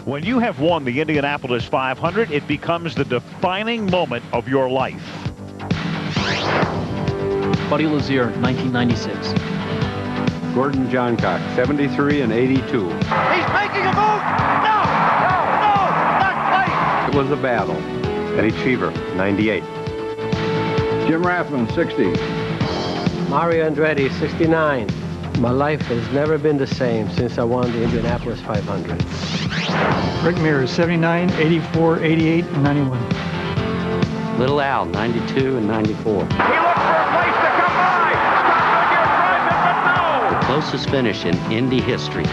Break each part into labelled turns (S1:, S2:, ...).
S1: When you have won the Indianapolis 500, it becomes the defining moment of your life.
S2: Buddy Lazier, 1996.
S3: Gordon Johncock, 73 and 82.
S1: He's making a move! No! Not quite!
S3: It was a battle. Eddie Cheever, 98.
S4: Jim Rathman, 60.
S5: Mario Andretti, 69. My life has never been the same since I won the Indianapolis 500.
S6: Rick Mears, 79, 84, 88, and 91.
S7: Little Al, 92 and 94.
S8: He looked for a place to come by.
S7: The closest finish in Indy history.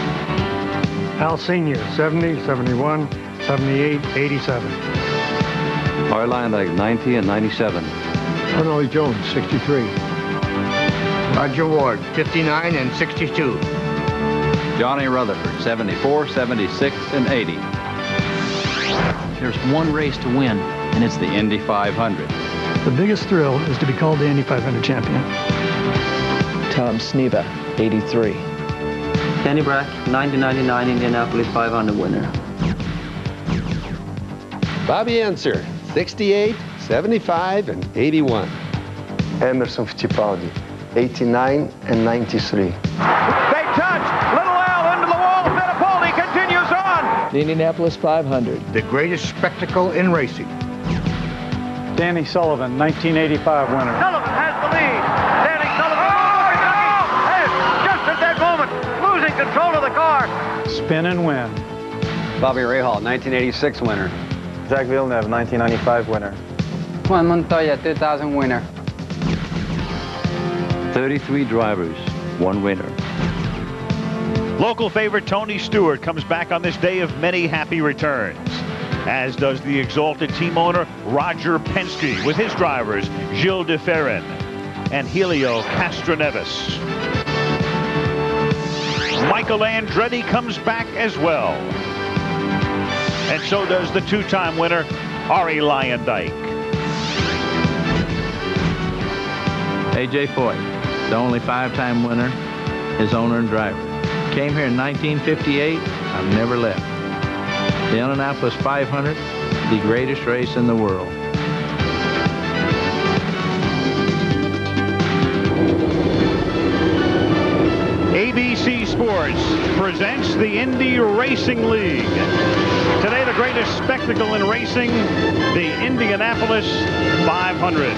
S6: Al Sr., 70, 71, 78, 87.
S3: Roy Lyondike, 90 and 97.
S4: Harnelly Jones, 63.
S9: Roger Ward, 59 and 62.
S3: Johnny Rutherford, 74, 76, and 80.
S2: There's one race to win, and it's
S3: The Indy 500.
S6: The biggest thrill is to be called the Indy 500 champion.
S10: Tom Sneva, 83.
S11: Danny Brack, 1999 Indianapolis 500 winner.
S12: Bobby Answer, 68, 75, and 81.
S13: Emerson Fittipaldi, 89 and 93.
S8: They touch. Little Al into the wall. Fittipaldi continues on.
S10: The Indianapolis 500.
S9: The greatest spectacle in racing.
S6: Danny Sullivan, 1985 winner.
S8: Sullivan has the lead. Danny Sullivan. Just at that moment, losing control of the car.
S6: Spin and win.
S3: Bobby Rahal, 1986 winner.
S6: Jacques Villeneuve, 1995 winner.
S11: Juan Montoya, 2000 winner.
S3: 33 drivers, one winner.
S1: Local favorite Tony Stewart comes back on this day of many happy returns, as does the exalted team owner Roger Penske with his drivers Gilles de Ferran and Helio Castroneves. Michael Andretti comes back as well, and so does the two-time winner Arie Luyendyk.
S14: A.J. Foyt, the only five-time winner, his owner and driver. Came here in 1958, I've never left. The Indianapolis 500, the greatest race in the world.
S1: ABC Sports presents the Indy Racing League. Today, the greatest spectacle in racing, the Indianapolis 500.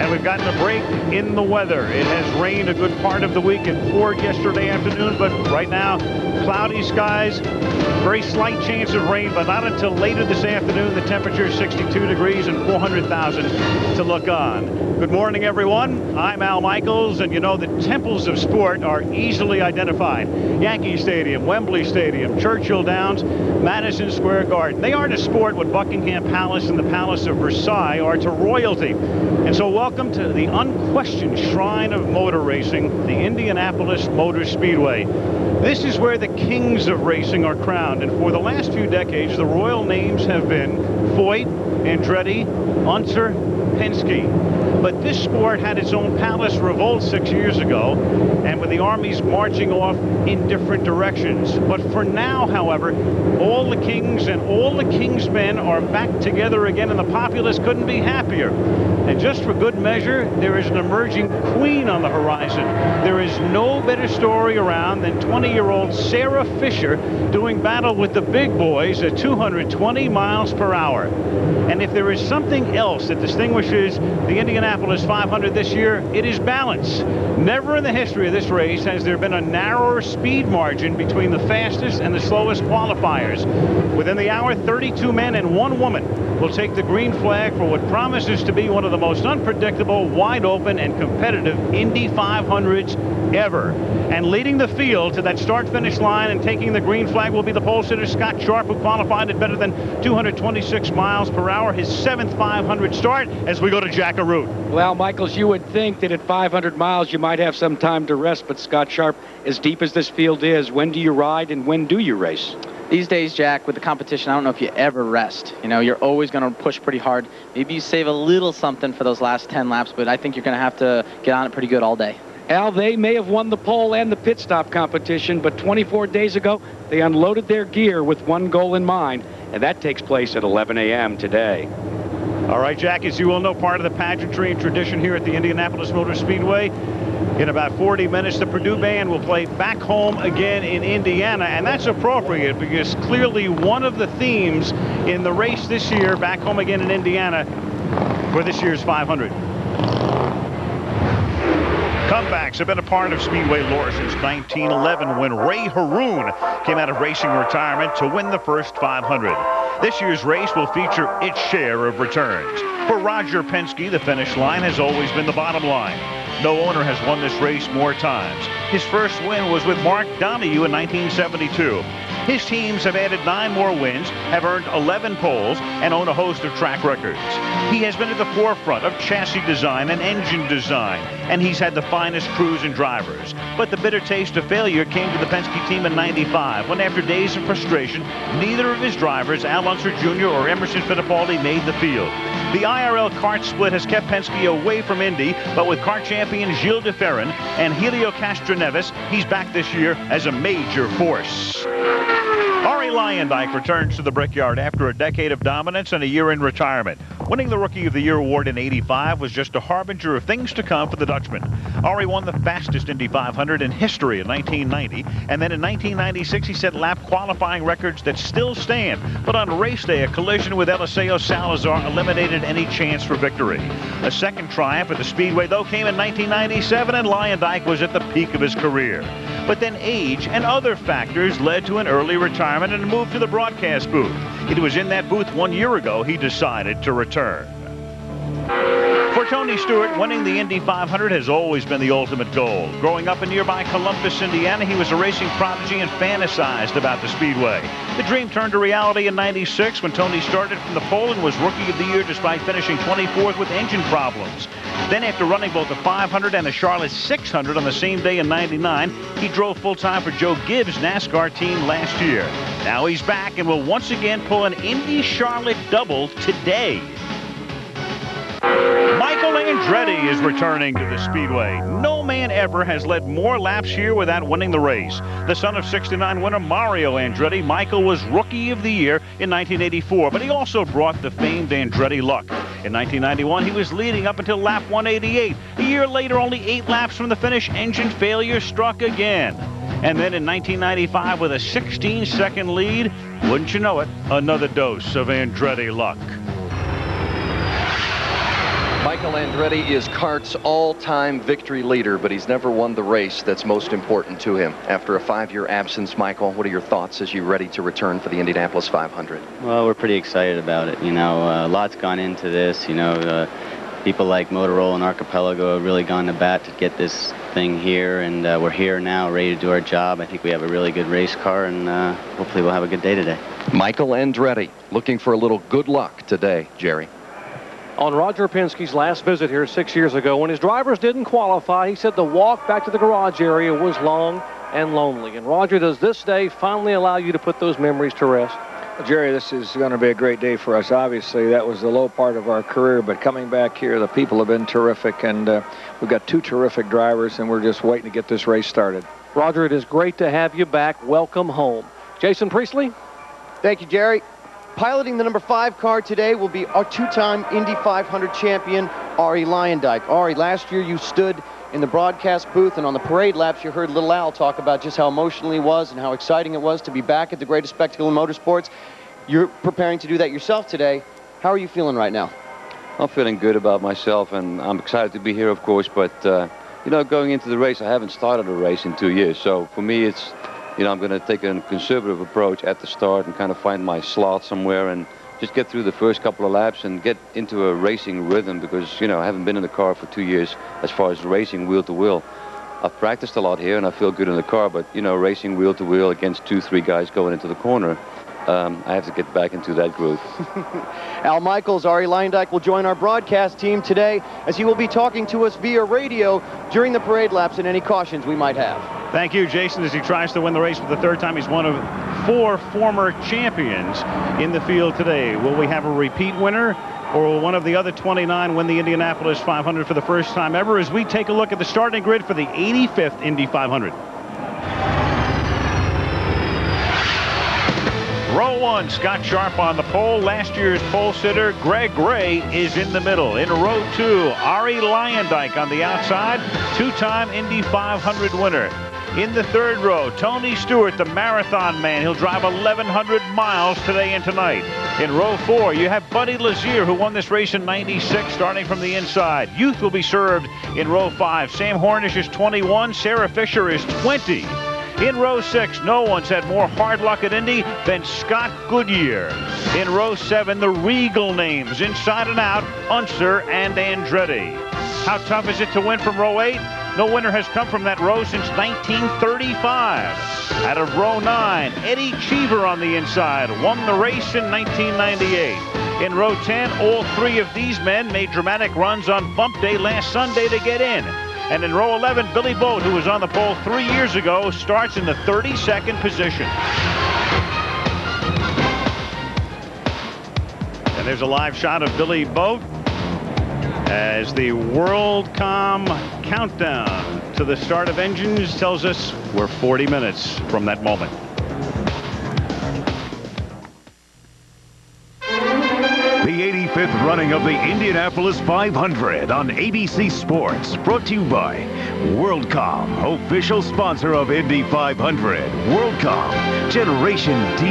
S1: And we've gotten a break in the weather. It has rained a good part of the week. It poured yesterday afternoon, but right now, cloudy skies, very slight chance of rain, but not until later this afternoon. The temperature is 62 degrees and 400,000 to look on. Good morning, everyone. I'm Al Michaels, and you know the temples of sport are easily identified. Yankee Stadium, Wembley Stadium, Churchill Downs, Madison Square Garden. They are to sport what Buckingham Palace and the Palace of Versailles are to royalty. And so welcome to the unquestioned shrine of motor racing, the Indianapolis Motor Speedway. This is where the kings of racing are crowned, and for the last few decades, the royal names have been Foyt, Andretti, Unser, Penske. But this sport had its own palace revolt 6 years ago, and with the armies marching off in different directions. But for now, however, all the kings and all the king's men are back together again, and the populace couldn't be happier. And just for good measure, there is an emerging queen on the horizon. There is no better story around than 20-year-old Sarah Fisher doing battle with the big boys at 220 miles per hour. And if there is something else that distinguishes the Indianapolis 500 this year, it is balance. Never in the history of this race has there been a narrower speed margin between the fastest and the slowest qualifiers. Within the hour, 32 men and 1 woman will take the green flag for what promises to be one of the most unpredictable, wide open, and competitive Indy 500s ever. And leading the field to that start-finish line and taking the green flag will be the pole sitter Scott Sharp, who qualified at better than 226 miles per hour, his 7th 500 start, as we go to Jack Arute.
S15: Well, Michaels, you would think that at 500 miles you might have some time to rest, but Scott Sharp, as deep as this field is, when do you ride and when do you race?
S10: These days, Jack, with the competition, I don't know if you ever rest. You know, you're always going to push pretty hard. Maybe you save a little something for those last 10 laps, but I think you're going to have to get on it pretty good all day.
S15: Al, they may have won the pole and the pit stop competition, but 24 days ago, they unloaded their gear with one goal in mind, and that takes place at 11 a.m. today.
S1: All right, Jack, as you will know, part of the pageantry and tradition here at the Indianapolis Motor Speedway, in about 40 minutes, the Purdue Band will play Back Home Again in Indiana, and that's appropriate because clearly one of the themes in the race this year, Back Home Again in Indiana, for this year's 500. Comebacks have been a part of Speedway lore since 1911 when Ray Haroon came out of racing retirement to win the first 500. This year's race will feature its share of returns. For Roger Penske, the finish line has always been the bottom line. No owner has won this race more times. His first win was with Mark Donohue in 1972. His teams have added 9 more wins, have earned 11 poles, and own a host of track records. He has been at the forefront of chassis design and engine design, and he's had the finest crews and drivers. But the bitter taste of failure came to the Penske team in '95, when after days of frustration, neither of his drivers, Al Unser Jr. or Emerson Fittipaldi, made the field. The IRL kart split has kept Penske away from Indy, but with kart champion Gilles de Ferran and Helio Castroneves, he's back this year as a major force. Arie Luyendyk returns to the Brickyard after a decade of dominance and a year in retirement. Winning the Rookie of the Year award in '85 was just a harbinger of things to come for the Dutchman. Arie won the fastest Indy 500 in history in 1990, and then in 1996 he set lap qualifying records that still stand. But on race day, a collision with Eliseo Salazar eliminated any chance for victory. A second triumph at the Speedway, though, came in 1997, and Luyendyk was at the peak of his career. But then age and other factors led to an early retirement and a move to the broadcast booth. It was in that booth 1 year ago he decided to return. For Tony Stewart, winning the Indy 500 has always been the ultimate goal. Growing up in nearby Columbus, Indiana, he was a racing prodigy and fantasized about the Speedway. The dream turned to reality in '96 when Tony started from the pole and was Rookie of the Year despite finishing 24th with engine problems. Then after running both the 500 and the Charlotte 600 on the same day in '99, he drove full-time for Joe Gibbs' NASCAR team last year. Now he's back and will once again pull an Indy-Charlotte double today. Michael Andretti is returning to the Speedway. No man ever has led more laps here without winning the race. The son of '69 winner Mario Andretti, Michael was Rookie of the Year in 1984, but he also brought the famed Andretti luck. In 1991, he was leading up until lap 188. A year later, only 8 laps from the finish, engine failure struck again. And then in 1995, with a 16-second lead, wouldn't you know it, another dose of Andretti luck.
S16: Michael Andretti is kart's all-time victory leader, but he's never won the race that's most important to him. After a 5-year absence, Michael, what are your thoughts as you're ready to return for the Indianapolis 500?
S7: Well, we're pretty excited about it. You know, a lot's gone into this. You know, people like Motorola and Archipelago have really gone to bat to get this thing here, and we're here now, ready to do our job. I think we have a really good race car, and hopefully we'll have a good day today.
S16: Michael Andretti looking for a little good luck today, Jerry.
S8: On Roger Penske's last visit here 6 years ago, when his drivers didn't qualify, he said the walk back to the garage area was long and lonely. And Roger, does this day finally allow you to put those memories to rest?
S4: Jerry, this is going to be a great day for us. Obviously, that was the low part of our career, but coming back here, the people have been terrific, and we've got 2 terrific drivers, and we're just waiting to get this race started.
S8: Roger, it is great to have you back. Welcome home. Jason Priestley?
S17: Thank you, Jerry. Piloting the number 5 car today will be our 2-time Indy 500 champion, Arie Luyendyk. Arie, last year you stood in the broadcast booth, and on the parade laps you heard Little Al talk about just how emotional he was and how exciting it was to be back at the greatest spectacle in motorsports. You're preparing to do that yourself today. How are you feeling right now?
S18: I'm feeling good about myself, and I'm excited to be here, of course, but you know, going into the race, I haven't started a race in 2 years, so for me it's, you know, I'm going to take a conservative approach at the start and kind of find my slot somewhere and just get through the first couple of laps and get into a racing rhythm, because, you know, I haven't been in the car for 2 years as far as racing wheel to wheel. I've practiced a lot here and I feel good in the car, but, you know, racing wheel to wheel against 2-3 guys going into the corner, I have to get back into that groove.
S17: Al Michaels, Arie Luyendyk will join our broadcast team today as he will be talking to us via radio during the parade laps and any cautions we might have.
S1: Thank you, Jason, as he tries to win the race for the 3rd time. He's one of 4 former champions in the field today. Will we have a repeat winner? or will one of the other 29 win the Indianapolis 500 for the first time ever, as we take a look at the starting grid for the 85th Indy 500. Row 1, Scott Sharp on the pole. Last year's pole sitter, Greg Ray, is in the middle. In row 2, Ari Luyendyk on the outside, two-time Indy 500 winner. In the third row, Tony Stewart, the marathon man. He'll drive 1,100 miles today and tonight. In row 4, you have Buddy Lazier, who won this race in '96, starting from the inside. Youth will be served in row 5. Sam Hornish is 21. Sarah Fisher is 20. In row 6, no one's had more hard luck at Indy than Scott Goodyear. In row 7, the Regal names, inside and out, Unser and Andretti. How tough is it to win from row 8? No winner has come from that row since 1935. Out of row 9, Eddie Cheever on the inside won the race in 1998. In row 10, all three of these men made dramatic runs on bump day last Sunday to get in. And in row 11, Billy Boat, who was on the pole 3 years ago, starts in the 32nd position. And there's a live shot of Billy Boat as the WorldCom countdown to the start of engines tells us we're 40 minutes from that moment.
S19: The 85th running of the Indianapolis 500 on ABC Sports, brought to you by WorldCom, official sponsor of Indy 500. WorldCom, Generation D.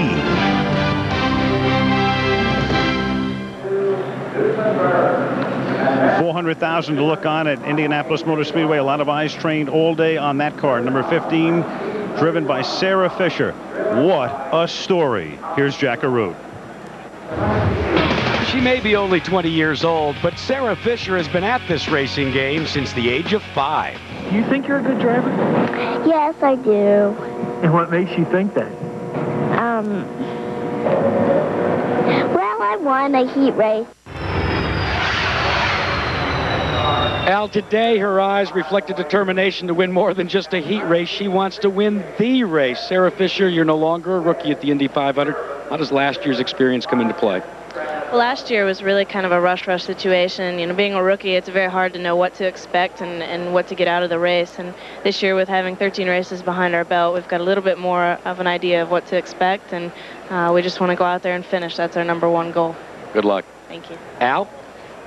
S1: $400,000 to look on at Indianapolis Motor Speedway. A lot of eyes trained all day on that car. Number 15, driven by Sarah Fisher. What a story. Here's Jack Arute.
S15: She may be only 20 years old, but Sarah Fisher has been at this racing game since the age of 5.
S6: You think you're a good driver?
S20: Yes, I do.
S6: And what makes you think that?
S20: Well, I won a heat race.
S15: Al, today her eyes reflect a determination to win more than just a heat race. She wants to win the race. Sarah Fisher, you're no longer a rookie at the Indy 500. How does last year's experience come into play?
S21: Well, last year was really kind of a rush situation. You know, being a rookie, it's very hard to know what to expect and what to get out of the race. And this year, with having 13 races behind our belt, we've got a little bit more of an idea of what to expect, and we just want to go out there and finish. That's our #1 goal.
S15: Good luck.
S21: Thank you.
S15: Al?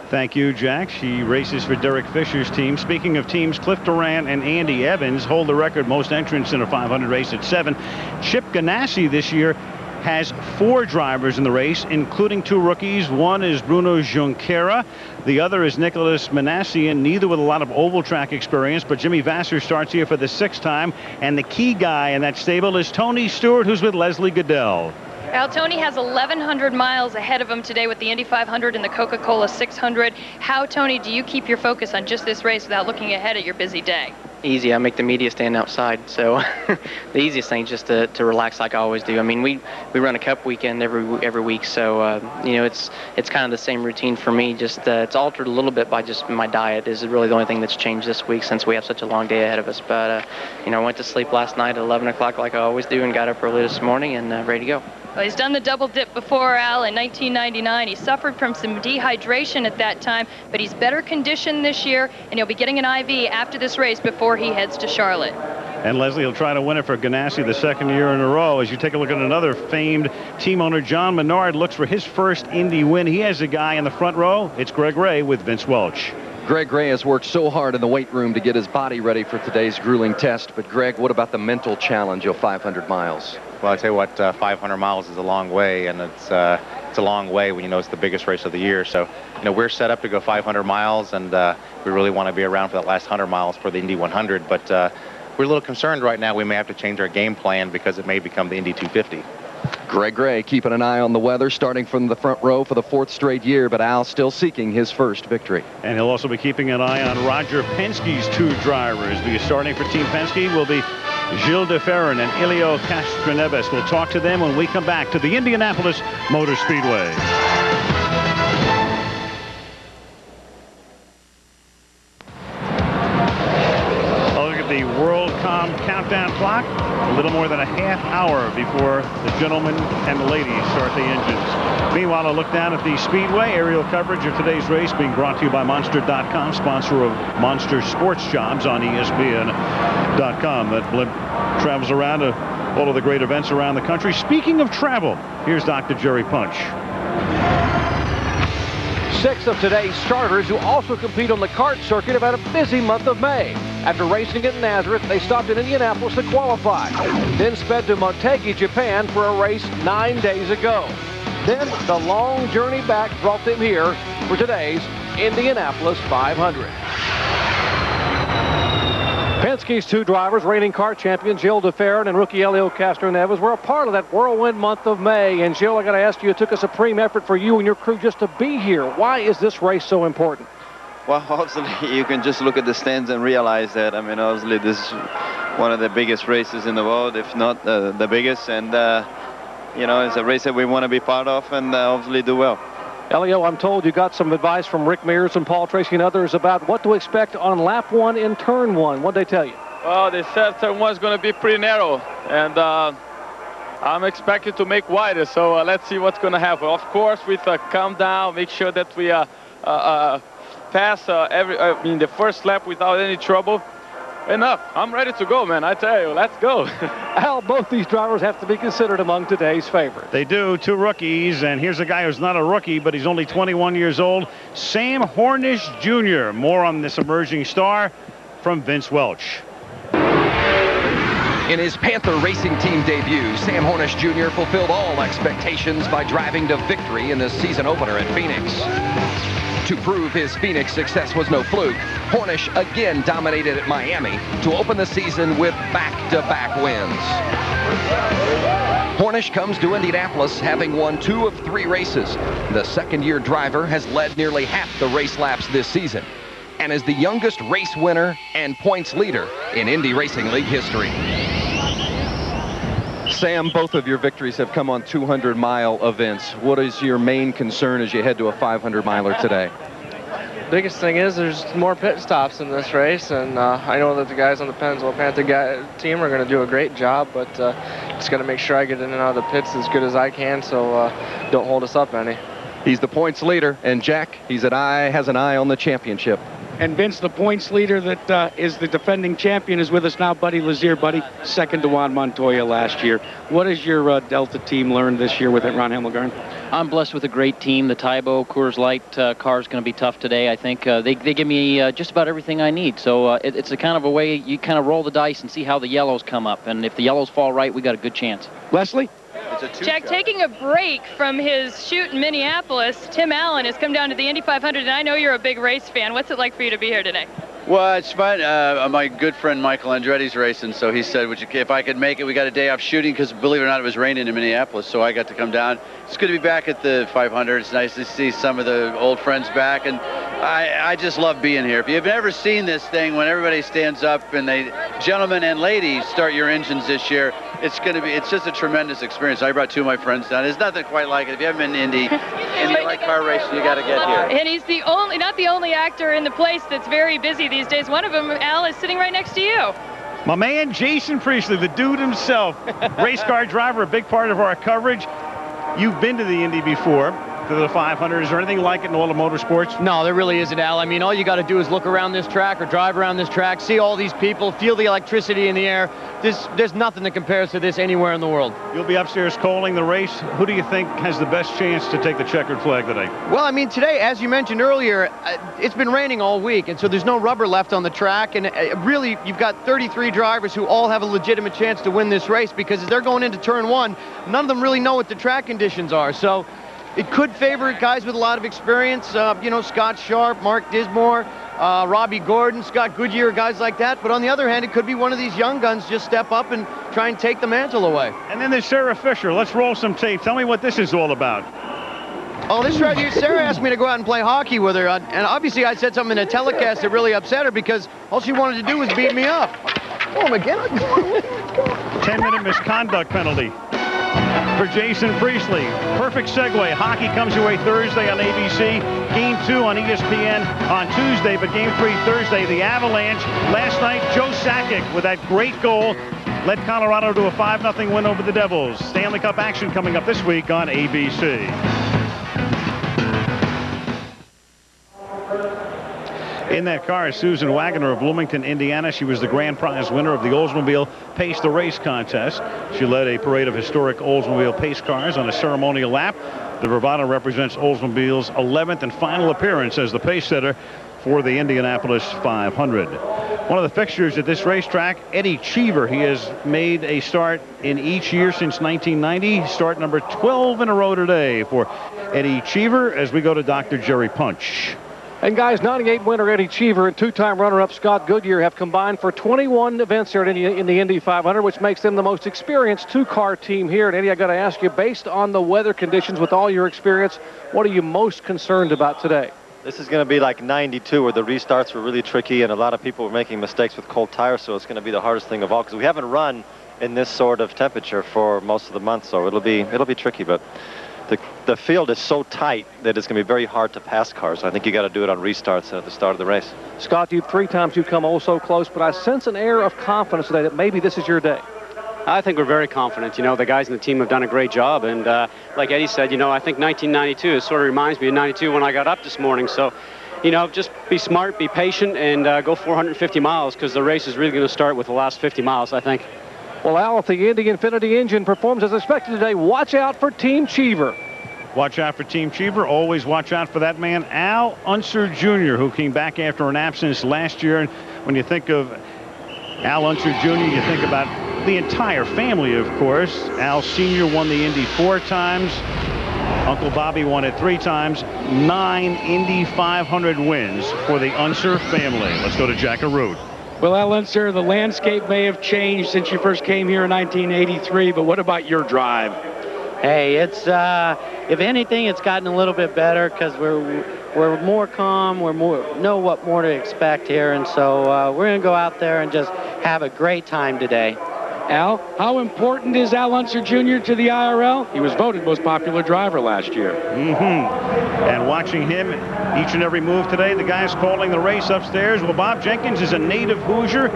S1: Thank you, Jack. She races for Derek Fisher's team. Speaking of teams, Cliff Durant and Andy Evans hold the record most entrants in a 500 race at 7. Chip Ganassi this year has 4 drivers in the race, including 2 rookies. One is Bruno Junqueira. The other is Nicholas Manassian, neither with a lot of oval track experience, but Jimmy Vasser starts here for the 6th time. And the key guy in that stable is Tony Stewart, who's with Leslie Goodell.
S22: Al, Tony has 1,100 miles ahead of him today with the Indy 500 and the Coca-Cola 600. How, Tony, do you keep your focus on just this race without looking ahead at your busy day?
S10: Easy. I make the media stand outside, so the easiest thing is just to relax like I always do. I mean, we run a Cup weekend every week, so you know, it's kind of the same routine for me. Just it's altered a little bit by just my diet. Is really the only thing that's changed this week since we have such a long day ahead of us. But you know, I went to sleep last night at 11 o'clock like I always do, and got up early this morning and ready to go.
S22: Well, he's done the double dip before, Al, in 1999. He suffered from some dehydration at that time, but he's better conditioned this year, and he'll be getting an IV after this race before he heads to Charlotte.
S1: And Leslie will try to win it for Ganassi the 2nd year in a row. As you take a look at another famed team owner, John Menard looks for his first Indy win. He has a guy in the front row. It's Greg Ray with Vince Welch.
S16: Greg Ray has worked so hard in the weight room to get his body ready for today's grueling test. But Greg, what about the mental challenge of 500 miles?
S23: Well, I tell you what, 500 miles is a long way, and it's a long way when you know it's the biggest race of the year. So, you know, we're set up to go 500 miles, and we really want to be around for that last 100 miles for the Indy 100. But we're a little concerned right now. We may have to change our game plan because it may become the Indy 250.
S16: Greg Ray keeping an eye on the weather, starting from the front row for the 4th straight year, but Al still seeking his first victory.
S1: And he'll also be keeping an eye on Roger Penske's 2 drivers, because starting for Team Penske will be Gilles de Ferran and Elio Castroneves. We'll talk to them when we come back to the Indianapolis Motor Speedway. The WorldCom countdown clock. A little more than a half hour before the gentlemen and the ladies start the engines. Meanwhile, a look down at the Speedway. Aerial coverage of today's race being brought to you by Monster.com, sponsor of Monster Sports Jobs on ESPN.com. That blimp travels around to all of the great events around the country. Speaking of travel, here's Dr. Jerry Punch.
S8: 6 of today's starters who also compete on the kart circuit have had a busy month of May. After racing at Nazareth, they stopped in Indianapolis to qualify, then sped to Motegi, Japan for a race 9 days ago. Then the long journey back brought them here for today's Indianapolis 500. Penske's 2 drivers, reigning kart champion Gilles de Ferran and rookie Helio Castroneves, were a part of that whirlwind month of May. And Gilles, I got to ask you, it took a supreme effort for you and your crew just to be here. Why is this race so important?
S2: Well, obviously, you can just look at the stands and realize that. I mean, obviously, this is one of the biggest races in the world, if not the biggest. And, you know, it's a race that we want to be part of and obviously do well.
S8: Elio, I'm told you got some advice from Rick Mears and Paul Tracy and others about what to expect on lap 1 in turn 1. What'd they tell you?
S5: Well, they said turn 1 is going to be pretty narrow, and I'm expected to make wider, so let's see what's going to happen. Of course, with a calm down, make sure that we pass the first lap without any trouble. Enough. I'm ready to go, man. I tell you, let's go.
S8: Al, both these drivers have to be considered among today's favorites.
S1: They do. 2 rookies, and here's a guy who's not a rookie, but he's only 21 years old. Sam Hornish Jr. More on this emerging star from Vince Welch.
S12: In his Panther Racing Team debut, Sam Hornish Jr. fulfilled all expectations by driving to victory in the season opener at Phoenix. To prove his Phoenix success was no fluke, Hornish again dominated at Miami to open the season with back-to-back wins. Hornish comes to Indianapolis having won 2 of 3 races. The second-year driver has led nearly half the race laps this season and is the youngest race winner and points leader in Indy Racing League history.
S16: Sam, both of your victories have come on 200-mile events. What is your main concern as you head to a 500-miler today?
S24: Biggest thing is there's more pit stops in this race, and I know that the guys on the Pennzoil Panther team are going to do a great job, but just got to make sure I get in and out of the pits as good as I can, so don't hold us up any.
S16: He's the points leader, and Jack, has an eye on the championship.
S15: And Vince, the points leader that is the defending champion, is with us now, Buddy Lazier. Buddy, second to Juan Montoya last year. What has your Delta team learned this year with Ron Hemmelgarn?
S25: I'm blessed with a great team. The Tybo Coors Light car is going to be tough today. I think they give me just about everything I need. So it's a kind of a way you kind of roll the dice and see how the yellows come up. And if the yellows fall right, we got a good chance.
S15: Leslie?
S22: Jack, taking a break from his shoot in Minneapolis, Tim Allen has come down to the Indy 500, and I know you're a big race fan. What's it like for you to be here today?
S3: Well, it's fun. My good friend Michael Andretti's racing, so he said, if I could make it, we got a day off shooting, because believe it or not, it was raining in Minneapolis, so I got to come down. It's good to be back at the 500. It's nice to see some of the old friends back, and I just love being here. If you've never seen this thing, when everybody stands up and gentlemen and ladies, start your engines this year, it's just a tremendous experience. I brought 2 of my friends down. There's nothing quite like it. If you haven't been to Indy and you like car racing, you got to get here.
S22: And he's not the only actor in the place that's very busy these days. One of them, Al, is sitting right next to you.
S1: My man, Jason Priestley, the dude himself. Race car driver, a big part of our coverage. You've been to the Indy before, to the 500. Is there anything like it in automotive sports?
S26: No, there really isn't, Al. I mean, all you got to do is look around this track or drive around this track, see all these people, feel the electricity in the air. There's nothing that compares to this anywhere in the world.
S1: You'll be upstairs calling the race. Who do you think has the best chance to take the checkered flag today?
S17: Well, I mean, today, as you mentioned earlier, it's been raining all week, and so there's no rubber left on the track. And really, you've got 33 drivers who all have a legitimate chance to win this race, because as they're going into turn 1, none of them really know what the track conditions are. So it could favor guys with a lot of experience, Scott Sharp, Mark Dismore, Robbie Gordon, Scott Goodyear, guys like that. But on the other hand, it could be one of these young guns just step up and try and take the mantle away.
S1: And then there's Sarah Fisher. Let's roll some tape. Tell me what this is all about.
S17: Oh, this right here, Sarah asked me to go out and play hockey with her. And obviously I said something in a telecast that really upset her, because all she wanted to do was beat me up. Oh, again?
S1: 10-minute misconduct penalty. for Jason Priestley. Perfect segue. Hockey comes your way Thursday on ABC. Game 2 on ESPN on Tuesday, but Game 3 Thursday. The Avalanche. Last night, Joe Sakic with that great goal led Colorado to a 5-0 win over the Devils. Stanley Cup action coming up this week on ABC. In that car is Susan Wagner of Bloomington, Indiana. She was the grand prize winner of the Oldsmobile Pace the Race contest. She led a parade of historic Oldsmobile Pace cars on a ceremonial lap. The bravado represents Oldsmobile's 11th and final appearance as the pace setter for the Indianapolis 500. One of the fixtures at this racetrack, Eddie Cheever. He has made a start in each year since 1990. Start number 12 in a row today for Eddie Cheever as we go to Dr. Jerry Punch.
S8: And guys, 98 winner Eddie Cheever and two-time runner-up Scott Goodyear have combined for 21 events here in the Indy 500, which makes them the most experienced two-car team here. And Eddie, I got to ask you, based on the weather conditions, with all your experience, what are you most concerned about today?
S4: This is going to be like 92, where the restarts were really tricky, and a lot of people were making mistakes with cold tires. So it's going to be the hardest thing of all, because we haven't run in this sort of temperature for most of the month. So it'll be tricky, but the field is so tight that it's going to be very hard to pass cars. I think you got to do it on restarts at the start of the race.
S8: Scott, three times you've come oh so close, but I sense an air of confidence today that maybe this is your day.
S7: I think we're very confident. You know, the guys in the team have done a great job. And like Eddie said, you know, I think 1992 sort of reminds me of 92 when I got up this morning. So, you know, just be smart, be patient, and go 450 miles, because the race is really going to start with the last 50 miles, I think.
S8: Well, Al, if the Indy Infiniti engine performs as expected today, watch out for Team Cheever.
S1: Watch out for Team Cheever. Always watch out for that man, Al Unser Jr., who came back after an absence last year. And when you think of Al Unser Jr., you think about the entire family, of course. Al Sr. won the Indy 4 times. Uncle Bobby won it 3 times. 9 Indy 500 wins for the Unser family. Let's go to Jack Arute.
S15: Well, Al Unser, the landscape may have changed since you first came here in 1983, but what about your drive?
S9: Hey, it's if anything, it's gotten a little bit better, because we're more calm, know what more to expect here, and so we're going to go out there and just have a great time today.
S15: Al, how important is Al Unser Jr. to the IRL? He was voted most popular driver last year.
S1: And watching him each and every move today, the guys calling the race upstairs. Well, Bob Jenkins is a native Hoosier.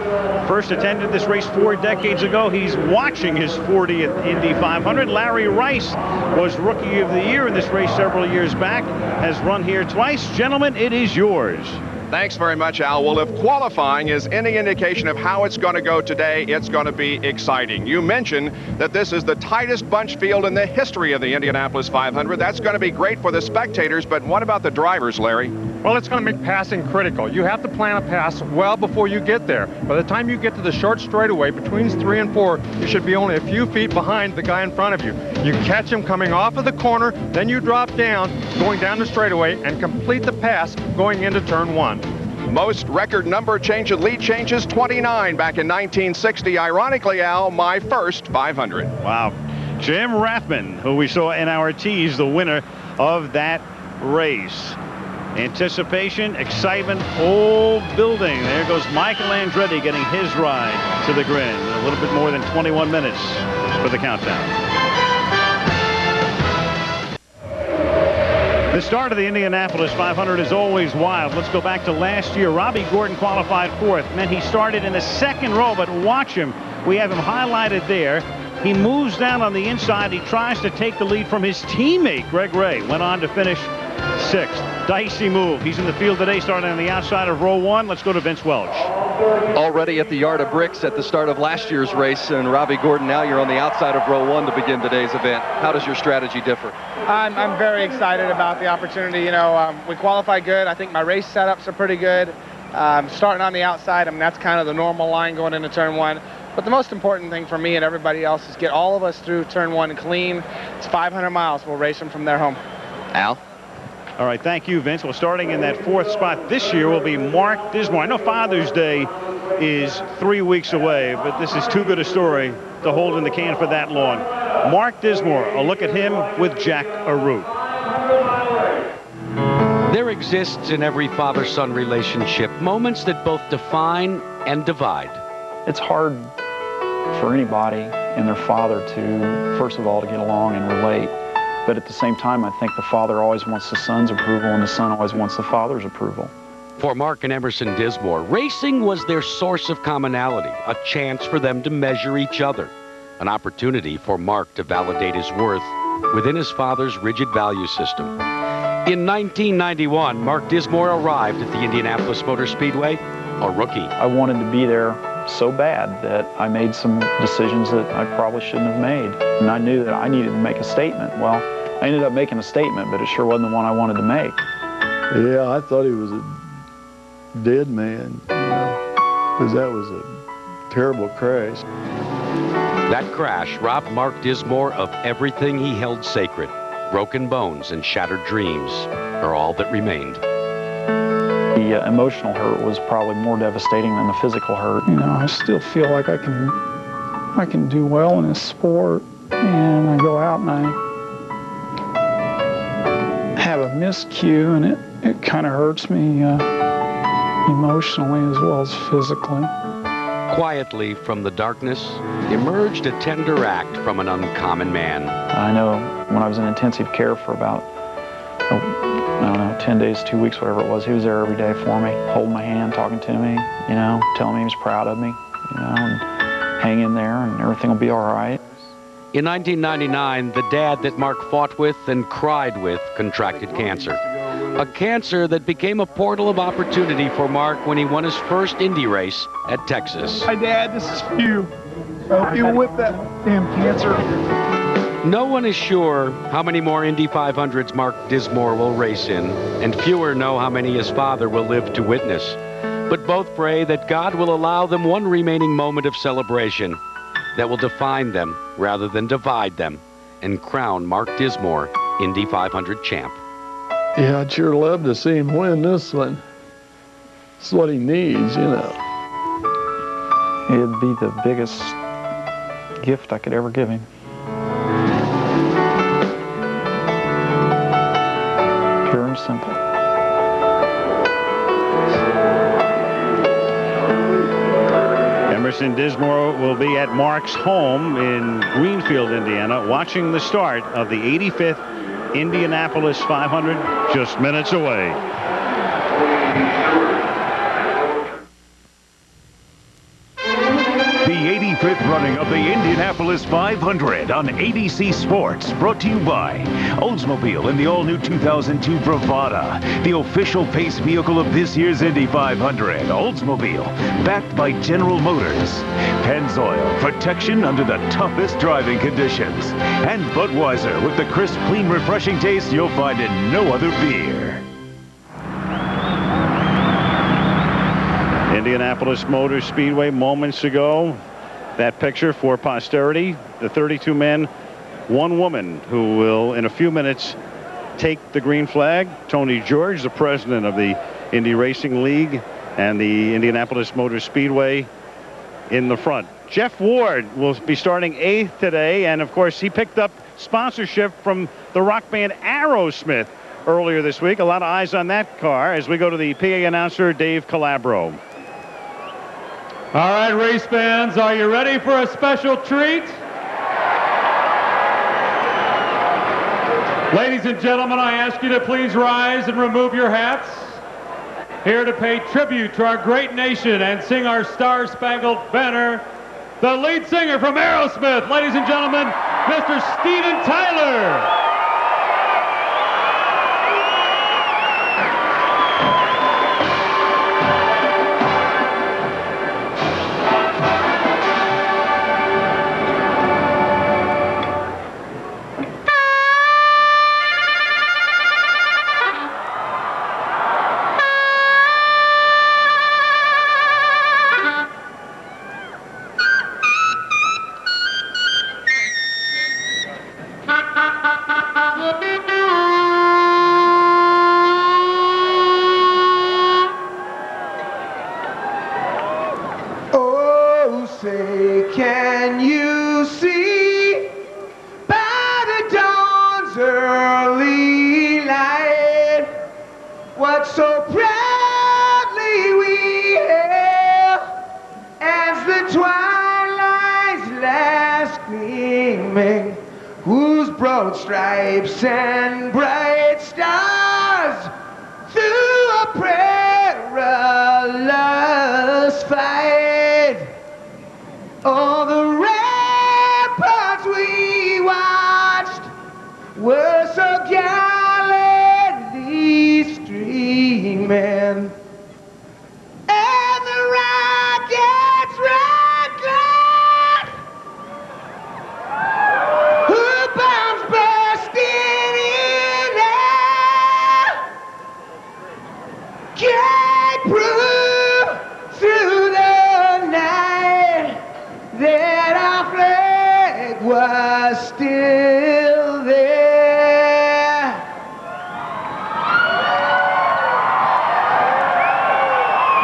S1: First attended this race 4 decades ago. He's watching his 40th Indy 500. Larry Rice was Rookie of the Year in this race several years back. Has run here twice. Gentlemen, it is yours.
S11: Thanks very much, Al. Well, if qualifying is any indication of how it's going to go today, it's going to be exciting. You mentioned that this is the tightest bunch field in the history of the Indianapolis 500. That's going to be great for the spectators, but what about the drivers, Larry?
S13: Well, it's going to make passing critical. You have to plan a pass well before you get there. By the time you get to the short straightaway, between 3 and 4, you should be only a few feet behind the guy in front of you. You catch him coming off of the corner, then you drop down, going down the straightaway, and complete the pass going into turn 1.
S11: Most record number lead changes, 29 back in 1960. Ironically, Al, my first 500.
S1: Wow. Jim Rathman, who we saw in our tease, the winner of that race. Anticipation, excitement, all building. There goes Michael Andretti getting his ride to the grid. A little bit more than 21 minutes for the countdown. The start of the Indianapolis 500 is always wild. Let's go back to last year. Robbie Gordon qualified 4th. Meant he started in the 2nd row, but watch him. We have him highlighted there. He moves down on the inside. He tries to take the lead from his teammate, Greg Ray. Went on to finish 6th. Dicey move. He's in the field today, starting on the outside of row 1. Let's go to Vince Welch.
S16: Already at the Yard of Bricks at the start of last year's race, and Robbie Gordon, now you're on the outside of row 1 to begin today's event. How does your strategy differ?
S14: I'm very excited about the opportunity. You know, we qualified good. I think my race setups are pretty good. Starting on the outside, I mean, that's kind of the normal line going into turn 1. But the most important thing for me and everybody else is get all of us through turn 1 clean. It's 500 miles. We'll race them from their home.
S16: Al?
S1: All right, thank you, Vince. Well, starting in that 4th spot this year will be Mark Dismore. I know Father's Day is 3 weeks away, but this is too good a story to hold in the can for that long. Mark Dismore, a look at him with Jack Arute.
S27: There exists in every father-son relationship moments that both define and divide.
S28: It's hard for anybody
S6: and their father to, first of all, to get along and relate. But at the same time, I think the father always wants the son's approval, and the son always wants the father's approval.
S27: For Mark and Emerson Dismore, racing was their source of commonality, a chance for them to measure each other, an opportunity for Mark to validate his worth within his father's rigid value system. In 1991, Mark Dismore arrived at the Indianapolis Motor Speedway, a rookie.
S6: I wanted to be there so bad that I made some decisions that I probably shouldn't have made. And I knew that I needed to make a statement. Well, I ended up making a statement, but it sure wasn't the one I wanted to make.
S10: Yeah, I thought he was a dead man, you know, because that was a terrible crash.
S27: That crash robbed Mark Dismore of everything he held sacred. Broken bones and shattered dreams are all that remained.
S6: The emotional hurt was probably more devastating than the physical hurt.
S10: You know, I still feel like I can do well in this sport, and I go out and I have a miscue, and it kind of hurts me emotionally as well as physically.
S27: Quietly from the darkness emerged a tender act from an uncommon man.
S6: I know when I was in intensive care for about, I don't know, 10 days, 2 weeks, whatever it was, he was there every day for me, holding my hand, talking to me, you know, telling me he was proud of me, you know, and hang in there and everything will be all right.
S27: In 1999, the dad that Mark fought with and cried with contracted cancer. A cancer that became a portal of opportunity for Mark when he won his first Indy race at Texas.
S10: Hi, Dad, this is you. I hope you whip that damn cancer.
S27: No one is sure how many more Indy 500s Mark Dismore will race in, and fewer know how many his father will live to witness. But both pray that God will allow them one remaining moment of celebration that will define them rather than divide them and crown Mark Dismore Indy 500 champ.
S10: Yeah, I'd sure love to see him win this one. It's what he needs, you know.
S6: It'd be the biggest gift I could ever give him. Pure and simple.
S1: Emerson Dismore will be at Mark's home in Greenfield, Indiana, watching the start of the 85th Indianapolis 500, just minutes away.
S18: The 85th running of the Indianapolis 500 on ABC Sports, brought to you by Oldsmobile and the all-new 2002 Bravada, the official pace vehicle of this year's Indy 500. Oldsmobile, backed by General Motors. Pennzoil, protection under the toughest driving conditions. And Budweiser, with the crisp, clean, refreshing taste you'll find in no other beer.
S1: Indianapolis Motor Speedway moments ago. That picture for posterity. The 32 men, one woman who will, in a few minutes, take the green flag. Tony George, the president of the Indy Racing League and the Indianapolis Motor Speedway in the front. Jeff Ward will be starting 8th today, and of course he picked up sponsorship from the rock band Aerosmith earlier this week. A lot of eyes on that car as we go to the PA announcer Dave Calabro.
S19: All right, race fans, are you ready for a special treat? Ladies and gentlemen, I ask you to please rise and remove your hats. Here to pay tribute to our great nation and sing our Star-Spangled Banner, the lead singer from Aerosmith, ladies and gentlemen, Mr. Steven Tyler.
S20: Say, can you see by the dawn's early light what so proudly we hailed as the twilight's last rainbow stripes and bright stars through a perilous fight. All the ramparts we watched were so gallantly streaming, and the rockets ran glad, who bombs bursting in air, can't prove through the night that our flag was still there.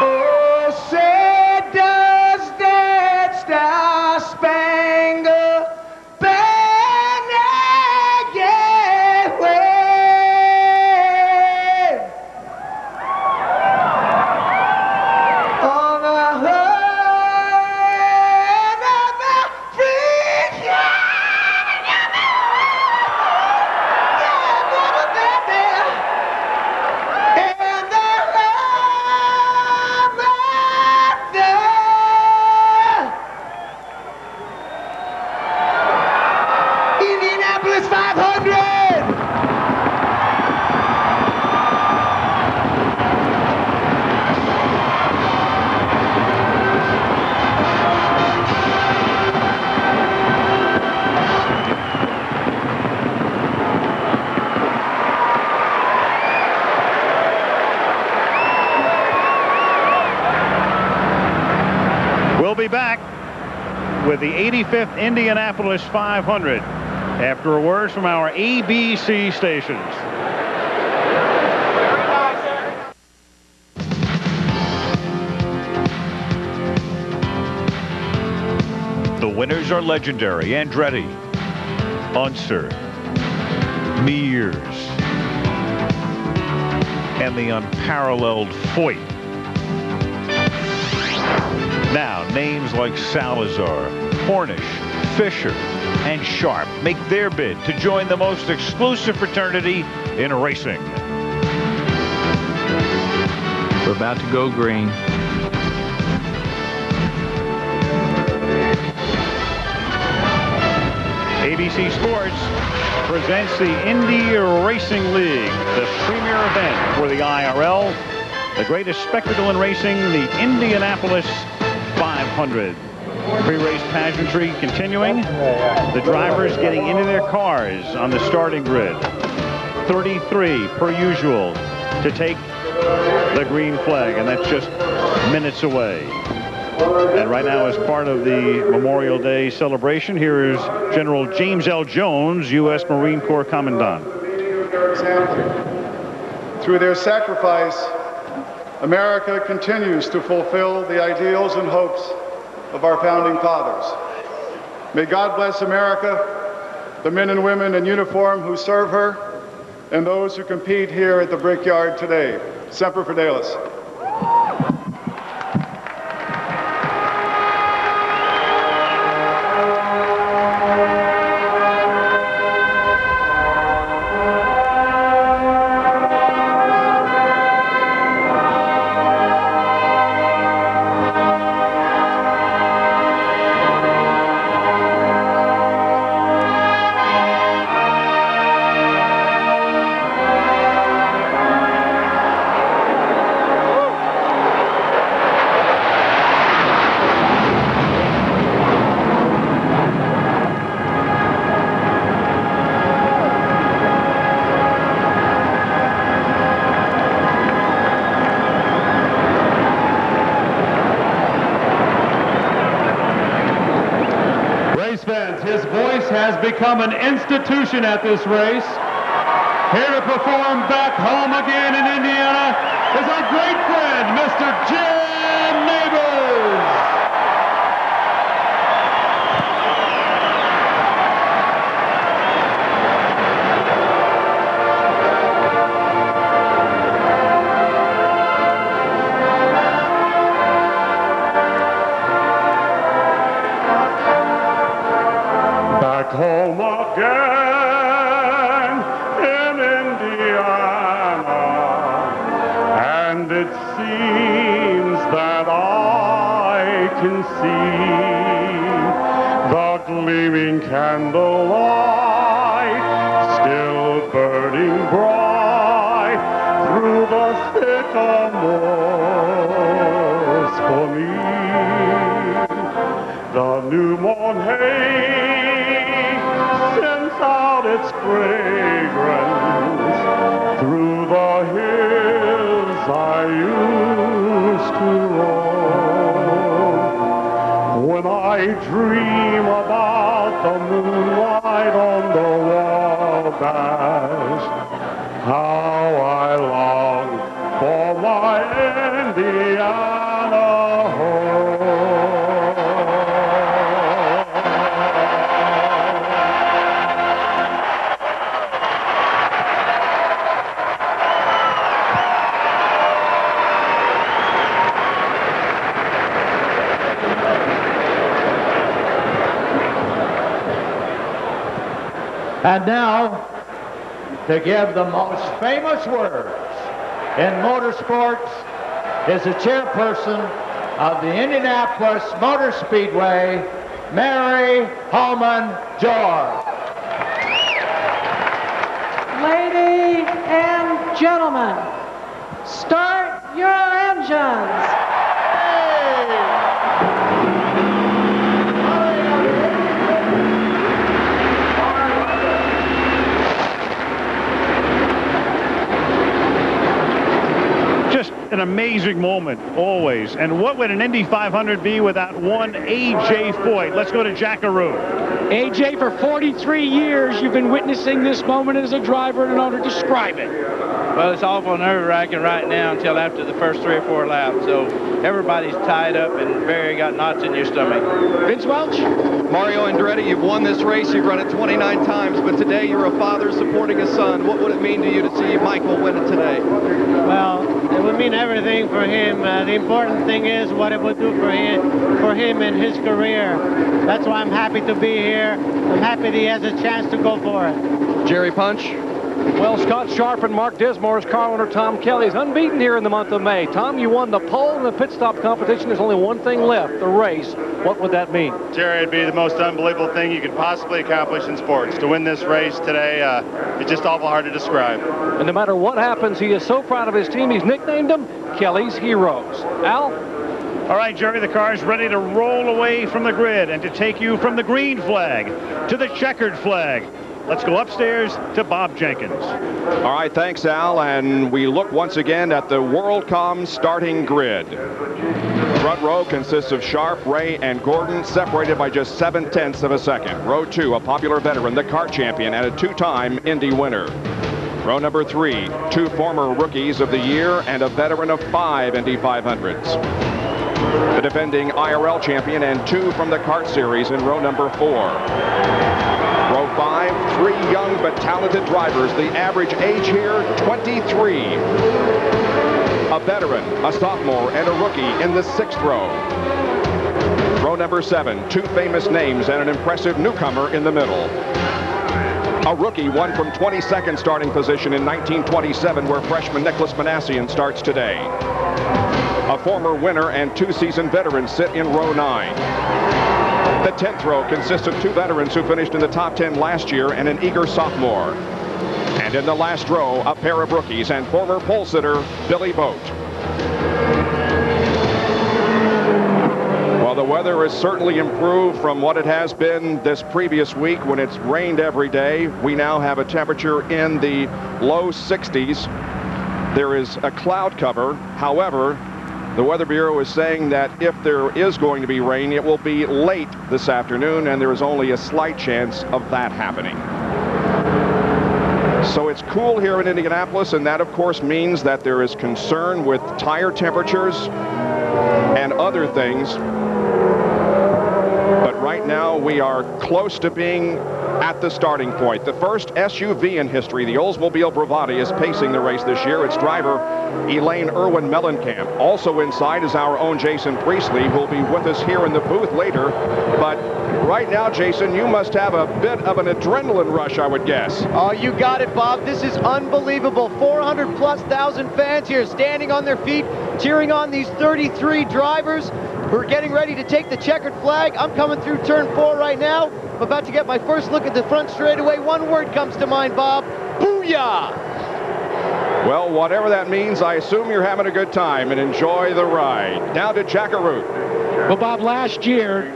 S20: Oh, say does that star-spangled banner yet wave on the heart of Africa? And the Indianapolis 500.
S1: We'll be back with the 85th Indianapolis 500 after a word from our ABC stations. The winners are legendary Andretti, Unser, Mears, and the unparalleled Foyt. Now, names like Salazar, Cornish, Fisher, and Sharp make their bid to join the most exclusive fraternity in racing.
S6: We're about to go green.
S1: ABC Sports presents the Indy Racing League, the premier event for the IRL, the greatest spectacle in racing, the Indianapolis 500. Pre-race pageantry continuing. The drivers getting into their cars on the starting grid. 33 per usual to take the green flag, and that's just minutes away. And right now, as part of the Memorial Day celebration, here is General James L. Jones, U.S. Marine Corps Commandant.
S2: Through their sacrifice, America continues to fulfill the ideals and hopes of our founding fathers. May God bless America, the men and women in uniform who serve her, and those who compete here at the Brickyard today. Semper Fidelis.
S19: Become an institution at this race. Here to perform back home again in Indiana is our great friend, Mr. Jim Neighbors.
S5: Back home again.
S3: see the gleaming candlelight still burning bright through the sycamores for me. The new mown hay sends out its fragrance through the hills I used to roam. When I dream about the moonlight on the Wabash, how I long for my Indiana home.
S5: And now, to give the most famous words in motorsports, is the chairperson of the Indianapolis Motor Speedway, Mary Holman George.
S12: Ladies and gentlemen, start your engines.
S1: An amazing moment, always. And what would an Indy 500 be without one A.J. Foyt? Let's go to Jackaroo.
S15: AJ, for 43 years, you've been witnessing this moment as a driver and an owner. Describe it.
S21: Well, it's awful nerve-wracking right now until after the first 3 or 4 laps. So everybody's tied up and very got knots in your stomach.
S15: Vince Welch?
S16: Mario Andretti, you've won this race. You've run it 29 times, but today you're a father supporting a son. What would it mean to you to see Michael win it today?
S9: Well, it would mean everything for him. The important thing is what it would do for him in his career. That's why I'm happy to be here. I'm happy that he has a chance to go for it.
S16: Jerry Punch?
S8: Well, Scott Sharp and Mark Dismore's car owner Tom Kelly is unbeaten here in the month of May. Tom, you won the pole in the pit stop competition. There's only one thing left, the race. What would that mean?
S23: Jerry, it'd be the most unbelievable thing you could possibly accomplish in sports. To win this race today, it's just awful hard to describe.
S8: And no matter what happens, he is so proud of his team, he's nicknamed them Kelly's Heroes. Al?
S1: All right, Jerry, the car is ready to roll away from the grid and to take you from the green flag to the checkered flag. Let's go upstairs to Bob Jenkins.
S11: All right, thanks, Al. And we look once again at the WorldCom starting grid. The front row consists of Sharp, Ray, and Gordon, separated by just 7/10 of a second. Row 2, a popular veteran, the kart champion, and a 2-time Indy winner. Row number 3, 2 former rookies of the year and a veteran of 5 Indy 500s. The defending IRL champion and 2 from the kart series in row number 4. Row 5, 3 young but talented drivers. The average age here, 23. A veteran, a sophomore, and a rookie in the 6th row. Row number 7, 2 famous names and an impressive newcomer in the middle. A rookie won from 22nd starting position in 1927, where freshman Nicholas Manassian starts today. A former winner and 2 seasoned veterans sit in row 9. The 10th row consists of 2 veterans who finished in the top 10 last year and an eager sophomore. And in the last row, a pair of rookies and former pole sitter Billy Boat. Well, the weather has certainly improved from what it has been this previous week when it's rained every day. We now have a temperature in the low 60s. There is a cloud cover. However, the Weather Bureau is saying that if there is going to be rain, it will be late this afternoon, and there is only a slight chance of that happening. So it's cool here in Indianapolis, and that, of course, means that there is concern with tire temperatures and other things. But right now, we are close to being at the starting point. The first SUV in history, the Oldsmobile Bravati, is pacing the race this year. Its driver, Elaine Irwin Mellencamp. Also inside is our own Jason Priestley, who will be with us here in the booth later. But right now, Jason, you must have a bit of an adrenaline rush, I would guess.
S17: Oh, you got it, Bob. This is unbelievable. 400,000+ fans here standing on their feet, cheering on these 33 drivers. We're getting ready to take the checkered flag. I'm coming through turn 4 right now. I'm about to get my first look at the front straightaway. One word comes to mind, Bob. Booyah!
S11: Well, whatever that means, I assume you're having a good time and enjoy the ride. Now to Jackaroo.
S15: Well, Bob, last year,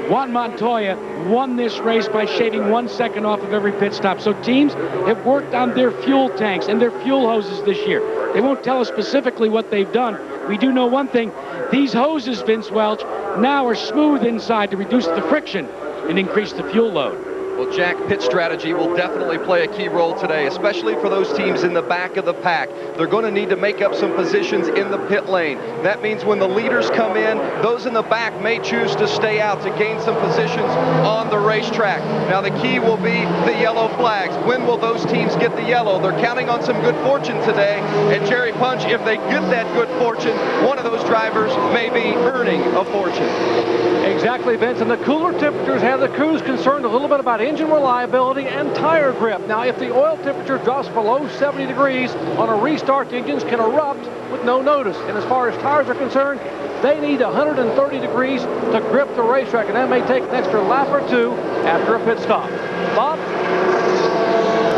S15: Juan Montoya won this race by shaving 1 second off of every pit stop. So teams have worked on their fuel tanks and their fuel hoses this year. They won't tell us specifically what they've done. We do know one thing. These hoses, Vince Welch, now are smooth inside to reduce the friction and increase the fuel load.
S16: Well, Jack, pit strategy will definitely play a key role today, especially for those teams in the back of the pack. They're going to need to make up some positions in the pit lane. That means when the leaders come in, those in the back may choose to stay out to gain some positions on the racetrack. Now, the key will be the yellow flags. When will those teams get the yellow? They're counting on some good fortune today. And Jerry Punch, if they get that good fortune, one of those drivers may be earning a fortune.
S8: Exactly, Vince. And the cooler temperatures have the crews concerned a little bit about engine reliability and tire grip. Now, if the oil temperature drops below 70 degrees on a restart, the engines can erupt with no notice. And as far as tires are concerned, they need 130 degrees to grip the racetrack, and that may take an extra lap or two after a pit stop. Bob?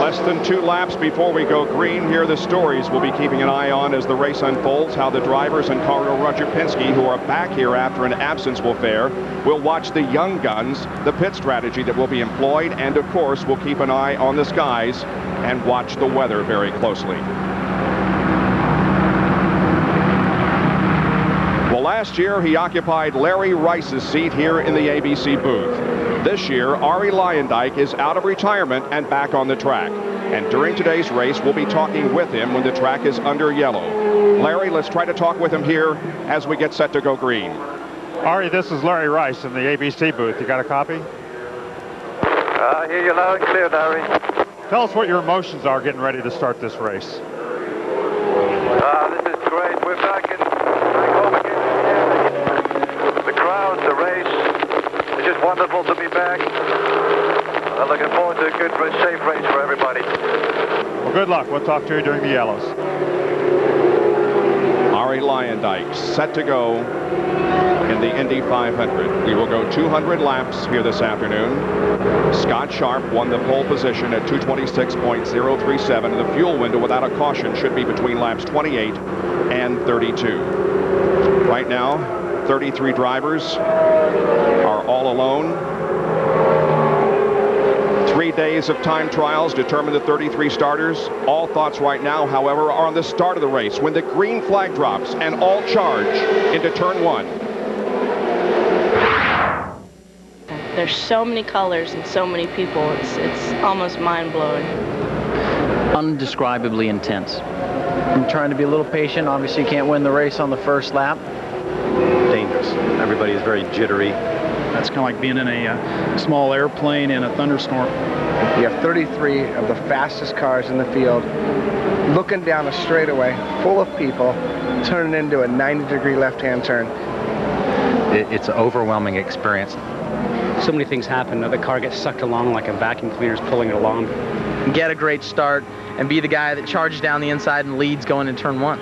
S11: Less than 2 laps before we go green. Here are the stories we'll be keeping an eye on as the race unfolds, how the drivers and car owner Roger Penske, who are back here after an absence, will fare. We'll watch the young guns, the pit strategy that will be employed, and of course we'll keep an eye on the skies and watch the weather very closely. Well, last year he occupied Larry Rice's seat here in the ABC booth. This year, Arie Luyendyk is out of retirement and back on the track. And during today's race, we'll be talking with him when the track is under yellow. Larry, let's try to talk with him here as we get set to go green.
S4: Arie, this is Larry Rice in the ABC booth. You got a copy?
S7: I hear you loud and clear, Larry.
S4: Tell us what your emotions are getting ready to start this race.
S7: This is great. We're back home again. The crowd, the race. It's just wonderful to be back. I'm looking forward to a good, safe race for everybody.
S4: Well, good luck. We'll talk to you during the yellows.
S11: Arie Luyendyk set to go in the Indy 500. We will go 200 laps here this afternoon. Scott Sharp won the pole position at 226.037. The fuel window without a caution should be between laps 28 and 32. Right now, 33 drivers are all alone. 3 days of time trials determine the 33 starters. All thoughts right now, however, are on the start of the race when the green flag drops and all charge into turn 1.
S13: There's so many colors and so many people. It's almost mind-blowing.
S6: Undescribably intense. I'm trying to be a little patient. Obviously, you can't win the race on the first lap.
S22: Dangerous. Everybody is very jittery.
S6: That's kind of like being in a small airplane in a thunderstorm.
S24: You have 33 of the fastest cars in the field looking down a straightaway full of people, turning into a 90-degree left-hand turn.
S22: It's an overwhelming experience.
S25: So many things happen. The car gets sucked along like a vacuum cleaner is pulling it along.
S26: Get a great start and be the guy that charges down the inside and leads going in turn 1.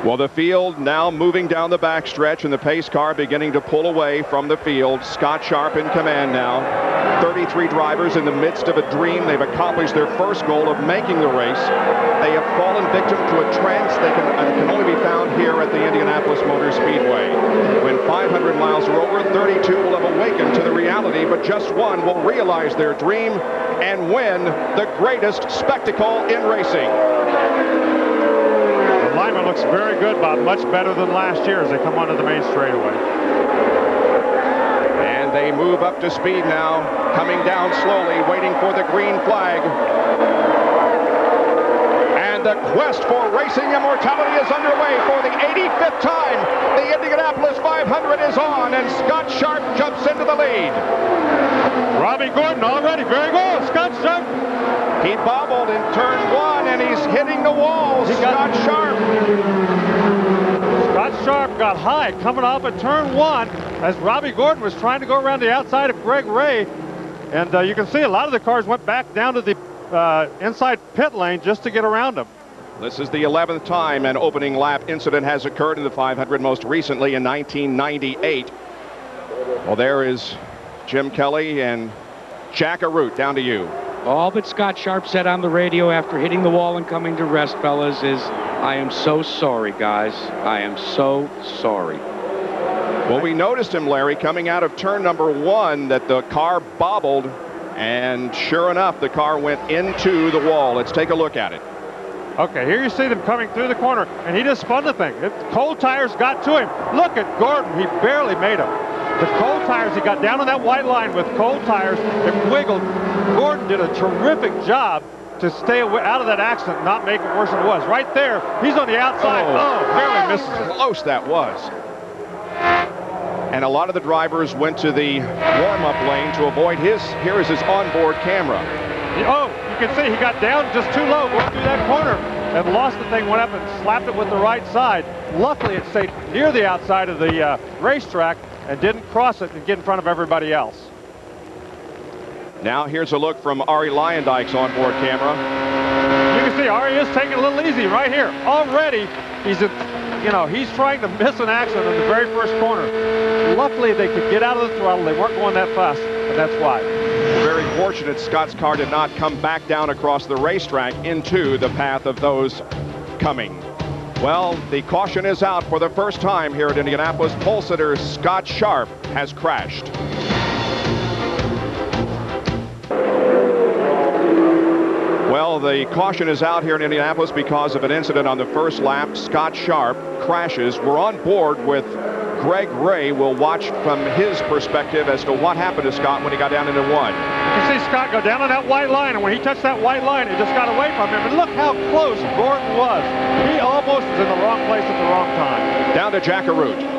S11: Well, the field now moving down the backstretch and the pace car beginning to pull away from the field. Scott Sharp in command now. 33 drivers in the midst of a dream. They've accomplished their first goal of making the race. They have fallen victim to a trance that can only be found here at the Indianapolis Motor Speedway. When 500 miles are over, 32 will have awakened to the reality, but just one will realize their dream and win the greatest spectacle in racing.
S4: The alignment looks very good, Bob. Much better than last year as they come onto the main straightaway.
S11: And they move up to speed now, coming down slowly, waiting for the green flag. And the quest for racing immortality is underway for the 85th time. The Indianapolis 500 is on, and Scott Sharp jumps into the lead.
S4: Robbie Gordon already, very good. Scott Sharp.
S11: He bobbled in turn 1, and he's hitting the walls. Scott Sharp.
S4: Scott Sharp got high coming off at turn 1 as Robbie Gordon was trying to go around the outside of Greg Ray. And you can see a lot of the cars went back down to the inside pit lane just to get around him.
S11: This is the 11th time an opening lap incident has occurred in the 500, most recently in 1998. Well, there is Jim Kelly and Jack Arute. Down to you.
S15: All that Scott Sharp said on the radio after hitting the wall and coming to rest, fellas, is, I am so sorry, guys. I am so sorry.
S11: Well, we noticed him, Larry, coming out of turn number 1, that the car bobbled, and sure enough, the car went into the wall. Let's take a look at it.
S4: Okay, here you see them coming through the corner, and he just spun the thing. Cold tires got to him. Look at Gordon. He barely made him. The cold tires, he got down on that white line with cold tires. It wiggled. Gordon did a terrific job to stay out of that accident, not make it worse than it was. Right there, he's on the outside. Oh, barely misses it.
S11: Close that was. And a lot of the drivers went to the warm-up lane to avoid his. Here is his onboard camera.
S4: Oh, you can see he got down just too low going through that corner and lost the thing, went up and slapped it with the right side. Luckily, it stayed near the outside of the racetrack and didn't cross it and get in front of everybody else.
S11: Now here's a look from Arie Luyendyk's onboard camera.
S4: You can see Arie is taking it a little easy right here. Already, he's trying to miss an accident in the very first corner. Luckily, they could get out of the throttle. They weren't going that fast, and that's why.
S11: Very fortunate Scott's car did not come back down across the racetrack into the path of those coming. Well, the caution is out for the first time here at Indianapolis. Pole sitter Scott Sharp has crashed. Well, the caution is out here in Indianapolis because of an incident on the first lap. Scott Sharp crashes. We're on board with Greg Ray. We'll watch from his perspective as to what happened to Scott when he got down into 1.
S4: You can see Scott go down on that white line, and when he touched that white line, he just got away from him. And look how close Gordon was. He almost was in the wrong place at the wrong time.
S11: Down to Jack Arute.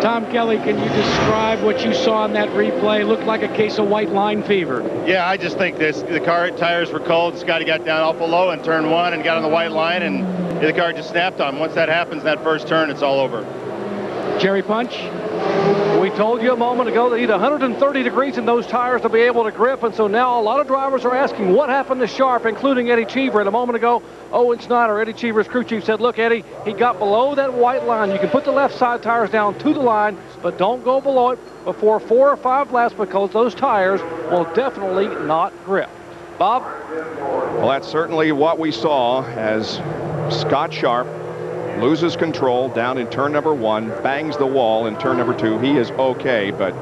S15: Tom Kelly, can you describe what you saw in that replay? Looked like a case of white line fever.
S23: Yeah, I just think the car tires were cold. Scotty got down awful low in turn 1 and got on the white line, and the car just snapped on him. Once that happens in that first turn, it's all over.
S15: Jerry Punch?
S8: We told you a moment ago they need 130 degrees in those tires to be able to grip, and so now a lot of drivers are asking what happened to Sharp, including Eddie Cheever. And a moment ago, Owen Snyder, Eddie Cheever's crew chief, said, look, Eddie, he got below that white line. You can put the left side tires down to the line, but don't go below it before 4 or 5 laps because those tires will definitely not grip. Bob?
S11: Well, that's certainly what we saw as Scott Sharp loses control down in turn number 1, bangs the wall in turn number 2. He is okay, but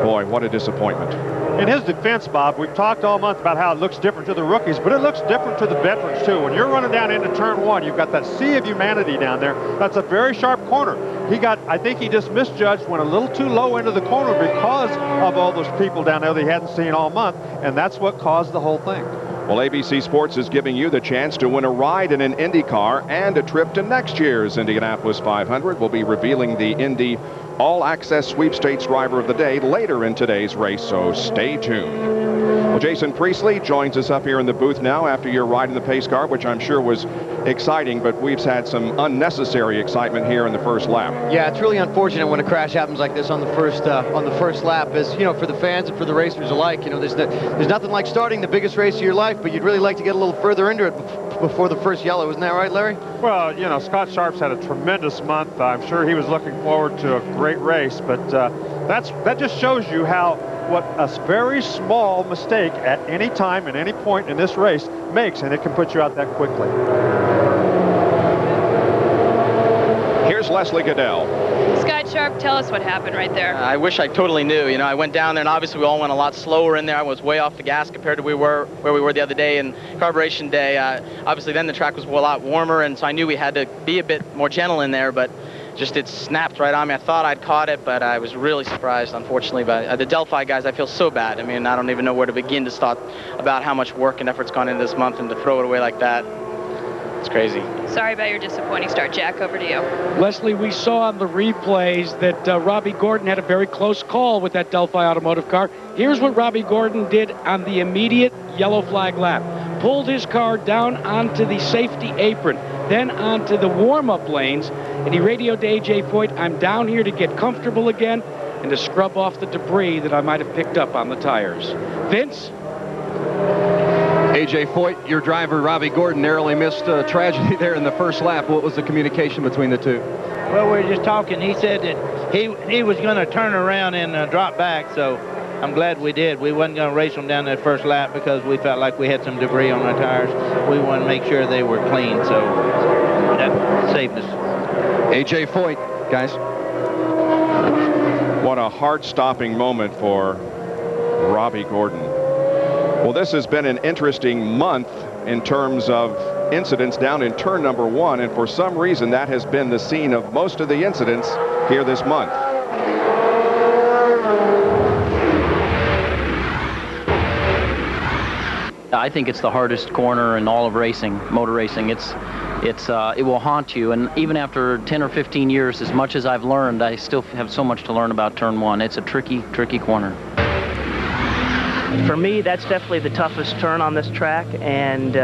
S11: boy, what a disappointment.
S4: In his defense, Bob, we've talked all month about how it looks different to the rookies, but it looks different to the veterans too. When you're running down into turn 1, you've got that sea of humanity down there. That's a very sharp corner. I think he just misjudged, went a little too low into the corner because of all those people down there that he hadn't seen all month, and that's what caused the whole thing.
S11: Well, ABC Sports is giving you the chance to win a ride in an Indy car and a trip to next year's Indianapolis 500. We'll be revealing the Indy All-Access Sweepstakes Driver of the Day later in today's race, so stay tuned. Well, Jason Priestley joins us up here in the booth now after your ride in the pace car, which I'm sure was exciting, but we've had some unnecessary excitement here in the first lap.
S17: Yeah, it's really unfortunate when a crash happens like this on the first lap, as for the fans and for the racers alike. There's nothing like starting the biggest race of your life, but you'd really like to get a little further into it before the first yellow. Isn't that right, Larry?
S4: Well, Scott Sharp's had a tremendous month. I'm sure he was looking forward to a great race, but that just shows you what a very small mistake at any time and any point in this race makes, and it can put you out that quickly.
S11: Here's Leslie Goodell.
S2: Scott Sharp, tell us what happened right there.
S26: I wish I totally knew. I went down there, and obviously we all went a lot slower in there. I was way off the gas compared to where we were the other day in carburation day. Obviously then the track was a lot warmer, and so I knew we had to be a bit more gentle in there, but just it snapped right on me. I thought I'd caught it, but I was really surprised, unfortunately. But the Delphi guys, I feel so bad. I mean, I don't even know where to begin to talk about how much work and effort's gone into this month, and to throw it away like that, it's crazy.
S2: Sorry about your disappointing start. Jack, over to you.
S15: Leslie, we saw on the replays that Robbie Gordon had a very close call with that Delphi Automotive car. Here's what Robbie Gordon did on the immediate yellow flag lap. Pulled his car down onto the safety apron, then onto the warm-up lanes, and he radioed to A.J. Foyt, I'm down here to get comfortable again and to scrub off the debris that I might have picked up on the tires. Vince?
S16: A.J. Foyt, your driver, Robbie Gordon, narrowly missed a tragedy there in the first lap. What was the communication between the two?
S21: Well, we were just talking. He said that he was going to turn around and drop back, so I'm glad we did. We wasn't going to race them down that first lap because we felt like we had some debris on our tires. We wanted to make sure they were clean, so that saved us.
S16: A.J. Foyt, guys.
S11: What a heart-stopping moment for Robbie Gordon. Well, this has been an interesting month in terms of incidents down in turn number 1, and for some reason that has been the scene of most of the incidents here this month.
S3: I think it's the hardest corner in all of racing, motor racing. It will haunt you, and even after 10 or 15 years, as much as I've learned, I still have so much to learn about turn 1. It's a tricky corner.
S10: For me, that's definitely the toughest turn on this track, and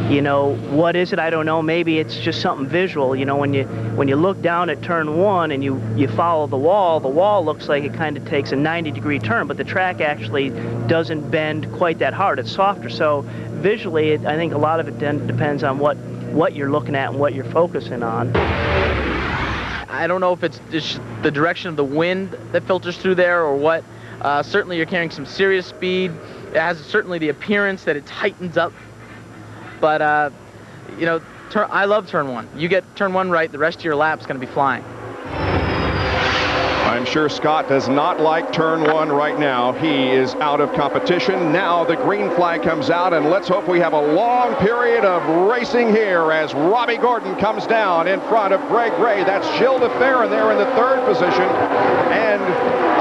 S10: you know, what is it? I don't know. Maybe it's just something visual. You know, when you look down at turn 1 and you follow the wall looks like it kind of takes a 90-degree turn, but the track actually doesn't bend quite that hard. It's softer. So visually, I think a lot of it then depends on what you're looking at and what you're focusing on.
S26: I don't know if it's just the direction of the wind that filters through there or what. Certainly you're carrying some serious speed. It has certainly the appearance that it tightens up. But, you know, I love turn 1. You get turn 1 right, the rest of your lap's going to be flying.
S11: I'm sure Scott does not like turn 1 right now. He is out of competition. Now the green flag comes out, and let's hope we have a long period of racing here as Robbie Gordon comes down in front of Greg Ray. That's Gilles DeFerrin there in the 3rd position. And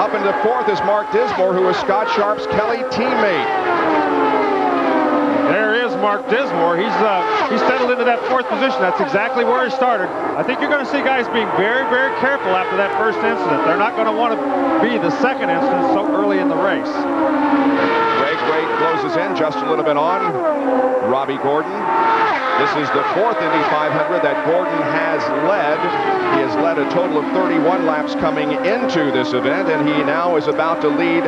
S11: up into 4th is Mark Dismore, who is Scott Sharp's Kelly teammate.
S4: There is Mark Dismore. He's settled into that 4th position. That's exactly where he started. I think you're going to see guys being very, very careful after that first incident. They're not going to want to be the second incident so early in the race.
S11: Greg Ray closes in just a little bit on Robbie Gordon. This is the 4th Indy 500 that Gordon has led. He has led a total of 31 laps coming into this event, and he now is about to lead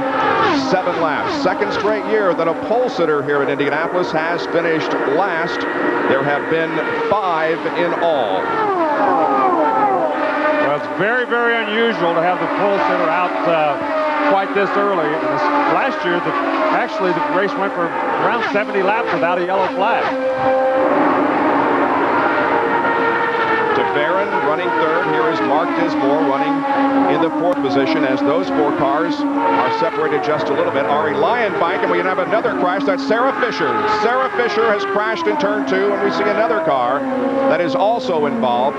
S11: 7 laps. 2nd straight year that a pole sitter here at Indianapolis has finished last. There have been 5 in all.
S4: Well, it's very, very unusual to have the pole sitter out quite this early. Last year, actually the race went for around 70 laps without a yellow flag.
S11: DeFerrin running 3rd. Here is Mark Dismore running in the 4th position as those 4 cars are separated just a little bit. Ari Lionbike, and we have another crash. That's Sarah Fisher. Sarah Fisher has crashed in turn 2, and we see another car that is also involved.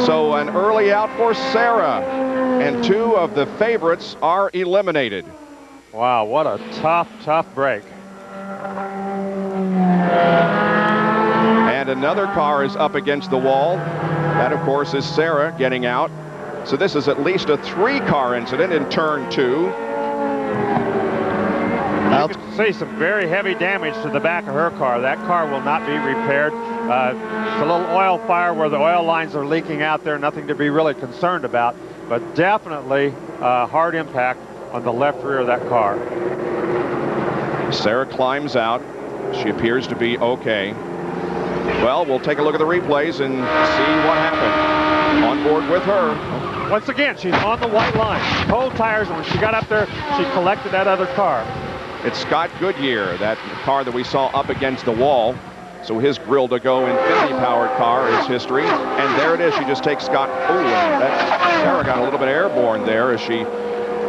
S11: So an early out for Sarah, and 2 of the favorites are eliminated.
S4: Wow, what a tough break.
S11: And another car is up against the wall. That, of course, is Sarah getting out. So this is at least a 3-car incident in turn 2.
S4: You can see some very heavy damage to the back of her car. That car will not be repaired. It's a little oil fire where the oil lines are leaking out there. Nothing to be really concerned about, but definitely a hard impact on the left rear of that car.
S11: Sarah climbs out. She appears to be okay. Well, we'll take a look at the replays and see what happened. On board with her.
S4: Once again, she's on the white line. Cold tires, and when she got up there, she collected that other car.
S11: It's Scott Goodyear, that car that we saw up against the wall. So his grill to go Infinity-powered car is history. And there it is. She just takes Scott. Oh, and Sarah got a little bit airborne there as she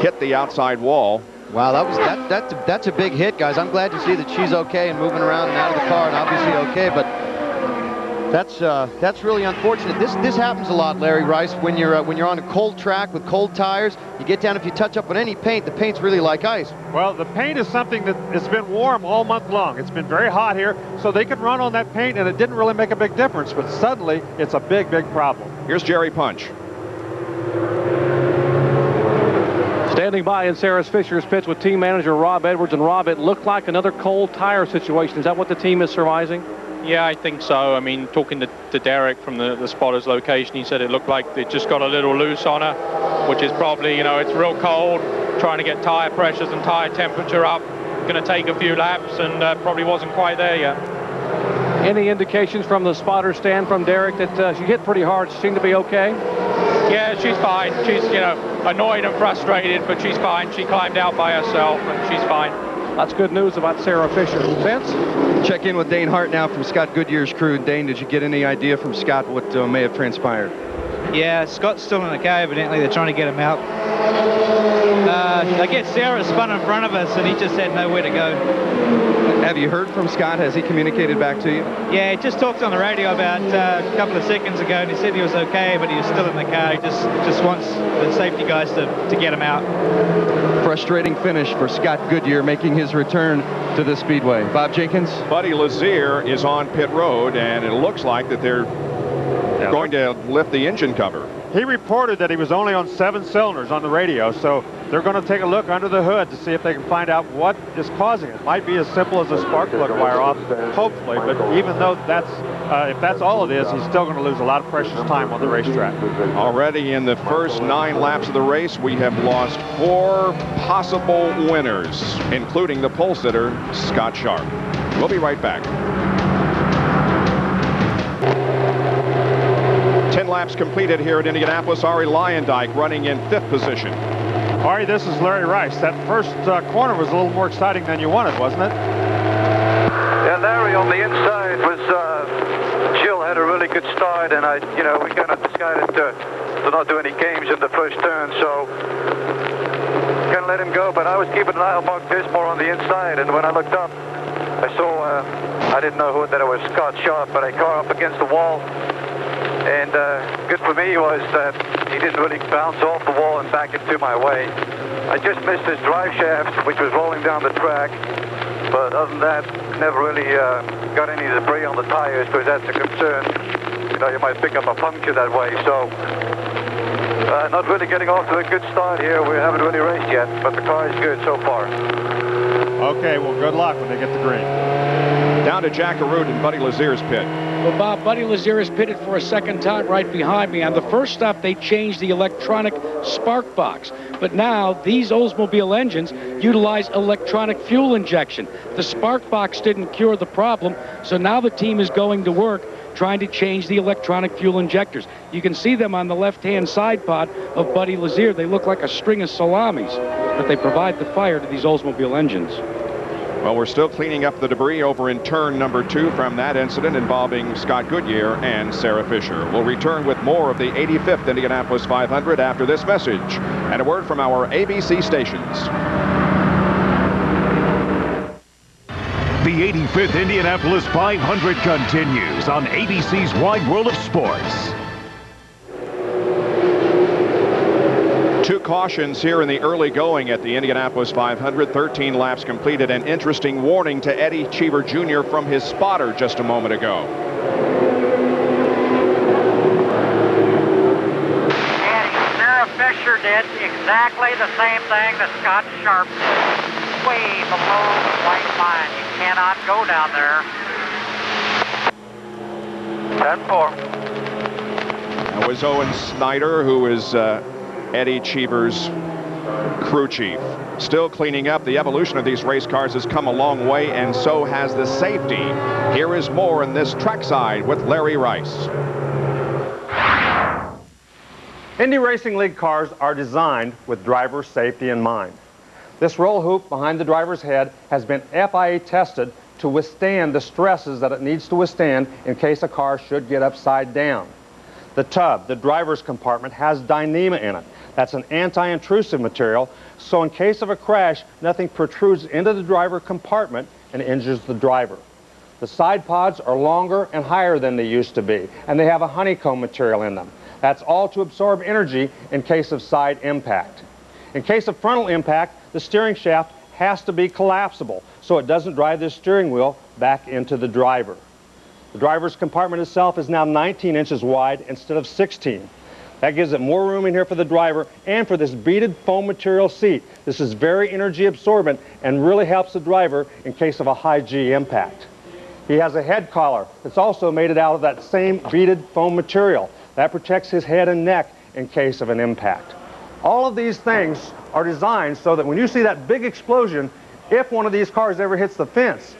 S11: hit the outside wall.
S17: Wow, that's a big hit, guys. I'm glad to see that she's okay and moving around and out of the car and obviously okay, but that's really unfortunate. This happens a lot, Larry Rice, when you're on a cold track with cold tires. You get down, if you touch up on any paint, the paint's really like ice.
S4: Well, the paint is something that has been warm all month long. It's been very hot here, so they could run on that paint, and it didn't really make a big difference, but suddenly it's a big problem.
S11: Here's Jerry Punch.
S8: Standing by in Sarah Fisher's pits with team manager Rob Edwards. And Rob, it looked like another cold tire situation. Is that what the team is surmising?
S14: Yeah, I think so. I mean, talking to Derek from the spotter's location, he said it looked like it just got a little loose on her, which is probably, you know, it's real cold, trying to get tire pressures and tire temperature up. going to take a few laps, and probably wasn't quite there yet.
S8: Any indications from the spotter stand from Derek that she hit pretty hard? She seemed to be okay?
S14: Yeah, she's fine. She's, you know, annoyed and frustrated, but she's fine. She climbed out by herself, and she's fine.
S8: That's good news about Sarah Fisher. Vince?
S16: Check in with Dane Hart now from Scott Goodyear's crew. Dane, did you get any idea from Scott what may have transpired?
S21: Yeah, Scott's still in the car, evidently. They're trying to get him out. I guess Sarah spun in front of us, and he just had nowhere to go.
S16: Have you heard from Scott? Has he communicated back to you?
S21: Yeah, he just talked on the radio about a couple of seconds ago, and he said he was okay, but he was still in the car. He just wants the safety guys to get him out.
S16: Frustrating finish for Scott Goodyear making his return to the Speedway. Bob Jenkins?
S11: Buddy Lazier is on pit road, and it looks like that they're going to lift the engine cover.
S4: He reported that he was only on 7 cylinders on the radio, so they're going to take a look under the hood to see if they can find out what is causing it. Might be as simple as a spark plug wire off, hopefully, but even though that's, if that's all it is, he's still going to lose a lot of precious time on the racetrack.
S11: Already in the first 9 laps of the race, we have lost 4 possible winners, including the pole sitter, Scott Sharp. We'll be right back. 10 laps completed here at Indianapolis. Ari Leyendijk running in 5th position.
S4: Ari, this is Larry Rice. That first corner was a little more exciting than you wanted, wasn't it?
S7: Yeah, Larry on the inside was, Jill had a really good start, and we kind of decided to not do any games in the first turn, so kind of let him go, but I was keeping an eye on Mark Dismore on the inside, and when I looked up, I saw, I didn't know that it was Scott Sharp, but a car up against the wall. And good for me was that he didn't really bounce off the wall and back into my way. I just missed his drive shaft, which was rolling down the track. But other than that, never really got any debris on the tires, because that's a concern. You might pick up a puncture that way. So not really getting off to a good start here. We haven't really raced yet, but the car is good so far.
S4: Okay, well, good luck when they get the green.
S11: Down to Jack Arute in Buddy Lazier's pit.
S15: Well, Bob, Buddy Lazier is pitted for a second time right behind me. On the first stop, they changed the electronic spark box. But now, these Oldsmobile engines utilize electronic fuel injection. The spark box didn't cure the problem, so now the team is going to work trying to change the electronic fuel injectors. You can see them on the left-hand side pod of Buddy Lazier. They look like a string of salamis, but they provide the fire to these Oldsmobile engines.
S11: Well, we're still cleaning up the debris over in turn number 2 from that incident involving Scott Goodyear and Sarah Fisher. We'll return with more of the 85th Indianapolis 500 after this message and a word from our ABC stations.
S5: The 85th Indianapolis 500 continues on ABC's Wide World of Sports.
S11: 2 cautions here in the early going at the Indianapolis 500. 13 laps completed. An interesting warning to Eddie Cheever Jr. from his spotter just a moment ago.
S9: And Sarah Fisher did exactly the same thing that Scott Sharp did. Way below the white line. You cannot go down there. 10-4.
S11: That was Owen Snyder, who is Eddie Cheever's crew chief. Still cleaning up. The evolution of these race cars has come a long way, and so has the safety. Here is more in this trackside with Larry Rice.
S4: Indy Racing League cars are designed with driver safety in mind. This roll hoop behind the driver's head has been FIA tested to withstand the stresses that it needs to withstand in case a car should get upside down. The tub, the driver's compartment, has Dyneema in it. That's an anti-intrusive material, so in case of a crash, nothing protrudes into the driver compartment and injures the driver. The side pods are longer and higher than they used to be, and they have a honeycomb material in them. That's all to absorb energy in case of side impact. In case of frontal impact, the steering shaft has to be collapsible, so it doesn't drive the steering wheel back into the driver. The driver's compartment itself is now 19 inches wide instead of 16. That gives it more room in here for the driver and for this beaded foam material seat. This is very energy absorbent and really helps the driver in case of a high G impact. He has a head collar that's also made out of that same beaded foam material. That protects his head and neck in case of an impact. All of these things are designed so that when you see that big explosion, if one of these cars ever hits the fence,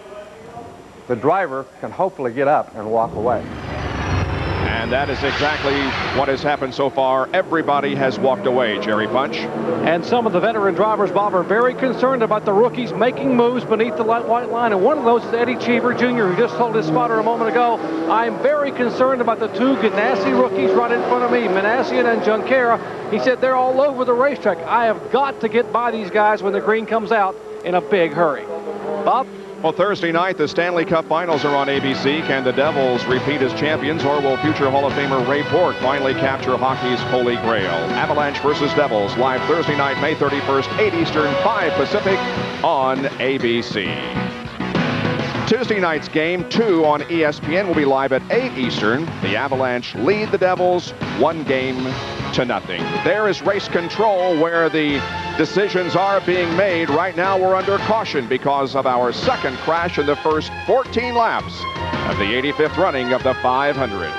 S4: the driver can hopefully get up and walk away.
S11: And that is exactly what has happened so far. Everybody has walked away, Jerry Punch.
S8: And some of the veteran drivers, Bob, are very concerned about the rookies making moves beneath the white line. And one of those is Eddie Cheever Jr., who just told his spotter a moment ago, I'm very concerned about the two Ganassi rookies right in front of me, Manassian and Junqueira. He said they're all over the racetrack. I have got to get by these guys when the green comes out in a big hurry. Bob?
S11: Well, Thursday night, the Stanley Cup Finals are on ABC. Can the Devils repeat as champions, or will future Hall of Famer Ray Bork finally capture hockey's holy grail? Avalanche versus Devils, live Thursday night, May 31st, 8 Eastern, 5 Pacific on ABC. Tuesday night's game 2 on ESPN will be live at 8 Eastern. The Avalanche lead the Devils 1-0. There is race control where the decisions are being made. Right now we're under caution because of our second crash in the first 14 laps of the 85th running of the 500.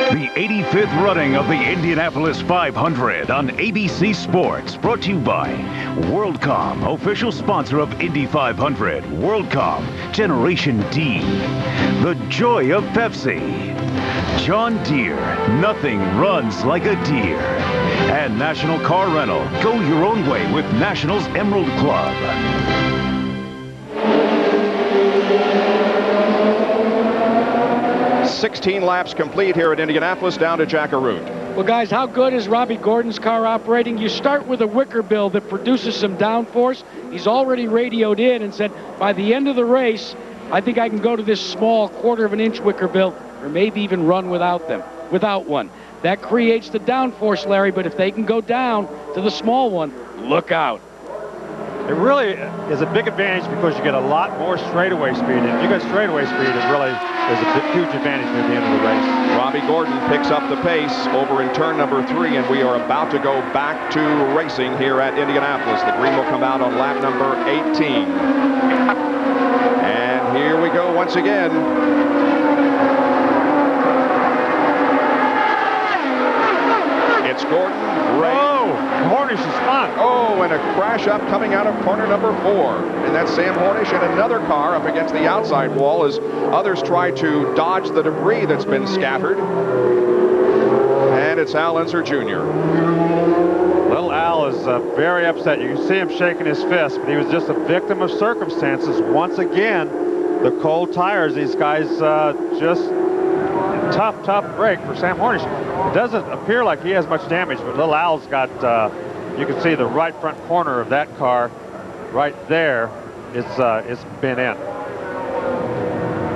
S5: The 85th running of the Indianapolis 500 on ABC Sports, brought to you by WorldCom, official sponsor of Indy 500. WorldCom, Generation D. The joy of Pepsi. John Deere, nothing runs like a deer. And National Car Rental, go your own way with National's Emerald Club.
S11: 16 laps complete here at Indianapolis, down to Jack Arute.
S15: Well, guys, how good is Robbie Gordon's car operating? You start with a wicker bill that produces some downforce. He's already radioed in and said, by the end of the race, I think I can go to this small 1/4 of an inch wicker bill, or maybe even run without one. That creates the downforce, Larry, but if they can go down to the small one, look out.
S4: It really is a big advantage because you get a lot more straightaway speed. And if you get straightaway speed, it really is a huge advantage near the end of the race.
S11: Robbie Gordon picks up the pace over in turn number 3, and we are about to go back to racing here at Indianapolis. The green will come out on lap number 18. And here we go once again. It's Gordon, Ray.
S4: Hornish is on.
S11: Oh, and a crash up coming out of corner number 4. And that's Sam Hornish and another car up against the outside wall as others try to dodge the debris that's been scattered. And it's Al Unser Jr.
S4: Little Al is very upset. You can see him shaking his fist, but he was just a victim of circumstances. Once again, the cold tires, these guys just tough break for Sam Hornish. It doesn't appear like he has much damage, but little Al's got, you can see the right front corner of that car right there. It's been in.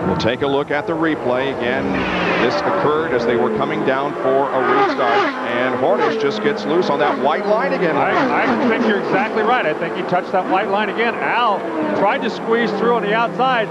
S11: We'll take a look at the replay again. This occurred as they were coming down for a restart, and Hornish just gets loose on that white line again.
S4: I think you're exactly right. I think he touched that white line again. Al tried to squeeze through on the outside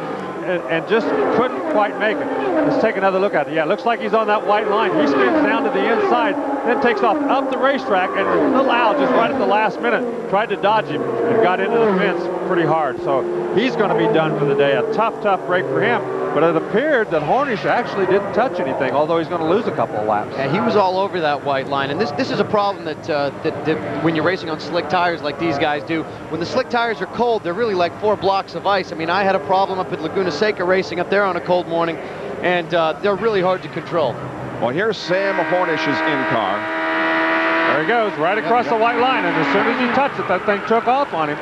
S4: and just couldn't quite make it. Let's take another look at it. Yeah, it looks like he's on that white line. He spins down to the inside, then takes off up the racetrack, and little Al just right at the last minute tried to dodge him and got into the fence pretty hard. So he's going to be done for the day. A tough break for him. But it appeared that Hornish actually didn't touch anything, although he's going to lose a couple of laps.
S17: Yeah, he was all over that white line, and this is a problem that when you're racing on slick tires like these guys do. When the slick tires are cold, they're really like 4 blocks of ice. I mean, I had a problem up at Laguna Seca racing up there on a cold morning, and they're really hard to control.
S11: Well, here's Sam Hornish's in-car.
S4: There he goes, right across the white line, and as soon as he touched it, that thing took off on him.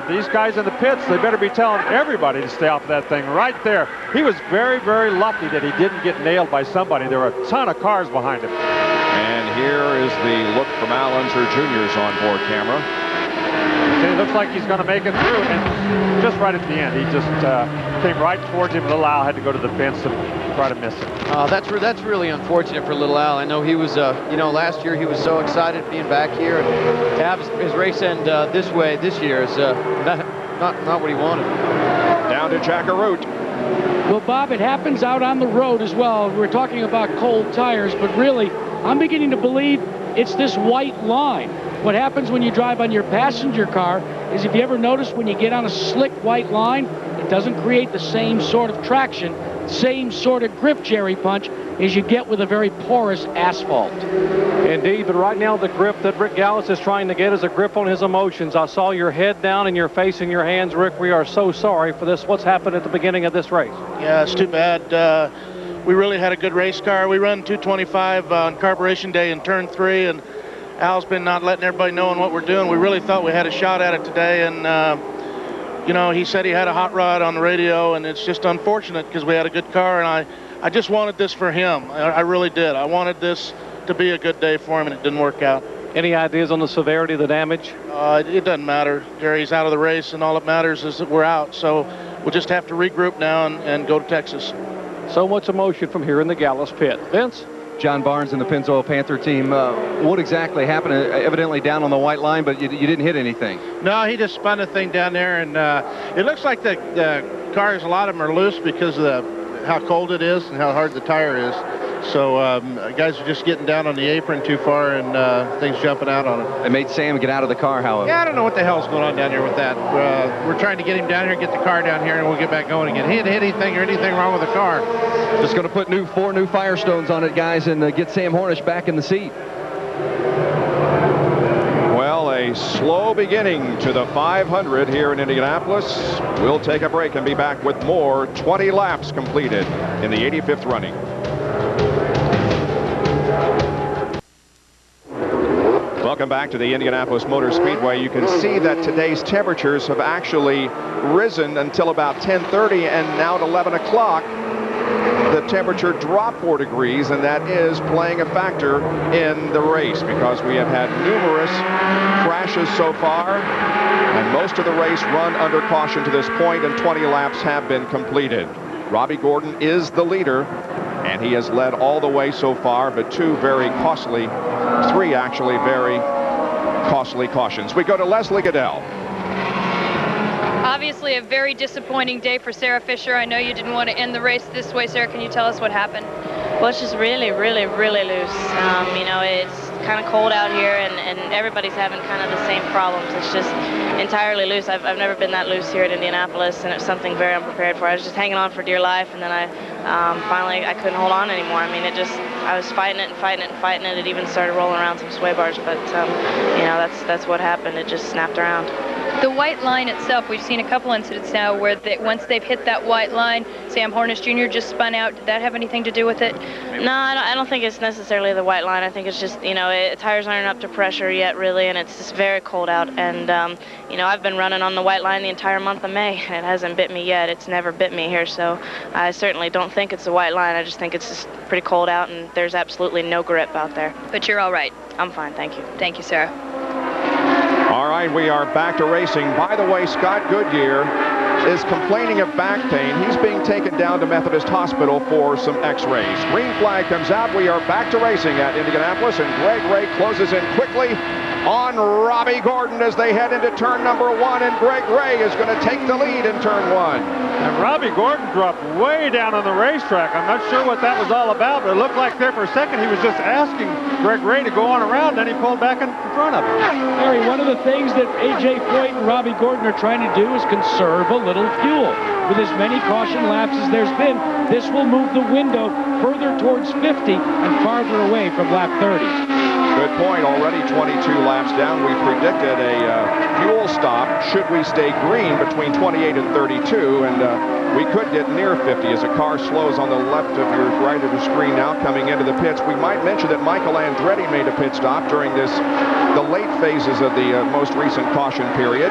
S4: These guys in the pits, they better be telling everybody to stay off of that thing right there. He was very lucky that he didn't get nailed by somebody. There were a ton of cars behind him.
S11: And here is the look from Al Unser Jr.'s onboard camera.
S4: It looks like he's going to make it through, and just right at the end, he just came right towards him. Little Al had to go to the fence to try to miss it.
S17: That's really unfortunate for little Al. I know he was, last year he was so excited being back here, and to have his race end this way this year is not what he wanted.
S11: Down to Jack Arute.
S15: Well, Bob, it happens out on the road as well. We're talking about cold tires, but really, I'm beginning to believe it's this white line. What happens when you drive on your passenger car is, if you ever notice when you get on a slick white line, it doesn't create the same sort of traction same sort of grip, Jerry Punch, as you get with a very porous asphalt.
S8: Indeed, but right now the grip that Rick Gallus is trying to get is a grip on his emotions. I saw your head down and your face in your hands, Rick. We are so sorry for this. What's happened at the beginning of this race?
S1: Yeah, it's too bad. We really had a good race car. We run 225 on carburation day in turn 3, and Al's been not letting everybody know what we're doing. We really thought we had a shot at it today, and you know, he said he had a hot rod on the radio, and it's just unfortunate because we had a good car, and I just wanted this for him. I really did. I wanted this to be a good day for him, and it didn't work out.
S8: Any ideas on the severity of the damage?
S1: It doesn't matter. Jerry's out of the race, and all that matters is that we're out. So we'll just have to regroup now and go to Texas.
S8: So much emotion from here in the Gallus pit. Vince?
S22: John Barnes and the Pennzoil Panther team. What exactly happened? Evidently down on the white line, but you didn't hit anything.
S24: No, he just spun the thing down there, and it looks like the cars, a lot of them are loose because of how cold it is and how hard the tire is. So guys are just getting down on the apron too far, and things jumping out on them.
S22: They made Sam get out of the car, however.
S24: Yeah, I don't know what the hell's going on down here with that. We're trying to get him down here, get the car down here, and we'll get back going again. He didn't hit anything or anything wrong with the car.
S22: Just going to put 4 new Firestones on it, guys, and get Sam Hornish back in the seat.
S11: Well, a slow beginning to the 500 here in Indianapolis. We'll take a break and be back with more 20 laps completed in the 85th running. Welcome back to the Indianapolis Motor Speedway. You can see that today's temperatures have actually risen until about 10:30, and now at 11 o'clock the temperature dropped 4 degrees, and that is playing a factor in the race because we have had numerous crashes so far, and most of the race run under caution to this point, and 20 laps have been completed. Robbie Gordon is the leader, and he has led all the way so far, but 3 actually very costly cautions. We go to Leslie Goodell.
S2: Obviously a very disappointing day for Sarah Fisher. I know you didn't want to end the race this way. Sarah, can you tell us what happened?
S12: Well, it's just really, really, really loose. You know, it's kind of cold out here, and everybody's having kind of the same problems. It's just entirely loose. I've never been that loose here at Indianapolis, and it's something very unprepared for. I was just hanging on for dear life, and then finally I couldn't hold on anymore. I mean, I was fighting it and fighting it and fighting it. It even started rolling around some sway bars, but you know, that's what happened. It just snapped around.
S2: The white line itself, we've seen a couple incidents now where once they've hit that white line, Sam Hornish Jr. just spun out. Did that have anything to do with it?
S12: No, I don't think it's necessarily the white line. I think it's just, you know, tires aren't up to pressure yet, really, and it's just very cold out. And, you know, I've been running on the white line the entire month of May, and it hasn't bit me yet. It's never bit me here, so I certainly don't think it's the white line. I just think it's just pretty cold out, and there's absolutely no grip out there.
S2: But you're all right.
S12: I'm fine, thank you.
S2: Thank you, Sarah.
S11: All right, we are back to racing. By the way, Scott Goodyear is complaining of back pain. He's being taken down to Methodist Hospital for some x-rays. Green flag comes out. We are back to racing at Indianapolis, and Greg Ray closes in quickly on Robbie Gordon as they head into turn number 1, and Greg Ray is going to take the lead in turn 1.
S4: And Robbie Gordon dropped way down on the racetrack. I'm not sure what that was all about, but it looked like there for a second he was just asking Greg Ray to go on around, then he pulled back in front of him.
S15: Larry, one of the things that A.J. Foyt and Robbie Gordon are trying to do is conserve a little fuel. With as many caution laps as there's been, this will move the window further towards 50 and farther away from lap 30.
S11: Good point. Already 22 laps down. We predicted a fuel stop should we stay green between 28 and 32, and we could get near 50 as a car slows on the right of your screen now coming into the pits. We might mention that Michael Andretti made a pit stop during the late phases of the most recent caution period.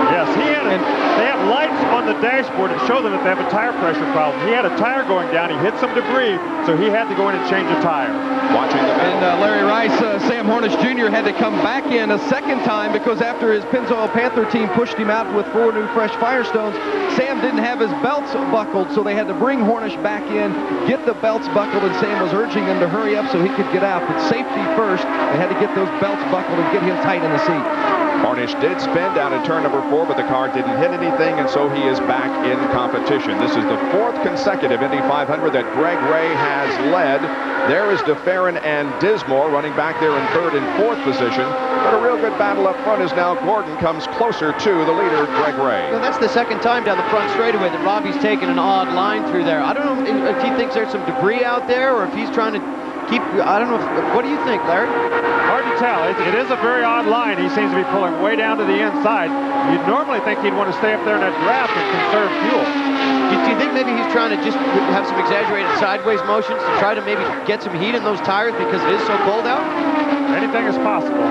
S4: Yes, they have lights on the dashboard that show them that they have a tire pressure problem. He had a tire going down. He hit some debris, so he had to go in and change a tire.
S11: Watching the
S22: And Larry Rice, Sam Hornish Jr. had to come back in a second time because after his Pennzoil Panther team pushed him out with 4 new fresh Firestones, Sam didn't have his belts buckled, so they had to bring Hornish back in, get the belts buckled, and Sam was urging him to hurry up so he could get out. But safety first, they had to get those belts buckled and get him tight in the seat.
S11: Harnish did spin down in turn number 4, but the car didn't hit anything, and so he is back in competition. This is the 4th consecutive Indy 500 that Greg Ray has led. There is DeFerrin and Dismore running back there in 3rd and 4th position. But a real good battle up front is now Gordon comes closer to the leader, Greg Ray.
S17: Well, that's the second time down the front straightaway that Robbie's taken an odd line through there. I don't know if he thinks there's some debris out there or if he's trying to keep, I don't know. What do you think, Larry?
S4: Hard to tell. It is a very odd line. He seems to be pulling way down to the inside. You'd normally think he'd want to stay up there in that draft and conserve fuel.
S17: Do you think maybe he's trying to just have some exaggerated sideways motions to try to maybe get some heat in those tires because it is so cold out?
S4: Anything is possible.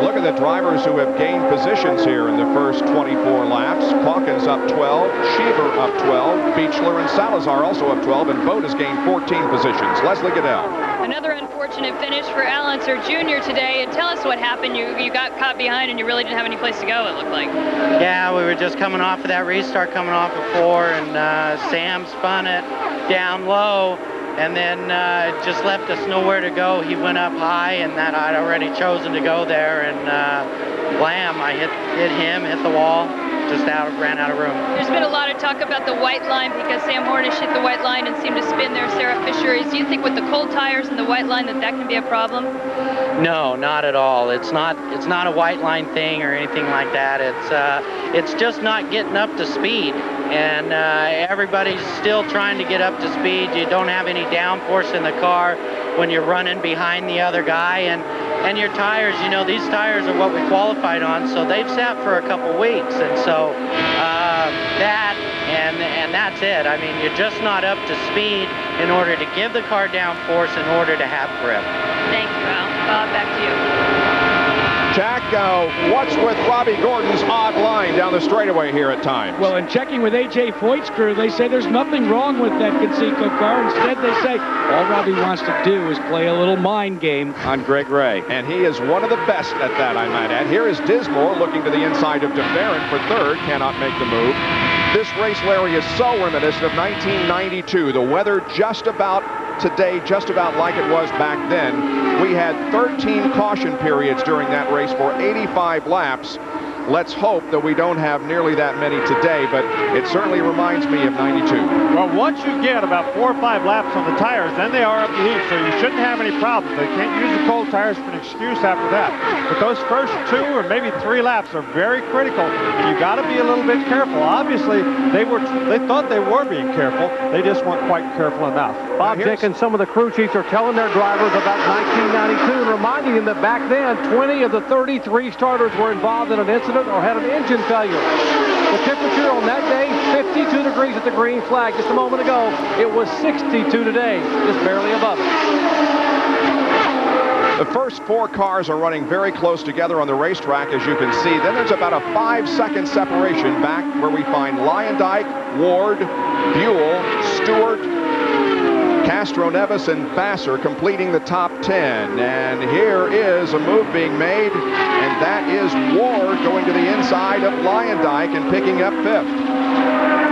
S11: Look at the drivers who have gained positions here in the first 24 laps. Calkins up 12, Cheever up 12, Beechler and Salazar also up 12, and Vogt has gained 14 positions. Leslie Goodell.
S2: Another unfortunate finish for Al Unser Jr. today. And tell us what happened. You got caught behind and you really didn't have any place to go, it looked like.
S9: Yeah, we were just coming off of that restart, coming off of 4, and Sam spun it down low. And then it just left us nowhere to go. He went up high, and that I'd already chosen to go there, and blam, I hit him, hit the wall, just ran out of room.
S2: There's been a lot of talk about the white line because Sam Hornish hit the white line and seemed to spin there. Sarah Fisher, do you think with the cold tires and the white line that can be a problem?
S9: No, not at all. It's not a white line thing or anything like that. It's just not getting up to speed. And everybody's still trying to get up to speed. You don't have any downforce in the car when you're running behind the other guy. And your tires, these tires are what we qualified on, so they've sat for a couple weeks. And so and that's it. I mean, you're just not up to speed in order to give the car downforce in order to have grip.
S2: Thank you, Al. Bob, back to you.
S11: Jack, what's with Robbie Gordon's odd line down the straightaway here at times?
S15: Well, in checking with A.J. Foyt's crew, they say there's nothing wrong with that Conseco car. Instead, they say all Robbie wants to do is play a little mind game on Greg Ray.
S11: And he is one of the best at that, I might add. Here is Dismore looking to the inside of DeFerrin for 3rd, cannot make the move. This race, Larry, is so reminiscent of 1992. The weather just about today, just about like it was back then. We had 13 caution periods during that race for 85 laps. Let's hope that we don't have nearly that many today, but it certainly reminds me of 92.
S4: Well, once you get about 4 or 5 laps on the tires, then they are up to heat, so you shouldn't have any problems. They can't use the cold tires for an excuse after that. But those first 2 or maybe 3 laps are very critical, and you got to be a little bit careful. Obviously, they thought they were being careful. They just weren't quite careful enough.
S8: Bob Jenkins, some of the crew chiefs are telling their drivers about 1992 and reminding them that back then, 20 of the 33 starters were involved in an incident or had an engine failure. The temperature on that day, 52 degrees at the green flag just a moment ago. It was 62 today, just barely above it.
S11: The first 4 cars are running very close together on the racetrack, as you can see. Then there's about a 5-second separation back where we find Lyondike, Ward, Buell, Stewart, Castro Nevis and Vassar completing the top 10. And here is a move being made, and that is Ward going to the inside of Lyondike and picking up 5th.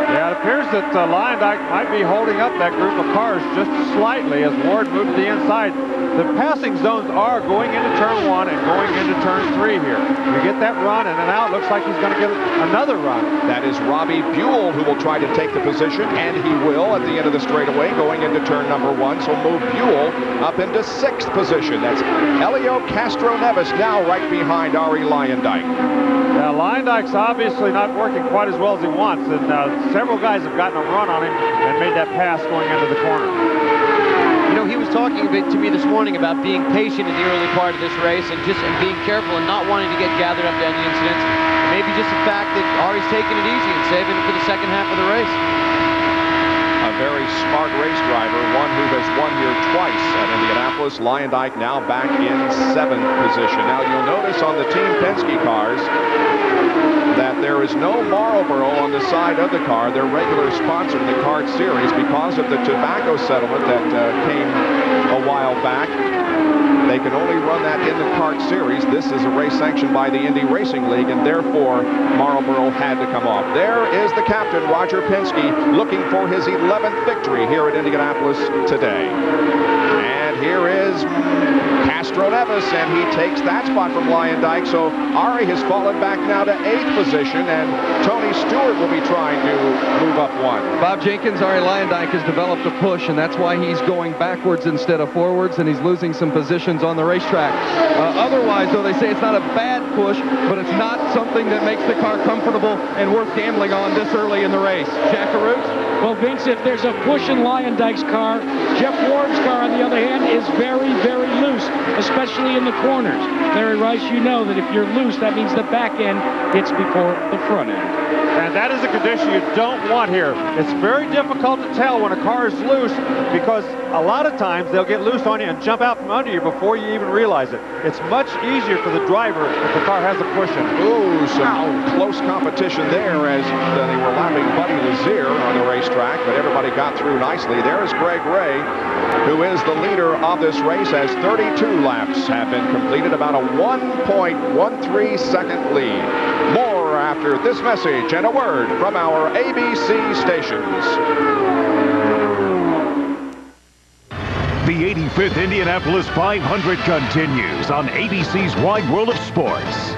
S4: Yeah, it appears that Lyondike might be holding up that group of cars just slightly as Ward moved to the inside. The passing zones are going into turn 1 and going into turn 3 here. You get that run, and then now it looks like he's going to get another run.
S11: That is Robbie Buell who will try to take the position, and he will at the end of the straightaway going into turn number 1. So move Buell up into 6th position. That's Elio Castro Nevis now right behind Ari Lyondike.
S4: Now, Lyondike's obviously not working quite as well as he wants, and several guys have gotten a run on him and made that pass going into the corner.
S17: You know, he was talking a bit to me this morning about being patient in the early part of this race and being careful and not wanting to get gathered up to any incidents. Maybe just the fact that Ari's taking it easy and saving it for the second half of the race.
S11: A very smart race driver, one who has won here twice at Indianapolis. Lyondike now back in 7th position. Now you'll notice on the Team Penske cars that there is no Marlboro on the side of the car, their regular sponsor in the CART series, because of the tobacco settlement that came a while back. They can only run that in the CART series. This is a race sanctioned by the Indy Racing League, and therefore Marlboro had to come off. There is the captain, Roger Penske, looking for his 11th victory here at Indianapolis today. And here is Castro Nevis, and he takes that spot from Lyondike. So Ari has fallen back now to 8th position, and Tony Stewart will be trying to move up one.
S22: Bob Jenkins, Ari Lyondike has developed a push, and that's why he's going backwards instead of forwards, and he's losing some positions on the racetrack. Otherwise, though, they say it's not a bad push, but it's not something that makes the car comfortable and worth gambling on this early in the race. Jack Arute?
S15: Well, Vince, if there's a push in Lyondike's car, Jeff Ward's car, on the other hand, is very, very loose, especially in the corners. Larry Rice, you know that if you're loose, that means the back end hits before the front end.
S4: And that is a condition you don't want here. It's very difficult to tell when a car is loose because a lot of times they'll get loose on you and jump out from under you before you even realize it. It's much easier for the driver if the car has a push in it.
S11: Ooh, some close competition there as they were lapping Buddy Lazier on the racetrack, but everybody got through nicely. There is Greg Ray, who is the leader of this race, as 32 laps have been completed, about a 1.13 second lead. More after this message and a word from our ABC stations.
S5: The 85th Indianapolis 500 continues on ABC's Wide World of Sports.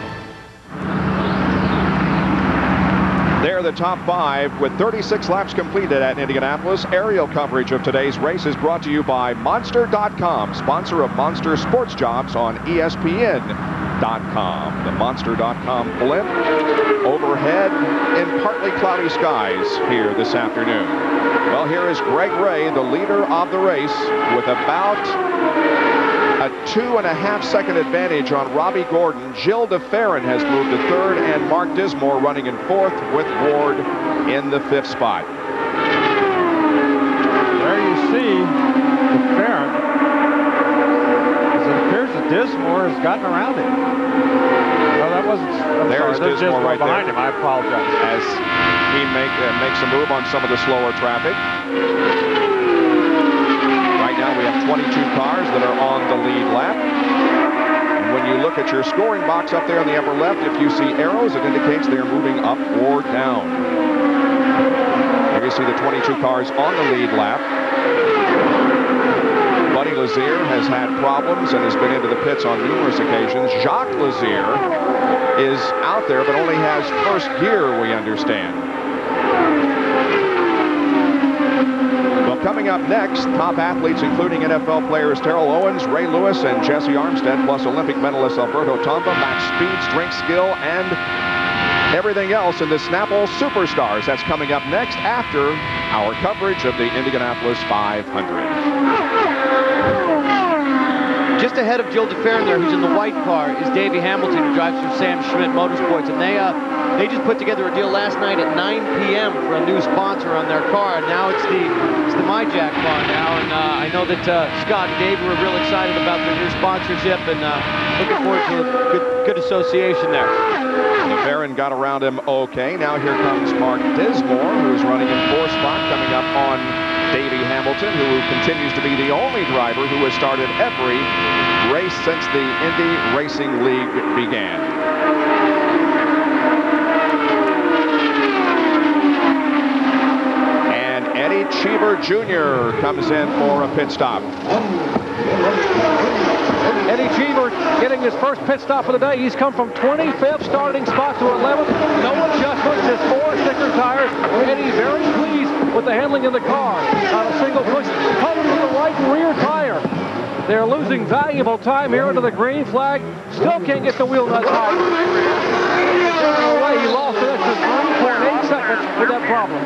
S11: They're the top 5 with 36 laps completed at Indianapolis. Aerial coverage of today's race is brought to you by Monster.com, sponsor of Monster Sports Jobs on ESPN.com. The Monster.com blimp overhead in partly cloudy skies here this afternoon. Well, here is Greg Ray, the leader of the race, with about a 2.5 second advantage on Robbie Gordon. Jill DeFerrin has moved to 3rd, and Mark Dismore running in 4th with Ward in the 5th spot.
S4: There you see DeFerrin. As it appears that Dismore has gotten around it. Well, that wasn't.
S11: There's Dismore right
S4: behind
S11: there.
S4: him. I apologize.
S11: As he makes a move on some of the slower traffic. Right now we have 22 cars that are on the lead lap. And when you look at your scoring box up there in the upper left, if you see arrows, it indicates they're moving up or down. Here you see the 22 cars on the lead lap. Buddy Lazier has had problems and has been into the pits on numerous occasions. Jacques Lazier is out there, but only has first gear, we understand. Well, coming up next, top athletes including NFL players Terrell Owens, Ray Lewis, and Jesse Armstead, plus Olympic medalist Alberto Tomba, max speed, strength, skill, and everything else in the Snapple Superstars. That's coming up next after our coverage of the Indianapolis 500.
S17: Just ahead of Jill DeFerrin there, who's in the white car, is Davey Hamilton, who drives for Sam Schmidt Motorsports. And they just put together a deal last night at 9 p.m. for a new sponsor on their car. And now it's the MyJack car now. And I know that Scott and Davey were real excited about their new sponsorship and looking forward to a good association there.
S11: DeFerrin got around him okay. Now here comes Mark Dismore, who's running in 4th spot, coming up on Davey Hamilton, who continues to be the only driver who has started every race since the Indy Racing League began. And Eddie Cheever Jr. comes in for a pit stop.
S8: Eddie Cheever getting his first pit stop of the day. He's come from 25th starting spot to 11th. No adjustments, just 4 sticker tires. Eddie very pleased with the handling of the car. On a single push, covered with the right rear tire. They're losing valuable time here into the green flag. Still can't get the wheel nuts right. He lost an extra 3.8 seconds with that problem.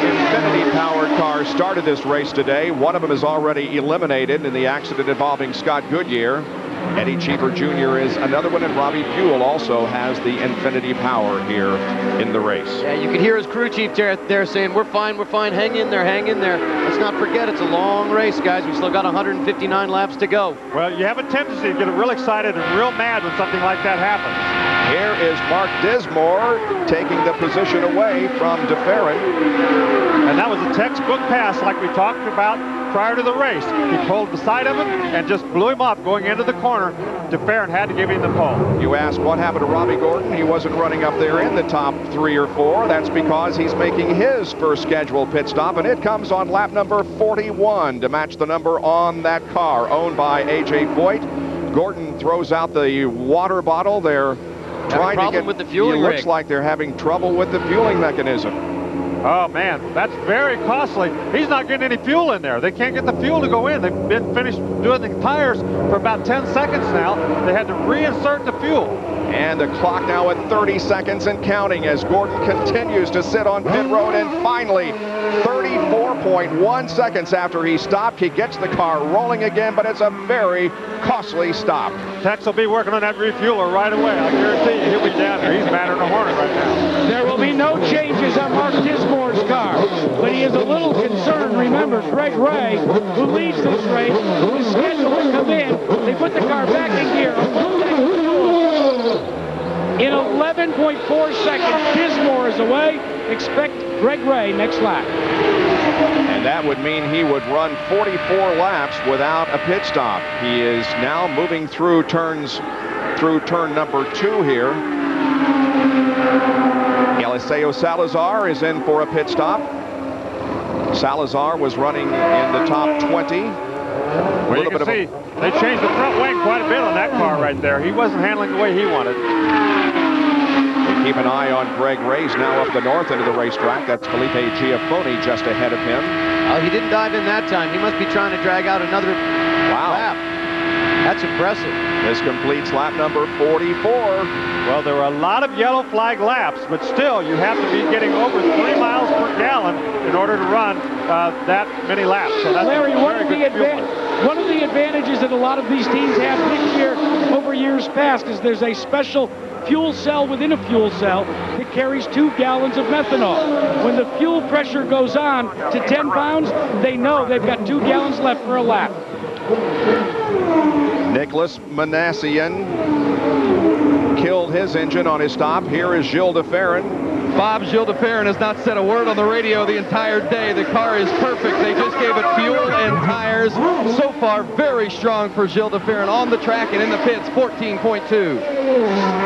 S11: Infinity-powered cars started this race today. One of them is already eliminated in the accident involving Scott Goodyear. Eddie Cheever Jr. is another one, and Robbie Buell also has the Infinity power here in the race.
S17: Yeah, you can hear his crew chief there saying, we're fine, hang in there, hang in there. Let's not forget, it's a long race, guys. We still got 159 laps to go.
S4: Well, you have a tendency to get real excited and real mad when something like that happens.
S11: Here is Mark Dismore taking the position away from DeFerrin.
S4: And that was a textbook pass like we talked about prior to the race. He pulled beside of him and just blew him up going into the corner. DeFerrin had to give him the pole.
S11: You ask what happened to Robbie Gordon. He wasn't running up there in the top 3 or 4. That's because he's making his first scheduled pit stop, and it comes on lap number 41 to match the number on that car owned by A.J. Foyt. Gordon throws out the water bottle. They're trying to get
S16: with the fueling
S11: it looks
S16: rig.
S11: like they're having trouble with the fueling mechanism.
S4: Oh, man, that's very costly. He's not getting any fuel in there. They can't get the fuel to go in. They've been finished doing the tires for about 10 seconds now. They had to reinsert the fuel.
S11: And the clock now at 30 seconds and counting as Gordon continues to sit on pit road. And finally, 34.1 seconds after he stopped, he gets the car rolling again, but it's a very costly stop.
S4: Tex will be working on that refueler right away. I guarantee you he'll be down there. He's madder than a hornet right now.
S15: There will be no changes on Mark Dismore's car, but he is a little concerned. Remember, Greg Ray, who leads this race, is scheduled to come in. They put the car back in gear. In 11.4 seconds, Dismore is away. Expect Greg Ray next lap.
S11: And that would mean he would run 44 laps without a pit stop. He is now moving through turn number 2 here. Eliseo Salazar is in for a pit stop. Salazar was running in the top 20.
S4: Well, you can see they changed the front wing quite a bit on that car right there. He wasn't handling the way he wanted.
S11: We keep an eye on Greg Ray's now up the north end of the racetrack. That's Felipe Giaffoni just ahead of him.
S17: Oh, he didn't dive in that time. He must be trying to drag out another lap. That's impressive.
S11: This completes lap number 44.
S4: Well, there were a lot of yellow flag laps, but still, you have to be getting over 3 miles per gallon in order to run that many laps. So that's
S15: Larry,
S4: one
S15: of the advantages that a lot of these teams have this year over years past is there's a special fuel cell within a fuel cell that carries 2 gallons of methanol. When the fuel pressure goes on to 10 pounds, they know they've got 2 gallons left for a lap.
S11: Nicholas Manassian killed his engine on his stop. Here is Gilles DeFerrin.
S22: Bob, Gilles DeFerrin has not said a word on the radio the entire day. The car is perfect. They just gave it fuel and tires. So far, very strong for Gilles DeFerrin on the track and in the pits, 14.2.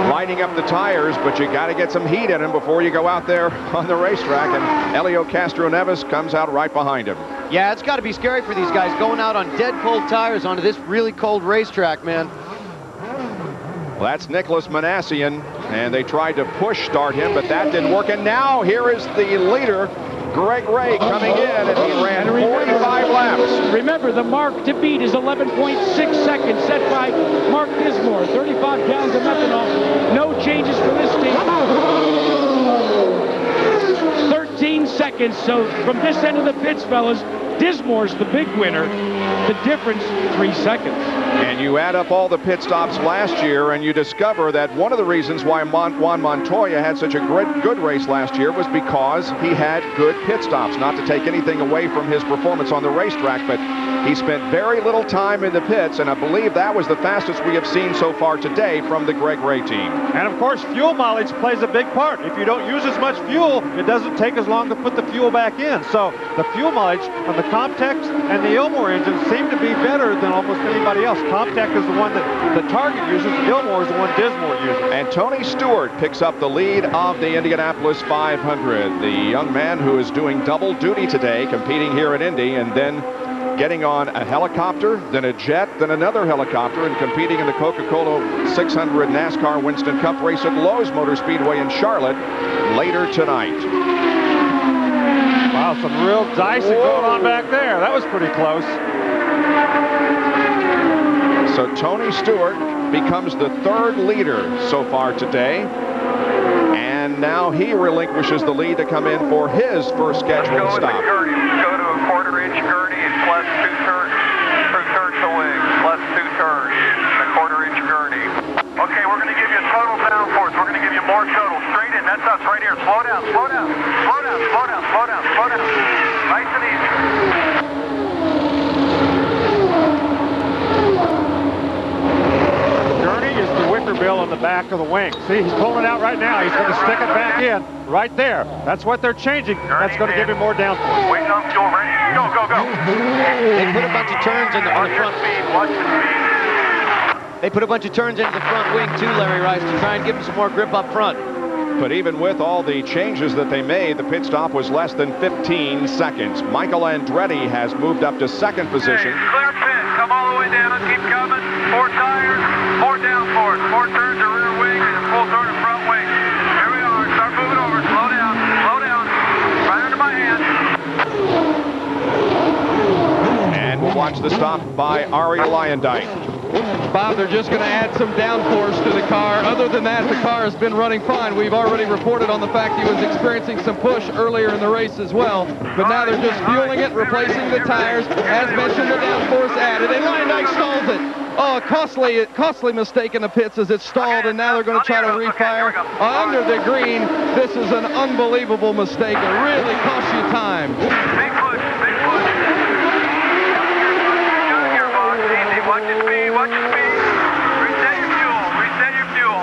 S11: Lining up the tires, but you got to get some heat in them before you go out there on the racetrack. And Elio Castro Neves comes out right behind him.
S17: Yeah, it's got to be scary for these guys going out on dead cold tires onto this really cold racetrack, man.
S11: Well, that's Nicholas Manassian, and they tried to push start him, but that didn't work. And now here is the leader, Greg Ray, coming in, and he ran 45 laps.
S15: Remember, the mark to beat is 11.6 seconds set by Mark Dismore. 35 gallons of methanol. No changes for this team. 13 seconds. So from this end of the pits, fellas, Dismore's the big winner. The difference, 3 seconds.
S11: And you add up all the pit stops last year, and you discover that one of the reasons why Juan Montoya had such a good race last year was because he had good pit stops. Not to take anything away from his performance on the racetrack, but he spent very little time in the pits, and I believe that was the fastest we have seen so far today from the Greg Ray team.
S4: And of course, fuel mileage plays a big part. If you don't use as much fuel, it doesn't take as long to put the fuel back in. So the fuel mileage on the Comtex and the Ilmor engines seem to be better than almost anybody else. Comtech is the one that the Target uses. Ilmor is the one Dismore uses.
S11: And Tony Stewart picks up the lead of the Indianapolis 500. The young man who is doing double duty today, competing here in Indy, and then getting on a helicopter, then a jet, then another helicopter, and competing in the Coca-Cola 600 NASCAR Winston Cup race at Lowe's Motor Speedway in Charlotte later tonight.
S4: Wow, some real dicing going on back there. That was pretty close.
S11: So Tony Stewart becomes the 3rd leader so far today. And now he relinquishes the lead to come in for his first scheduled stop.
S7: Go to a 1/4-inch gurney and plus 2 turns. 2 turns away. Plus 2 turns. A 1/4-inch gurney. Okay, we're going to give you a total downforce. We're going to give you more total. Straight in. That's us right here. Slow down. Slow down. Slow down. Slow down. Slow down. Slow down. Nice and easy.
S4: Gurney is the wicker bill on the the back of the wing. See, he's pulling it out right now. He's going to stick it back in right there. That's what they're changing. That's going to give him more downforce.
S7: Waiting on fuel, ready? Go, go, go.
S17: They put a bunch of turns on the front.
S7: Watch the speed.
S17: They put a bunch of turns into the front wing too, Larry Rice, to try and give him some more grip up front.
S11: But even with all the changes that they made, the pit stop was less than 15 seconds. Michael Andretti has moved up to second position.
S7: Hey, clear pit. Come all the way down. Keep coming. 4 tires, 4 downforce, 4 turns to rear wing, and a full turn to front wing. Here we are. Start moving over. Slow down. Slow down. Right under my hand.
S11: And we'll watch the stop by Ari Luyendyk.
S22: Bob, they're just going to add some downforce to the car. Other than that, the car has been running fine. We've already reported on the fact he was experiencing some push earlier in the race as well. But now they're just fueling it, replacing the tires. As mentioned, the downforce added. And Luyendyk stalls it. Oh, costly mistake in the pits as it stalled, and now they're going to try to refire under the green. This is an unbelievable mistake. It really costs you time.
S7: Big push. Big push. Easy. Watch your speed. Watch your speed. Reset your fuel. Reset your fuel.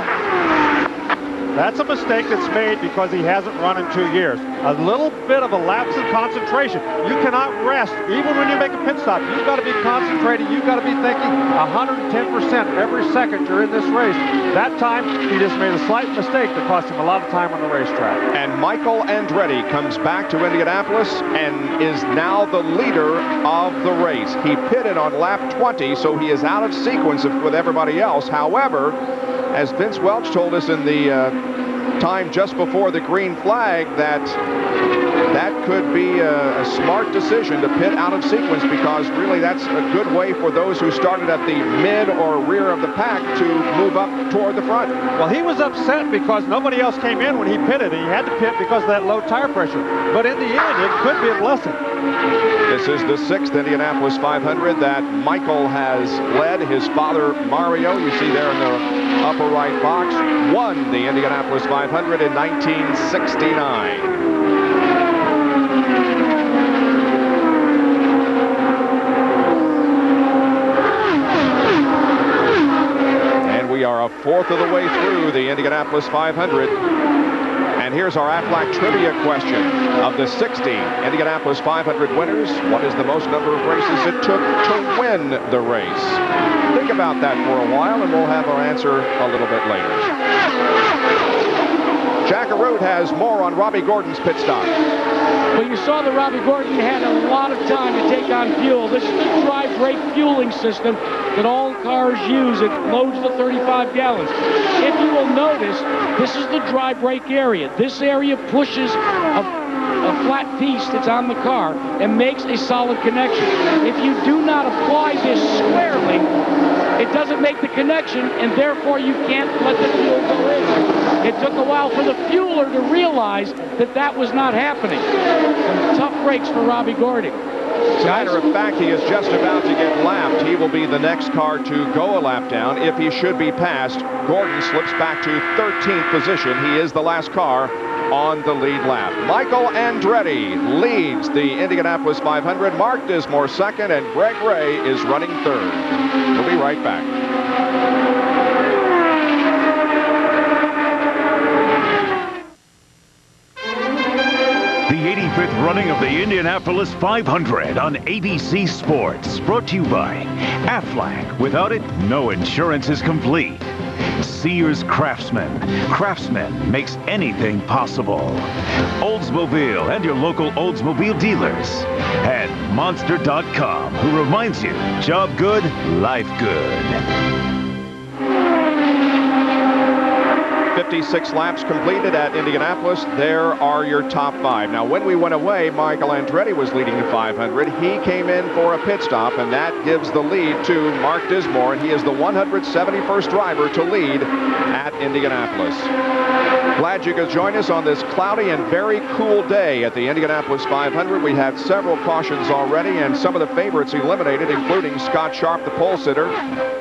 S4: That's a mistake that's made because he hasn't run in 2 years. A little bit of a lapse in concentration. You cannot rest. Even when you make a pit stop, you've got to be concentrating. You've got to be thinking 110% every second you're in this race. That time, he just made a slight mistake that cost him a lot of time on the racetrack.
S11: And Michael Andretti comes back to Indianapolis and is now the leader of the race. He pitted on lap 20, so he is out of sequence with everybody else. However, as Vince Welch told us in the time just before the green flag, that could be a smart decision to pit out of sequence, because really that's a good way for those who started at the mid or rear of the pack to move up toward the front.
S4: Well, he was upset because nobody else came in when he pitted, and he had to pit because of that low tire pressure. But in the end, it could be a blessing.
S11: This is the 6th Indianapolis 500 that Michael has led. His father, Mario, you see there in the upper right box, won the Indianapolis 500 in 1969. We are a fourth of the way through the Indianapolis 500. And here's our Aflac trivia question. Of the 60 Indianapolis 500 winners, what is the most number of races it took to win the race? Think about that for a while, and we'll have our answer a little bit later. Jack Arute has more on Robbie Gordon's pit stop.
S15: Well, you saw that Robbie Gordon had a lot of time to take on fuel. This is the dry brake fueling system that all cars use. It loads the 35 gallons. If you will notice, this is the dry brake area. This area pushes a flat piece that's on the car and makes a solid connection. If you do not apply this squarely, it doesn't make the connection, and therefore you can't let the fuel go in. It took a while for the fueler to realize that that was not happening. Some tough brakes for Robbie Gordon.
S11: As a matter of fact, he is just about to get lapped. He will be the next car to go a lap down. If he should be passed, Gordon slips back to 13th position. He is the last car on the lead lap. Michael Andretti leads the Indianapolis 500. Mark Dismore second, and Greg Ray is running third. We'll be right back.
S5: The 85th running of the Indianapolis 500 on ABC Sports, brought to you by Aflac. Without it, no insurance is complete. Sears Craftsman. Craftsman makes anything possible. Oldsmobile and your local Oldsmobile dealers. And Monster.com, who reminds you, job good, life good.
S11: 56 laps completed at Indianapolis. There are your top 5. Now, when we went away, Michael Andretti was leading the 500. He came in for a pit stop, and that gives the lead to Mark Dismore, and he is the 171st driver to lead at Indianapolis. Glad you could join us on this cloudy and very cool day at the Indianapolis 500. We had several cautions already, and some of the favorites eliminated, including Scott Sharp, the pole sitter.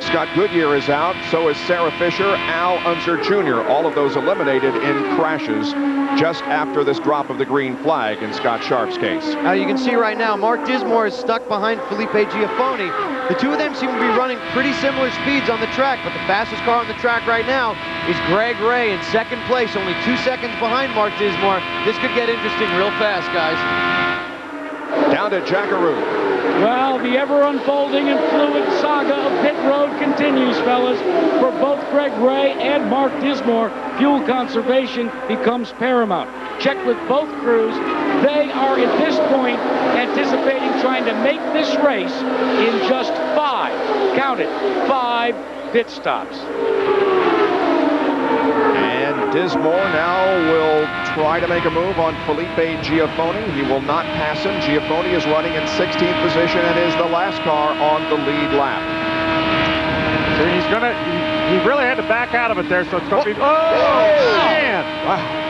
S11: Scott Goodyear is out. So is Sarah Fisher, Al Unser Jr. All of those eliminated in crashes just after this drop of the green flag in Scott Sharp's case.
S17: Now you can see right now, Mark Dismore is stuck behind Felipe Giafone. The two of them seem to be running pretty similar speeds on the track, but the fastest car on the track right now is Greg Ray in second place, only 2 seconds behind Mark Dismore. This could get interesting real fast, guys.
S11: Down to Jackaroo.
S15: Well, the ever-unfolding and fluid saga of pit road continues, fellas. For both Greg Ray and Mark Dismore, fuel conservation becomes paramount. Check with both crews. They are, at this point, anticipating trying to make this race in just 5, count it, 5 pit stops.
S11: And Dismore now will try to make a move on Felipe Giafoni. He will not pass him. Giafoni is running in 16th position and is the last car on the lead lap.
S4: So he's gonna, he really had to back out of it there, so it's gonna be, man! Wow.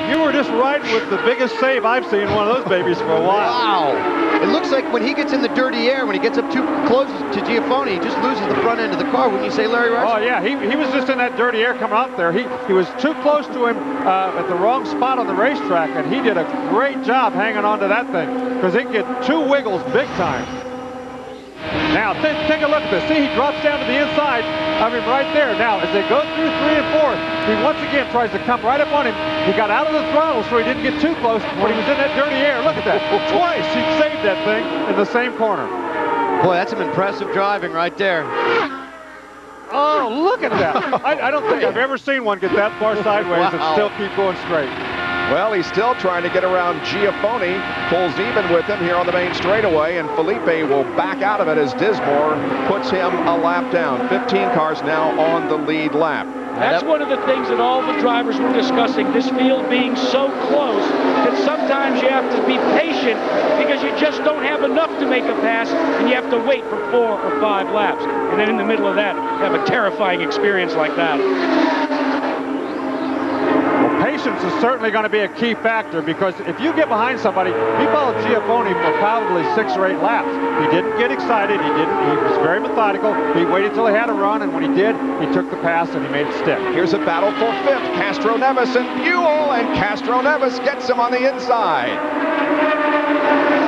S4: You were just riding with the biggest save I've seen one of those babies for a while.
S17: Wow. It looks like when he gets in the dirty air, when he gets up too close to Giafoni, he just loses the front end of the car, wouldn't you say, Larry Rice?
S4: Oh, yeah. He was just in that dirty air coming out there. He was too close to him at the wrong spot on the racetrack, and he did a great job hanging on to that thing because it get 2 wiggles big time. Now, take a look at this. See, he drops down to the inside of him right there. Now, as they go through 3 and 4, he once again tries to come right up on him. He got out of the throttle so he didn't get too close when he was in that dirty air. Look at that. Twice he saved that thing in the same corner.
S17: Boy, that's some impressive driving right there.
S4: Oh, look at that. I don't think I've ever seen one get that far sideways and still keep going straight.
S11: Well, he's still trying to get around Giafoni, pulls even with him here on the main straightaway, and Felipe will back out of it as Dismore puts him a lap down. 15 cars now on the lead lap.
S15: That's one of the things that all the drivers were discussing, this field being so close that sometimes you have to be patient because you just don't have enough to make a pass and you have to wait for 4 or 5 laps. And then in the middle of that, have a terrifying experience like that.
S4: Patience is certainly going to be a key factor because if you get behind somebody, he followed Giafoni for probably 6 or 8 laps. He didn't get excited. He was very methodical. He waited till he had a run, and when he did, he took the pass and he made it stick.
S11: Here's a battle for 5th. Castro Neves and Buell, and Castro Neves gets him on the inside.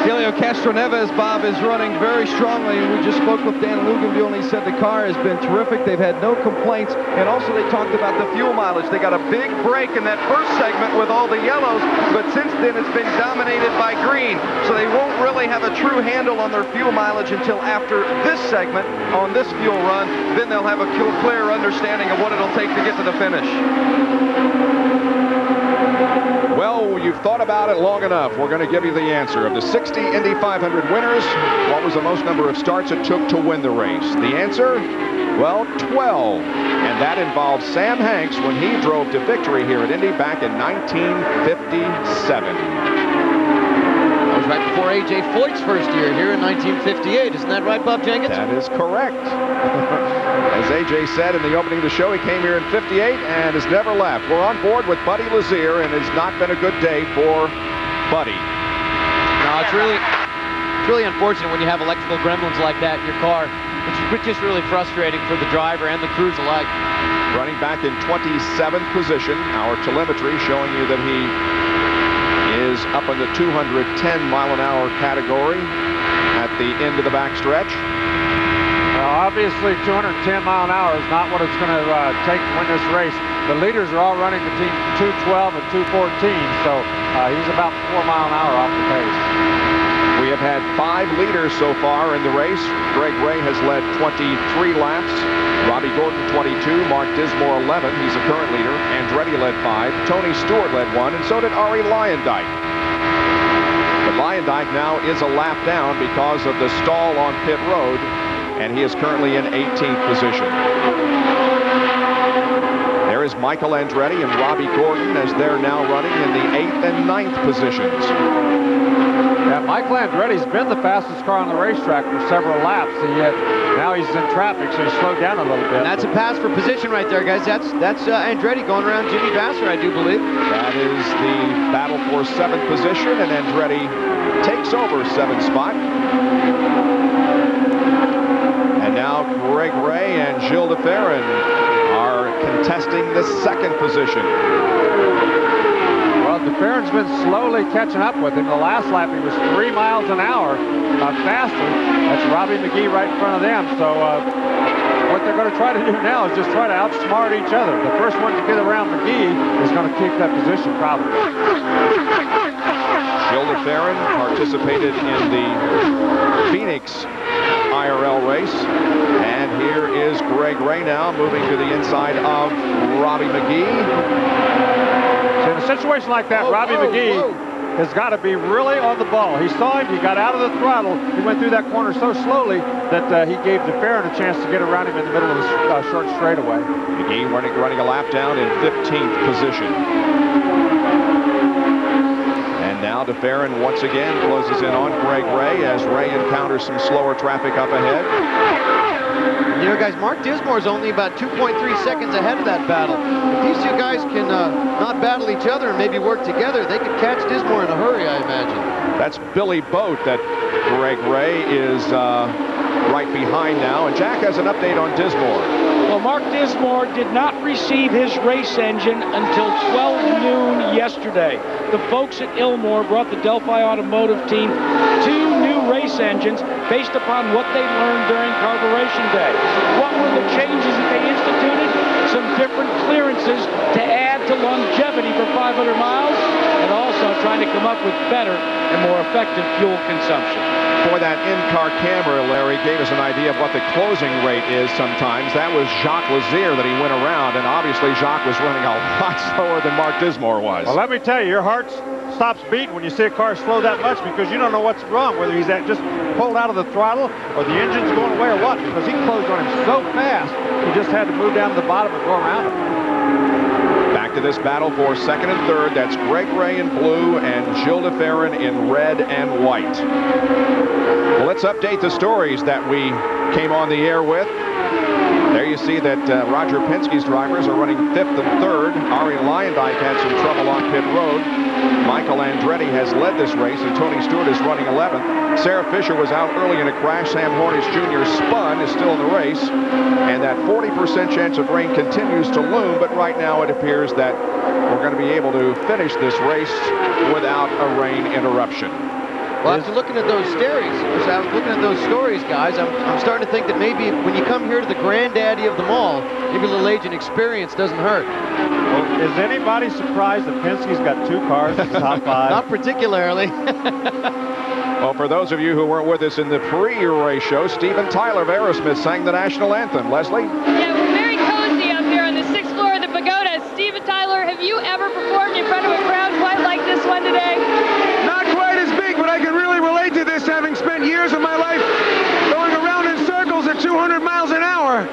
S22: Helio Castro Neves, Bob, is running very strongly. We just spoke with Dan Luganville, and he said the car has been terrific. They've had no complaints, and also they talked about the fuel mileage. They got a big break in that first segment with all the yellows, but since then it's been dominated by green, so they won't really have a true handle on their fuel mileage until after this segment on this fuel run. Then they'll have a clear understanding of what it'll take to get to the finish.
S11: Well, you've thought about it long enough. We're going to give you the answer. Of the 60 Indy 500 winners, what was the most number of starts it took to win the race? The answer? Well, 12. And that involves Sam Hanks when he drove to victory here at Indy back in 1957.
S17: That was right before A.J. Foyt's first year here in 1958. Isn't that right, Bob Jenkins?
S11: That is correct. As A.J. said in the opening of the show, he came here in 58 and has never left. We're on board with Buddy Lazier, and it's not been a good day for Buddy.
S17: No, it's really unfortunate when you have electrical gremlins like that in your car. It's just really frustrating for the driver and the crews alike.
S11: Running back in 27th position, our telemetry showing you that he is up in the 210-mile-an-hour category at the end of the backstretch.
S4: Obviously, 210 mile an hour is not what it's going to take to win this race. The leaders are all running between 212 and 214, so he's about 4 miles an hour off the pace.
S11: We have had 5 leaders so far in the race. Greg Ray has led 23 laps. Robbie Gordon 22, Mark Dismore 11. He's the current leader. Andretti led 5. Tony Stewart led 1, and so did Arie Luyendyk. But Luyendyk now is a lap down because of the stall on pit road, and he is currently in 18th position. There is Michael Andretti and Robbie Gordon as they're now running in the 8th and 9th positions.
S4: Yeah, Michael Andretti's been the fastest car on the racetrack for several laps, and yet now he's in traffic, so he's slowed down a little bit.
S17: And that's a pass for position right there, guys. That's Andretti going around Jimmy Vasser, I do believe.
S11: That is the battle for 7th position, and Andretti takes over 7th spot. And now Greg Ray and Gilles de Ferran are contesting the 2nd position.
S4: Well, de Ferran's been slowly catching up with him. The last lap he was 3 miles an hour, faster. That's Robbie McGee right in front of them. So what they're going to try to do now is just try to outsmart each other. The first one to get around McGee is going to keep that position probably.
S11: Gilda Farron participated in the Phoenix IRL race. And here is Greg Ray now moving to the inside of Robbie McGee.
S4: So in a situation like that, Robbie McGee has got to be really on the ball. He saw him, he got out of the throttle, he went through that corner so slowly that he gave DeFerrin a chance to get around him in the middle of the short straightaway.
S11: McGee running a lap down in 15th position. And now DeFerrin once again closes in on Greg Ray as Ray encounters some slower traffic up ahead.
S17: You know, guys, Mark Dismore's only about 2.3 seconds ahead of that battle. If these two guys can not battle each other and maybe work together, they could catch Dismore in a hurry, I imagine.
S11: That's Billy Boat that Greg Ray is right behind now. And Jack has an update on Dismore.
S15: Well, Mark Dismore did not receive his race engine until 12 noon yesterday. The folks at Ilmore brought the Delphi Automotive team 2 new race engines based upon what they learned during Carburation Day. What were the changes that they instituted? Some different clearances to add to longevity for 500 miles, and also trying to come up with better and more effective fuel consumption.
S11: For that in-car camera, Larry gave us an idea of what the closing rate is sometimes. That was Jacques Lazier that he went around, and obviously Jacques was running a lot slower than Mark Dismore was.
S4: Well, let me tell you, your heart stops beating when you see a car slow that much because you don't know what's wrong, whether he's just pulled out of the throttle or the engine's going away or what, because he closed on him so fast, he just had to move down to the bottom and go around him.
S11: Back to this battle for second and third. That's Greg Ray in blue and Gilda Farron in red and white. Well, let's update the stories that we came on the air with. There you see that Roger Penske's drivers are running 5th and 3rd. Ari Leyendijk had some trouble on pit road. Michael Andretti has led this race, and Tony Stewart is running 11th. Sarah Fisher was out early in a crash. Sam Hornish Jr. spun, is still in the race. And that 40% chance of rain continues to loom, but right now it appears that we're going to be able to finish this race without a rain interruption.
S17: Well, after looking at those stories, guys, I'm starting to think that maybe when you come here to the granddaddy of them all, maybe a little age and experience doesn't hurt.
S4: Well, is anybody surprised that Penske's got 2 cars in the top 5?
S17: Not particularly.
S11: Well, for those of you who weren't with us in the pre-race show, Steven Tyler of Aerosmith sang the national anthem. Leslie?
S2: Yeah, we're very cozy up here on the 6th floor of the Pagoda. Steven Tyler, have you ever performed in front of a crowd quite like this one today?
S6: Not quite as big, but I can really relate to this, having spent years of my life going around in circles at 200 miles an hour.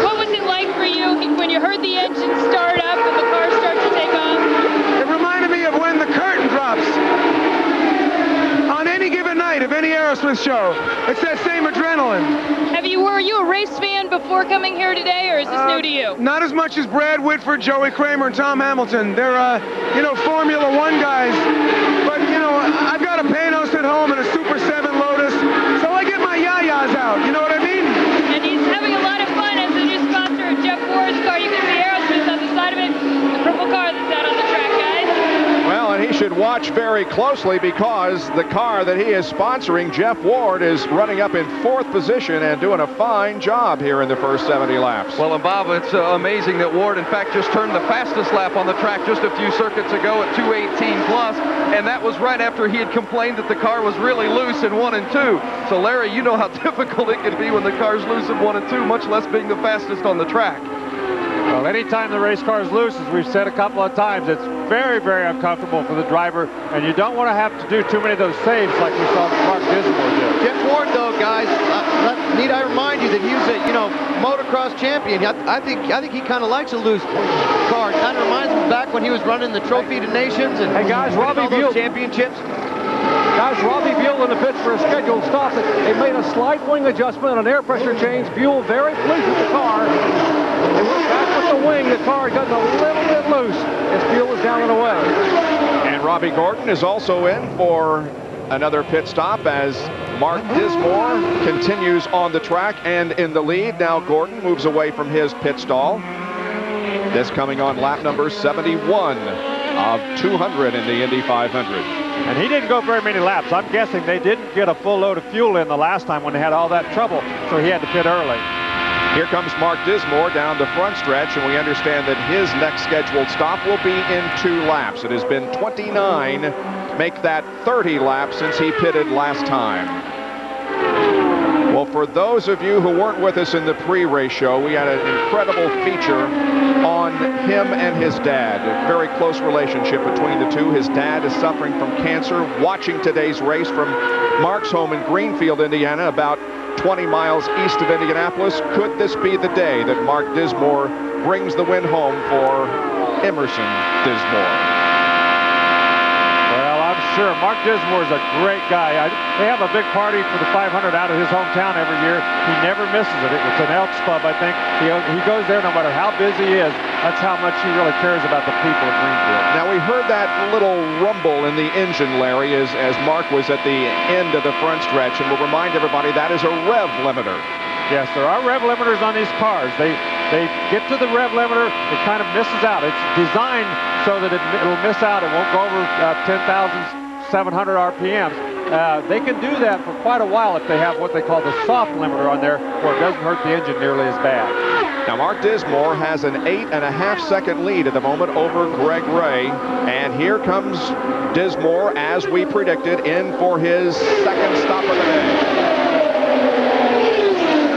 S2: What was it like for you when you heard the engine start up and the car start to take off?
S6: It reminded me of when the curtain drops on any given night of any Aerosmith show. It's that same adrenaline.
S2: Were you a race fan before coming here today, or is this new to you?
S6: Not as much as Brad Whitford, Joey Kramer, and Tom Hamilton. They're, Formula One guys. But, I've got a Panos at home and a Super 7 Lotus, so I get my yayas out. You know what I mean?
S2: And he's having a lot of fun as the new sponsor of Jeff Ward's car. You can see Aerosmith on the side of it, the purple car that's out on the track, guys.
S11: Well, and he should watch very closely because the car that he is sponsoring, Jeff Ward, is running up in 4th position and doing a fine job here in the first 70 laps.
S22: Well, and Bob, it's amazing that Ward, in fact, just turned the fastest lap on the track just a few circuits ago at 2:18 plus, and that was right after he had complained that the car was really loose in 1 and 2. So, Larry, you know how difficult it can be when the car's loose in 1 and 2, much less being the fastest on the track.
S4: Well, anytime the race car is loose, as we've said a couple of times, it's very, very uncomfortable for the driver, and you don't want to have to do too many of those saves like we saw Mark Dismore do.
S17: Jeff Ward, though, guys, need I remind you that he was a motocross champion. I think he kind of likes a loose car. It kind of reminds me back when he was running the Trophy to Nations and
S8: hey guys, Robbie
S17: all those championships.
S8: Guys, Robbie Buell in the pits for a scheduled stop. They made a slight wing adjustment and an air pressure change. Buell very pleased with the car. They went back with the wing. The car got a little bit loose as Buell was down and away.
S11: And Robbie Gordon is also in for another pit stop as Mark Dismore continues on the track and in the lead. Now Gordon moves away from his pit stall. This coming on lap number 71 of 200 in the Indy 500.
S4: And he didn't go very many laps. I'm guessing they didn't get a full load of fuel in the last time when they had all that trouble, so he had to pit early.
S11: Here comes Mark Dismore down the front stretch, and we understand that his next scheduled stop will be in 2 laps. It has been 29, make that 30 laps since he pitted last time. Well, for those of you who weren't with us in the pre-race show, we had an incredible feature on him and his dad. A very close relationship between the two. His dad is suffering from cancer. Watching today's race from Mark's home in Greenfield, Indiana, about 20 miles east of Indianapolis. Could this be the day that Mark Dismore brings the win home for Emerson Dismore?
S4: Well, I'm sure. Mark Dismore is a great guy. They have a big party for the 500 out of his hometown every year. He never misses it. It's an Elks Club, I think. He goes there no matter how busy he is. That's how much he really cares about the people of Greenfield.
S11: Now, we heard that little rumble in the engine, Larry, as Mark was at the end of the front stretch, and we'll remind everybody that is a rev limiter.
S4: Yes, there are rev limiters on these cars. They get to the rev limiter, it kind of misses out. It's designed so that it'll miss out. It won't go over 10,700 RPMs. They can do that for quite a while if they have what they call the soft limiter on there, where it doesn't hurt the engine nearly as bad.
S11: Now, Mark Dismore has an 8.5-second lead at the moment over Greg Ray. And here comes Dismore, as we predicted, in for his second stop of the day.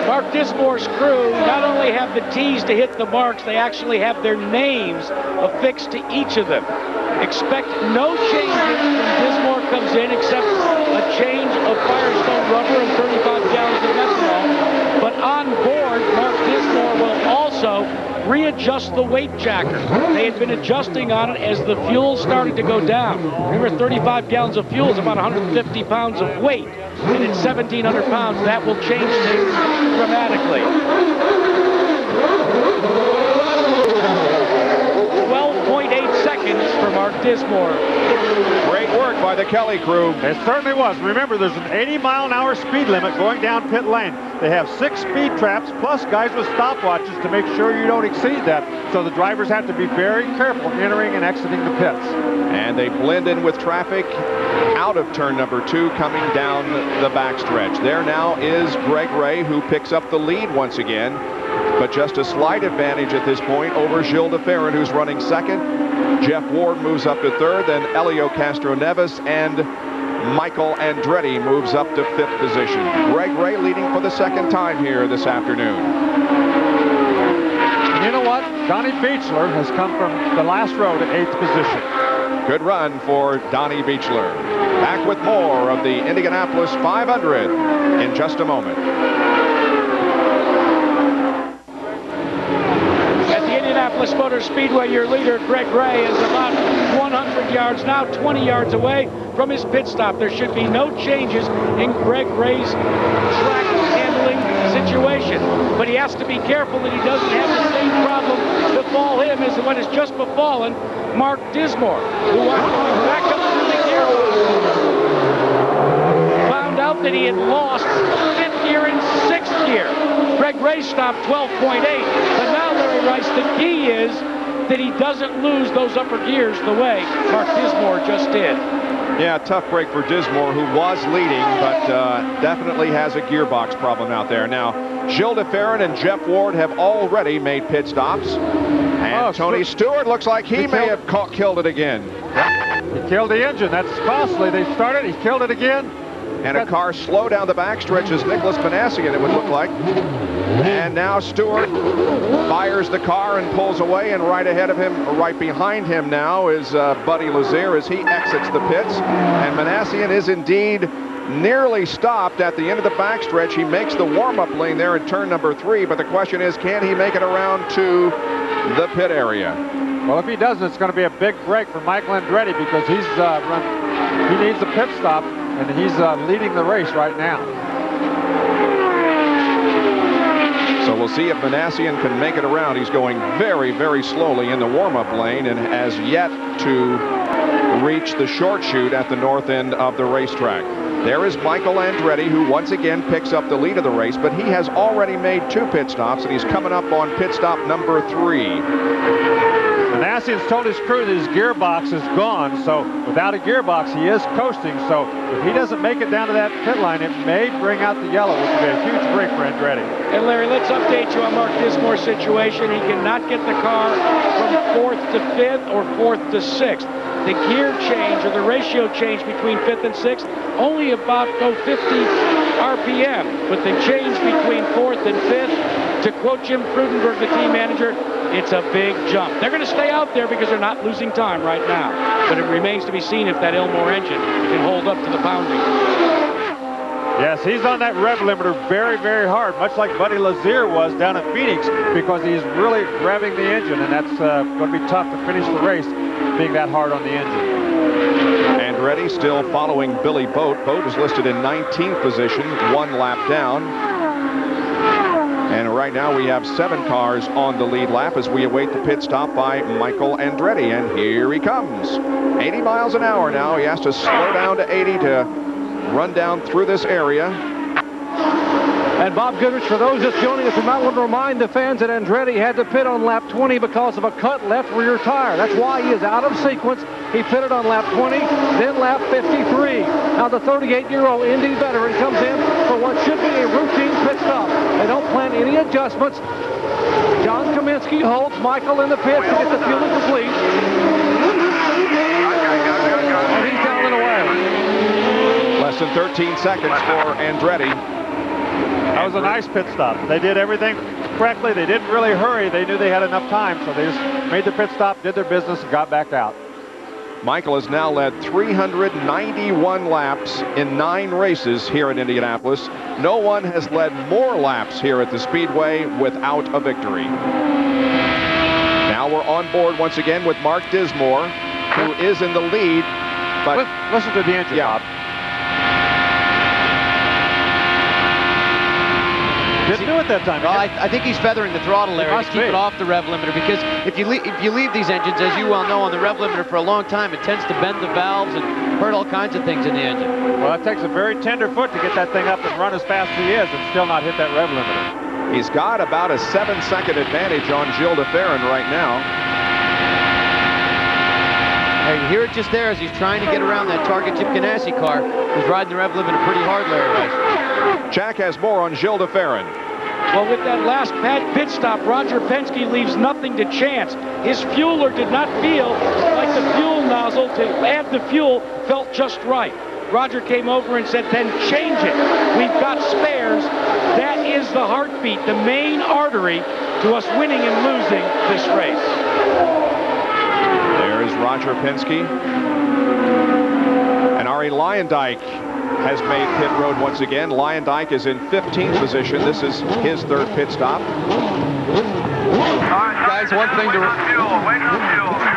S15: Mark Dismore's crew not only have the T's to hit the marks, they actually have their names affixed to each of them. Expect no changes when Dismore comes in except a change of Firestone rubber and 35 gallons of methanol. But on board, Mark Dismore will also readjust the weight jacker. They had been adjusting on it as the fuel started to go down. Remember, 35 gallons of fuel is about 150 pounds of weight. And at 1,700 pounds, that will change things dramatically. 12.8 seconds for Mark Dismore.
S11: Great work by the Kelly crew.
S4: It certainly was. Remember, there's an 80-mile-an-hour speed limit going down pit lane. They have 6 speed traps, plus guys with stopwatches to make sure you don't exceed that. So the drivers have to be very careful entering and exiting the pits.
S11: And they blend in with traffic out of turn number 2, coming down the backstretch. There now is Greg Ray, who picks up the lead once again, but just a slight advantage at this point over Gilles de Ferran, who's running second. Jeff Ward moves up to third, then Elio Castro-Neves and Michael Andretti moves up to 5th position. Greg Ray leading for the second time here this afternoon.
S4: You know what? Donnie Beechler has come from the last row to 8th position.
S11: Good run for Donnie Beechler. Back with more of the Indianapolis 500 in just a moment.
S15: At the Indianapolis Motor Speedway, your leader, Greg Ray, is about 100 yards, now 20 yards away from his pit stop. There should be no changes in Greg Ray's track handling situation. But he has to be careful that he doesn't have the same problem befall him as what has just befallen Mark Dismore, who was going back up to the gear. Found out that he had lost 5th gear and 6th gear. Greg Ray stopped 12.8, but now Larry Rice, the key is that he doesn't lose those upper gears the way Mark Dismore just did.
S11: Yeah, tough break for Dismore, who was leading, but definitely has a gearbox problem out there. Now, Gilles de Ferran and Jeff Ward have already made pit stops. And Tony Stewart looks like he may have killed it again.
S4: He killed the engine. That's costly. They started. He killed it again.
S11: And a car slow down the backstretch is Nicholas Manassian, it would look like. And now Stewart fires the car and pulls away, and right ahead of him, or right behind him now, is Buddy Lazier as he exits the pits. And Manassian is indeed nearly stopped at the end of the backstretch. He makes the warm-up lane there in turn number 3, but the question is, can he make it around to the pit area?
S4: Well, if he doesn't, it's going to be a big break for Michael Andretti, because he needs a pit stop, and he's leading the race right now.
S11: So we'll see if Manassian can make it around. He's going very, very slowly in the warm-up lane and has yet to reach the short chute at the north end of the racetrack. There is Michael Andretti, who once again picks up the lead of the race, but he has already made 2 pit stops, and he's coming up on pit stop number 3.
S4: Ganassi has told his crew that his gearbox is gone, so without a gearbox, he is coasting. So if he doesn't make it down to that pit line, it may bring out the yellow, which would be a huge break for Andretti.
S15: And Larry, let's update you on Mark Dismore's situation. He cannot get the car from 4th to 5th or 4th to 6th. The gear change or the ratio change between 5th and 6th only about 50 RPM, but the change between 4th and 5th, to quote Jim Frudenberg, the team manager, it's a big jump. They're going to stay out there because they're not losing time right now, but it remains to be seen if that Ilmore engine can hold up to the pounding.
S4: Yes, he's on that rev limiter very, very hard, much like Buddy Lazier was down at Phoenix, because he's really revving the engine, and that's going to be tough to finish the race being that hard on the engine.
S11: Andretti still following Billy Boat. Boat is listed in 19th position, 1 lap down. And right now we have 7 cars on the lead lap as we await the pit stop by Michael Andretti. And here he comes. 80 miles an hour now. He has to slow down to 80 to run down through this area.
S8: And Bob Goodrich, for those just joining us, we might want to remind the fans that Andretti had to pit on lap 20 because of a cut left rear tire. That's why he is out of sequence. He pitted on lap 20, then lap 53. Now the 38-year-old Indy veteran comes in for what should be a routine pit stop. They don't plan any adjustments. John Kaminsky holds Michael in the pit to get the fuel complete. And he's down and away.
S11: Less than 13 seconds for Andretti.
S4: That was a nice pit stop. They did everything correctly. They didn't really hurry. They knew they had enough time, so they just made the pit stop, did their business, and got back out.
S11: Michael has now led 391 laps in 9 races here at Indianapolis. No one has led more laps here at the Speedway without a victory. Now we're on board once again with Mark Dismore, who is in the lead. But
S4: listen to the engine, Bob. Didn't do it that time.
S17: Well, I think he's feathering the throttle there to keep it off the rev limiter, because if you leave these engines, as you well know, on the rev limiter for a long time, it tends to bend the valves and hurt all kinds of things in the engine.
S4: Well, it takes a very tender foot to get that thing up and run as fast as he is and still not hit that rev limiter.
S11: He's got about a 7-second advantage on Gilles de Ferran right now.
S17: And you hear it just there as he's trying to get around that Target Chip Ganassi car, who's riding the rev limiter pretty hard, Larry Rice.
S11: Jack has more on Gilles de Ferran.
S15: Well, with that last pit stop, Roger Penske leaves nothing to chance. His fueler did not feel like the fuel nozzle to add the fuel felt just right. Roger came over and said, then change it. We've got spares. That is the heartbeat, the main artery to us winning and losing this race.
S11: There is Roger Penske. And Arie Luyendyk has made pit road once again. Luyendyk is in 15th position. This is his 3rd pit stop.
S22: Guys, one thing to...
S7: Wait on fuel.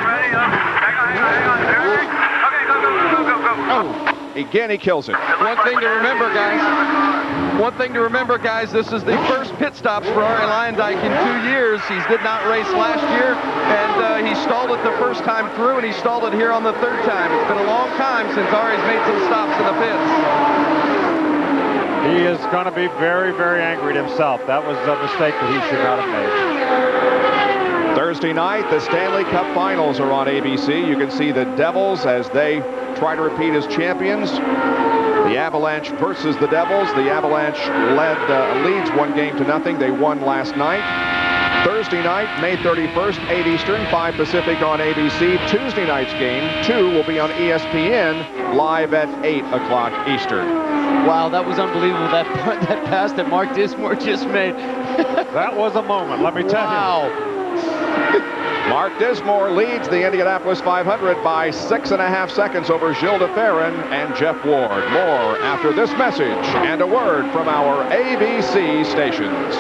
S7: Ready? Hang on. Okay, go.
S11: Again, he kills it.
S22: One thing to remember, guys, this is the first pit stops for Arie Luyendyk in 2 years. He did not race last year, and he stalled it the first time through, and he stalled it here on the 3rd time. It's been a long time since Arie's made some stops in the pits.
S4: He is going to be very, very angry at himself. That was a mistake that he should not have made.
S11: Thursday night, the Stanley Cup Finals are on ABC. You can see the Devils as they try to repeat as champions. The Avalanche versus the Devils. The Avalanche leads 1-0. They won last night. Thursday night, May 31st, 8 Eastern, 5 Pacific on ABC. Tuesday night's game, 2, will be on ESPN, live at 8 o'clock Eastern.
S17: Wow, that was unbelievable, that pass that Mark Dismore just made.
S4: That was a moment, let me tell you.
S17: Wow.
S11: Mark Dismore leads the Indianapolis 500 by 6.5 seconds over Gilles de Ferran and Jeff Ward. More after this message and a word from our ABC stations.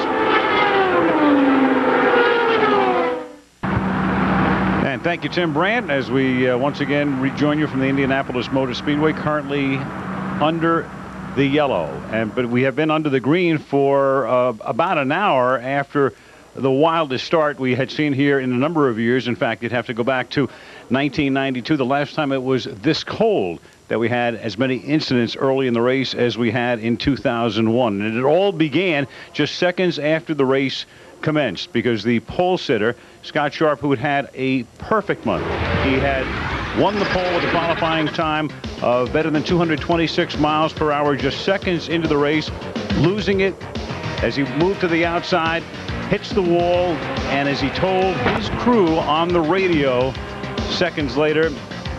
S13: And thank you, Tim Brandt, as we once again rejoin you from the Indianapolis Motor Speedway, currently under the yellow. But we have been under the green for about an hour after the wildest start we had seen here in a number of years. In fact, you'd have to go back to 1992, the last time it was this cold that we had as many incidents early in the race as we had in 2001. And it all began just seconds after the race commenced, because the pole sitter, Scott Sharp, who had had a perfect month, he had won the pole with a qualifying time of better than 226 miles per hour just seconds into the race, losing it as he moved to the outside, hits the wall, and as he told his crew on the radio seconds later,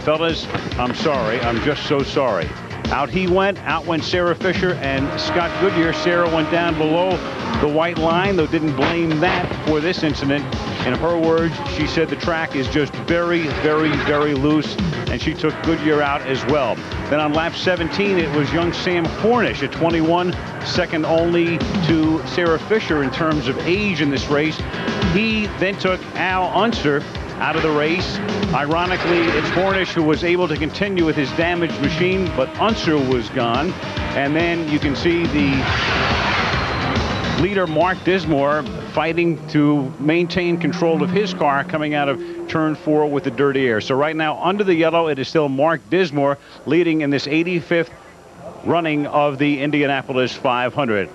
S13: fellas, I'm sorry, I'm just so sorry. Out he went, out went Sarah Fisher and Scott Goodyear. Sarah went down below the white line, though didn't blame that for this incident. In her words, she said the track is just very, very, very loose, and she took Goodyear out as well. Then on lap 17, it was young Sam Hornish at 21, second only to Sarah Fisher in terms of age in this race. He then took Al Unser out of the race. Ironically, it's Hornish who was able to continue with his damaged machine, but Unser was gone. And then you can see the leader, Mark Dismore, fighting to maintain control of his car coming out of turn 4 with the dirty air. So right now, under the yellow, it is still Mark Dismore leading in this 85th running of the Indianapolis 500.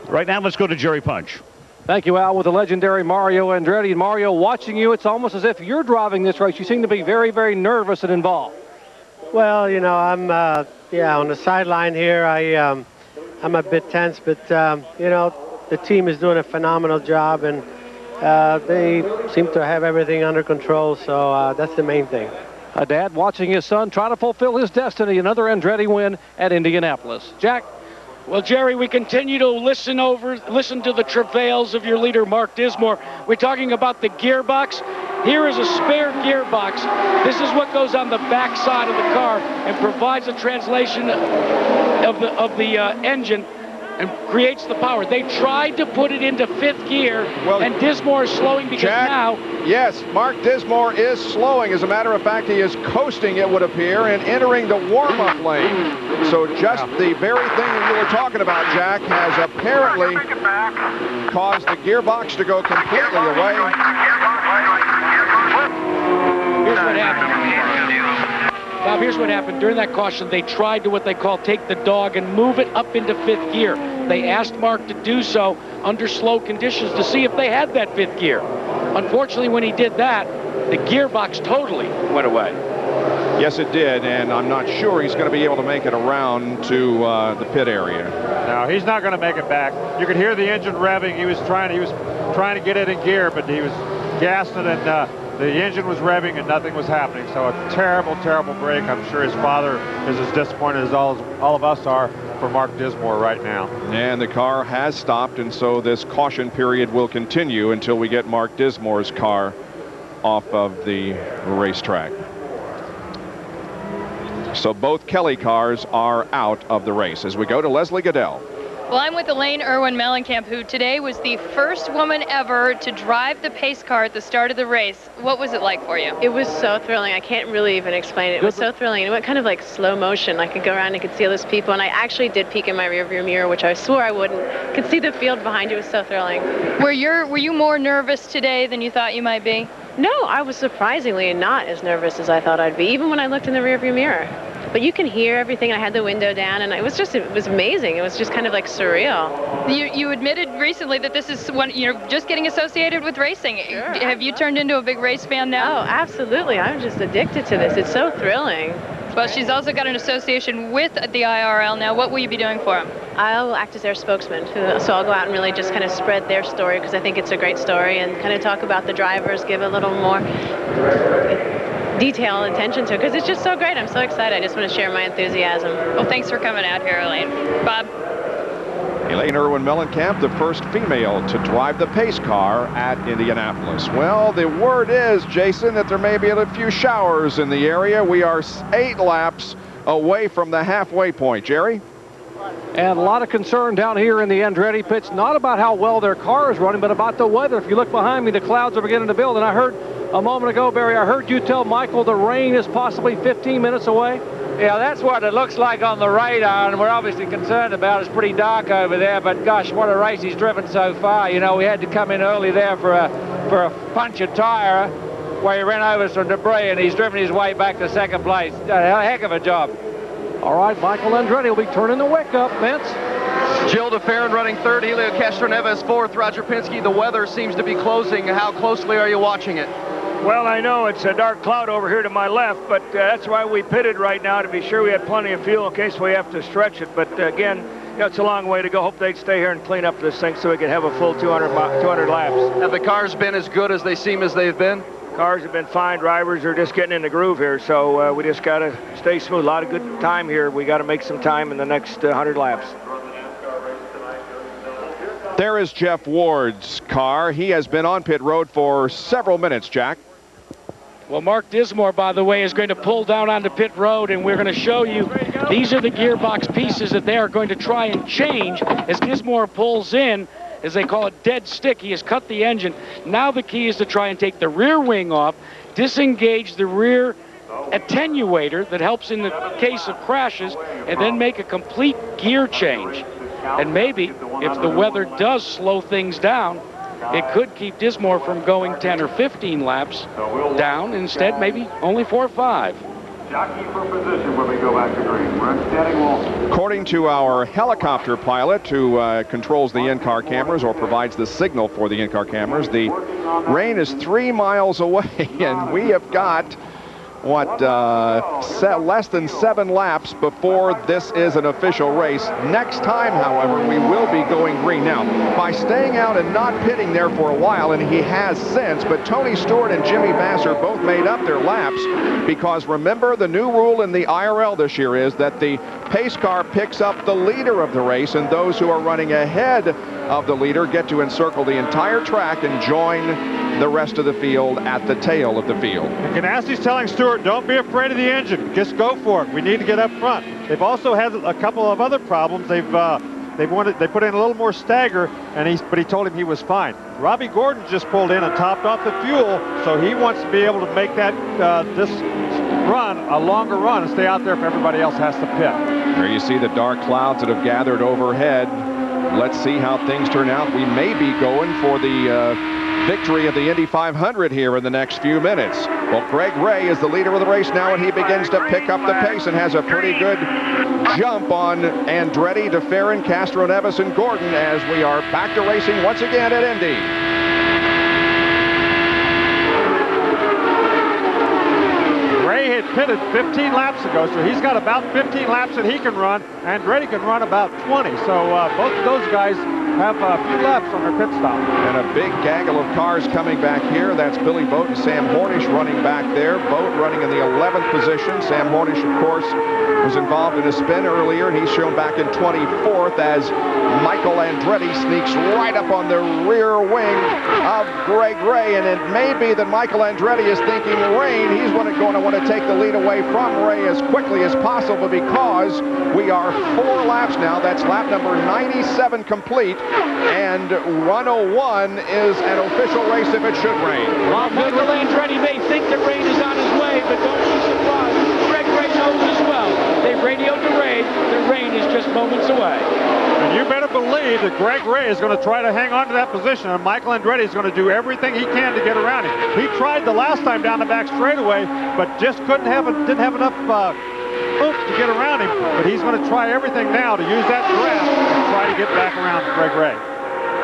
S13: Right now, let's go to Jerry Punch.
S8: Thank you, Al, with the legendary Mario Andretti. And Mario, watching you, it's almost as if you're driving this race. You seem to be very, very nervous and involved.
S3: Well, you know, I'm on the sideline here. I'm a bit tense, but you know, the team is doing a phenomenal job, and they seem to have everything under control. So that's the main thing.
S8: A dad watching his son try to fulfill his destiny. Another Andretti win at Indianapolis. Jack.
S15: Well, Jerry, we continue to listen to the travails of your leader, Mark Dismore. We're talking about the gearbox. Here is a spare gearbox. This is what goes on the back side of the car and provides a translation of the engine and creates the power. They tried to put it into 5th gear, and Dismore is slowing because
S11: Jack,
S15: now...
S11: Yes, Mark Dismore is slowing. As a matter of fact, he is coasting, it would appear, and entering the warm-up lane. So just the very thing that you were talking about, Jack, has apparently caused the gearbox to go completely away.
S15: Here's what happened. Bob, here's what happened. During that caution, they tried to what they call take the dog and move it up into 5th gear. They asked Mark to do so under slow conditions to see if they had that 5th gear. Unfortunately, when he did that, the gearbox totally went away.
S11: Yes, it did, and I'm not sure he's going to be able to make it around to the pit area.
S4: No, he's not going to make it back. You could hear the engine revving. He was trying to get it in gear, but he was gassing it, and the engine was revving and nothing was happening. So a terrible, terrible break. I'm sure his father is as disappointed as all of us are for Mark Dismore right now.
S11: And the car has stopped, and so this caution period will continue until we get Mark Dismore's car off of the racetrack. So both Kelly cars are out of the race. As we go to Leslie Goodell.
S2: Well, I'm with Elaine Irwin Mellencamp, who today was the first woman ever to drive the pace car at the start of the race. What was it like for you?
S18: It was so thrilling. I can't really even explain it. It was so thrilling. It went kind of like slow motion. I could go around and could see all those people, and I actually did peek in my rearview mirror, which I swore I wouldn't. Could see the field behind you. It was so thrilling.
S2: Were you more nervous today than you thought you might be?
S18: No, I was surprisingly not as nervous as I thought I'd be, even when I looked in the rearview mirror. But you can hear everything. I had the window down, and it was amazing. It was just kind of like surreal.
S2: You admitted recently that this is you're just getting associated with racing. Sure. Have you turned into a big race fan now?
S18: Oh, absolutely. I'm just addicted to this. It's so thrilling.
S2: Well, she's also got an association with the IRL now. What will you be doing for them?
S18: I'll act as their spokesman. So I'll go out and really just kind of spread their story, because I think it's a great story, and kind of talk about the drivers, give a little more detailed attention to it, because it's just so great. I'm so excited. I just want to share my enthusiasm.
S2: Well, thanks for coming out here, Elaine. Bob?
S11: Elaine Irwin Mellencamp, the first female to drive the pace car at Indianapolis. Well, the word is, Jason, that there may be a few showers in the area. We are 8 laps away from the halfway point. Jerry?
S8: And a lot of concern down here in the Andretti pits, not about how well their car is running, but about the weather. If you look behind me, the clouds are beginning to build. And I heard a moment ago, Barry, I heard you tell Michael the rain is possibly 15 minutes away.
S10: Yeah, that's what it looks like on the radar, and we're obviously concerned about. It's pretty dark over there, but gosh, what a race he's driven so far. You know, we had to come in early there for a puncture tire where he ran over some debris, and he's driven his way back to second place. A heck of a job.
S8: All right, Michael Andretti will be turning the wick up, Vince.
S16: Gil DeFerrin running third, Helio Castroneves fourth. Roger Penske, the weather seems to be closing. How closely are you watching it?
S19: Well, I know it's a dark cloud over here to my left, but that's why we pitted right now, to be sure we had plenty of fuel in case we have to stretch it. But again, you know, it's a long way to go. Hope they'd stay here and clean up this thing so we could have a full 200 laps.
S16: Have the cars been as good as they seem as they've been?
S19: Cars have been fine. Drivers are just getting in the groove here, so we just got to stay smooth. A lot of good time here. We got to make some time in the next 100 laps.
S11: There is Jeff Ward's car. He has been on pit road for several minutes, Jack.
S15: Well, Mark Dismore, by the way, is going to pull down onto pit road, and we're going to show you these are the gearbox pieces that they are going to try and change as Dismore pulls in, as they call it, dead stick. He has cut the engine. Now the key is to try and take the rear wing off, disengage the rear attenuator that helps in the case of crashes, and then make a complete gear change. And maybe, if the weather does slow things down, it could keep Dismore from going 10 or 15 laps down. Instead, maybe only 4 or 5.
S20: Jockey for position when we go back to green. We're in standing wall.
S11: According to our helicopter pilot who controls the in-car cameras or provides the signal for the in-car cameras, the rain is 3 miles away, and we have got less than 7 laps before this is an official race. Next time, however, we will be going green. Now, by staying out and not pitting there for a while, and he has since, but Tony Stewart and Jimmy Vasser both made up their laps, because remember, the new rule in the IRL this year is that the pace car picks up the leader of the race, and those who are running ahead of the leader get to encircle the entire track and join the rest of the field at the tail of the field.
S4: And Ganassi's telling Stewart, don't be afraid of the engine. Just go for it. We need to get up front. They've also had a couple of other problems. They put in a little more stagger, but he told him he was fine. Robbie Gordon just pulled in and topped off the fuel, so he wants to be able to make that this run a longer run and stay out there if everybody else has to pit.
S11: There you see the dark clouds that have gathered overhead. Let's see how things turn out. We may be going for the victory of the Indy 500 here in the next few minutes. Well, Greg Ray is the leader of the race now, and he begins to pick up the pace and has a pretty good jump on Andretti, DeFerrin, Castroneves, and Gordon as we are back to racing once again at Indy.
S4: Ray had pitted 15 laps ago, so he's got about 15 laps that he can run. Andretti can run about 20, so both of those guys have a few laps on their pit stop.
S11: And a big gaggle of cars coming back here. That's Billy Boat and Sam Hornish running back there. Boat running in the 11th position. Sam Hornish, of course, was involved in a spin earlier, and he's shown back in 24th as Michael Andretti sneaks right up on the rear wing of Greg Ray. And it may be that Michael Andretti is thinking rain. He's going to want to take the lead away from Ray as quickly as possible, because we are 4 laps now. That's lap number 97 complete. And 101 is an official race if it should rain.
S15: Well, Michael Andretti may think that rain is on his way, but don't be surprised. Greg Ray knows as well. They radioed the rain. The rain is just moments away.
S4: And you better believe that Greg Ray is going to try to hang on to that position, and Michael Andretti is going to do everything he can to get around him. He tried the last time down the back straightaway, but just didn't have enough oomph to get around him. But he's going to try everything now to use that draft and try to get back around Greg Ray.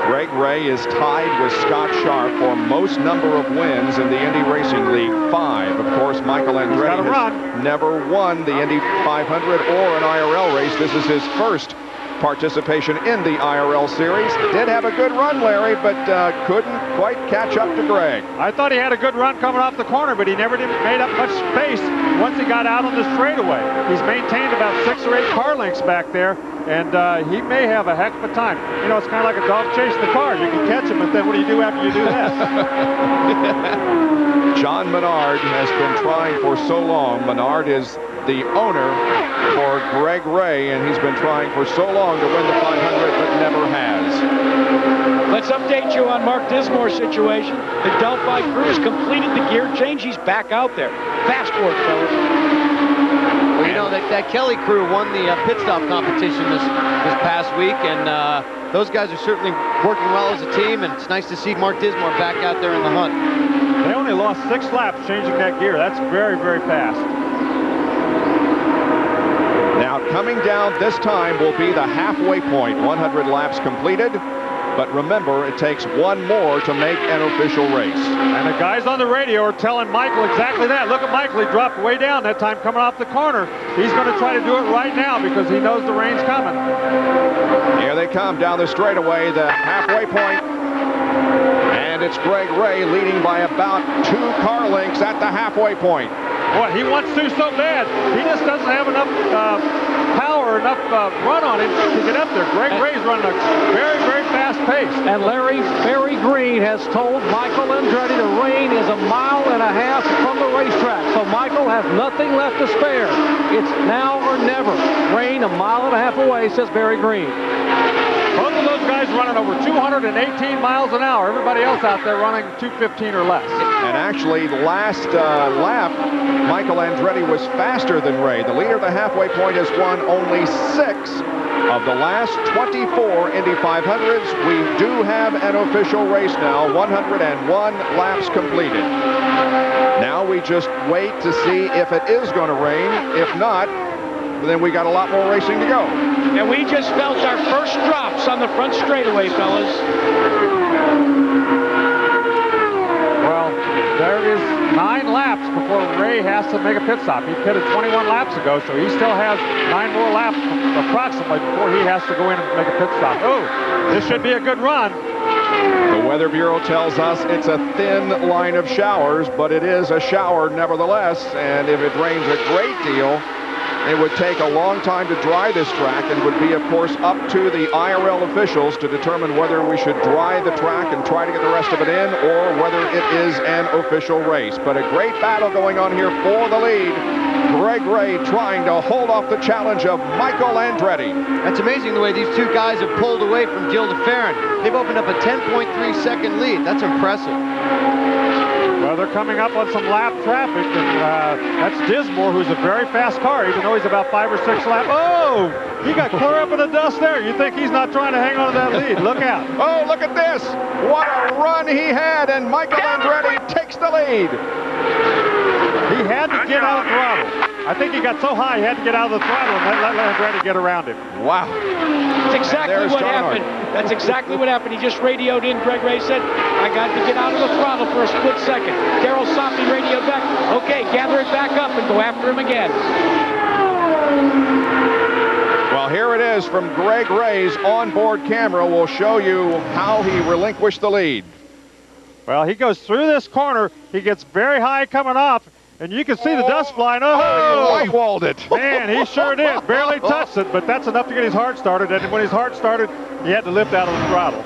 S11: Greg Ray is tied with Scott Sharp for most number of wins in the Indy Racing League, 5. Of course, Michael Andretti has never won the Indy 500 or an IRL race. This is his first participation in the IRL series. Did have a good run, Larry, but couldn't quite catch up to Greg.
S4: I thought he had a good run coming off the corner, but he never made up much space once he got out on the straightaway. He's maintained about 6 or 8 car lengths back there, and he may have a heck of a time. You know, it's kind of like a dog chasing the car. You can catch him, but then what do you do after you do that?
S11: John Menard has been trying for so long. Menard is the owner for Greg Ray, and he's been trying for so long to win the 500, but never has.
S15: Let's update you on Mark Dismore's situation. The Delphi crew has completed the gear change. He's back out there. Fast work, fellas.
S4: Well,
S17: You know, that Kelly crew won the pit stop competition this past week, and those guys are certainly working well as a team, and it's nice to see Mark Dismore back out there in the hunt.
S4: They only lost 6 laps changing that gear. That's very, very fast.
S11: Now coming down this time will be the halfway point, 100 laps completed. But remember, it takes one more to make an official race.
S4: And the guys on the radio are telling Michael exactly that. Look at Michael, he dropped way down that time coming off the corner. He's going to try to do it right now because he knows the rain's coming.
S11: Here they come down the straightaway, the halfway point. And it's Greg Ray leading by about 2 car lengths at the halfway point.
S4: Boy, he wants to so bad. He just doesn't have enough power, enough run on him to get up there. Greg Ray's running a very, very fast pace.
S8: And Larry Green has told Michael Andretti the rain is 1.5 miles from the racetrack. So Michael has nothing left to spare. It's now or never. Rain 1.5 miles away, says Barry Green.
S4: Both of those guys running over 218 miles an hour. Everybody else out there running 215 or less.
S11: And actually, last lap, Michael Andretti was faster than Ray. The leader of the halfway point has won only 6 of the last 24 Indy 500s. We do have an official race now, 101 laps completed. Now we just wait to see if it is going to rain. If not, then we got a lot more racing to go.
S15: And we just felt our first drops on the front straightaway, fellas.
S4: Well, there is 9 laps before Ray has to make a pit stop. He pitted 21 laps ago, so he still has 9 more laps approximately before he has to go in and make a pit stop. Oh, this should be a good run.
S11: The Weather Bureau tells us it's a thin line of showers, but it is a shower nevertheless, and if it rains a great deal, it would take a long time to dry this track and would be, of course, up to the IRL officials to determine whether we should dry the track and try to get the rest of it in or whether it is an official race. But a great battle going on here for the lead. Greg Ray trying to hold off the challenge of Michael Andretti.
S17: That's amazing the way these two guys have pulled away from Gil DeFerrin. They've opened up a 10.3-second lead. That's impressive.
S4: Well, they're coming up on some lap traffic, and that's Dismore, who's a very fast car, even though he's about 5 or 6 laps. Oh, he got clear up in the dust there. You think he's not trying to hang on to that lead. Look out.
S11: Oh, look at this. What a run he had, and Michael Andretti takes the lead.
S4: He had to get out of the throttle. I think he got so high he had to get out of the throttle and let Andretti get around him.
S11: Wow.
S15: That's exactly what happened. That's exactly what happened. He just radioed in. Greg Ray said, I got to get out of the throttle for a split second. Darrell Soppy radioed back. Okay, gather it back up and go after him again.
S11: Well, here it is from Greg Ray's onboard camera. We'll show you how he relinquished the lead.
S4: Well, he goes through this corner. He gets very high coming off. And you can see the dust flying. Oh,
S11: he white-walled it.
S4: Man, he sure did. Barely touched it, but that's enough to get his heart started. And when his heart started, he had to lift out of the throttle.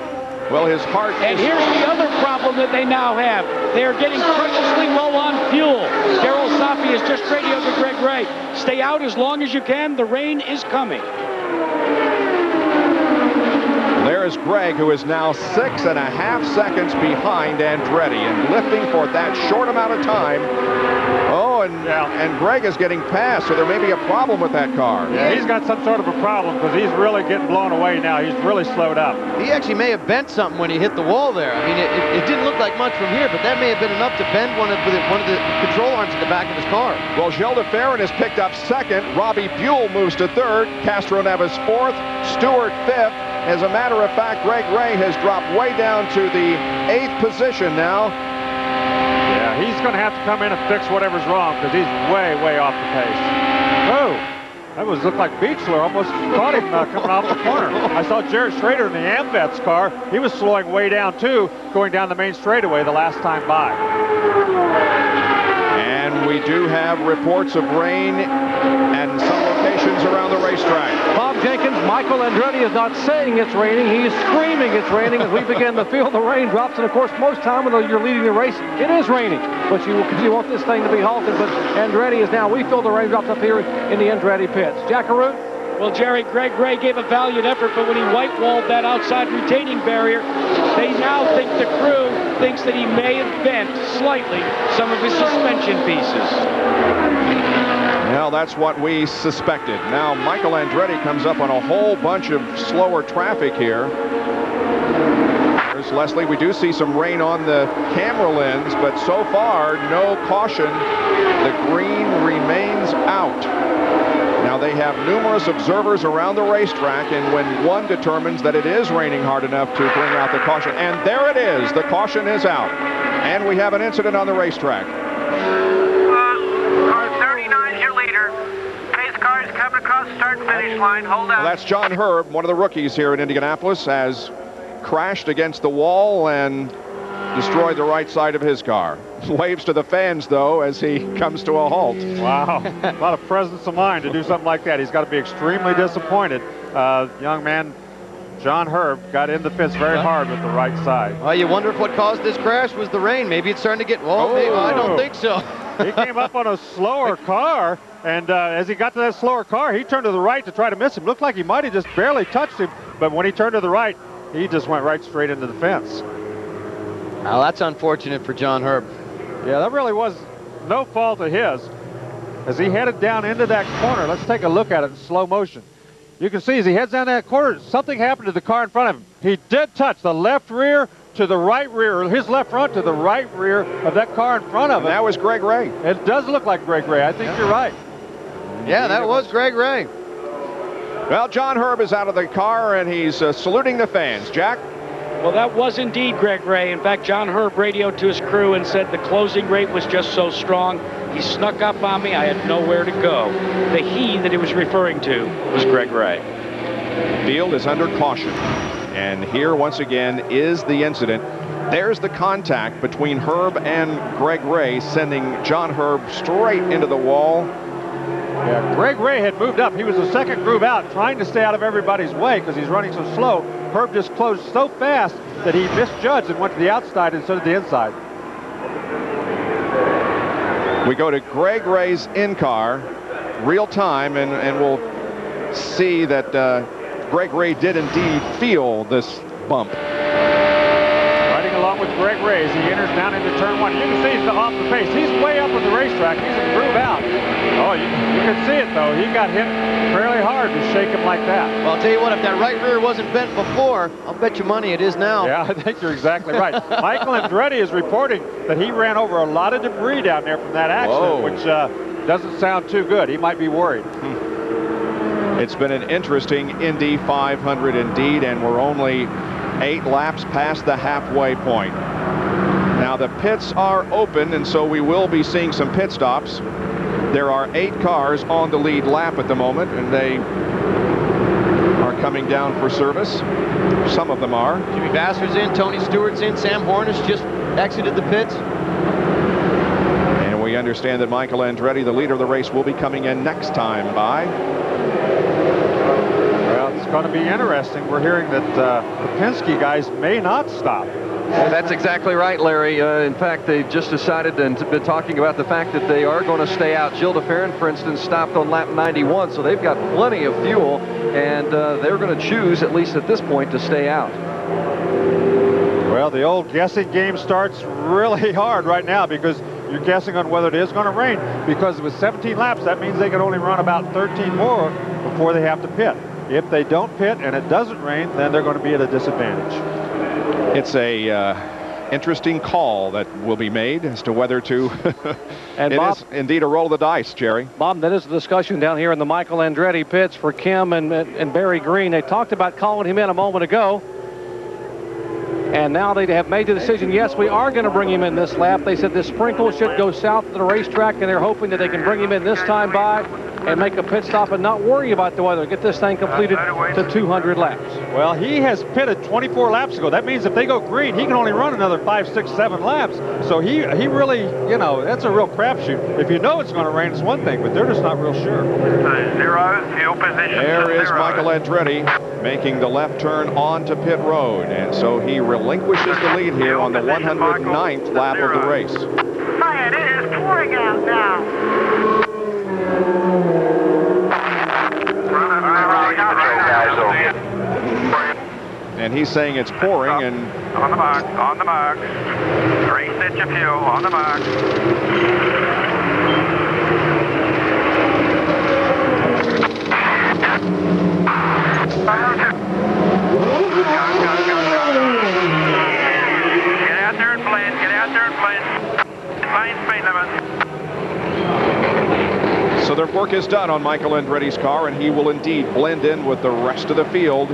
S11: Well, his heart...
S15: And here's the other problem that they now have. They are getting preciously low on fuel. Darrell Soppy has just radioed to Greg Ray. Stay out as long as you can. The rain is coming.
S11: There's Greg, who is now 6.5 seconds behind Andretti and lifting for that short amount of time. Oh, and Greg is getting past, so there may be a problem with that car.
S4: Yeah, he's got some sort of a problem because he's really getting blown away now. He's really slowed up.
S17: He actually may have bent something when he hit the wall there. I mean, it didn't look like much from here, but that may have been enough to bend one of the control arms at the back of his car.
S11: Well, Gil DeFerrin has picked up 2nd. Robbie Buell moves to 3rd. Castro Neves 4th. Stewart 5th. As a matter of fact, Greg Ray has dropped way down to the 8th position now.
S4: Yeah, he's going to have to come in and fix whatever's wrong because he's way, way off the pace. Oh, that looked like Beechler. Almost caught him coming off the corner. I saw Jared Schrader in the Amvets car. He was slowing way down, too, going down the main straightaway the last time by.
S11: And we do have reports of rain and some locations around the racetrack.
S8: Bob Jenkins, Michael Andretti is not saying it's raining. He's screaming it's raining as we begin to feel the raindrops. And, of course, most time when you're leading the race, it is raining. But you want this thing to be halted. But Andretti is now. We feel the raindrops up here in the Andretti pits. Jackaroo?
S15: Well, Jerry, Greg Ray gave a valiant effort, but when he white-walled that outside retaining barrier, they now think the crew thinks that he may have bent slightly some of his suspension pieces.
S11: Well, that's what we suspected. Now, Michael Andretti comes up on a whole bunch of slower traffic here. There's Leslie. We do see some rain on the camera lens, but so far, no caution. The green remains out. Now, they have numerous observers around the racetrack, and when one determines that it is raining hard enough to bring out the caution, and there it is, the caution is out. And we have an incident on the racetrack.
S1: Car 39 is your leader. Pace car is coming across the start and finish line. Hold on.
S11: Well, that's John Herb, one of the rookies here in Indianapolis, has crashed against the wall and destroyed the right side of his car. Waves to the fans, though, as he comes to a halt.
S4: Wow, a lot of presence of mind to do something like that. He's got to be extremely disappointed. Young man, John Herb, got in the pits very hard with the right side.
S17: Well, you wonder if what caused this crash was the rain. Maybe it's starting to get, well, maybe, I don't think so.
S4: He came up on a slower car, and as he got to that slower car, he turned to the right to try to miss him. Looked like he might have just barely touched him, but when he turned to the right, he just went right straight into the fence.
S17: Now, that's unfortunate for John Herb.
S4: Yeah, that really was no fault of his. As he headed down into that corner, let's take a look at it in slow motion. You can see as he heads down that corner, something happened to the car in front of him. He did touch the left rear to the right rear, or his left front to the right rear of that car in front of him.
S11: That was Greg Ray.
S4: It does look like Greg Ray. I think you're right.
S17: Yeah, that was Greg Ray.
S11: Well, John Herb is out of the car, and he's saluting the fans. Jack?
S15: Well, that was indeed Greg Ray. In fact, John Herb radioed to his crew and said the closing rate was just so strong. He snuck up on me. I had nowhere to go. The he that he was referring to was Greg Ray.
S11: Field is under caution. And here, once again, is the incident. There's the contact between Herb and Greg Ray, sending John Herb straight into the wall.
S4: Yeah, Greg Ray had moved up. He was the second groove out, trying to stay out of everybody's way because he's running so slow. Herb just closed so fast that he misjudged and went to the outside instead of the inside.
S11: We go to Greg Ray's in-car, real time, and we'll see that Greg Ray did indeed feel this bump.
S4: Riding along with Greg Ray as he enters down into turn one. You can see he's off the pace. He's way up on the racetrack. He's a groove out. Oh, you can see it, though. He got hit fairly hard to shake him like that.
S17: Well, I'll tell you what, if that right rear wasn't bent before, I'll bet you money it is now.
S4: Yeah, I think you're exactly right. Michael Andretti is reporting that he ran over a lot of debris down there from that accident, which doesn't sound too good. He might be worried.
S11: It's been an interesting Indy 500 indeed, and we're only 8 laps past the halfway point. Now, the pits are open, and so we will be seeing some pit stops. There are 8 cars on the lead lap at the moment, and they are coming down for service. Some of them are.
S17: Jimmy Vasser's in, Tony Stewart's in, Sam Hornish just exited the pits.
S11: And we understand that Michael Andretti, the leader of the race, will be coming in next time by.
S4: Well, it's going to be interesting. We're hearing that the Penske guys may not stop.
S22: That's exactly right, Larry. In fact, they just decided and been talking about the fact that they are going to stay out. Gilles de Ferran, for instance, stopped on lap 91, so they've got plenty of fuel, and they're going to choose, at least at this point, to stay out.
S4: Well, the old guessing game starts really hard right now because you're guessing on whether it is going to rain, because with 17 laps, that means they can only run about 13 more before they have to pit. If they don't pit and it doesn't rain, then they're going to be at a disadvantage.
S11: It's a interesting call that will be made as to whether to.
S8: And
S11: it
S8: Bob,
S11: is indeed a roll of the dice, Jerry.
S8: Bob, that is a discussion down here in the Michael Andretti pits for Kim and Barry Green. They talked about calling him in a moment ago. And now they have made the decision, yes, we are going to bring him in this lap. They said this sprinkle should go south of the racetrack, and they're hoping that they can bring him in this time by and make a pit stop and not worry about the weather. Get this thing completed to 200 laps.
S4: Well, he has pitted 24 laps ago. That means if they go green, he can only run another 5, 6, 7 laps. So he really, you know, that's a real crapshoot. If you know it's going to rain, it's one thing, but they're just not real sure.
S1: 0, fuel position.
S11: There is Michael Andretti making the left turn onto pit road, and so he relinquishes the lead here on the 109th lap of the race.
S1: Man, it is pouring out now.
S11: And he's saying it's pouring, and
S1: on the mark, race set your fuel, on the mark. Get out there and blend. Get out there and blend. Line speed limit.
S11: So their work is done on Michael Andretti's car, and he will indeed blend in with the rest of the field,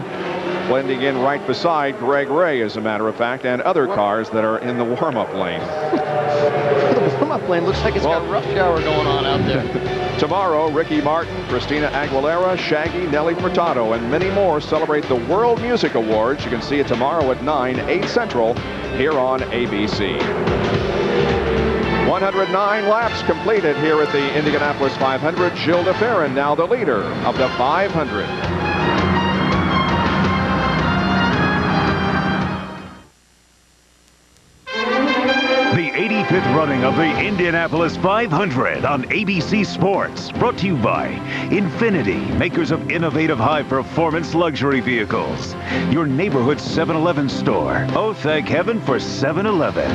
S11: blending in right beside Greg Ray, as a matter of fact, and other cars that are in the warm-up lane.
S17: The warm-up lane looks like it's got a rush hour going on out there.
S11: Tomorrow, Ricky Martin, Christina Aguilera, Shaggy, Nelly Furtado, and many more celebrate the World Music Awards. You can see it tomorrow at 9, 8 Central, here on ABC. 109 laps completed here at the Indianapolis 500. Gilles de Ferran now the leader of the 500.
S5: The 85th running of the Indianapolis 500 on ABC Sports, brought to you by Infinity, makers of innovative high-performance luxury vehicles. Your neighborhood 7-Eleven store. Oh, thank heaven for 7-Eleven.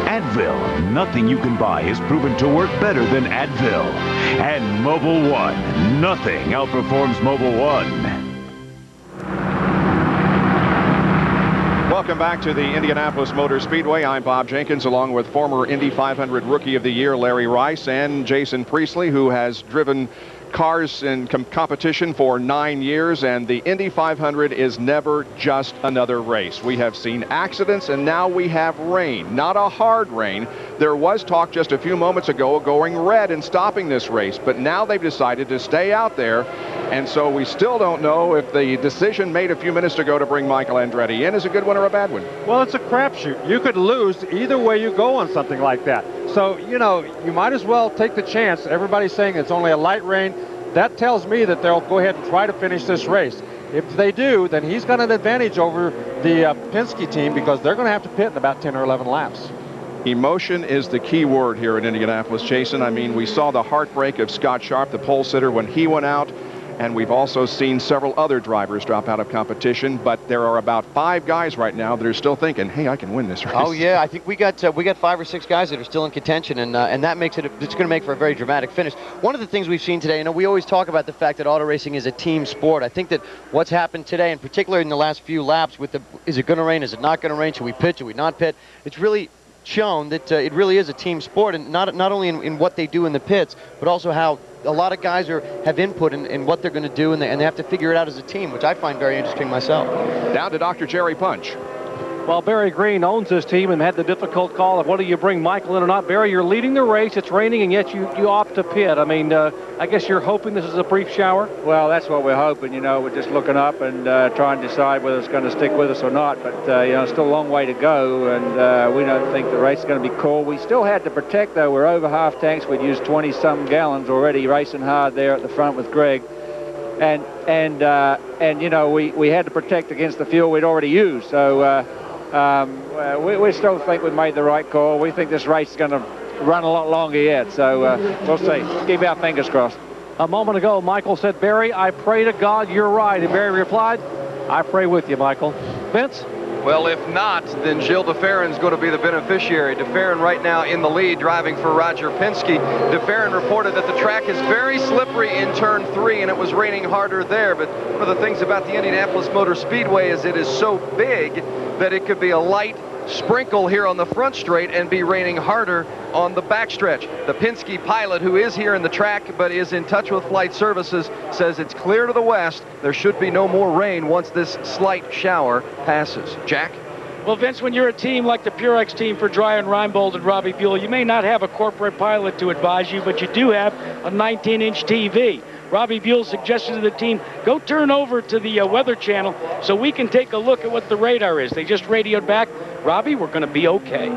S5: Advil, nothing you can buy is proven to work better than Advil. And Mobil 1, nothing outperforms Mobil 1.
S11: Welcome back to the Indianapolis Motor Speedway. I'm Bob Jenkins, along with former Indy 500 Rookie of the Year Larry Rice and Jason Priestley, who has driven cars in competition for 9 years, and the Indy 500 is never just another race. We have seen accidents, and now we have rain. Not a hard rain. There was talk just a few moments ago of going red and stopping this race, but now they've decided to stay out there, and so we still don't know if the decision made a few minutes ago to bring Michael Andretti in is a good one or a bad one.
S4: Well, it's a crapshoot. You could lose either way you go on something like that. So, you know, you might as well take the chance. Everybody's saying it's only a light rain. That tells me that they'll go ahead and try to finish this race. If they do, then he's got an advantage over the Penske team, because they're going to have to pit in about 10 or 11 laps.
S11: Emotion is the key word here in Indianapolis, Jason. I mean, we saw the heartbreak of Scott Sharp, the pole sitter, when he went out. And we've also seen several other drivers drop out of competition, but there are about 5 guys right now that are still thinking, hey, I can win this race.
S17: Oh yeah, I think we got 5 or 6 guys that are still in contention, and that makes it's going to make for a very dramatic finish. One of the things we've seen today, you know, we always talk about the fact that auto racing is a team sport. I think that what's happened today, and particularly in the last few laps, with is it going to rain, is it not going to rain, should we pit, should we not pit, it's really shown that it really is a team sport, and not only in what they do in the pits, but also how a lot of guys have input in what they're going to do, and they have to figure it out as a team, which I find very interesting myself.
S11: Down to Dr. Jerry Punch.
S8: Well, Barry Green owns this team and had the difficult call of whether you bring Michael in or not. Barry, you're leading the race. It's raining, and yet you opt to pit. I mean, I guess you're hoping this is a brief shower?
S10: Well, that's what we're hoping. You know, we're just looking up and trying to decide whether it's going to stick with us or not. But, you know, still a long way to go, and we don't think the race is going to be cool. We still had to protect, though. We're over half tanks. We'd used 20-some gallons already, racing hard there at the front with Greg. And you know, we had to protect against the fuel we'd already used. So we still think we made the right call. We think this race is going to run a lot longer yet. So we'll see. Keep our fingers crossed.
S8: A moment ago, Michael said, Barry, I pray to God you're right. And Barry replied, I pray with you, Michael. Vince?
S22: Well, if not, then Gilles de Ferran's going to be the beneficiary. De Ferran right now in the lead, driving for Roger Penske. De Ferran reported that the track is very slippery in turn 3, and it was raining harder there. But one of the things about the Indianapolis Motor Speedway is it is so big that it could be a light sprinkle here on the front straight and be raining harder on the backstretch. The Penske pilot, who is here in the track but is in touch with flight services, says it's clear to the west. There should be no more rain once this slight shower passes. Jack?
S15: Well, Vince, when you're a team like the Purex team for Dryan Reinbold and Robbie Buell, you may not have a corporate pilot to advise you, but you do have a 19-inch TV. Robbie Buell suggested to the team, go turn over to the Weather Channel so we can take a look at what the radar is. They just radioed back, Robbie, we're going to be okay.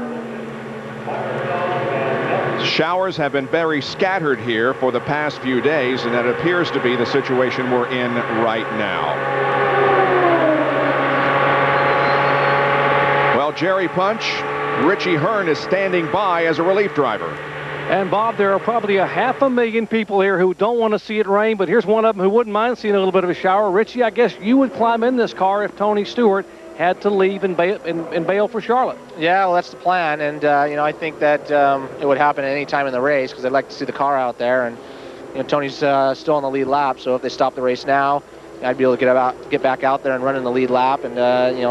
S11: Showers have been very scattered here for the past few days, and that appears to be the situation we're in right now. Well, Jerry Punch, Richie Hearn is standing by as a relief driver.
S8: And, Bob, there are probably 500,000 people here who don't want to see it rain, but here's one of them who wouldn't mind seeing a little bit of a shower. Richie, I guess you would climb in this car if Tony Stewart had to leave and bail for Charlotte.
S14: Yeah, well, that's the plan, and, you know, I think that it would happen at any time in the race because I'd like to see the car out there, and, you know, Tony's still on the lead lap, so if they stop the race now, I'd be able to get back out there and run in the lead lap and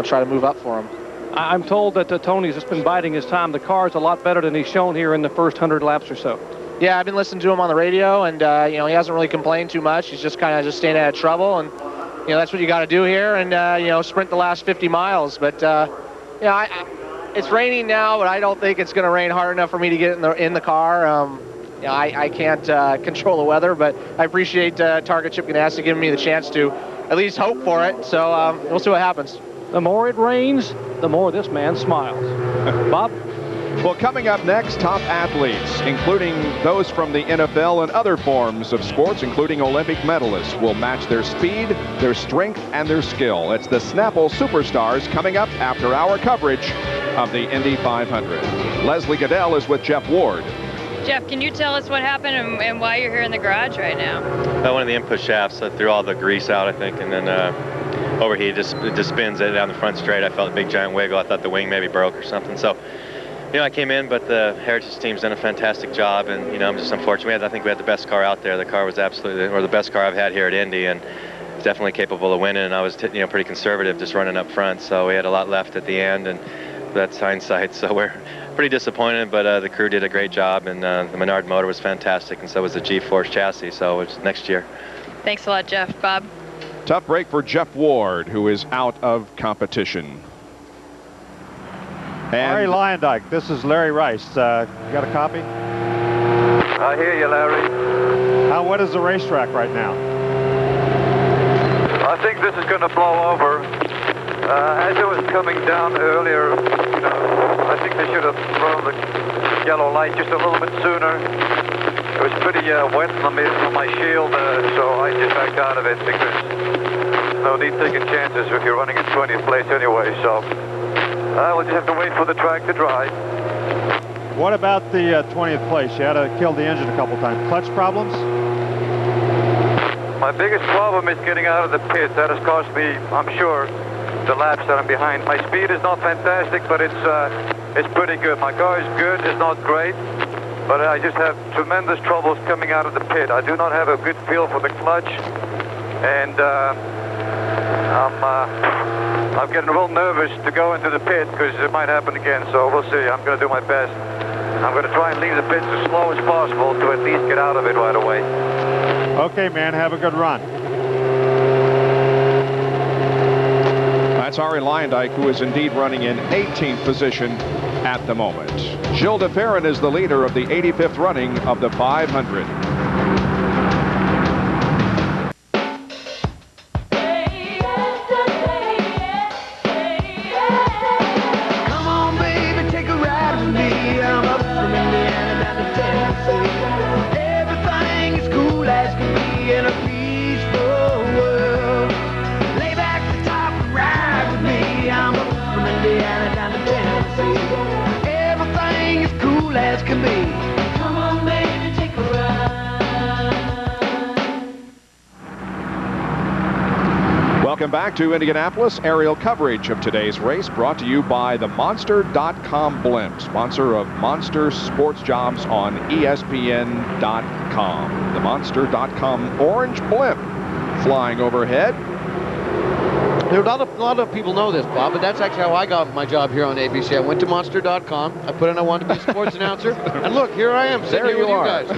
S14: try to move up for him.
S8: I'm told that Tony's just been biding his time. The car's a lot better than he's shown here in the first 100 laps or so.
S14: Yeah, I've been listening to him on the radio, and he hasn't really complained too much. He's just kind of just staying out of trouble, and that's what you got to do here, and sprint the last 50 miles. But it's raining now, but I don't think it's going to rain hard enough for me to get in the car. I can't control the weather, but I appreciate Target Chip Ganassi giving me the chance to at least hope for it. So we'll see what happens.
S8: The more it rains, the more this man smiles. Bob?
S11: Well, coming up next, top athletes, including those from the NFL and other forms of sports, including Olympic medalists, will match their speed, their strength, and their skill. It's the Snapple Superstars coming up after our coverage of the Indy 500. Leslie Goodell is with Jeff Ward.
S2: Jeff, can you tell us what happened and why you're here in the garage right now?
S12: One of the input shafts threw all the grease out, I think, and then overheated. It just spins it down the front straight. I felt a big giant wiggle. I thought the wing maybe broke or something. So, I came in, but the Heritage team's done a fantastic job, and I'm just unfortunate. I think we had the best car out there. The car was absolutely, or the best car I've had here at Indy, and definitely capable of winning. And I was, pretty conservative, just running up front. So we had a lot left at the end, and that's hindsight. So we're pretty disappointed, but the crew did a great job, and the Menard motor was fantastic, and so was the G-Force chassis. So it's next year.
S2: Thanks a lot, Jeff. Bob?
S11: Tough break for Jeff Ward, who is out of competition.
S4: Larry Lyondike, this is Larry Rice. You got a copy?
S7: I hear you, Larry.
S4: How wet is the racetrack right now?
S7: I think this is going to blow over. As it was coming down earlier, I think they should have thrown the yellow light just a little bit sooner. It was pretty wet on my shield, so I just backed out of it because there's no need taking chances if you're running in 20th place anyway. So we'll just have to wait for the track to dry.
S4: What about the 20th place? You had to kill the engine a couple times. Clutch problems?
S7: My biggest problem is getting out of the pit. That has cost me, I'm sure, the laps that I'm behind. My speed is not fantastic, but it's pretty good. My car is good. It's not great, but I just have tremendous troubles coming out of the pit. I do not have a good feel for the clutch, and I'm getting real nervous to go into the pit because it might happen again. So we'll see. I'm going to do my best. I'm going to try and leave the pits as slow as possible to at least get out of it right away.
S4: Okay, man. Have a good run.
S11: That's Ari Lyondike, who is indeed running in 18th position at the moment. Gilles de Ferran is the leader of the 85th running of the 500.
S21: Come on, baby, take a ride with me. I'm up from Indiana down to Tennessee. Everything is cool as can be in a peaceful world. Lay back the top and ride with me. I'm up from Indiana down to Tennessee. Everything is cool as can be. Come on, baby, take a ride.
S11: Welcome back to Indianapolis. Aerial coverage of today's race brought to you by the Monster.com blimp, sponsor of Monster Sports Jobs on ESPN.com. The Monster.com orange blimp flying overhead.
S17: A lot of people know this, Bob, but that's actually how I got my job here on ABC. I went to Monster.com. I put in I wanted to be a sports announcer, and look, here I am sitting here with you guys.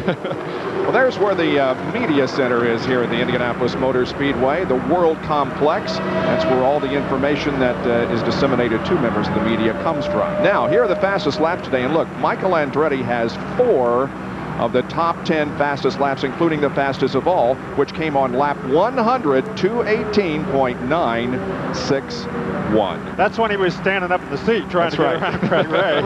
S11: Well, there's where the media center is here at the Indianapolis Motor Speedway, the World Complex. That's where all the information that is disseminated to members of the media comes from. Now, here are the fastest laps today, and look, Michael Andretti has 4 of the top 10 fastest laps, including the fastest of all, which came on lap 100, 2:18.961.
S4: That's when he was standing up in the seat trying to get around Craig Ray.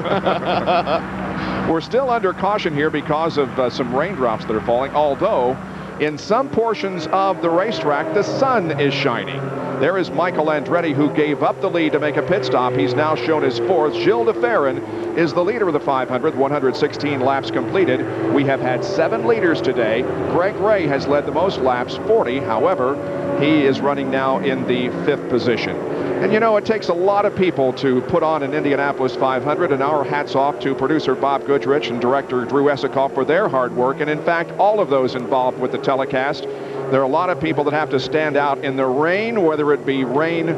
S11: We're still under caution here because of some raindrops that are falling, although in some portions of the racetrack, the sun is shining. There is Michael Andretti, who gave up the lead to make a pit stop. He's now shown his 4th. Gilles de Ferran is the leader of the 500, 116 laps completed. We have had 7 leaders today. Greg Ray has led the most laps, 40. However, he is running now in the 5th position. And it takes a lot of people to put on an Indianapolis 500, and our hats off to producer Bob Goodrich and director Drew Esikoff for their hard work, and in fact, all of those involved with the telecast. There are a lot of people that have to stand out in the rain, whether it be rain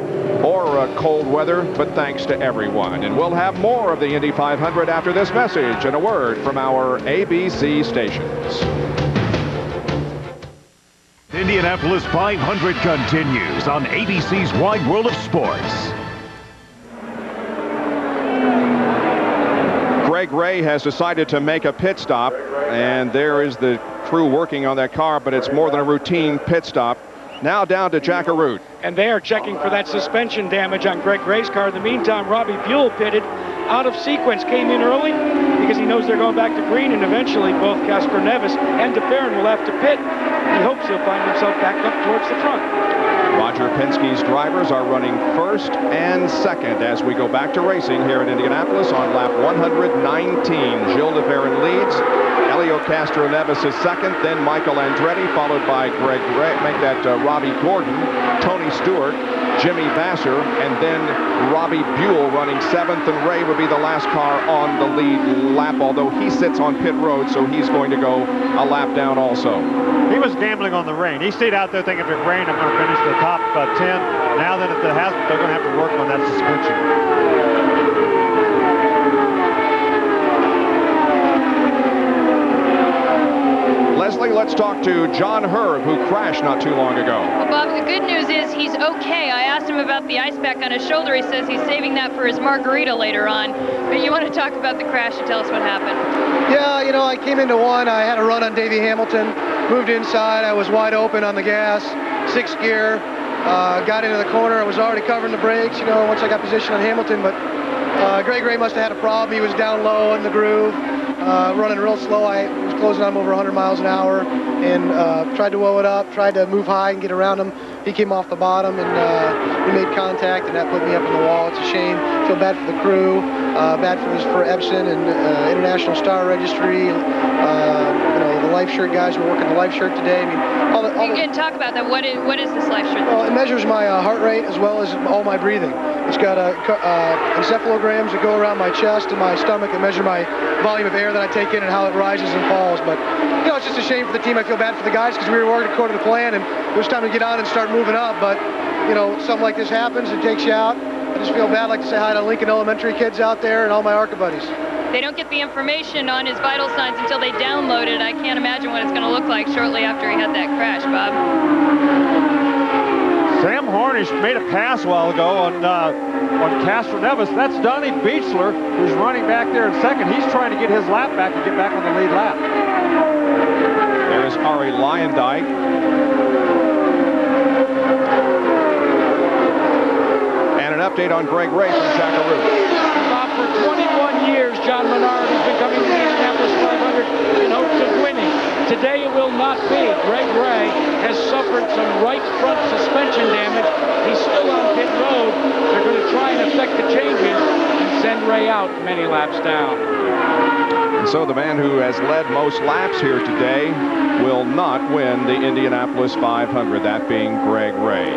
S11: or cold weather, but thanks to everyone. And we'll have more of the Indy 500 after this message and a word from our ABC stations.
S5: Indianapolis 500 continues on ABC's Wide World of Sports.
S11: Greg Ray has decided to make a pit stop, and there is the crew working on that car, but it's more than a routine pit stop. Now down to Jack Arute.
S15: And they are checking for that suspension damage on Greg Ray's car. In the meantime, Robbie Buell pitted out of sequence, came in early because he knows they're going back to green, and eventually both Casper Nevis and DeFerrin will have to pit. He hopes he'll find himself back up towards the front.
S11: Roger Penske's drivers are running first and second as we go back to racing here in Indianapolis on lap 119. Gilles DeFerrin leads. Elio Castro Nevis is second, then Michael Andretti, followed by Greg Ray, make that Robbie Gordon, Tony Stewart, Jimmy Vasser, and then Robbie Buell running seventh, and Ray would be the last car on the lead lap, although he sits on pit road, so he's going to go a lap down also.
S4: He was gambling on the rain. He stayed out there thinking if it rained, I'm going to finish the top 10. Now that it hasn't, they're going to have to work on that suspension.
S11: Leslie, let's talk to John Herb, who crashed not too long ago.
S2: Well, Bob, the good news is he's okay. I asked him about the ice pack on his shoulder. He says he's saving that for his margarita later on. But you want to talk about the crash and tell us what happened?
S6: Yeah, you know, I came into one. I had a run on Davey Hamilton, moved inside. I was wide open on the gas, 6th gear, got into the corner. I was already covering the brakes, you know, once I got position on Hamilton. But Greg Ray must have had a problem. He was down low in the groove, running real slow. I was closing on him over 100 miles an hour and tried to woe it up, tried to move high and get around him. He came off the bottom and we made contact, and that put me up on the wall. It's a shame. Feel bad for the crew, bad for Epson and International Star Registry. You know, the life shirt guys who are working the life shirt today. I mean,
S2: you can talk about that. What is this life shirt?
S6: Well, it measures my heart rate as well as all my breathing. It's got encephalograms that go around my chest and my stomach that measure my volume of air that I take in and how it rises and falls. But, you know, it's just a shame for the team. I feel bad for the guys because we were working according to plan, and it was time to get on and start moving up. But, you know, something like this happens. It takes you out. I just feel bad. I'd like to say hi to Lincoln Elementary kids out there and all my ARCA buddies.
S2: They don't get the information on his vital signs until they download it. I can't imagine what it's going to look like shortly after he had that crash, Bob.
S4: Sam Hornish made a pass a while ago on Castro Nevis. That's Donnie Beechler, who's running back there in second. He's trying to get his lap back and get back on the lead lap.
S11: There's Ari Lyondike. And an update on Greg Ray from Jack Arute.
S15: Bob, for 21 years, John Menard has been coming to the Indianapolis 500 in hopes of winning. Today it will not be. Greg Ray has suffered some right front suspension damage. He's still on pit road. They're going to try and effect the changes and send Ray out many laps down.
S11: And so the man who has led most laps here today will not win the Indianapolis 500, that being Greg Ray.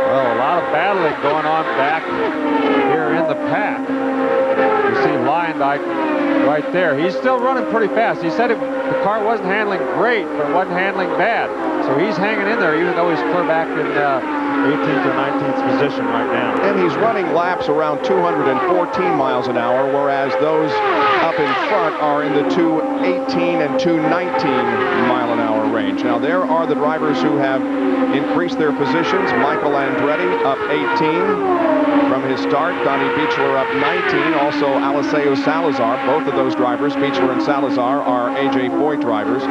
S4: Well, a lot of battling going on back here in the pack. You see Lyondike right there. He's still running pretty fast. He said the car wasn't handling great, but it wasn't handling bad. So he's hanging in there, even though he's clear back in 18th or 19th position right now.
S11: And he's running laps around 214 miles an hour, whereas those up in front are in the 218 and 219 mile an hour range. Now, there are the drivers who have increased their positions. Michael Andretti up 18 from his start. Donnie Beechler up 19. Also, Aliseo Salazar. Both of those drivers, Beechler and Salazar, are A.J. Foyt drivers.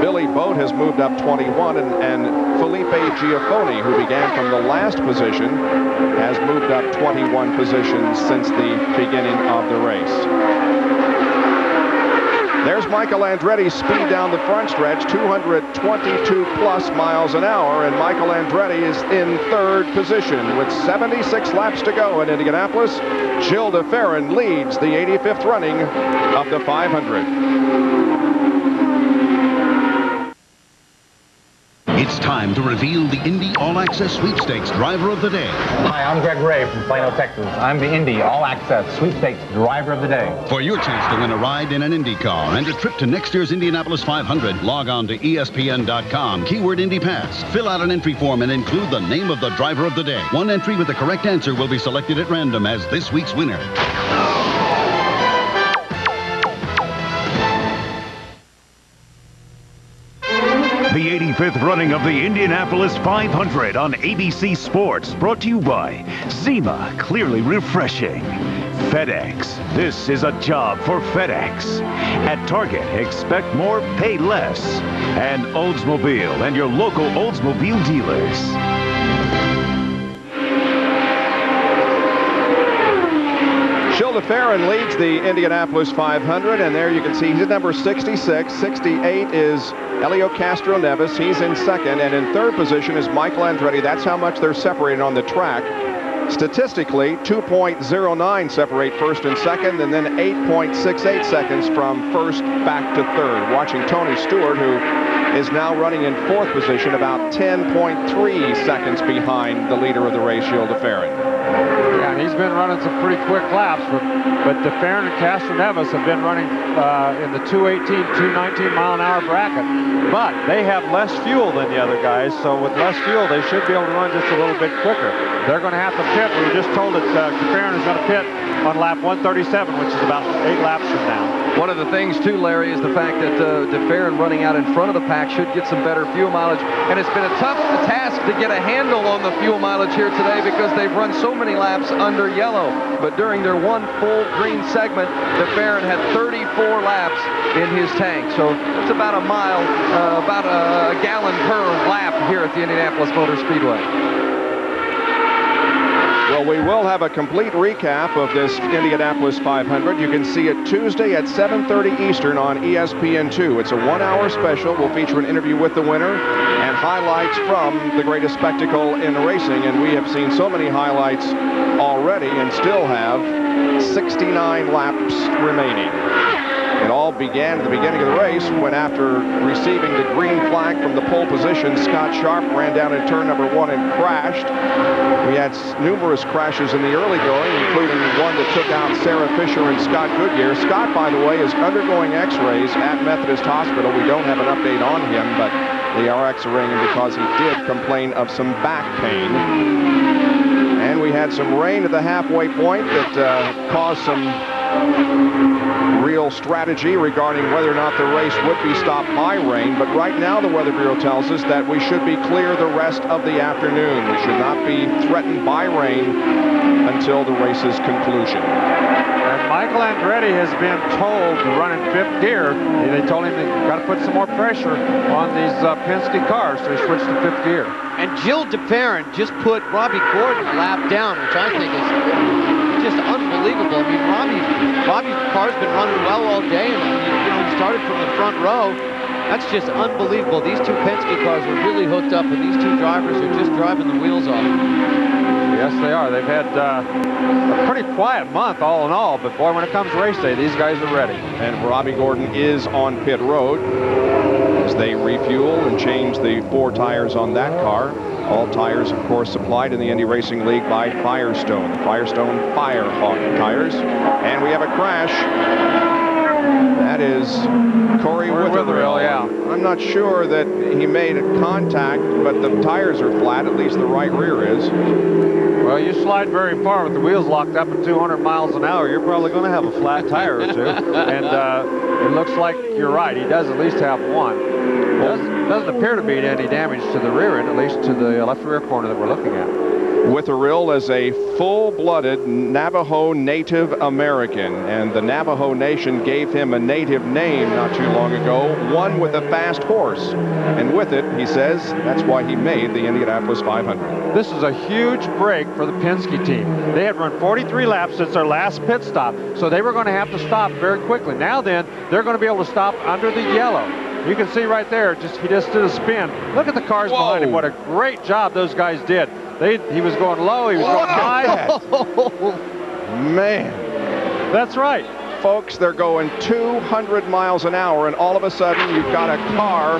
S11: Billy Boat has moved up 21, and Felipe Giafoni, who began from the last position, has moved up 21 positions since the beginning of the race. There's Michael Andretti's speed down the front stretch, 222 plus miles an hour, and Michael Andretti is in third position with 76 laps to go in Indianapolis. Gilles DeFerrin leads the 85th running of the 500.
S9: It's time to reveal the Indy All Access Sweepstakes Driver of the Day.
S13: Hi, I'm Greg Ray from Plano, Texas. I'm the Indy All Access Sweepstakes Driver of the Day.
S9: For your chance to win a ride in an Indy car and a trip to next year's Indianapolis 500, log on to ESPN.com, keyword Indy Pass. Fill out an entry form and include the name of the driver of the day. One entry with the correct answer will be selected at random as this week's winner.
S5: The 85th running of the Indianapolis 500 on ABC Sports, brought to you by Zima, clearly refreshing. FedEx, this is a job for FedEx. At Target, expect more, pay less. And Oldsmobile and your local Oldsmobile dealers.
S11: Gil DeFerrin leads the Indianapolis 500, and there you can see he's at number 66. 68 is Elio Castro-Neves. He's in second, and in third position is Michael Andretti. That's how much they're separated on the track. Statistically, 2.09 separate first and second, and then 8.68 seconds from first back to third. Watching Tony Stewart, who is now running in fourth position, about 10.3 seconds behind the leader of the race, Gil DeFerrin.
S4: Yeah, and he's been running some pretty quick laps, but DeFerrin and Castro-Neves have been running in the 218, 219 mile-an-hour bracket. But they have less fuel than the other guys, so with less fuel, they should be able to run just a little bit quicker. They're going to have to pit. We were just told that DeFerrin is going to pit on lap 137, which is about 8 laps from now.
S22: One of the things, too, Larry, is the fact that DeFerrin running out in front of the pack should get some better fuel mileage. And it's been a tough task to get a handle on the fuel mileage here today because they've run so many laps under yellow. But during their one full green segment, DeFerrin had 34 laps in his tank. So it's about a mile, about a gallon per lap here at the Indianapolis Motor Speedway.
S11: Well, we will have a complete recap of this Indianapolis 500. You can see it Tuesday at 7:30 Eastern on ESPN2. It's a 1-hour special. We'll feature an interview with the winner and highlights from the greatest spectacle in racing. And we have seen so many highlights already and still have 69 laps remaining. It all began at the beginning of the race when, after receiving the green flag from the pole position, Scott Sharp ran down in turn number 1 and crashed. We had numerous crashes in the early going, including one that took out Sarah Fisher and Scott Goodyear. Scott, by the way, is undergoing x-rays at Methodist Hospital. We don't have an update on him, but they are x-raying him because he did complain of some back pain. And we had some rain at the halfway point that caused some real strategy regarding whether or not the race would be stopped by rain. But right now the Weather Bureau tells us that we should be clear the rest of the afternoon. We should not be threatened by rain until the race's conclusion.
S4: And Michael Andretti has been told to run in 5th gear. They told him they've got to put some more pressure on these Penske cars, so he switched to 5th gear.
S17: And Gil DeFerrin just put Robbie Gordon a lap down, which I think is just unbelievable. I mean, Robbie's car's been running well all day, and he started from the front row. That's just unbelievable. These two Penske cars are really hooked up, and these two drivers are just driving the wheels off.
S4: Yes, they are. They've had a pretty quiet month, all in all. But boy, when it comes race day, these guys are ready.
S11: And Robbie Gordon is on pit road as they refuel and change the 4 tires on that car. All tires, of course, supplied in the Indy Racing League by Firestone. The Firestone Firehawk tires. And we have a crash. That is Corey Witherill.
S4: Yeah.
S11: I'm not sure that he made a contact, but the tires are flat. At least the right rear is.
S4: Well, you slide very far with the wheels locked up at 200 miles an hour. You're probably going to have a flat tire or two. And it looks like you're right. He does at least have one. Doesn't appear to be any damage to the rear end, at least to the left rear corner that we're looking at.
S11: Witherill is a full-blooded Navajo Native American, and the Navajo Nation gave him a native name not too long ago, one with a fast horse. And with it, he says, that's why he made the Indianapolis 500.
S4: This is a huge break for the Penske team. They had run 43 laps since their last pit stop, so they were going to have to stop very quickly. Now then, they're going to be able to stop under the yellow. You can see right there, he just did a spin. Look at the cars behind him. What a great job those guys did. He was going low, he was going high.
S11: Man.
S4: That's right.
S11: folks, they're going 200 miles an hour, and all of a sudden you've got a car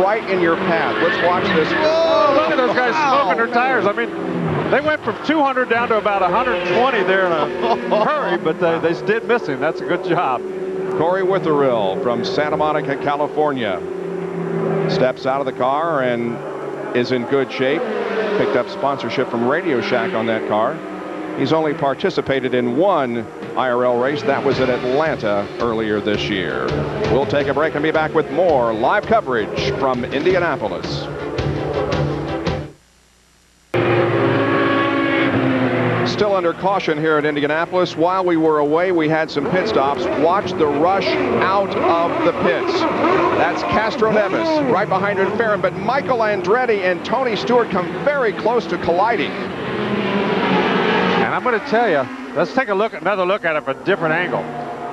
S11: right in your path. Let's watch this.
S4: Whoa, look at those guys smoking their tires. I mean, they went from 200 down to about 120 there in a hurry, but they did miss him. That's a good job.
S11: Corey Witherill from Santa Monica, California, steps out of the car and is in good shape. Picked up sponsorship from Radio Shack on that car. He's only participated in one IRL race. That was in Atlanta earlier this year. We'll take a break and be back with more live coverage from Indianapolis. Still under caution here at Indianapolis. While we were away, we had some pit stops. Watch the rush out of the pits. That's Castro Neves right behind Farron, but Michael Andretti and Tony Stewart come very close to colliding.
S4: And I'm going to tell you, let's take another look at it from a different angle.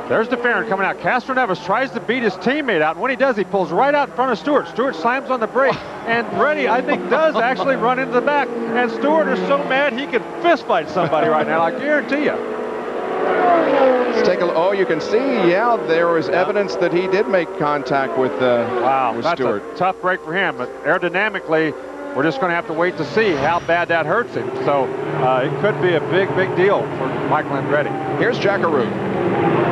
S4: There's DeFerrin coming out. Castro Neves tries to beat his teammate out, and when he does, he pulls right out in front of Stewart. Stewart slams on the brake, and Andretti, I think, does actually run into the back. And Stewart is so mad he could fist fight somebody right now, I guarantee you.
S11: Let's take a look. Oh, you can see, yeah, there was evidence that he did make contact with
S4: that's
S11: Stewart.
S4: A tough break for him, but aerodynamically, we're just going to have to wait to see how bad that hurts him. So it could be a big, big deal for Michael Andretti.
S11: Here's Jackaroo.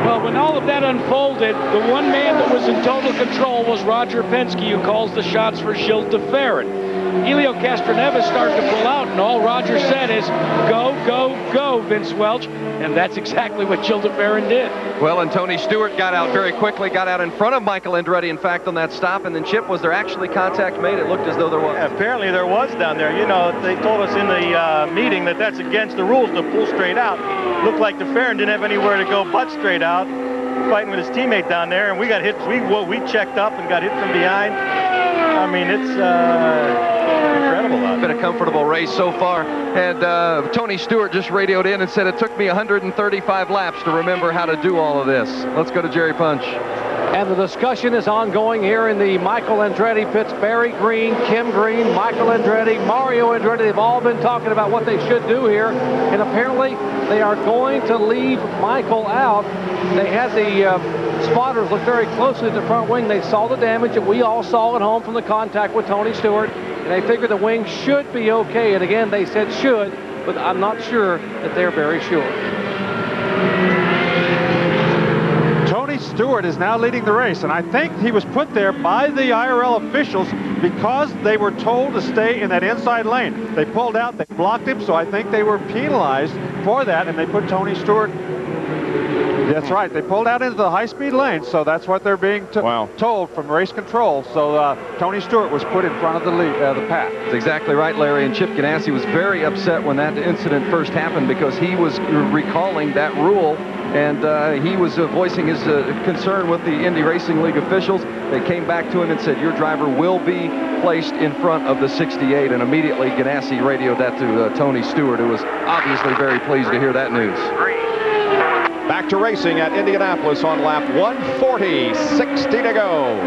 S15: Well, when all of that unfolded, the one man that was in total control was Roger Penske, who calls the shots for Gilles DeFerrin. Helio Castroneves started to pull out, and all Roger said is, go, go, go, Vince Welch. And that's exactly what Gilles DeFerrin did.
S22: Well, and Tony Stewart got out very quickly, got out in front of Michael Andretti, in fact, on that stop. And then, Chip, was there actually contact made? It looked as though there was.
S3: Yeah, apparently there was down there. You know, they told us in the meeting that that's against the rules to pull straight out. Looked like DeFerrin didn't have anywhere to go but straight out, fighting with his teammate down there, and we got hit. We checked up and got hit from behind. I mean, it's incredible.
S22: Been a comfortable race so far, and Tony Stewart just radioed in and said it took me 135 laps to remember how to do all of this. Let's go to Jerry Punch.
S8: And the discussion is ongoing here in the Michael Andretti pits. Barry Green, Kim Green, Michael Andretti, Mario Andretti, they've all been talking about what they should do here. And apparently they are going to leave Michael out. They had the spotters look very closely at the front wing. They saw the damage that we all saw at home from the contact with Tony Stewart. And they figured the wing should be okay. And again, they said should, but I'm not sure that they're very sure.
S4: Tony Stewart is now leading the race, and I think he was put there by the IRL officials because they were told to stay in that inside lane. They pulled out, they blocked him, so I think they were penalized for that, and they put Tony Stewart. That's right, they pulled out into the high-speed lane, so that's what they're being told from race control. So Tony Stewart was put in front of the pack.
S22: That's exactly right, Larry. And Chip Ganassi was very upset when that incident first happened because he was recalling that rule, and he was voicing his concern with the Indy Racing League officials. They came back to him and said, your driver will be placed in front of the 68, and immediately Ganassi radioed that to Tony Stewart, who was obviously very pleased to hear that news.
S11: Back to racing at Indianapolis on lap 140, 60 to go.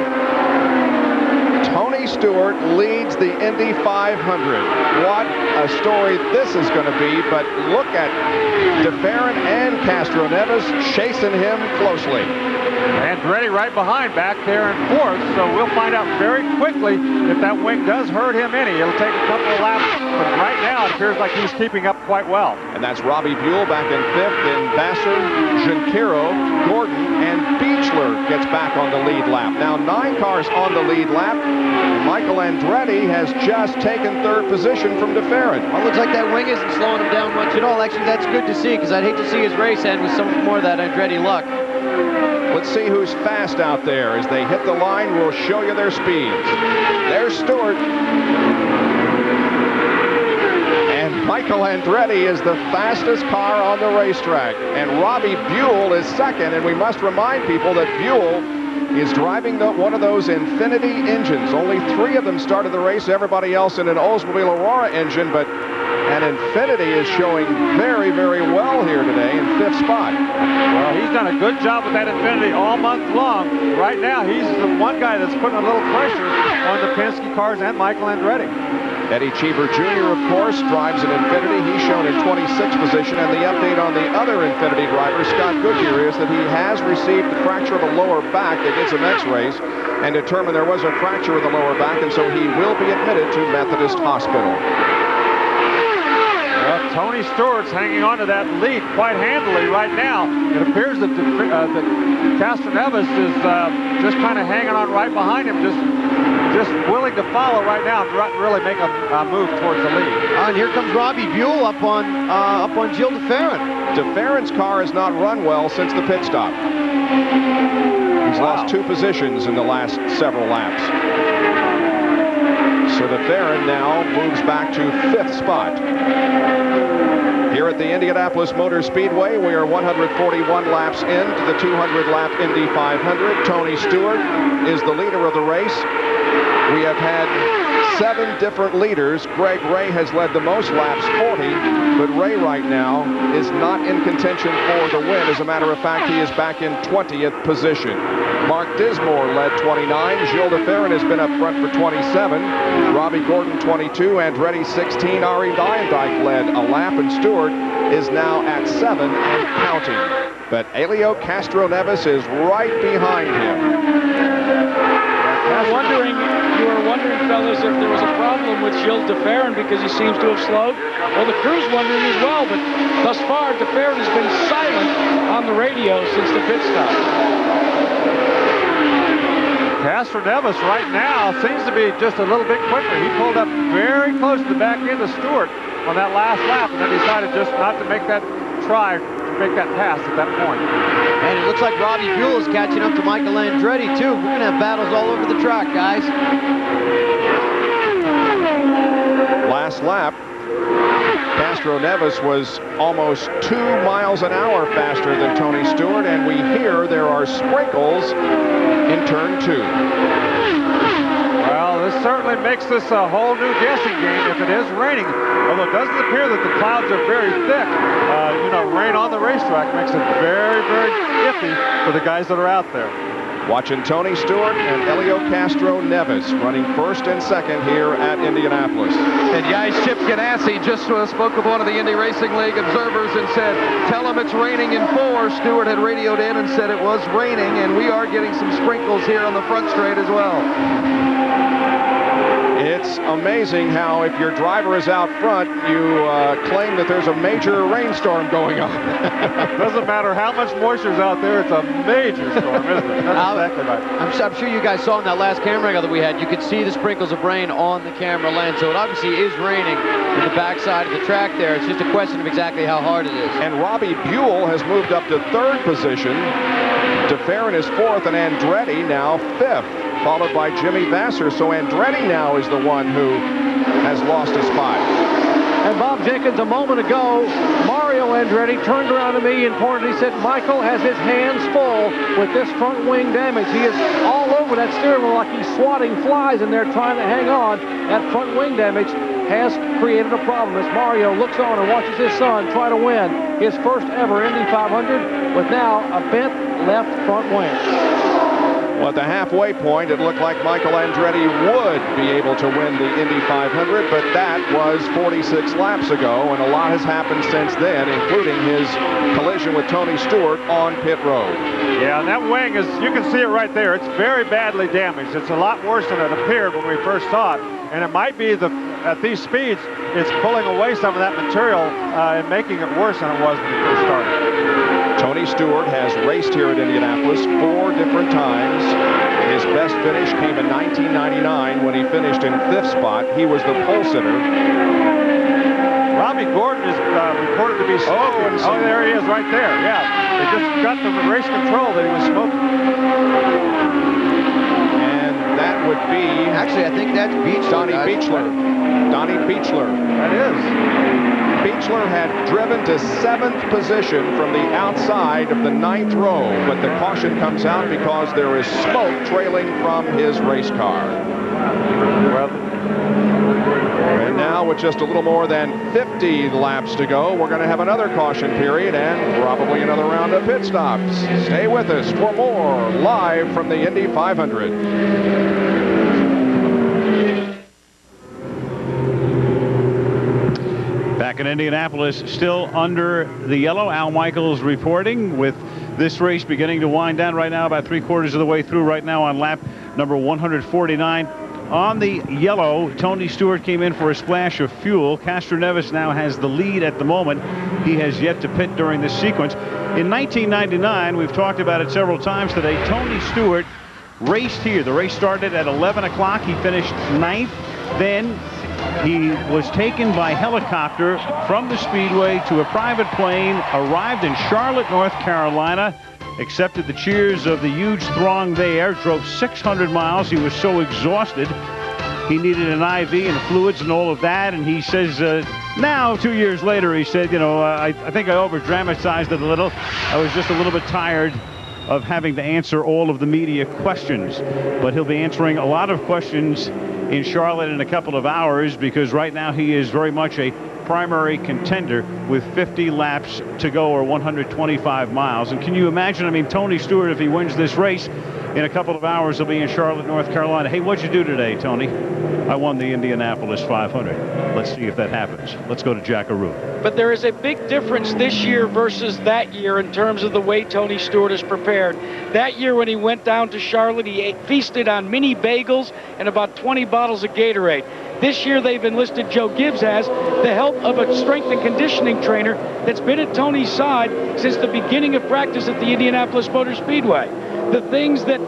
S11: Tony Stewart leads the Indy 500. What a story this is going to be, but look at DeFerrin and Castro Neves chasing him closely.
S4: Andretti right behind back there in fourth, so we'll find out very quickly if that wing does hurt him any. It'll take a couple of laps, but right now it appears like he's keeping up quite well.
S11: And that's Robbie Buell back in fifth, and Vassar, Junqueiro, Gordon, and Beechler gets back on the lead lap. Now 9 cars on the lead lap, and Michael Andretti has just taken third position from DeFerrin.
S17: Well, it looks like that wing isn't slowing him down much at all. Actually, that's good to see, because I'd hate to see his race end with some more of that Andretti luck.
S11: Let's see who's fast out there. As they hit the line, we'll show you their speeds. There's Stewart. And Michael Andretti is the fastest car on the racetrack. And Robbie Buell is second. And we must remind people that Buell is driving one of those Infinity engines. Only 3 of them started the race. Everybody else in an Oldsmobile Aurora engine. But an Infinity is showing very, very well here today in 5th spot.
S4: Well, he's done a good job with that Infinity all month long. Right now, he's the one guy that's putting a little pressure on the Penske cars and Michael Andretti.
S11: Eddie Cheever Jr., of course, drives an Infiniti. He's shown in 26th position. And the update on the other Infiniti driver, Scott Goodyear, is that he has received a fracture of the lower back. They did some x-rays and determined there was a fracture of the lower back, and so he will be admitted to Methodist Hospital.
S4: Well, Tony Stewart's hanging on to that lead quite handily right now. It appears that Castroneves is just kind of hanging on right behind him, just willing to follow right now and really make a move towards the lead.
S17: And here comes Robbie Buell up on Gilles de Ferran.
S11: De Ferran's car has not run well since the pit stop. He's lost 2 positions in the last several laps. So de Ferran now moves back to 5th spot. Here at the Indianapolis Motor Speedway, we are 141 laps into the 200-lap Indy 500. Tony Stewart is the leader of the race. We have had 7 different leaders. Greg Ray has led the most laps, 40, but Ray right now is not in contention for the win. As a matter of fact, he is back in 20th position. Mark Dismore led 29. Gilles de Ferran has been up front for 27. Robbie Gordon 22. Andretti 16. Ari Dyendijk led a lap, and Stewart is now at 7 and counting. But Helio Castroneves is right behind him.
S15: You were wondering, fellas, if there was a problem with Gilles de Ferran because he seems to have slowed. Well, the crew's wondering as well, but thus far, de Ferran has been silent on the radio since the pit stop.
S4: Castroneves right now seems to be just a little bit quicker. He pulled up very close to the back end of Stewart on that last lap and then decided just not to make that try to make that pass at that point.
S17: And it looks like Robbie Buell is catching up to Michael Andretti, too. We're going to have battles all over the track, guys.
S11: Last lap, Castroneves was almost 2 miles an hour faster than Tony Stewart, and we hear there are sprinkles in turn 2.
S4: Well, this certainly makes this a whole new guessing game if it is raining. Although it doesn't appear that the clouds are very thick. Rain on the racetrack makes it very, very iffy for the guys that are out there.
S11: Watching Tony Stewart and Helio Castroneves running 1st and 2nd here at Indianapolis.
S22: And guys, Chip Ganassi just spoke with one of the Indy Racing League observers and said, tell him it's raining in 4. Stewart had radioed in and said it was raining, and we are getting some sprinkles here on the front straight as well.
S11: It's amazing how if your driver is out front, you claim that there's a major rainstorm going on.
S4: Doesn't matter how much moisture is out there, it's a major storm, isn't it? That's exactly right.
S17: I'm sure you guys saw in that last camera angle that we had, you could see the sprinkles of rain on the camera lens. So it obviously is raining in the backside of the track there. It's just a question of exactly how hard it is.
S11: And Robbie Buell has moved up to 3rd position. De Ferran is 4th, and Andretti now 5th. Followed by Jimmy Vasser. So Andretti now is the one who has lost a spot.
S8: And Bob Jenkins, a moment ago, Mario Andretti turned around to me and pointed. He said, Michael has his hands full with this front wing damage. He is all over that steering wheel like he's swatting flies in there trying to hang on. That front wing damage has created a problem as Mario looks on and watches his son try to win his first ever Indy 500 with now a bent left front wing.
S11: Well, at the halfway point, it looked like Michael Andretti would be able to win the Indy 500, but that was 46 laps ago, and a lot has happened since then, including his collision with Tony Stewart on pit road.
S4: Yeah, and that wing is, you can see it right there. It's very badly damaged. It's a lot worse than it appeared when we first saw it, and it might be at these speeds, it's pulling away some of that material and making it worse than it was when it first started.
S11: Tony Stewart has raced here at Indianapolis 4 different times. His best finish came in 1999 when he finished in 5th spot. He was the pole sitter.
S4: Robbie Gordon is reported to be smoking. Oh, there he is right there. Yeah, they just got the race control that he was smoking.
S11: And that would be...
S17: Actually, I think that's
S11: Donnie Beechler. Donnie Beechler.
S4: That is.
S11: Beechler had driven to 7th position from the outside of the 9th row, but the caution comes out because there is smoke trailing from his race car. And now with just a little more than 50 laps to go, we're going to have another caution period and probably another round of pit stops. Stay with us for more live from the Indy 500.
S16: in Indianapolis, still under the yellow. Al Michaels reporting with this race beginning to wind down right now, about 3/4 of the way through right now on lap number 149. On the yellow, Tony Stewart came in for a splash of fuel. Castroneves now has the lead at the moment. He has yet to pit during this sequence. In 1999, we've talked about it several times today, Tony Stewart raced here. The race started at 11 o'clock. He finished 9th. Then he was taken by helicopter from the speedway to a private plane, arrived in Charlotte, North Carolina, accepted the cheers of the huge throng there, drove 600 miles. He was so exhausted, he needed an IV and fluids and all of that. And he says, now, 2 years later, he said, I think I over-dramatized it a little. I was just a little bit tired of having to answer all of the media questions. But he'll be answering a lot of questions in Charlotte in a couple of hours, because right now he is very much a primary contender with 50 laps to go, or 125 miles. And can you imagine, I mean, Tony Stewart, if he wins this race, in a couple of hours he'll be in Charlotte, North Carolina. Hey, what'd you do today, Tony? I won the Indianapolis 500. Let's see if that happens. Let's go to Jackaroo.
S15: But there is a big difference this year versus that year in terms of the way Tony Stewart is prepared. That year when he went down to Charlotte, he feasted on mini bagels and about 20 bottles of Gatorade. This year they've enlisted, Joe Gibbs has, the help of a strength and conditioning trainer that's been at Tony's side since the beginning of practice at the Indianapolis Motor Speedway. The things that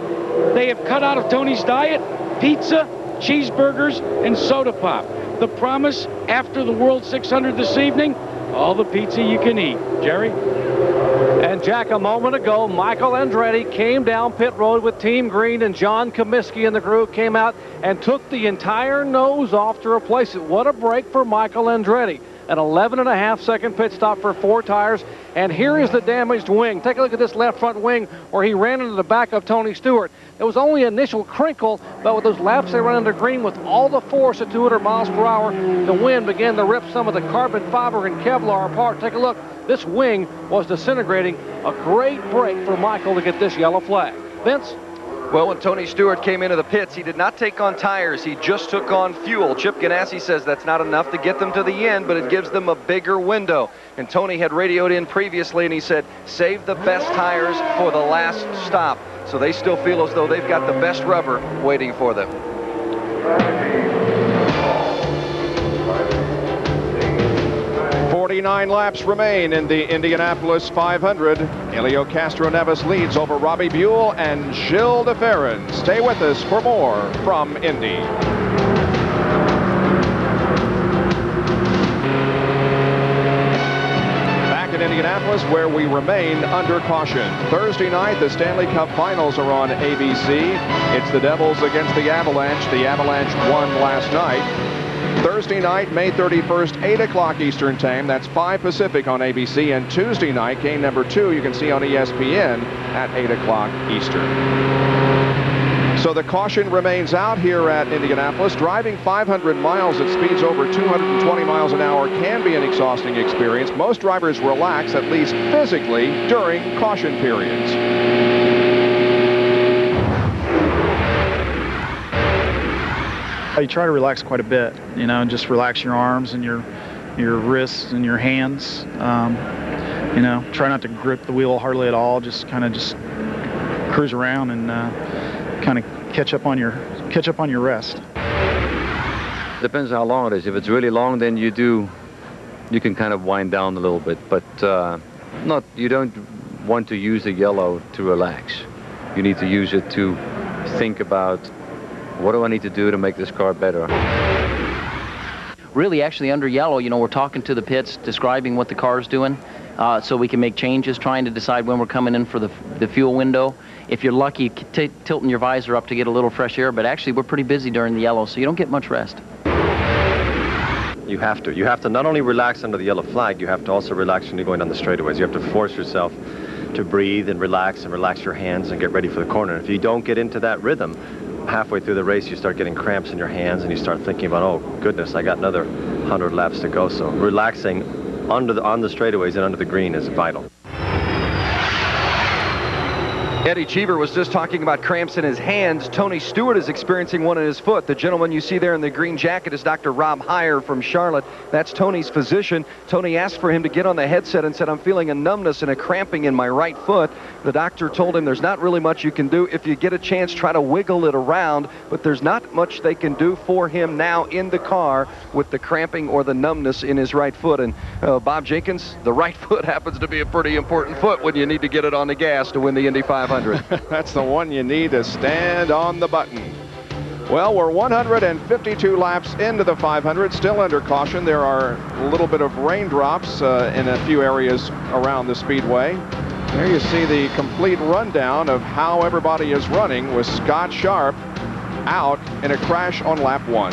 S15: they have cut out of Tony's diet: pizza, cheeseburgers, and soda pop. The promise after the World 600 this evening: all the pizza you can eat. Jerry?
S8: And Jack, a moment ago, Michael Andretti came down pit road with Team Green, and John Comiskey and the crew came out and took the entire nose off to replace it. What a break for Michael Andretti. An 11.5-second pit stop for 4 tires. And here is the damaged wing. Take a look at this left front wing where he ran into the back of Tony Stewart. It was only an initial crinkle, but with those laps they ran under green with all the force at 200 miles per hour, the wind began to rip some of the carbon fiber and Kevlar apart. Take a look. This wing was disintegrating. A great break for Michael to get this yellow flag. Vince?
S17: Well, when Tony Stewart came into the pits, he did not take on tires. He just took on fuel. Chip Ganassi says that's not enough to get them to the end, but it gives them a bigger window. And Tony had radioed in previously, and he said, save the best tires for the last stop. So they still feel as though they've got the best rubber waiting for them.
S11: 49 laps remain in the Indianapolis 500. Helio Castroneves leads over Robbie Buell and Gilles de Ferran. Stay with us for more from Indy. Back in Indianapolis, where we remain under caution. Thursday night, the Stanley Cup Finals are on ABC. It's the Devils against the Avalanche. The Avalanche won last night. Thursday night, May 31st, 8 o'clock Eastern Time. That's 5 Pacific on ABC. And Tuesday night, game number 2, you can see on ESPN at 8 o'clock Eastern. So the caution remains out here at Indianapolis. Driving 500 miles at speeds over 220 miles an hour can be an exhausting experience. Most drivers relax, at least physically, during caution periods.
S18: You try to relax quite a bit, and just relax your arms and your wrists and your hands. Try not to grip the wheel hardly at all. Just cruise around and kind of catch up on your rest.
S23: Depends how long it is. If it's really long, then you can kind of wind down a little bit, but you don't want to use the yellow to relax. You need to use it to think about, what do I need to do to make this car better?
S24: Really, actually, under yellow, we're talking to the pits, describing what the car's doing, so we can make changes, trying to decide when we're coming in for the fuel window. If you're lucky, tilting your visor up to get a little fresh air, but actually, we're pretty busy during the yellow, so you don't get much rest.
S25: You have to not only relax under the yellow flag, you have to also relax when you're going down the straightaways. You have to force yourself to breathe and relax your hands and get ready for the corner. If you don't get into that rhythm, halfway through the race, you start getting cramps in your hands and you start thinking about, oh goodness, I got another 100 laps to go. So relaxing on the straightaways and under the green is vital.
S22: Eddie Cheever was just talking about cramps in his hands. Tony Stewart is experiencing one in his foot. The gentleman you see there in the green jacket is Dr. Rob Heyer from Charlotte. That's Tony's physician. Tony asked for him to get on the headset and said, I'm feeling a numbness and a cramping in my right foot. The doctor told him there's not really much you can do. If you get a chance, try to wiggle it around, but there's not much they can do for him now in the car with the cramping or the numbness in his right foot. And Bob Jenkins, the right foot happens to be a pretty important foot when you need to get it on the gas to win the Indy 500.
S11: That's the one you need to stand on the button. Well, we're 152 laps into the 500, still under caution. There are a little bit of raindrops in a few areas around the speedway. There you see the complete rundown of how everybody is running, with Scott Sharp out in a crash on lap 1.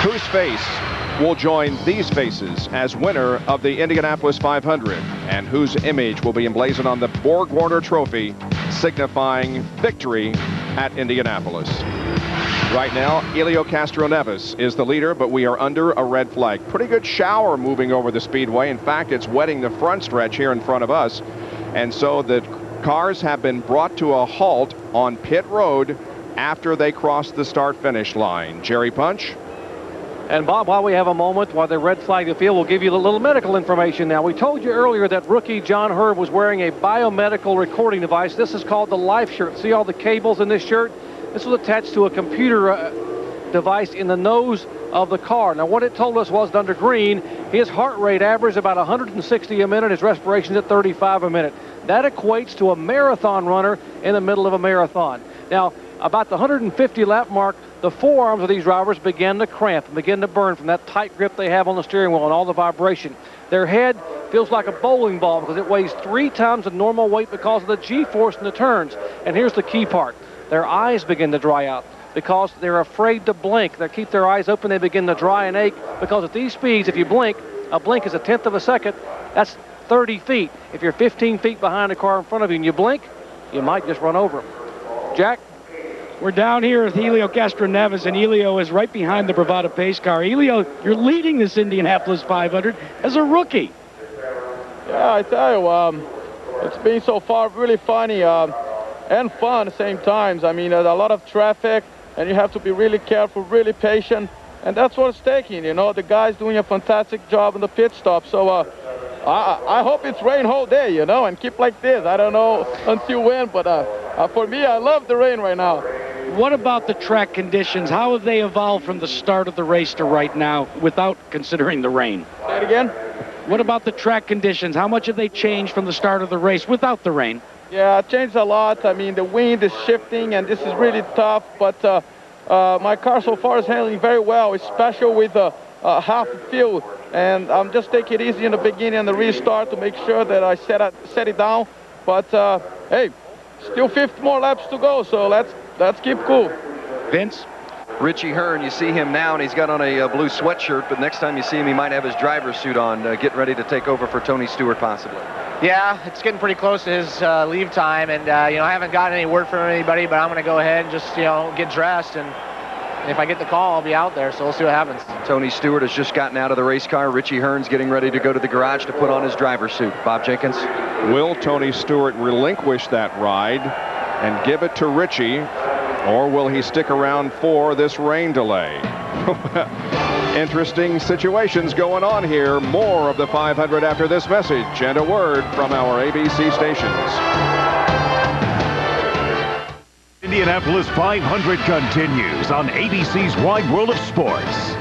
S11: Whose face will join these faces as winner of the Indianapolis 500, and whose image will be emblazoned on the Borg Warner Trophy, signifying victory at Indianapolis? Right now, Helio Castroneves is the leader, but we are under a red flag. Pretty good shower moving over the speedway. In fact, it's wetting the front stretch here in front of us. And so the cars have been brought to a halt on pit road after they crossed the start-finish line. Jerry Punch?
S8: And Bob, while we have a moment, while they red flag the field, we'll give you a little medical information now. We told you earlier that rookie John Herb was wearing a biomedical recording device. This is called the Life Shirt. See all the cables in this shirt? This was attached to a computer device in the nose of the car. Now, what it told us was that under green, his heart rate averaged about 160 a minute, his respirations at 35 a minute. That equates to a marathon runner in the middle of a marathon. Now, about the 150 lap mark, the forearms of these drivers began to cramp and begin to burn from that tight grip they have on the steering wheel and all the vibration. Their head feels like a bowling ball because it weighs 3 times the normal weight because of the G-force in the turns. And here's the key part. Their eyes begin to dry out because they're afraid to blink. They keep their eyes open, they begin to dry and ache, because at these speeds, if you blink, a blink is a 1/10 of a second, that's 30 feet. If you're 15 feet behind a car in front of you and you blink, you might just run over them. Jack?
S15: We're down here with Helio Castroneves, and Helio is right behind the Bravada pace car. Helio, you're leading this Indianapolis 500 as a rookie.
S1: Yeah, I tell you, it's been so far really funny and fun at the same times. I mean, there's a lot of traffic, and you have to be really careful, really patient, and that's what it's taking. You know, the guy's doing a fantastic job in the pit stop. So I hope it's rain whole day, you know, and keep like this. I don't know until when, but for me, I love the rain right now.
S15: What about the track conditions? How have they evolved from the start of the race to right now without considering the rain?
S1: Say it again?
S15: What about the track conditions? How much have they changed from the start of the race without the rain?
S1: Yeah, it changed a lot. I mean, the wind is shifting, and this is really tough, but my car so far is handling very well, especially with half field. And I'm just taking it easy in the beginning and the restart to make sure that I set it down. But, hey, still 50 more laps to go, so let's keep cool.
S15: Vince?
S22: Richie Hearn, you see him now, and he's got on a blue sweatshirt, but next time you see him, he might have his driver's suit on, getting ready to take over for Tony Stewart, possibly.
S10: Yeah, it's getting pretty close to his leave time, and, you know, I haven't gotten any word from anybody, but I'm going to go ahead and just, you know, get dressed, and if I get the call, I'll be out there, so we'll see what happens.
S22: Tony Stewart has just gotten out of the race car. Richie Hearn's getting ready to go to the garage to put on his driver's suit. Bob Jenkins?
S11: Will Tony Stewart relinquish that ride and give it to Richie, or will he stick around for this rain delay? Interesting situations going on here. More of the 500 after this message and a word from our ABC stations.
S5: Indianapolis 500 continues on ABC's Wide World of Sports.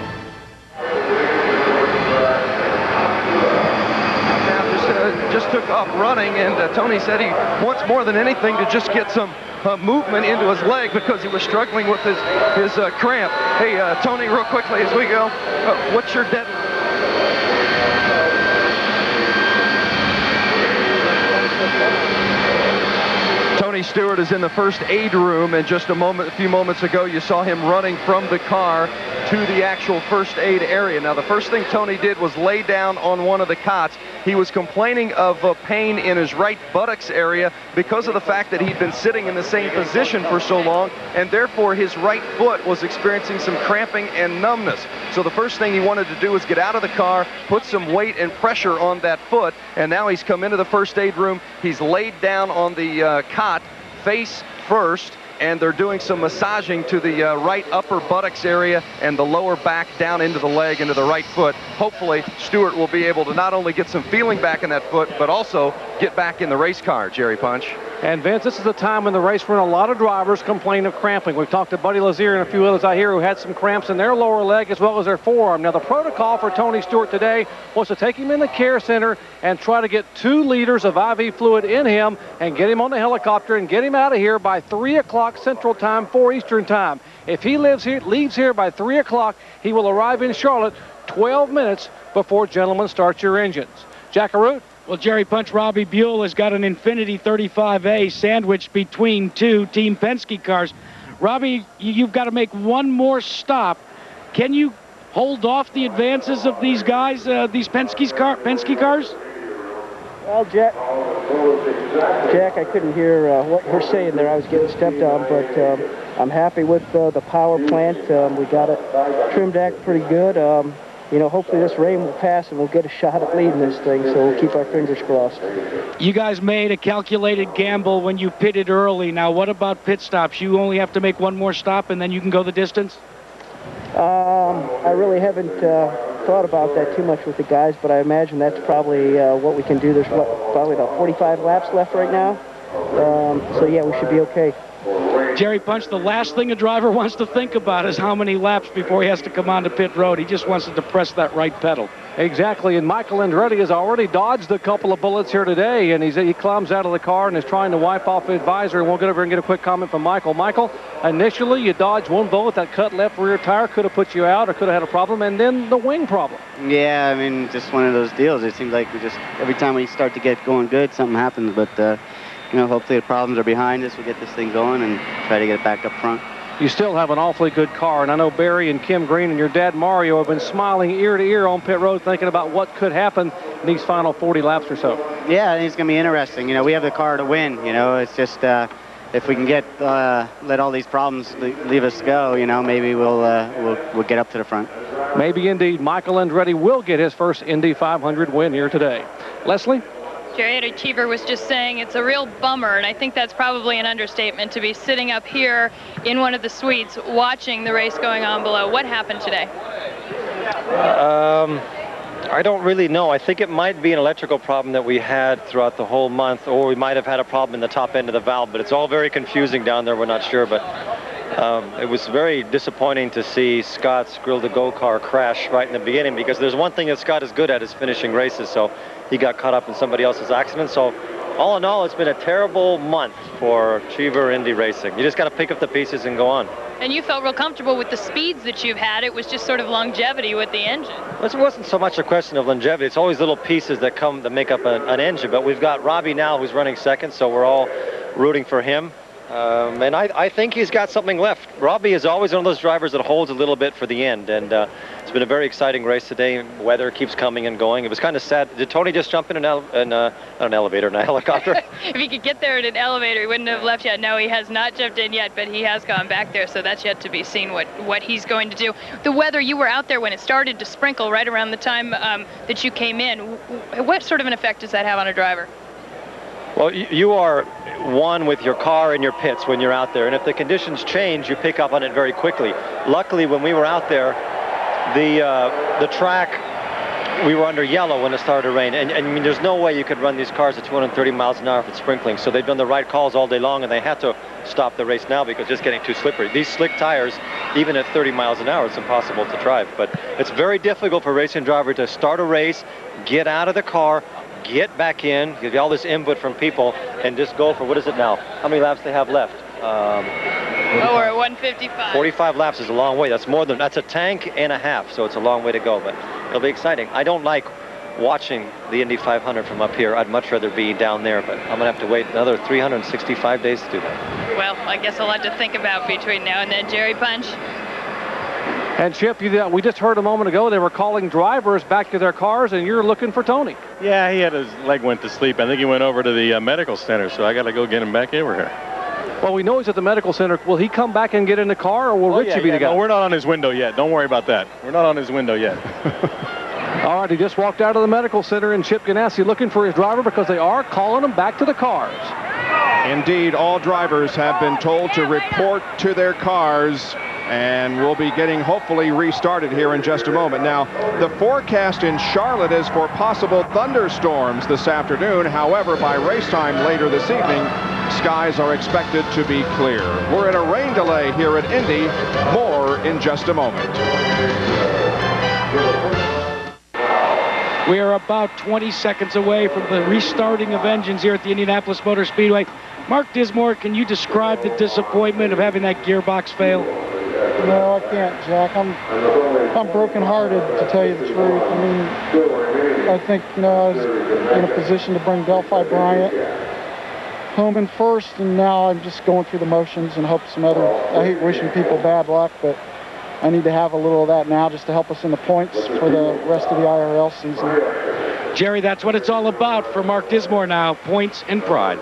S22: Just took off running, and Tony said he wants more than anything to just get some movement into his leg because he was struggling with his cramp. Hey, Tony, real quickly as we go, what's your debt? Tony Stewart is in the first aid room, and just a few moments ago, you saw him running from the car. to the actual first aid area. Now, the first thing Tony did was lay down on one of the cots. He was complaining of pain in his right buttocks area because of the fact that he'd been sitting in the same position for so long, and therefore his right foot was experiencing some cramping and numbness. So the first thing he wanted to do was get out of the car, put some weight and pressure on that foot, and now he's come into the first aid room. He's laid down on the cot face first, and they're doing some massaging to the right upper buttocks area and the lower back down into the leg, into the right foot. Hopefully, Stewart will be able to not only get some feeling back in that foot, but also get back in the race car, Jerry Punch.
S8: And Vince, this is the time in the race when a lot of drivers complain of cramping. We've talked to Buddy Lazier and a few others out here who had some cramps in their lower leg as well as their forearm. Now, the protocol for Tony Stewart today was to take him in the care center and try to get 2 liters of IV fluid in him and get him on the helicopter and get him out of here by 3 o'clock Central Time, 4 Eastern Time. If he leaves here by 3 o'clock, he will arrive in Charlotte 12 minutes before Gentlemen Start Your Engines. Jackaroo?
S15: Well, Jerry Punch, Robbie Buell has got an Infiniti 35A sandwiched between 2 Team Penske cars. Robbie, you've got to make one more stop. Can you hold off the advances of these guys, these Penske cars?
S7: Well, Jack, I couldn't hear what you're saying there. I was getting stepped on, but I'm happy with the power plant. We got it trimmed out pretty good. You know, hopefully this rain will pass and we'll get a shot at leading this thing, so we'll keep our fingers crossed.
S15: You guys made a calculated gamble when you pitted early. Now, what about pit stops? You only have to make one more stop and then you can go the distance?
S7: I really haven't thought about that too much with the guys, but I imagine that's probably what we can do. There's, probably about 45 laps left right now. So, yeah, we should be okay.
S15: Jerry Punch, the last thing a driver wants to think about is how many laps before he has to come onto pit road. He just wants to depress that right pedal.
S8: Exactly, and Michael Andretti has already dodged a couple of bullets here today, and he climbs out of the car and is trying to wipe off his visor. And we'll get over and get a quick comment from Michael. Michael, initially you dodged one bullet. That cut left rear tire could have put you out or could have had a problem, and then the wing problem.
S12: Yeah, I mean, just one of those deals. It seems like every time we start to get going good, something happens, but you know, hopefully the problems are behind us. We'll get this thing going and try to get it back up front.
S8: You still have an awfully good car, and I know Barry and Kim Green and your dad Mario have been smiling ear to ear on pit road thinking about what could happen in these final 40 laps or so.
S12: Yeah, I think it's going to be interesting. You know, we have the car to win. You know, it's just if we can get let all these problems leave us go, you know, maybe we'll get up to the front.
S8: Maybe indeed Michael Andretti will get his first Indy 500 win here today. Leslie?
S2: Jerry Cheever was just saying it's a real bummer, and I think that's probably an understatement, to be sitting up here in one of the suites watching the race going on below. What happened today?
S25: I don't really know. I think it might be an electrical problem that we had throughout the whole month, or we might have had a problem in the top end of the valve, but it's all very confusing down there. We're not sure, but it was very disappointing to see Scott's Grill to Go car crash right in the beginning, because there's one thing that Scott is good at, is finishing races, so he got caught up in somebody else's accident. So all in all, it's been a terrible month for Cheever Indy Racing. You just got to pick up the pieces and go on.
S2: And you felt real comfortable with the speeds that you've had. It was just sort of longevity with the engine.
S25: It wasn't so much a question of longevity. It's always little pieces that make up an engine. But we've got Robbie now who's running second, so we're all rooting for him. And I think he's got something left. Robbie is always one of those drivers that holds a little bit for the end, and it's been a very exciting race today. Weather keeps coming and going. It was kind of sad. Did Tony just jump in not an elevator, in a helicopter?
S2: If he could get there in an elevator, he wouldn't have left yet. No, he has not jumped in yet, but he has gone back there, so that's yet to be seen what he's going to do. The weather, you were out there when it started to sprinkle right around the time that you came in. What sort of an effect does that have on a driver?
S25: Well, you are one with your car and your pits when you're out there, and if the conditions change, you pick up on it very quickly. Luckily, when we were out there, the track, we were under yellow when it started to rain, and I mean, there's no way you could run these cars at 230 miles an hour if it's sprinkling. So they've done the right calls all day long, and they had to stop the race now because it's just getting too slippery. These slick tires, even at 30 miles an hour, it's impossible to drive. But it's very difficult for a racing driver to start a race, get out of the car, get back in, get all this input from people, and just go for, what is it now? How many laps they have left?
S2: We're at 155.
S25: 45 laps is a long way. That's a tank and a half, so it's a long way to go, but it'll be exciting. I don't like watching the Indy 500 from up here. I'd much rather be down there, but I'm going to have to wait another 365 days to do that.
S2: Well, I guess a lot to think about between now and then. Jerry Punch?
S8: And Chip, we just heard a moment ago they were calling drivers back to their cars, and you're looking for Tony.
S3: Yeah, his leg went to sleep. I think he went over to the medical center, so I got to go get him back over here.
S8: Well, we know he's at the medical center. Will he come back and get in the car, or will Richie be the guy?
S3: No, we're not on his window yet. Don't worry about that. We're not on his window yet.
S8: All right, he just walked out of the medical center, and Chip Ganassi looking for his driver because they are calling him back to the cars.
S11: Indeed, all drivers have been told to report to their cars, and we'll be getting hopefully restarted here in just a moment. Now, the forecast in Charlotte is for possible thunderstorms this afternoon. However, by race time later this evening, skies are expected to be clear. We're in a rain delay here at Indy. More in just a moment.
S15: We are about 20 seconds away from the restarting of engines here at the Indianapolis Motor Speedway. Mark Dismore, can you describe the disappointment of having that gearbox fail?
S6: No, I can't, Jack. I'm brokenhearted, to tell you the truth. I mean, I think, I was in a position to bring Delphi Bryant home in first, and now I'm just going through the motions and hope some other. I hate wishing people bad luck, but I need to have a little of that now just to help us in the points for the rest of the IRL season.
S15: Jerry, that's what it's all about for Mark Dismore now, points and pride.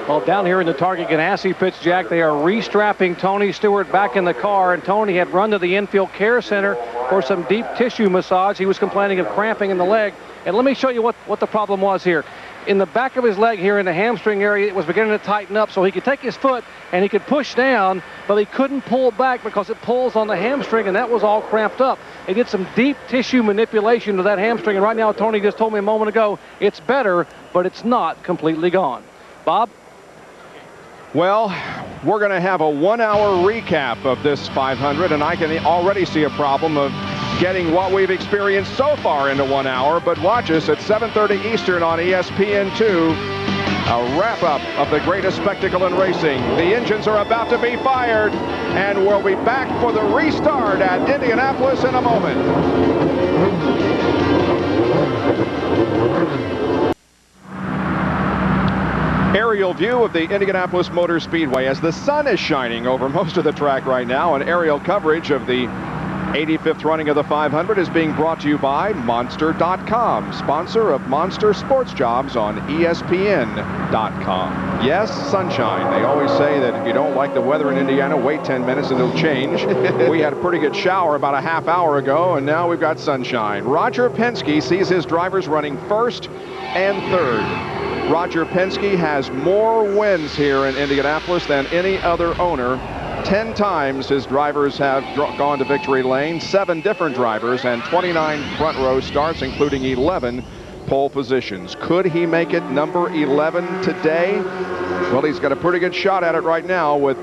S8: Well, down here in the Target Ganassi pits, Jack, they are restrapping Tony Stewart back in the car, and Tony had run to the infield care center for some deep tissue massage. He was complaining of cramping in the leg. And let me show you what the problem was here. In the back of his leg here in the hamstring area, it was beginning to tighten up, so he could take his foot and he could push down, but he couldn't pull back because it pulls on the hamstring, and that was all cramped up. He did some deep tissue manipulation to that hamstring, and right now Tony just told me a moment ago it's better, but it's not completely gone. Bob?
S11: Well, we're going to have a 1-hour recap of this 500, and I can already see a problem of getting what we've experienced so far into 1 hour. But watch us at 7:30 Eastern on ESPN2. A wrap-up of the greatest spectacle in racing. The engines are about to be fired, and we'll be back for the restart at Indianapolis in a moment. Aerial view of the Indianapolis Motor Speedway as the sun is shining over most of the track right now, and aerial coverage of the 85th running of the 500 is being brought to you by Monster.com, sponsor of Monster Sports Jobs on ESPN.com. Yes, sunshine. They always say that if you don't like the weather in Indiana, wait 10 minutes and it'll change. We had a pretty good shower about a half hour ago, and now we've got sunshine. Roger Penske sees his drivers running first and third. Roger Penske has more wins here in Indianapolis than any other owner. 10 times his drivers have gone to victory lane, 7 different drivers, and 29 front row starts, including 11 pole positions. Could he make it number 11 today? Well, he's got a pretty good shot at it right now with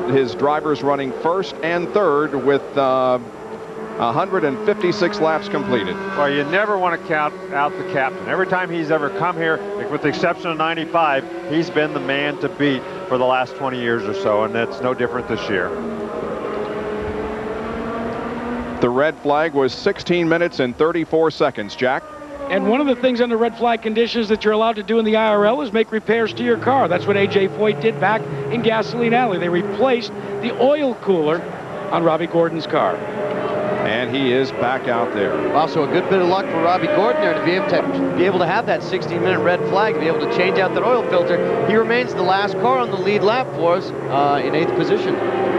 S11: his drivers running first and third with 156 laps completed.
S4: Well, you never want to count out the captain. Every time he's ever come here, with the exception of 95, he's been the man to beat for the last 20 years or so, and that's no different this year.
S11: The red flag was 16 minutes and 34 seconds, Jack.
S15: And one of the things under red flag conditions that you're allowed to do in the IRL is make repairs to your car. That's what A.J. Foyt did back in Gasoline Alley. They replaced the oil cooler on Robbie Gordon's car.
S11: And he is back out there.
S17: Also a good bit of luck for Robbie Gordon there to be able to have that 16-minute red flag, to be able to change out that oil filter. He remains the last car on the lead lap for us in 8th position.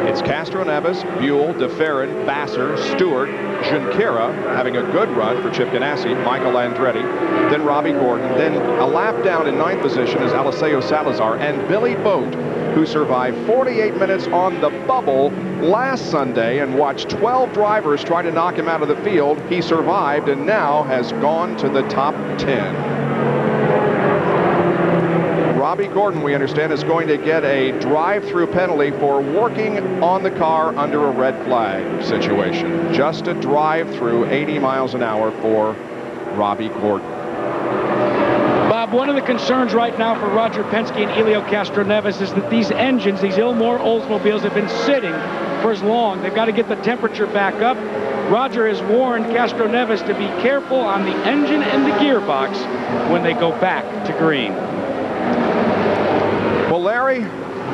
S11: It's Castro Neves, Buell, DeFerrin, Basser, Stewart, Junqueira having a good run for Chip Ganassi, Michael Andretti, then Robbie Gordon. Then a lap down in 9th position is Eliseo Salazar and Billy Boat, who survived 48 minutes on the bubble last Sunday and watched 12 drivers try to knock him out of the field. He survived and now has gone to the top 10. Robbie Gordon, we understand, is going to get a drive-through penalty for working on the car under a red flag situation. Just a drive-through 80 miles an hour for Robbie Gordon.
S15: Bob, one of the concerns right now for Roger Penske and Helio Castroneves is that these engines, these Ilmore Oldsmobiles, have been sitting for as long. They've got to get the temperature back up. Roger has warned Castroneves to be careful on the engine and the gearbox when they go back to green.
S11: Well, Larry,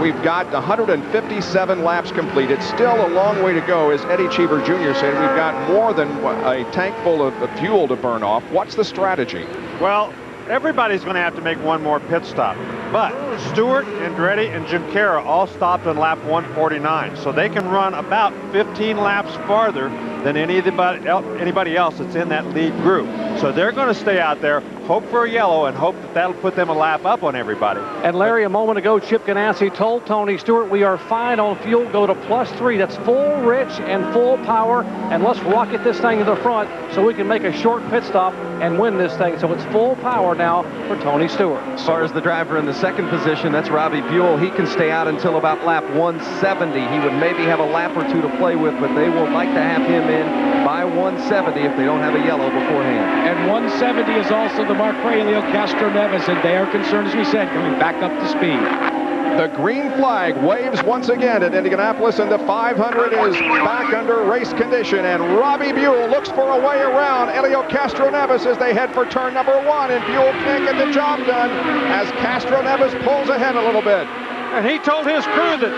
S11: We've got 157 laps completed. Still a long way to go, as Eddie Cheever Jr. said. We've got more than a tank full of fuel to burn off. What's the strategy?
S4: Well, everybody's going to have to make one more pit stop. But Stewart, Andretti, and Junqueira all stopped on lap 149. So they can run about 15 laps farther than anybody else that's in that lead group. So they're going to stay out there, hope for a yellow, and hope that that'll put them a lap up on everybody.
S8: And Larry, a moment ago, Chip Ganassi told Tony Stewart, we are fine on fuel, go to +3. That's full rich and full power, and let's rocket this thing to the front so we can make a short pit stop and win this thing. So it's full power now for Tony Stewart.
S22: As far as the driver in the second position, that's Robbie Buell. He can stay out until about lap 170. He would maybe have a lap or two to play with, but they will like to have him in by 170 if they don't have a yellow beforehand.
S15: And 170 is also the mark for Helio Castroneves, and they are concerned, as we said, coming back up to speed.
S11: The green flag waves once again at Indianapolis, and the 500 is back under race condition. And Robbie Buell looks for a way around Helio Castroneves as they head for turn number 1, and Buell can't get the job done as Castroneves pulls ahead a little bit.
S4: And he told his crew that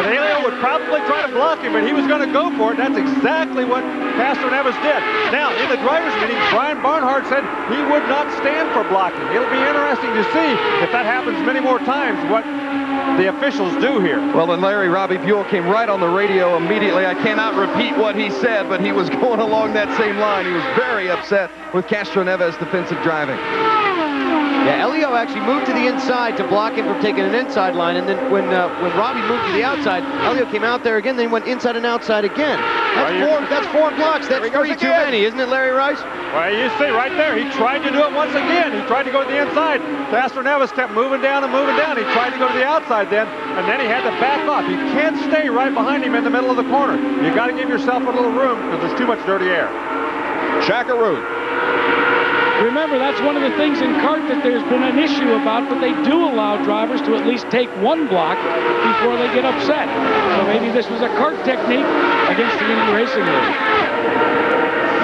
S4: Helio would probably try to block him, but he was going to go for it. That's exactly what Castroneves did. Now, in the drivers' meeting, Brian Barnhart said he would not stand for blocking. It'll be interesting to see if that happens many more times, what the officials do here.
S22: Well, and Larry, Robbie Buell came right on the radio immediately. I cannot repeat what he said, but he was going along that same line. He was very upset with Castroneves' defensive driving.
S17: Yeah, Helio actually moved to the inside to block him from taking an inside line, and then when Robbie moved to the outside, Helio came out there again, then went inside and outside again. That's four blocks. That's 3 too many, isn't it, Larry Rice?
S4: Well, you see right there, he tried to do it once again. He tried to go to the inside. Castroneves kept moving down and moving down. He tried to go to the outside then, and then he had to back off. You can't stay right behind him in the middle of the corner. You got to give yourself a little room because there's too much dirty air.
S11: Chakaroo.
S15: Remember, that's one of the things in kart that there's been an issue about, but they do allow drivers to at least take one block before they get upset. So maybe this was a kart technique against the Indy Racing League.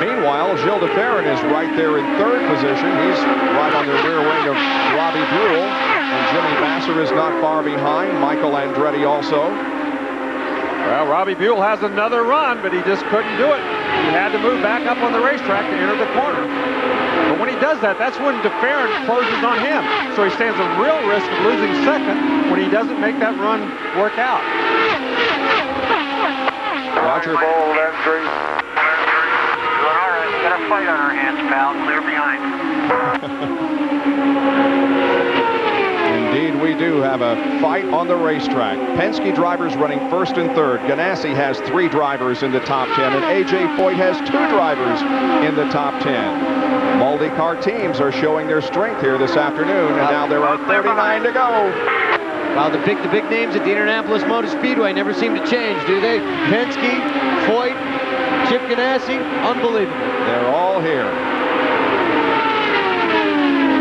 S11: Meanwhile, Gilles de Ferran is right there in third position. He's right on the rear wing of Robbie Buell, and Jimmy Vasser is not far behind. Michael Andretti also.
S4: Well, Robbie Buell has another run, but he just couldn't do it. He had to move back up on the racetrack to enter the corner. But when he does that, that's when de Ferran closes on him. So he stands a real risk of losing second when he doesn't make that run work out.
S11: Roger.
S13: Bold entry. All right, we got a fight on our hands, pal. Clear behind.
S11: Indeed, we do have a fight on the racetrack. Penske drivers running first and third. Ganassi has 3 drivers in the top 10, and A.J. Foyt has 2 drivers in the top 10. Multi-car teams are showing their strength here this afternoon, and now there are 39 to go.
S17: Wow, the big names at the Indianapolis Motor Speedway never seem to change, do they? Penske, Foyt, Chip Ganassi, unbelievable.
S11: They're all here.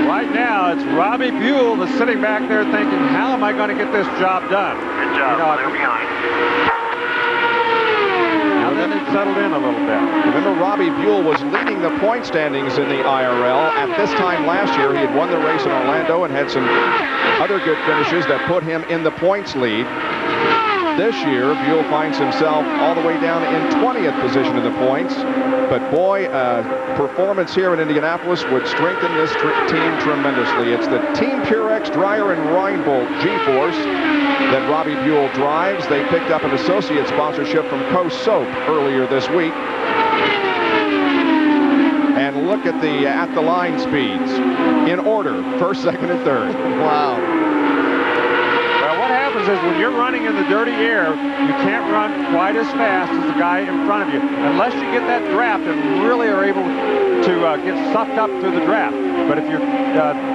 S4: Right now, it's Robbie Buell that's sitting back there thinking, how am I going to get this job done?
S13: Good job, clear behind.
S4: Now then it settled in a little bit.
S11: Remember, Robbie Buell was leading the point standings in the IRL. At this time last year, he had won the race in Orlando and had some other good finishes that put him in the points lead. This year, Buell finds himself all the way down in 20th position in the points. But boy, performance here in Indianapolis would strengthen this team tremendously. It's the Team Purex Dryer and Reinbolt G-Force that Robbie Buell drives. They picked up an associate sponsorship from Coast Soap earlier this week. And look at the line speeds in order, first, second, and third.
S17: Wow.
S4: Is when you're running in the dirty air, you can't run quite as fast as the guy in front of you unless you get that draft and really are able to get sucked up through the draft. But if you're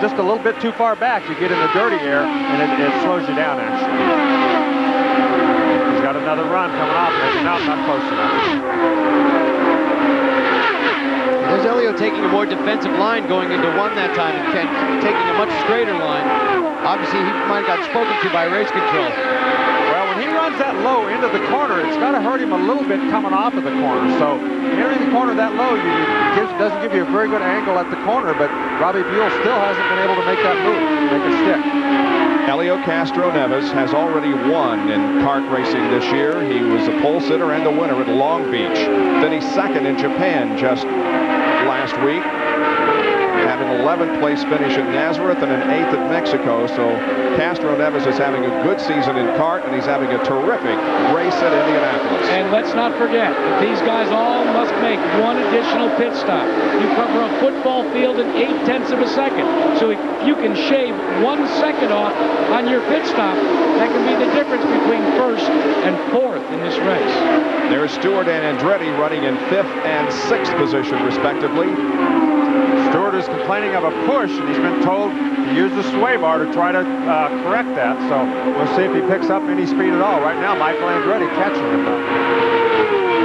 S4: just a little bit too far back, you get in the dirty air and it slows you down, actually. He's got another run coming off. No, not close enough.
S17: There's Helio taking a more defensive line going into 1 that time and taking a much straighter line. Obviously, he might have got spoken to by race control.
S4: Well, when he runs that low into the corner, it's got to hurt him a little bit coming off of the corner. So entering the corner that low doesn't give you a very good angle at the corner, but Robbie Buell still hasn't been able to make that move, make it stick.
S11: Helio Castro-Neves has already won in kart racing this year. He was a pole sitter and a winner at Long Beach. Finished second in Japan just last week. Had an 11th place finish at Nazareth and an 8th at Mexico. So Castro-Neves is having a good season in kart, and he's having a terrific race at Indianapolis.
S15: And let's not forget that these guys all must make one additional pit stop. You cover a football field in 0.8 of a second. So if you can shave 1 second off on your pit stop, that can be the difference between first and fourth in this race.
S11: There's Stewart and Andretti running in 5th and 6th position, respectively.
S4: Stewart is complaining of a push, and he's been told to use the sway bar to try to correct that. So we'll see if he picks up any speed at all. Right now, Michael Andretti catching him, though.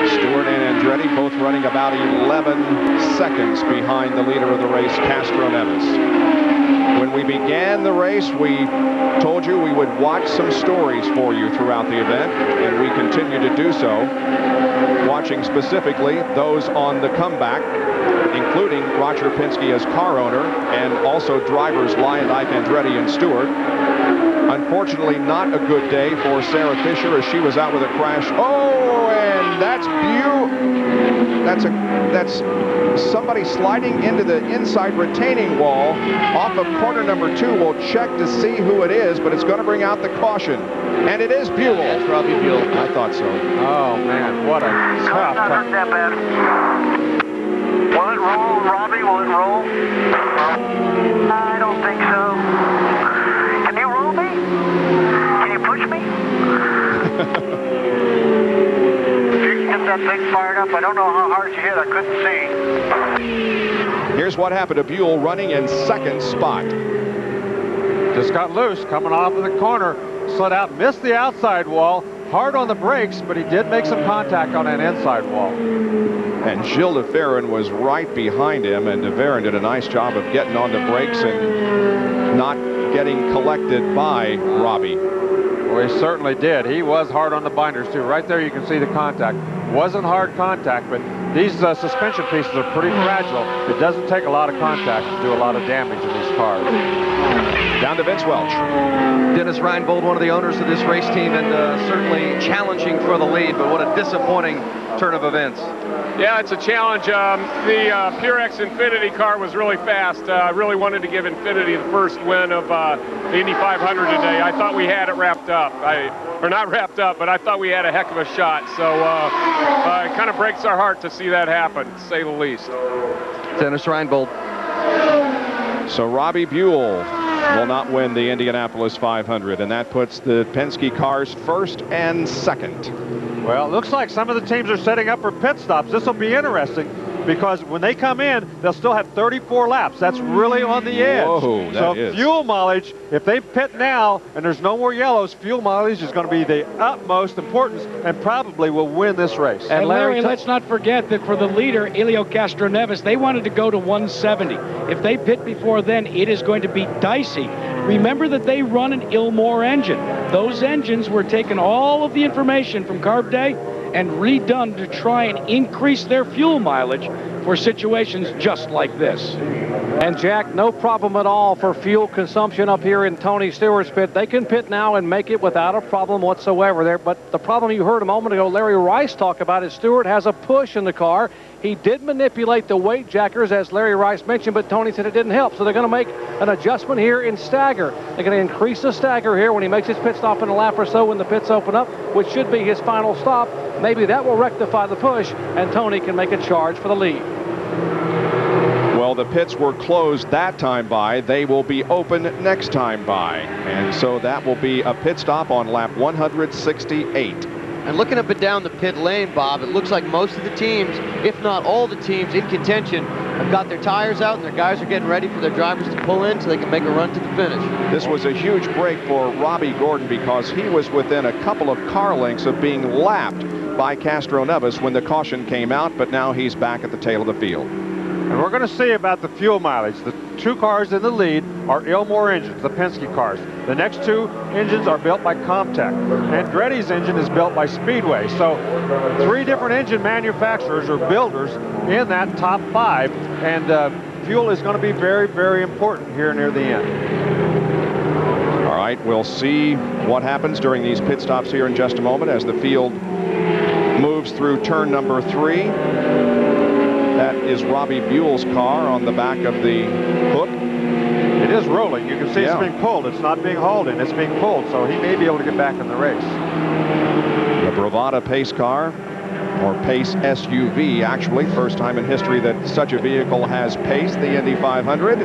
S11: Stewart and Andretti both running about 11 seconds behind the leader of the race, Castro-Neves. When we began the race, we told you we would watch some stories for you throughout the event, and we continue to do so, watching specifically those on the comeback, including Roger Penske as car owner, and also drivers Lyondike, Andretti, and Stewart. Unfortunately, not a good day for Sarah Fisher as she was out with a crash. Oh, and that's somebody sliding into the inside retaining wall off of corner number 2. We'll check to see who it is, but it's going to bring out the caution. And it is Buell.
S10: That's Robbie Buell.
S11: I thought so.
S4: Oh, man, what a tough.
S13: Not that bad. Will it roll, Robbie? Will it roll? I don't think so. Can you roll me? Can you push me? If you can get that thing fired up, I don't know how hard you hit. I couldn't see.
S11: Here's what happened to Buell running in 2nd spot.
S4: Just got loose coming off of the corner. Slid out, missed the outside wall. Hard on the brakes, but he did make some contact on an inside wall.
S11: And Gilles de Ferran was right behind him, and de Ferran did a nice job of getting on the brakes and not getting collected by Robbie.
S4: Well, he certainly did. He was hard on the binders, too. Right there you can see the contact. Wasn't hard contact, but these suspension pieces are pretty fragile. It doesn't take a lot of contact to do a lot of damage in these cars.
S11: Down to Vince Welch.
S22: Dennis Reinbold, one of the owners of this race team, and certainly challenging for the lead, but what a disappointing turn of events.
S9: Yeah, it's a challenge. The Purex Infinity car was really fast. I really wanted to give Infinity the first win of the Indy 500 today. I thought we had it wrapped up. Or not wrapped up, but I thought we had a heck of a shot. So it kind of breaks our heart to see that happen, to say the least.
S22: Dennis Reinbold.
S11: So Robbie Buell will not win the Indianapolis 500, and that puts the Penske cars 1st and 2nd.
S4: Well, it looks like some of the teams are setting up for pit stops. This will be interesting because when they come in, they'll still have 34 laps. That's really on the edge.
S11: Whoa,
S4: so fuel mileage, if they pit now and there's no more yellows, fuel mileage is going to be the utmost importance and probably will win this race.
S15: And Larry, let's not forget that for the leader, Helio Castro-Neves, they wanted to go to 170. If they pit before then, it is going to be dicey. Remember that they run an Ilmor engine. Those engines were taking all of the information from Carb Day and redone to try and increase their fuel mileage for situations just like this.
S8: And Jack, no problem at all for fuel consumption up here in Tony Stewart's pit. They can pit now and make it without a problem whatsoever there. But the problem you heard a moment ago Larry Rice talk about is Stewart has a push in the car. He did manipulate the weight jackers, as Larry Rice mentioned, but Tony said it didn't help. So they're going to make an adjustment here in stagger. They're going to increase the stagger here when he makes his pit stop in a lap or so when the pits open up, which should be his final stop. Maybe that will rectify the push, and Tony can make a charge for the lead.
S11: Well, the pits were closed that time by. They will be open next time by. And so that will be a pit stop on lap 168.
S17: And looking up and down the pit lane, Bob, it looks like most of the teams, if not all the teams in contention, have got their tires out and their guys are getting ready for their drivers to pull in so they can make a run to the finish.
S11: This was a huge break for Robbie Gordon because he was within a couple of car lengths of being lapped by Castro-Neves when the caution came out, but now he's back at the tail of the field.
S4: And we're going to see about the fuel mileage. The two cars in the lead are Ilmor engines, the Penske cars. The next two engines are built by Comtech. Andretti's engine is built by Speedway. So 3 different engine manufacturers or builders in that top 5. And fuel is going to be very, very important here near the end.
S11: All right, right, we'll see what happens during these pit stops here in just a moment as the field moves through turn number 3. That is Robbie Buell's car on the back of the hook.
S4: It is rolling. You can see it's being pulled. It's not being hauled in. It's being pulled, so he may be able to get back in the race.
S11: The Bravada pace car, or pace SUV, actually. First time in history that such a vehicle has paced the Indy 500.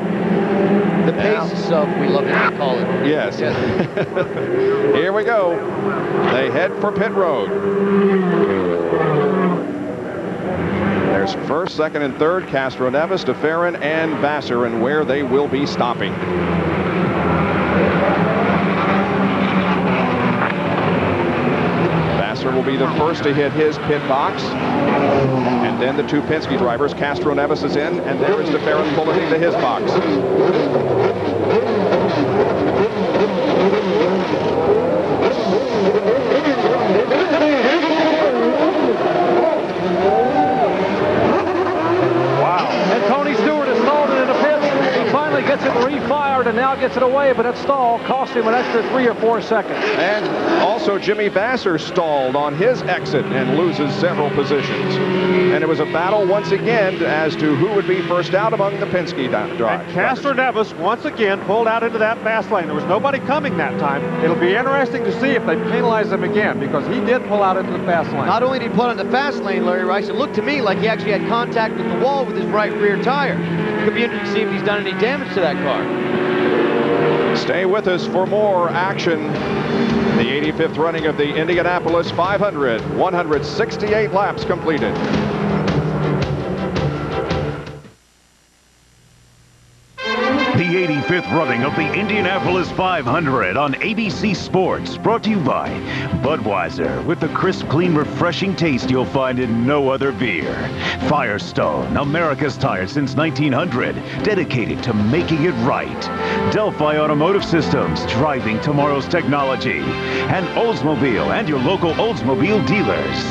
S17: The pace sub, we love to call it.
S11: Yes. Here we go. They head for pit road. There's first, second, and third, Castroneves, DeFerrin, and Vassar, and where they will be stopping. Vassar will be the first to hit his pit box. And then the two Penske drivers, Castroneves is in, and there is DeFerrin pulling into his box.
S8: Gets it refired and now gets it away, but that stall cost him an extra 3 or 4 seconds.
S11: And also Jimmy Vassar stalled on his exit and loses several positions. And it was a battle once again as to who would be first out among the Penske drivers.
S4: Castroneves once again pulled out into that fast lane. There was nobody coming that time. It'll be interesting to see if they penalize him again, because he did pull out into the fast lane.
S17: Not only did he pull out in the fast lane, Larry Rice, it looked to me like he actually had contact with the wall with his right rear tire. Could be interesting to see if he's done any damage to that car.
S11: Stay with us for more action. The 85th running of the Indianapolis 500. 168 laps completed.
S5: The 85th running of the Indianapolis 500 on ABC Sports, brought to you by Budweiser, with the crisp, clean, refreshing taste you'll find in no other beer. Firestone, America's tire since 1900, dedicated to making it right. Delphi Automotive Systems, driving tomorrow's technology. And Oldsmobile and your local Oldsmobile dealers.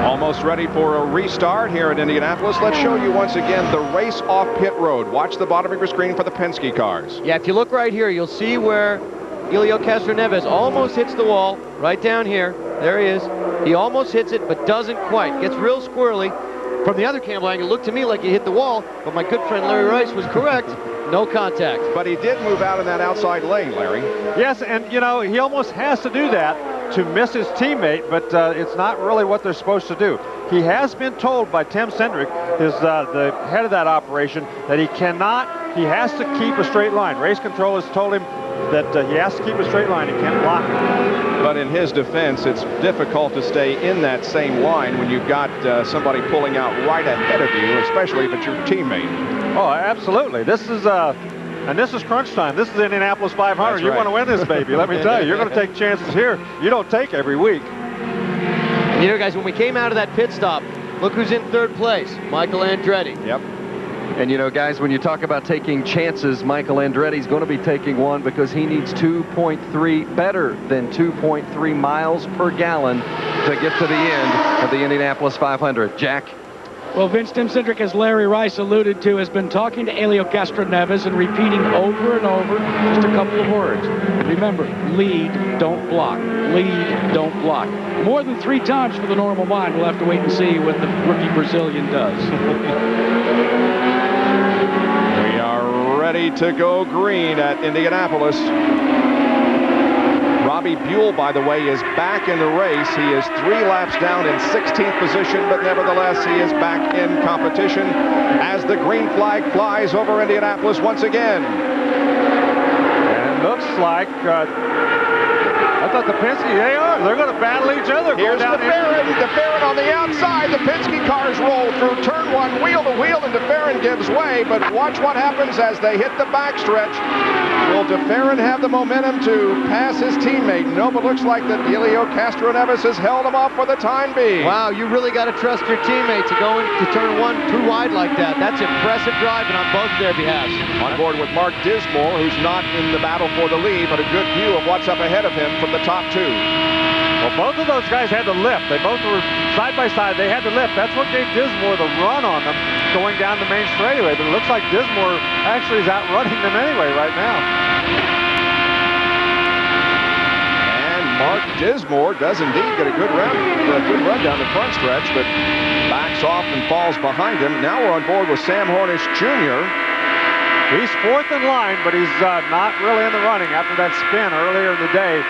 S11: Almost ready for a restart here at Indianapolis. Let's show you once again the race off pit road. Watch the bottom of your screen for the Penske cars.
S17: Yeah, if you look right here, you'll see where Helio Castroneves almost hits the wall. Right down here. There he is. He almost hits it, but doesn't quite. Gets real squirrely. From the other camera angle, it looked to me like he hit the wall, but my good friend Larry Rice was correct. No contact.
S11: But he did move out in that outside lane, Larry.
S4: Yes, and you know, he almost has to do that to miss his teammate, but it's not really what they're supposed to do. He has been told by Tim Cindric, the head of that operation, that he has to keep a straight line. Race control has told him that he has to keep a straight line. He can't block it.
S11: But in his defense, it's difficult to stay in that same line when you've got somebody pulling out right ahead of you, especially if it's your teammate.
S4: Oh, absolutely. This is and this is crunch time. This is the Indianapolis 500.
S11: That's
S4: you
S11: right.
S4: want to win this baby. Let me tell you, you're going to take chances here you don't take every week.
S17: You know, guys, when we came out of that pit stop, look who's in third place, Michael Andretti.
S11: Yep.
S22: And you know, guys, when you talk about taking chances, Michael Andretti's going to be taking one because he needs better than 2.3 miles per gallon to get to the end of the Indianapolis 500. Jack?
S15: Well, Vince, Tim Cindric, as Larry Rice alluded to, has been talking to Helio Castroneves and repeating over and over just a couple of words. Remember, lead, don't block. Lead, don't block. More than 3 times for the normal mind. We'll have to wait and see what the rookie Brazilian does.
S11: We are ready to go green at Indianapolis. Robbie Buell, by the way, is back in the race. He is 3 laps down in 16th position, but nevertheless, he is back in competition as the green flag flies over Indianapolis once again.
S4: And looks like, I thought the Penske, they're going to battle each other.
S11: Here's DeFerrin on the outside. The Penske cars roll through turn 1, wheel to wheel, and DeFerrin gives way, but watch what happens as they hit the backstretch. Will DeFerrin have the momentum to pass his teammate? No, but looks like that Helio Castroneves has held him off for the time being.
S17: Wow, you really got to trust your teammate to go into turn 1 too wide like that. That's impressive driving on both of their behalves.
S11: On board with Mark Dismore, who's not in the battle for the lead, but a good view of what's up ahead of him from the top 2.
S4: Well, both of those guys had to lift. They both were side by side. They had to lift. That's what gave Dismore the run on them. going down the main straightaway, but it looks like Dismore actually is outrunning them anyway right now.
S11: Mark Dismore does indeed get a good run down the front stretch, but backs off and falls behind him. Now we're on board with Sam Hornish Jr.
S4: He's fourth in line, but he's not really in the running after that spin earlier in the day.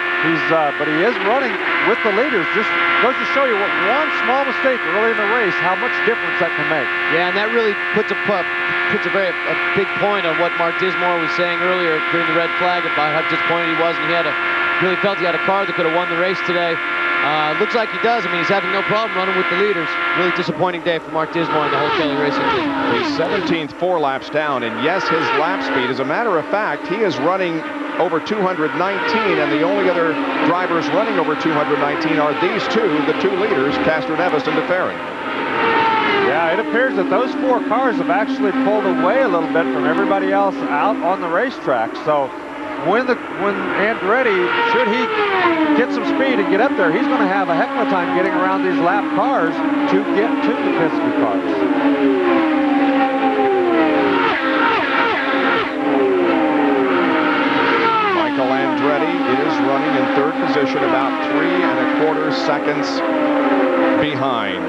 S4: But he is running with the leaders. Just goes to show you what one small mistake early in the race, how much difference that can make.
S17: Yeah, and that really puts a big point on what Mark Dismore was saying earlier during the red flag about how disappointed he was, and he really felt he had a car that could have won the race today. Looks like he does. I mean, he's having no problem running with the leaders. Really disappointing day for Mark Dismore and the whole Kelly Racing team.
S11: He's 17th, 4 laps down, and yes, his lap speed, as a matter of fact, he is running over 219, and the only other drivers running over 219 are these two, the two leaders, Castroneves and DeFerrin.
S4: Yeah, it appears that those 4 cars have actually pulled away a little bit from everybody else out on the racetrack. So when Andretti, should he get some speed and get up there, he's going to have a heck of a time getting around these lap cars to get to the Penske cars.
S11: Michael Andretti is running in 3rd position, about 3¼ seconds behind.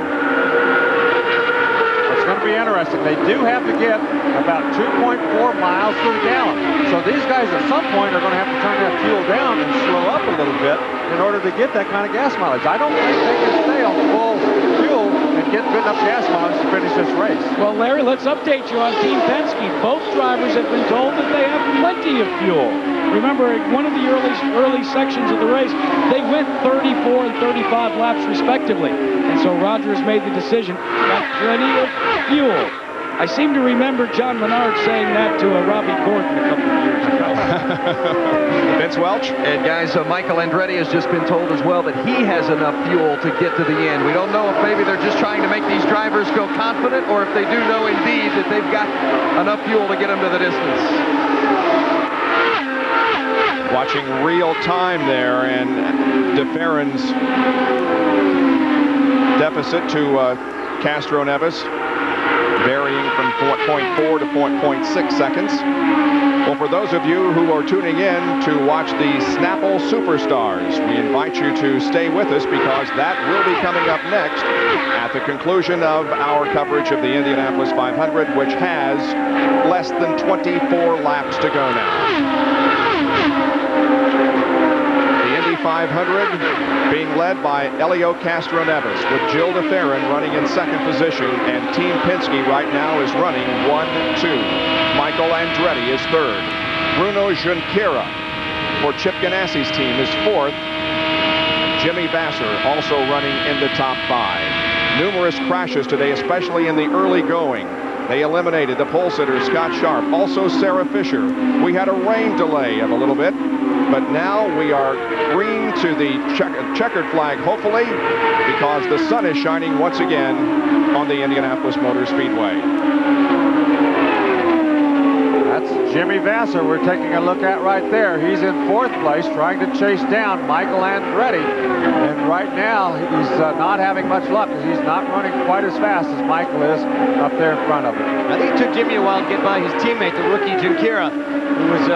S4: It's going to be interesting. They do have to get about 2.4 miles to the gallon. So these guys at some point are going to have to turn that fuel down and slow up a little bit in order to get that kind of gas mileage. I don't think they can stay on full fuel and get good enough gas mileage to finish this race.
S15: Well, Larry, let's update you on Team Penske. Both drivers have been told that they have plenty of fuel. Remember, one of the early sections of the race, they went 34 and 35 laps respectively. And so Roger has made the decision, got plenty of fuel. I seem to remember John Menard saying that to Robbie Gordon a couple of years ago.
S11: Vince Welch?
S22: And guys, Michael Andretti has just been told as well that he has enough fuel to get to the end. We don't know if maybe they're just trying to make these drivers go confident, or if they do know indeed that they've got enough fuel to get them to the distance.
S11: Watching real time there, and DeFerrin's deficit to Castroneves varying from 0.4 to 0.6 seconds. Well, for those of you who are tuning in to watch the Snapple Superstars, we invite you to stay with us, because that will be coming up next at the conclusion of our coverage of the Indianapolis 500, which has less than 24 laps to go now. 500 being led by Elio Castroneves, with Gil DeFerrin running in 2nd position, and Team Penske right now is running 1-2. Michael Andretti is 3rd. Bruno Junqueira for Chip Ganassi's team is 4th. Jimmy Vasser also running in the top 5. Numerous crashes today, especially in the early going. They eliminated the pole sitter, Scott Sharp, also Sarah Fisher. We had a rain delay of a little bit, but now we are green to the checkered flag, hopefully, because the sun is shining once again on the Indianapolis Motor Speedway.
S4: That's Jimmy Vasser we're taking a look at right there. He's in 4th place, trying to chase down Michael Andretti. And right now, he's not having much luck, because he's not running quite as fast as Michael is up there in front of him.
S17: I think it took Jimmy a while to get by his teammate, the rookie Junqueira, who was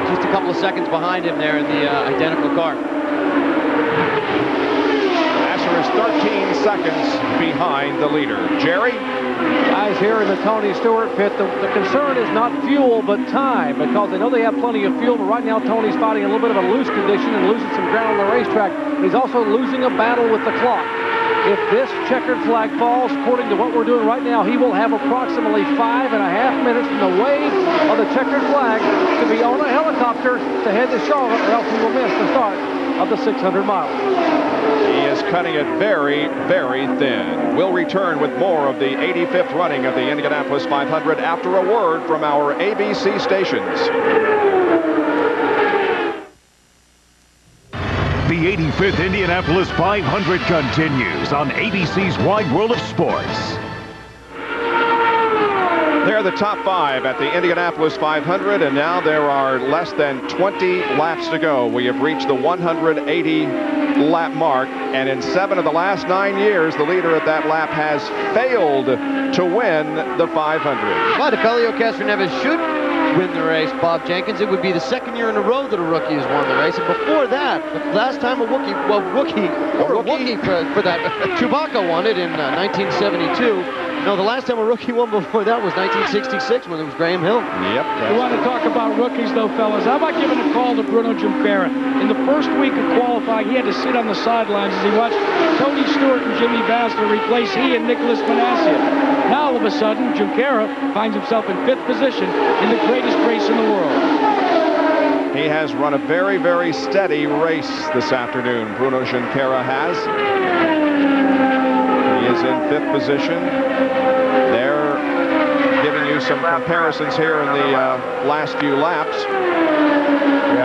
S17: just a couple of seconds behind him there in the identical car.
S11: Vasser is 13 seconds behind the leader. Jerry?
S8: Guys, here in the Tony Stewart pit, the concern is not fuel, but time, because they know they have plenty of fuel, but right now Tony's fighting a little bit of a loose condition and losing some ground on the racetrack. He's also losing a battle with the clock. If this checkered flag falls, according to what we're doing right now, he will have approximately 5.5 minutes from the wave of the checkered flag to be on a helicopter to head to Charlotte, or else he will miss the start of the 600 miles.
S11: He is cutting it very, very thin. We'll return with more of the 85th running of the Indianapolis 500 after a word from our ABC stations.
S5: The 85th Indianapolis 500 continues on ABC's Wide World of Sports.
S11: There They're the top 5 at the Indianapolis 500, and now there are less than 20 laps to go. We have reached the 180 lap mark, and in 7 of the last 9 years, the leader at that lap has failed to win the 500.
S17: Well, if Helio Castroneves should win the race, Bob Jenkins, it would be the 2nd year in a row that a rookie has won the race. And before that, the last time a Wookiee for that, Chewbacca won it in 1972. No, the last time a rookie won before that was 1966 when it was Graham Hill.
S11: Yep.
S15: We want to talk about rookies, though, fellas. How about giving a call to Bruno Junqueira? In the first week of qualifying, he had to sit on the sidelines as he watched Tony Stewart and Jimmy Vasser replace he and Nicholas Manassia. Now, all of a sudden, Junqueira finds himself in 5th position in the greatest race in the world.
S11: He has run a very, very steady race this afternoon. Bruno Junqueira has. He is in 5th position. They're giving you some comparisons here in the last few laps.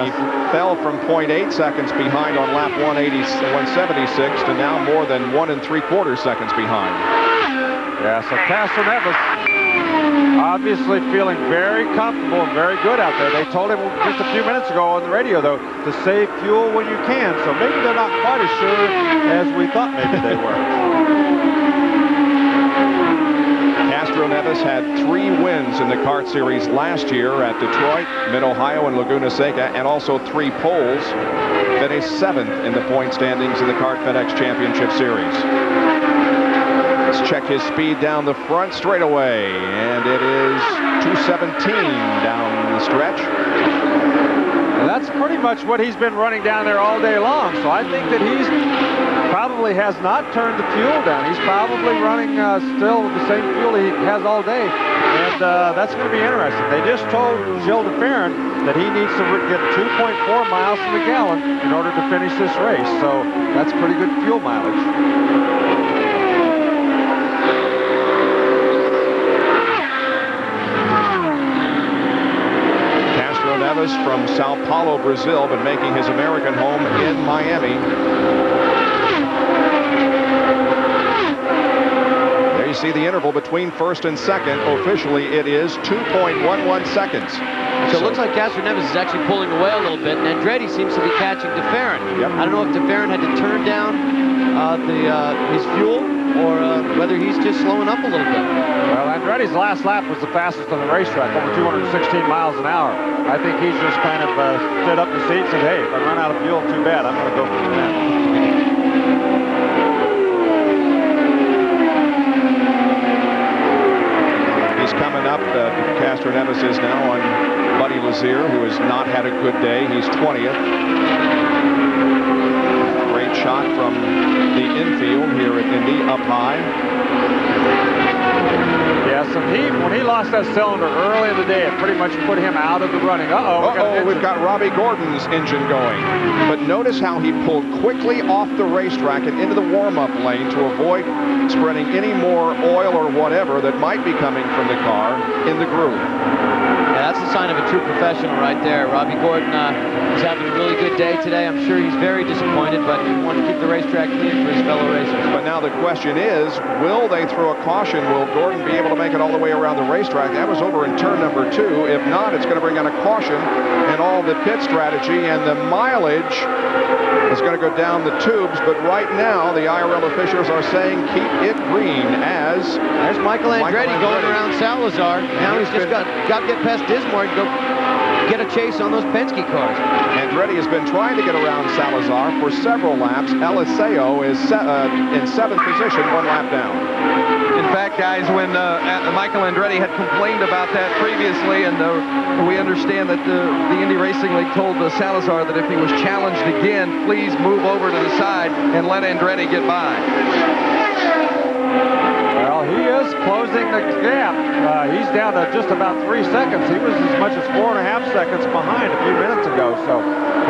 S11: He fell from 0.8 seconds behind on lap 176 to now more than 1 3/4 seconds behind.
S4: Yeah, so Castroneves obviously feeling very comfortable and very good out there. They told him just a few minutes ago on the radio, though, to save fuel when you can. So maybe they're not quite as sure as we thought maybe they were.
S11: Castroneves had 3 wins in the kart series last year at Detroit, Mid-Ohio, and Laguna Seca, and also 3 poles. Finished 7th in the point standings in the Kart FedEx Championship Series. Let's check his speed down the front straightaway, and it is 217 down the stretch.
S4: And that's pretty much what he's been running down there all day long. So I think that he's probably has not turned the fuel down. He's probably running still with the same fuel he has all day. And that's going to be interesting. They just told Gilles de Ferran that he needs to get 2.4 miles to the gallon in order to finish this race. So that's pretty good fuel mileage.
S11: Castroneves from Sao Paulo, Brazil, but making his American home in Miami. There you see the interval between 1st and 2nd. Officially, it is 2.11 seconds.
S17: So it looks like Castroneves is actually pulling away a little bit, and Andretti seems to be catching de Ferran.
S11: Yep.
S17: I don't know if de Ferran had to turn down his fuel or whether he's just slowing up a little bit.
S4: Well, Andretti's last lap was the fastest on the racetrack, over 216 miles an hour. I think he's just kind of stood up in the seat and said, hey, if I run out of fuel, too bad. I'm going to go for the win.
S11: He's coming up. Castroneves is now on Buddy Lazier, who has not had a good day. He's 20th. Great shot from the infield here at Indy, up high.
S4: Yes, and when he lost that cylinder early in the day, it pretty much put him out of the running.
S11: We've got Robbie Gordon's engine going. But notice how he pulled quickly off the racetrack and into the warm-up lane to avoid spreading any more oil or whatever that might be coming from the car in the groove.
S17: Yeah, that's the sign of a true professional right there. Robbie Gordon is having a really good day today. I'm sure he's very disappointed, but he wanted to keep the racetrack clean for his fellow racers.
S11: But now the question is, will they throw a caution? Will Gordon be able to make it all the way around the racetrack? That was over in turn number 2. If not, it's going to bring out a caution, and all the pit strategy and the mileage is going to go down the tubes. But right now, the IRL officials are saying keep it green as...
S17: There's Michael Andretti going around Salazar. Now he's just got to get past Dismore and go get a chase on those Penske cars.
S11: Andretti has been trying to get around Salazar for several laps. Eliseo is in 7th position, 1 lap down.
S22: In fact, guys, when Michael Andretti had complained about that previously, and we understand that the Indy Racing League told Salazar that if he was challenged again, please move over to the side and let Andretti get by.
S4: Well, he is closing the gap. He's down to just about 3 seconds. He was as much as 4.5 seconds behind a few minutes ago, so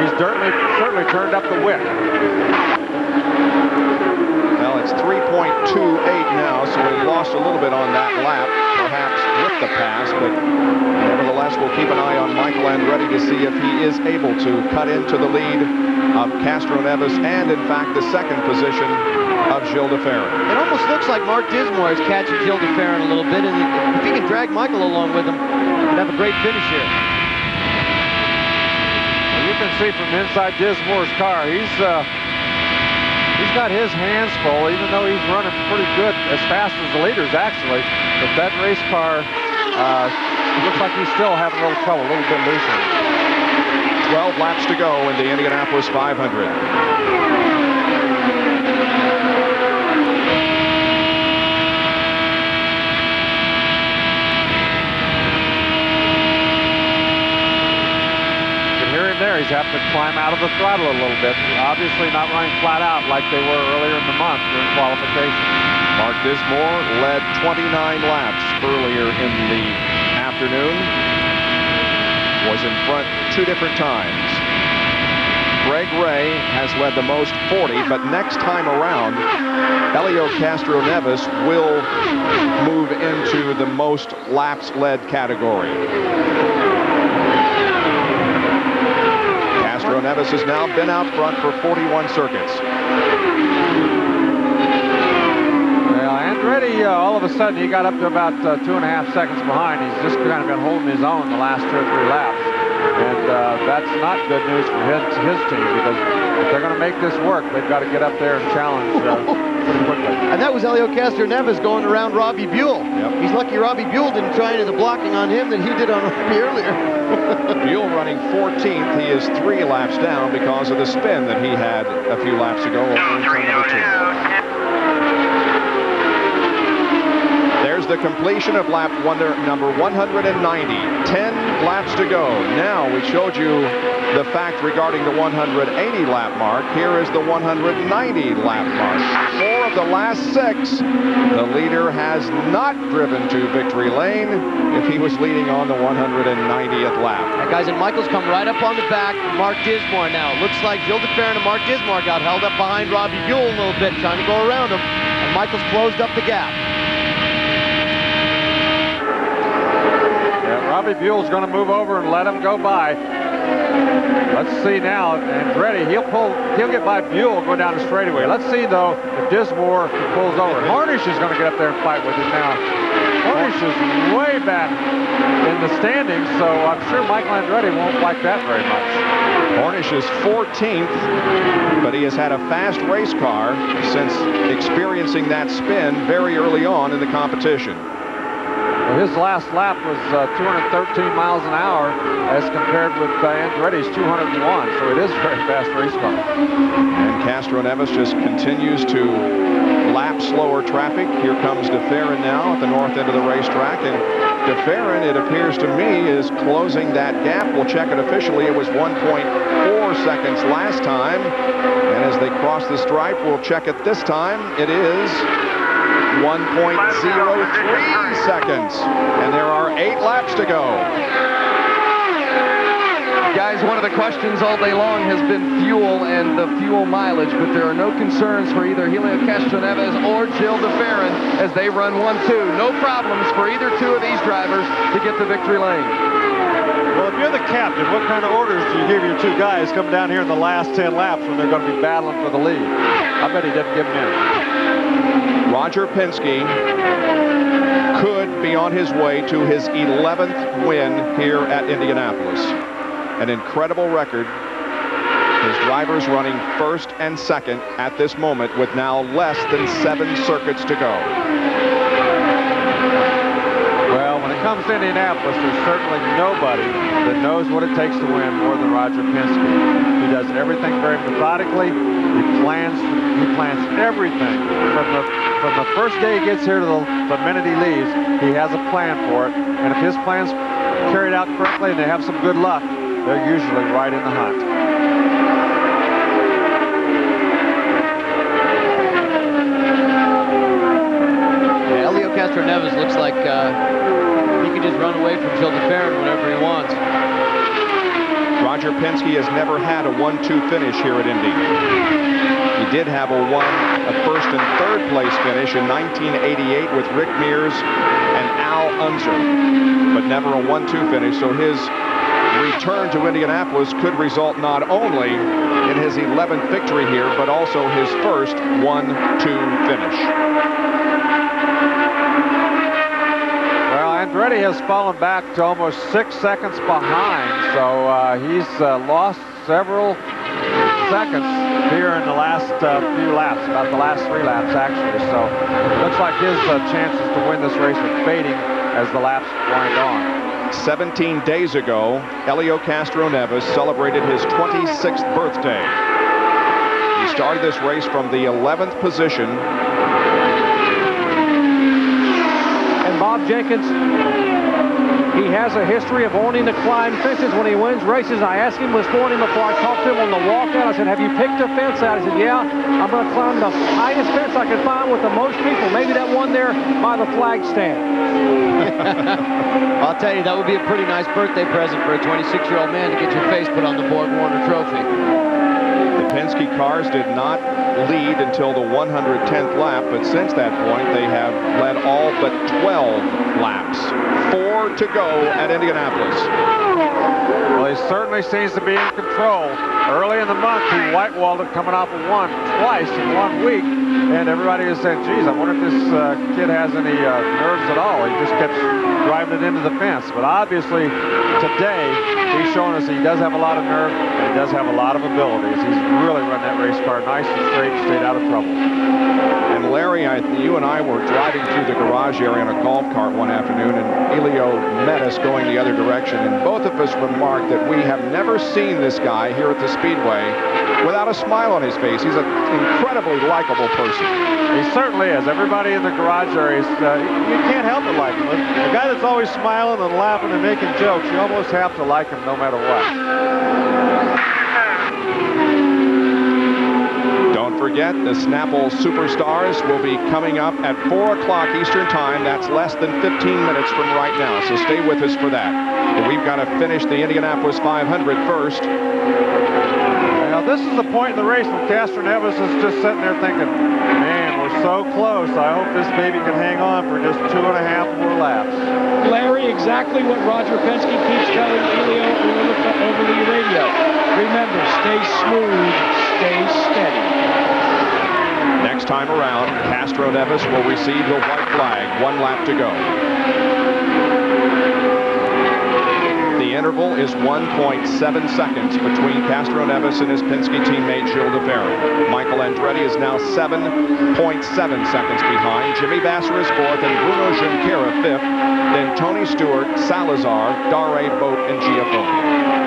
S4: he's certainly turned up the wick.
S11: Well, it's 3.28 now, so he lost a little bit on that lap, perhaps with the pass, but nevertheless, we'll keep an eye on Michael Andretti to see if he is able to cut into the lead of Castro Neves and, in fact, the second position of Gilles de Ferran.
S17: It almost looks like Mark Dismore is catching Gilles de Ferran a little bit, and if he can drag Michael along with him, he could have a great finish here.
S4: Well, you can see from inside Dismore's car, he's got his hands full, even though he's running pretty good, as fast as the leaders, actually. But that race car looks like he's still having a little trouble, a little bit loose on it.
S11: 12 laps to go in the Indianapolis 500.
S4: There, he's having to climb out of the throttle a little bit. Obviously not running flat out like they were earlier in the month during qualification.
S11: Mark Dismore led 29 laps earlier in the afternoon. Was in front 2 different times. Greg Ray has led the most, 40, but next time around, Helio Castro Neves will move into the most laps led category. Castro Neves has now been out front for 41 circuits.
S4: Well, Andretti, all of a sudden, he got up to about 2.5 seconds behind. He's just kind of been holding his own the last 2 or 3 laps. And that's not good news for his team, because if they're going to make this work, they've got to get up there and challenge pretty quickly.
S17: And that was Helio Castro Neves going around Robbie Buell.
S11: Yep.
S17: He's lucky Robbie Buell didn't try into the blocking on him that he did on Robbie earlier.
S11: Buell running 14th. He is 3 laps down because of the spin that he had a few laps ago over in turn number 2. There's the completion of lap number 190. 10 laps to go. Now, we showed you the fact regarding the 180 lap mark. Here is the 190 lap mark. 4 of the last 6, the leader has not driven to victory lane if he was leading on the 190th lap.
S17: And guys, and Michael's come right up on the back of Mark Dismore now. It looks like Gilles de Ferran and Mark Dismore got held up behind Robbie Buell a little bit, trying to go around him, and Michael's closed up the gap.
S4: Robbie Buell's going to move over and let him go by. Let's see now. Andretti, he'll get by Buell going down the straightaway. Let's see, though, if Dismore pulls over. Harnish is going to get up there and fight with him now. Harnish is way back in the standings, so I'm sure Michael Andretti won't like that very much.
S11: Harnish is 14th, but he has had a fast race car since experiencing that spin very early on in the competition.
S4: Well, his last lap was 213 miles an hour as compared with Andretti's 201, so it is a very fast race car.
S11: And Castro Neves just continues to lap slower traffic. Here comes de Ferran now at the north end of the racetrack, and de Ferran, it appears to me, is closing that gap. We'll check it officially. It was 1.4 seconds last time, and as they cross the stripe, we'll check it this time. It is 1.03 seconds, and there are 8 laps to go.
S22: Guys, one of the questions all day long has been fuel and the fuel mileage, but there are no concerns for either Helio Castro Neves or Gilles de Ferran as they run 1-2. No problems for either 2 of these drivers to get to victory lane.
S4: Well, if you're the captain, what kind of orders do you give your 2 guys coming down here in the last 10 laps when they're going to be battling for the lead? I bet he didn't give them in.
S11: Roger Penske could be on his way to his 11th win here at Indianapolis. An incredible record. His drivers running first and second at this moment with now less than 7 circuits to go.
S4: Well, when it comes to Indianapolis, there's certainly nobody that knows what it takes to win more than Roger Penske. He does everything very methodically. He plans everything from the first day he gets here to the minute he leaves. He has a plan for it, and if his plan's carried out correctly and they have some good luck, they're usually right in the hunt.
S17: Yeah, Helio Castro Neves looks like he can just run away from Gilles de Ferran whenever he wants.
S11: Roger Penske has never had a 1-2 finish here at Indy. He did have a first and third place finish in 1988 with Rick Mears and Al Unser, but never a 1-2 finish. So his return to Indianapolis could result not only in his 11th victory here, but also his first 1-2 finish.
S4: Well, Andretti has fallen back to almost 6 seconds behind, so he's lost several seconds here in the last few laps, about the last 3 laps actually. So it looks like his chances to win this race are fading as the laps wind on.
S11: 17 days ago, Helio Castroneves celebrated his 26th birthday. He started this race from the 11th position.
S8: And Bob Jenkins, he has a history of wanting to climb fences when he wins races. I asked him this morning before I talked to him on the walkout. I said, have you picked a fence out? He said, yeah, I'm going to climb the highest fence I can find with the most people. Maybe that one there by the flag stand.
S17: I'll tell you, that would be a pretty nice birthday present for a 26-year-old man to get your face put on the Borg Warner trophy.
S11: The Penske cars did not lead until the 110th lap, but since that point, they have led all but 12 laps. 4 to go at Indianapolis.
S4: Well, he certainly seems to be in control. Early in the month, he white-walled it coming off of twice in 1 week, and everybody was saying, geez, I wonder if this kid has any nerves at all. He just kept driving it into the fence. But obviously, today, he's showing us he does have a lot of nerve, and he does have a lot of abilities. He's really run that race car nice and straight, stayed out of trouble.
S11: And Larry, you and I were driving through the garage area in a golf cart one afternoon, and Helio met us going the other direction, and both of us remarked that we have never seen this guy here at the Speedway without a smile on his face. He's an incredibly likable person.
S4: He certainly is. Everybody in the garage area, you can't help but like him. A guy that's always smiling and laughing and making jokes, you almost have to like him no matter what.
S11: Don't forget, the Snapple Superstars will be coming up at 4 o'clock Eastern Time. That's less than 15 minutes from right now, so stay with us for that. But we've got to finish the Indianapolis 500 first.
S4: Now, this is the point in the race when Castroneves is just sitting there thinking, man, we're so close. I hope this baby can hang on for just 2.5 more laps.
S15: Larry, exactly what Roger Penske keeps telling Helio over the radio. Remember, stay smooth, stay steady.
S11: Next time around, Castroneves will receive the white flag. 1 lap to go. The interval is 1.7 seconds between Castroneves and his Penske teammate Gilles de Ferran. Michael Andretti is now 7.7 seconds behind. Jimmy Vasser is 4th and Bruno Junqueira 5th. Then Tony Stewart, Salazar, Daré, Boat, and Giafone.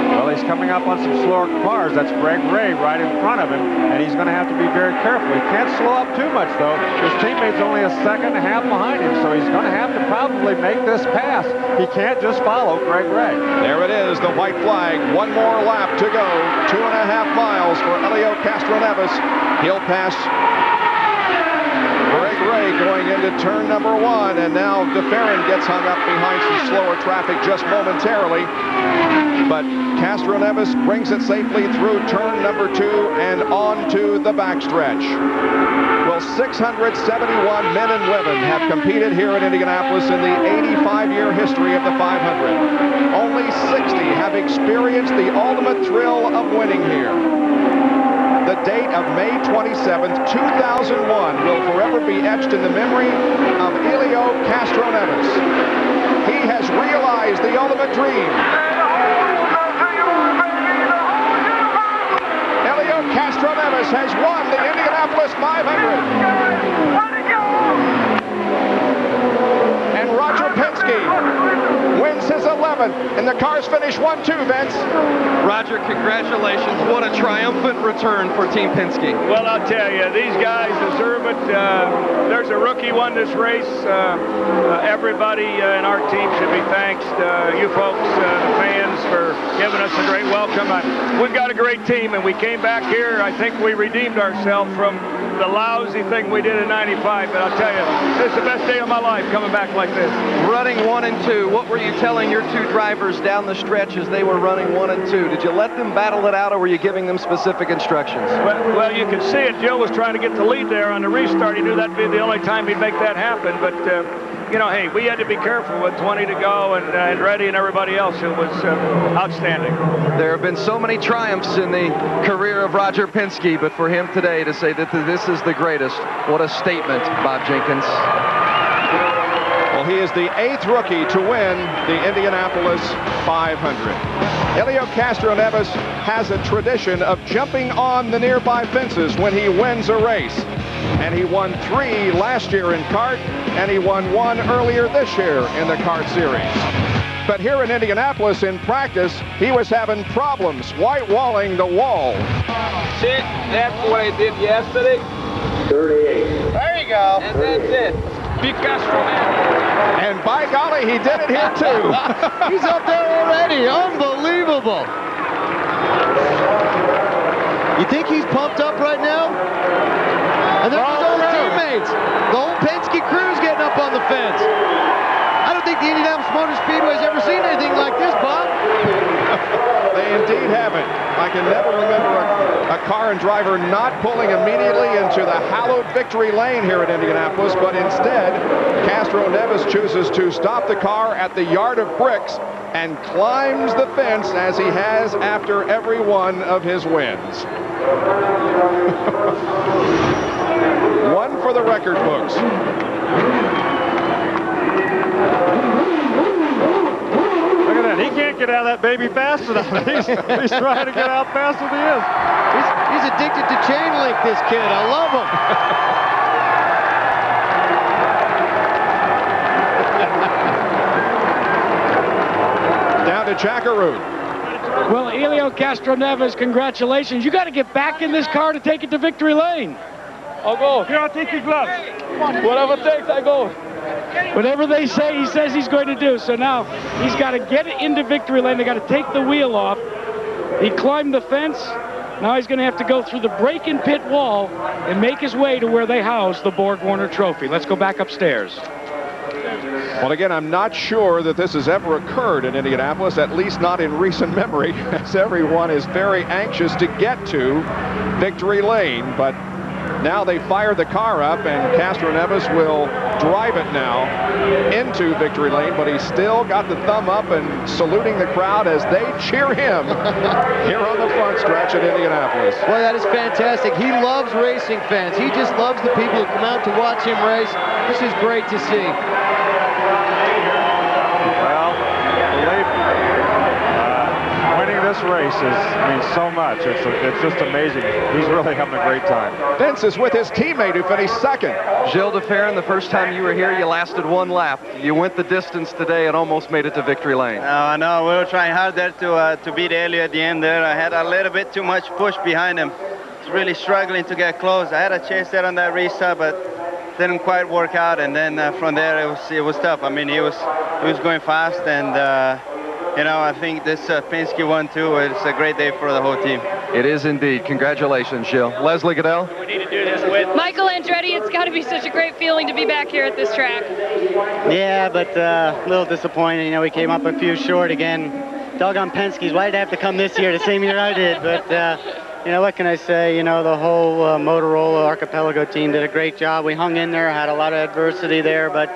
S4: Well, he's coming up on some slower cars. That's Greg Ray right in front of him, and he's going to have to be very careful. He can't slow up too much, though. His teammate's only a 1.5 seconds behind him, so he's going to have to probably make this pass. He can't just follow Greg Ray.
S11: There it is, the white flag. 1 more lap to go. 2.5 miles for Helio Castroneves. He'll pass Greg Ray going into turn number 1, and now de Ferran gets hung up behind some slower traffic just momentarily. But Castroneves brings it safely through turn number 2 and on to the backstretch. Well, 671 men and women have competed here in Indianapolis in the 85-year history of the 500. Only 60 have experienced the ultimate thrill of winning here. The date of May 27th, 2001 will forever be etched in the memory of Helio Castroneves. He has realized the ultimate dream. Helio Castroneves has won the Indianapolis 500. And Roger Penske wins his 11th, and the cars finish 1-2, Vince.
S22: Roger, congratulations. What a triumphant return for Team Penske.
S14: Well, I'll tell you, these guys deserve it. There's a rookie won this race. Everybody in our team should be thanked. You folks, the fans, for giving us a great welcome. We've got a great team, and we came back here. I think we redeemed ourselves from the lousy thing we did in '95. But I'll tell you, this is the best day of my life coming back like this.
S22: Running 1 and 2, what were you telling your 2 drivers down the stretch as they were running 1 and 2? Did you let them battle it out, or were you giving them specific instructions?
S14: Well, you can see it. Joe was trying to get the lead there on the restart. He knew that'd be the only time he'd make that happen. But you know, hey, we had to be careful with 20 to go and Reddy and everybody else. It was outstanding.
S22: There have been so many triumphs in the career of Roger Penske, but for him today to say that this is the greatest, what a statement, Bob Jenkins.
S11: Well, he is the 8th rookie to win the Indianapolis 500. Helio Castroneves has a tradition of jumping on the nearby fences when he wins a race. And he won 3 last year in kart, and he won 1 earlier this year in the kart series. But here in Indianapolis in practice, he was having problems white-walling the wall.
S16: See, that's what I did yesterday. 38. There you go. And that's it. Big Castroneves.
S11: And by golly, he did it here too.
S17: He's up there already. Unbelievable. You think he's pumped up right now? And there's his old teammates. The whole Penske crew's getting up on the fence. I don't think the Indianapolis Motor Speedway's ever seen anything like this, Bob.
S11: They indeed haven't. I can never remember a car and driver not pulling immediately into the hallowed victory lane here at Indianapolis, but instead, Castroneves chooses to stop the car at the yard of bricks and climbs the fence as he has after every one of his wins. One for the record books.
S4: Look at that. He can't get out of that baby fast enough. He's trying to get out faster than he is.
S17: He's addicted to chain link, this kid. I love him.
S11: Down to Jackaroo.
S15: Well, Helio Castroneves, congratulations. You got to get back in this car to take it to victory lane.
S1: I'll go.
S4: Here, I'll take your gloves.
S1: Whatever it takes, I go.
S15: Whatever they say, he says he's going to do. So now he's got to get it into victory lane. They got to take the wheel off. He climbed the fence. Now he's going to have to go through the break-in pit wall and make his way to where they house the Borg Warner Trophy. Let's go back upstairs.
S11: Well, again, I'm not sure that this has ever occurred in Indianapolis, at least not in recent memory, as everyone is very anxious to get to victory lane. But now they fire the car up, and Castroneves will drive it now into victory lane, but he's still got the thumb up and saluting the crowd as they cheer him here on the front stretch at Indianapolis.
S17: Boy, that is fantastic. He loves racing fans. He just loves the people who come out to watch him race. This is great to see.
S4: Well, believe me, winning this race means so much. It's just amazing. He's really having a great time.
S11: Vince is with his teammate who finished second.
S22: Gilles de Ferran, the first time you were here, you lasted 1 lap. You went the distance today and almost made it to victory lane.
S18: I know. We were trying hard there to beat Helio at the end there. I had a little bit too much push behind him. He's really struggling to get close. I had a chance there on that restart, but didn't quite work out. And then from there, it was tough. I mean, he was going fast, and you know, I think this Penske one too. It's a great day for the whole team.
S22: It is indeed. Congratulations, Gilles. Leslie Goodell.
S2: We need to do this with Michael Andretti. It's got to be such a great feeling to be back here at this track.
S12: Yeah, but a little disappointed. You know, we came up a few short again. Doggone Penske's. Why did I have to come this year the same year I did? But you know, what can I say? You know, the whole Motorola Archipelago team did a great job. We hung in there, had a lot of adversity there, but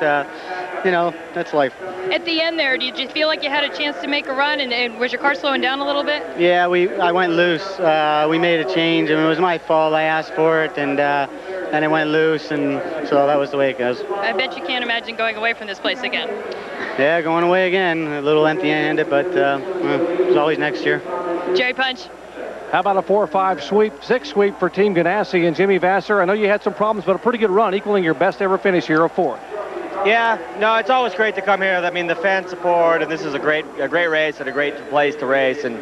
S12: you know, that's life.
S2: At the end there, did you feel like you had a chance to make a run, and was your car slowing down a little bit?
S12: Yeah, I went loose. We made a change, and it was my fault. I asked for it, and it went loose, and so that was the way it goes.
S2: I bet you can't imagine going away from this place again.
S12: Yeah, going away again. A little empty-handed, but it's always next year.
S2: Jerry Punch.
S8: How about a 4-5 sweep, 6 sweep for Team Ganassi and Jimmy Vasser? I know you had some problems, but a pretty good run, equaling your best ever finish here of 4th.
S10: Yeah, no, it's always great to come here. I mean, the fan support, and this is a great race and a great place to race. And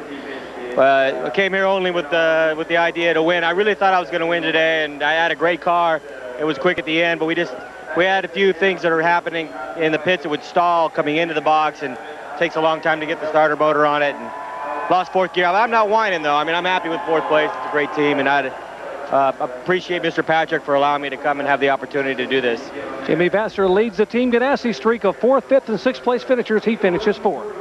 S10: I came here only with the idea to win. I really thought I was going to win today, and I had a great car. It was quick at the end, but we had a few things that are happening in the pits that would stall coming into the box, and it takes a long time to get the starter motor on it. And lost 4th gear. I'm not whining though. I mean, I'm happy with 4th place. It's a great team, and I appreciate Mr. Patrick for allowing me to come and have the opportunity to do this.
S8: Jimmy Vasser leads the Team Ganassi streak of 4th, 5th, and 6th place finishers. He finishes 4th.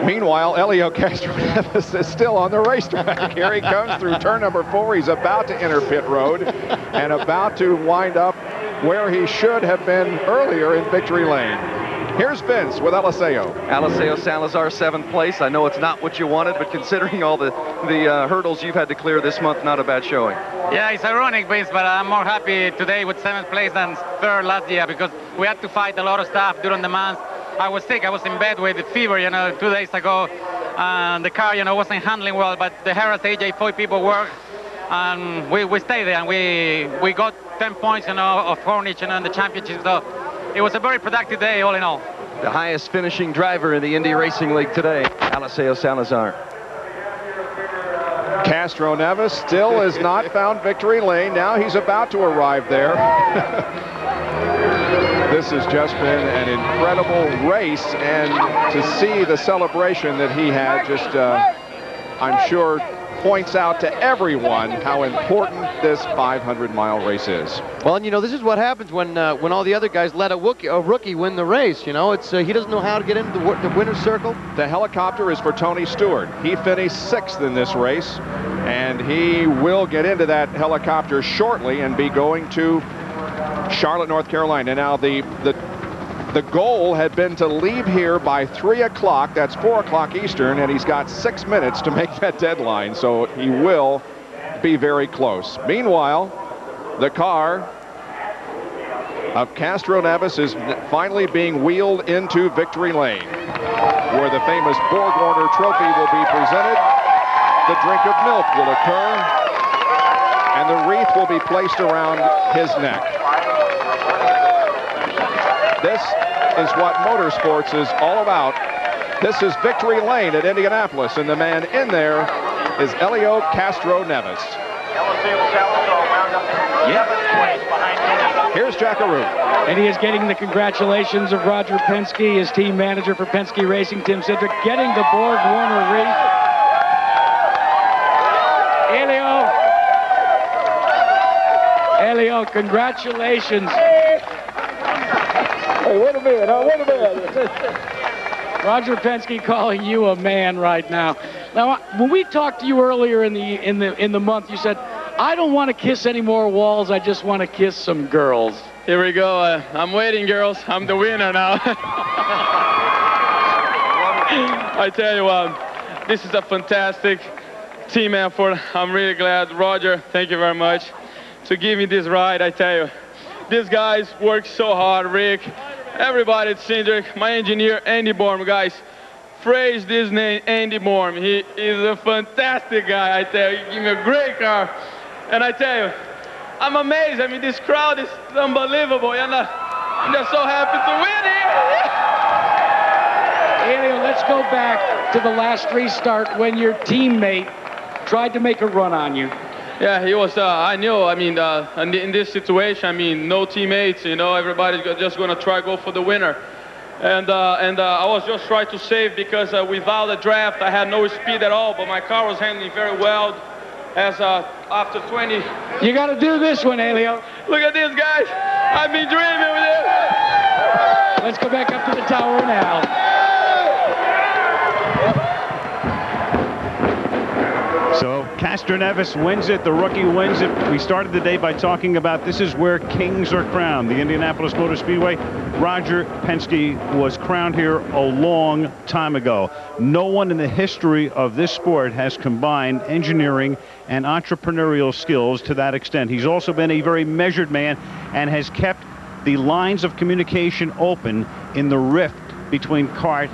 S11: Meanwhile, Helio Castroneves is still on the racetrack. Here he comes through turn number 4. He's about to enter pit road and about to wind up where he should have been earlier in victory lane. Here's Vince with Eliseo.
S22: Eliseo Salazar, 7th place. I know it's not what you wanted, but considering all the hurdles you've had to clear this month, not a bad showing.
S19: Yeah, it's ironic, Vince, but I'm more happy today with 7th place than 3rd last year because we had to fight a lot of stuff during the month. I was sick. I was in bed with fever, 2 days ago. And the car, wasn't handling well, but the Harris AJ Foy people worked. And we stayed there, and we got 10 points, of Hornich, in the championship. So it was a very productive day, all in all.
S22: The highest finishing driver in the Indy Racing League today, Eliseo Salazar.
S11: Castro Neves still has not found victory lane. Now he's about to arrive there. This has just been an incredible race, and to see the celebration that he had just, I'm sure, points out to everyone how important this 500-mile race is.
S17: Well, and this is what happens when all the other guys let a rookie win the race. It's he doesn't know how to get into the winner's circle.
S11: The helicopter is for Tony Stewart. He finished 6th in this race, and he will get into that helicopter shortly and be going to Charlotte, North Carolina. Now, the goal had been to leave here by 3 o'clock. That's 4 o'clock Eastern, and he's got 6 minutes to make that deadline, so he will be very close. Meanwhile, the car of Castro Neves is finally being wheeled into victory lane, where the famous Borg-Warner Trophy will be presented. The drink of milk will occur, and the wreath will be placed around his neck. This is what motorsports is all about. This is victory lane at Indianapolis, and the man in there is Helio Castro Neves. Here's Jackaroo.
S15: And he is getting the congratulations of Roger Penske, his team manager for Penske Racing, Tim Cedric, getting the Borg-Warner wreath. Helio, congratulations.
S1: Hey, wait a minute.
S15: Roger Penske calling you a man right now. Now, when we talked to you earlier in the month, you said, "I don't want to kiss any more walls. I just want to kiss some girls."
S1: Here we go. I'm waiting, girls. I'm the winner now. I tell you, this is a fantastic team effort. I'm really glad. Roger, thank you very much to give me this ride. I tell you, these guys work so hard. Rick, everybody at Cindric, my engineer, Andy Borm, guys, phrase this name, Andy Borm. He is a fantastic guy, I tell you. He gave me a great car. And I tell you, I'm amazed. I mean, this crowd is unbelievable. And I'm just so happy to win here.
S15: Helio, let's go back to the last restart when your teammate tried to make a run on you.
S1: Yeah, he was, I knew, I mean, in this situation, I mean, no teammates, everybody's just going to try to go for the winner. And I was just trying to save because without the draft, I had no speed at all, but my car was handling very well as after 20.
S15: You got to do this one, Helio.
S1: Look at this, guys. I've been dreaming with this.
S15: Let's go back up to the tower now.
S20: So Castro Neves wins it. The rookie wins it. We started the day by talking about this is where kings are crowned. The Indianapolis Motor Speedway. Roger Penske was crowned here a long time ago. No one in the history of this sport has combined engineering and entrepreneurial skills to that extent. He's also been a very measured man and has kept the lines of communication open in the rift between CART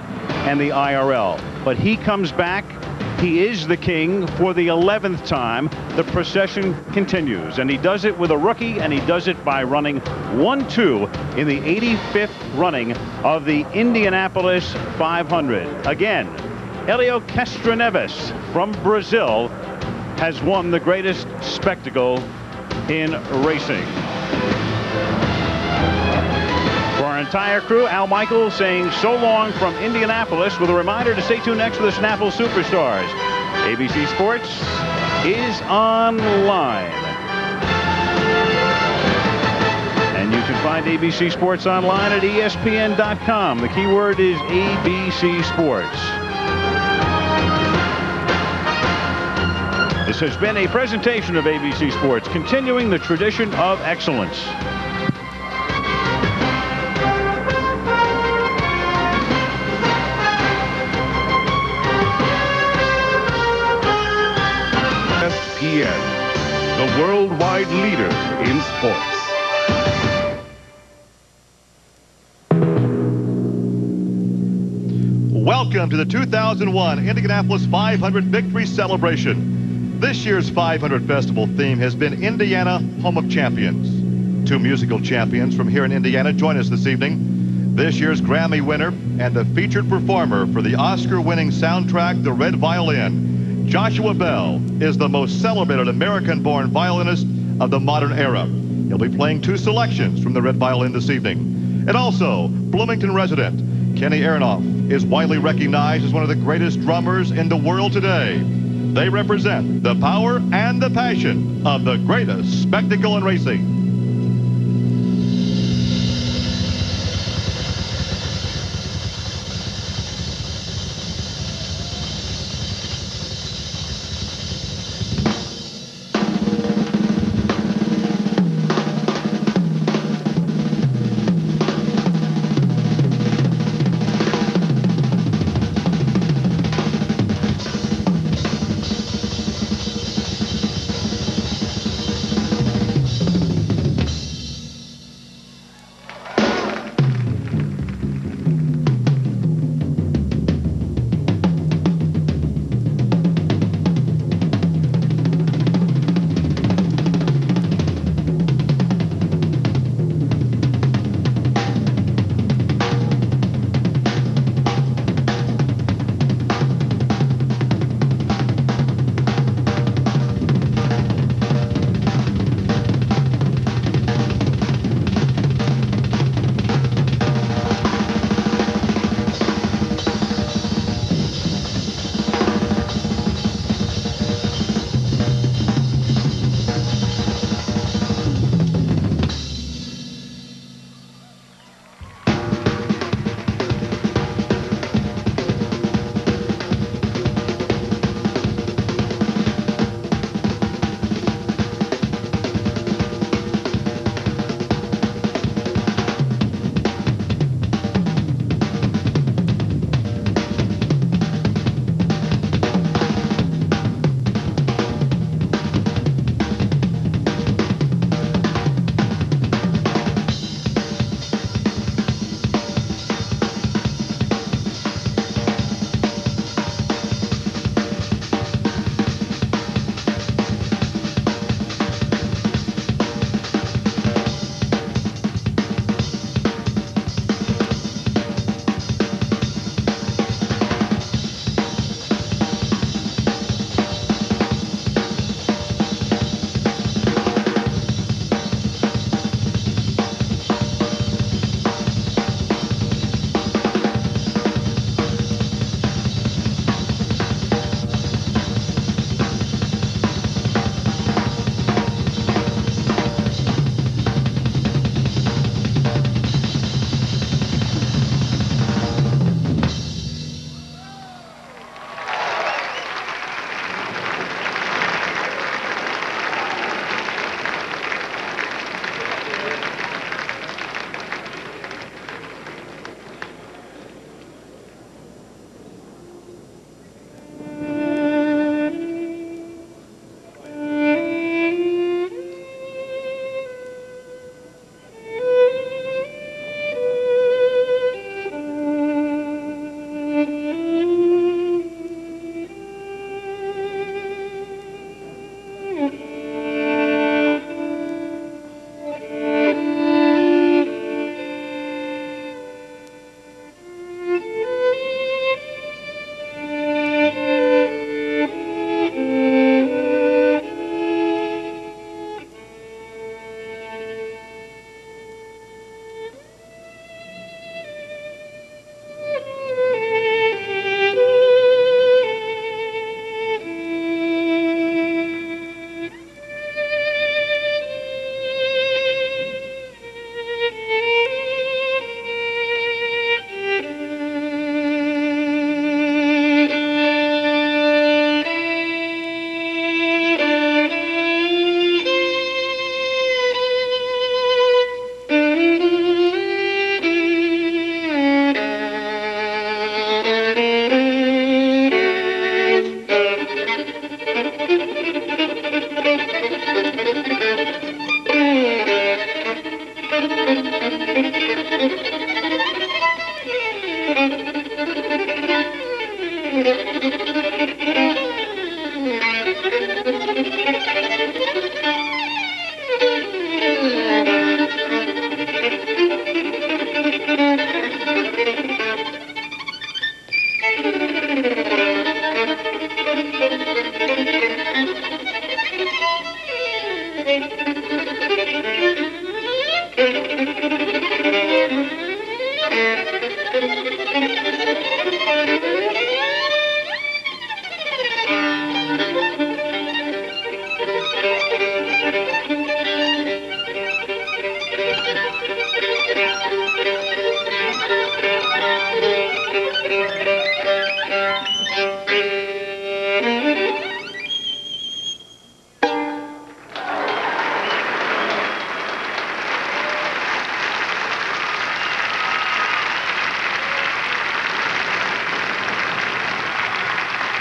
S20: and the IRL. But he comes back. He is the king for the 11th time. The procession continues, and he does it with a rookie, and he does it by running 1-2 in the 85th running of the Indianapolis 500. Again, Helio Castro Neves from Brazil has won the greatest spectacle in racing. For our entire crew, Al Michaels saying so long from Indianapolis with a reminder to stay tuned next for the Snapple Superstars. ABC Sports is online. And you can find ABC Sports online at ESPN.com. The keyword is ABC Sports. This has been a presentation of ABC Sports, continuing the tradition of excellence.
S5: ESPN, the worldwide leader in sports.
S7: Welcome to the 2001 Indianapolis 500 Victory Celebration. This year's 500 Festival theme has been Indiana, Home of Champions. Two musical champions from here in Indiana join us this evening. This year's Grammy winner and the featured performer for the Oscar-winning soundtrack, The Red Violin, Joshua Bell, is the most celebrated American-born violinist of the modern era. He'll be playing two selections from The Red Violin this evening. And also, Bloomington resident Kenny Aronoff is widely recognized as one of the greatest drummers in the world today. They represent the power and the passion of the greatest spectacle in racing.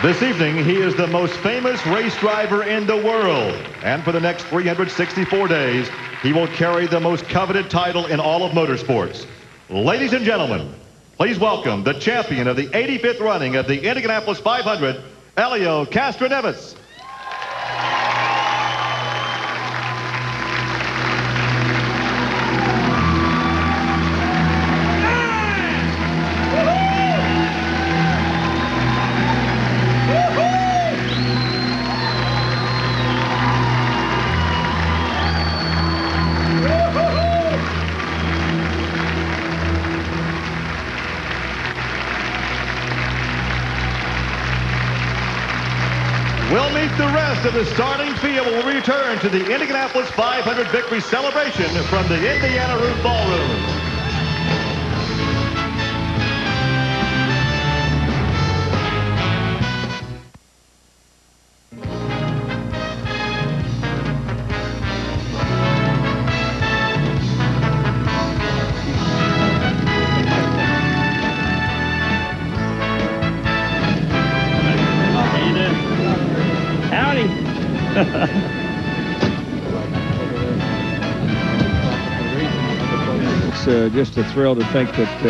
S7: This evening, he is the most famous race driver in the world. And for the next 364 days, he will carry the most coveted title in all of motorsports. Ladies and gentlemen, please welcome the champion of the 85th running of the Indianapolis 500, Helio Castroneves. We'll meet the rest of the starting field when we return to the Indianapolis 500 victory celebration from the Indiana Root Ballroom.
S3: It's just a thrill to think that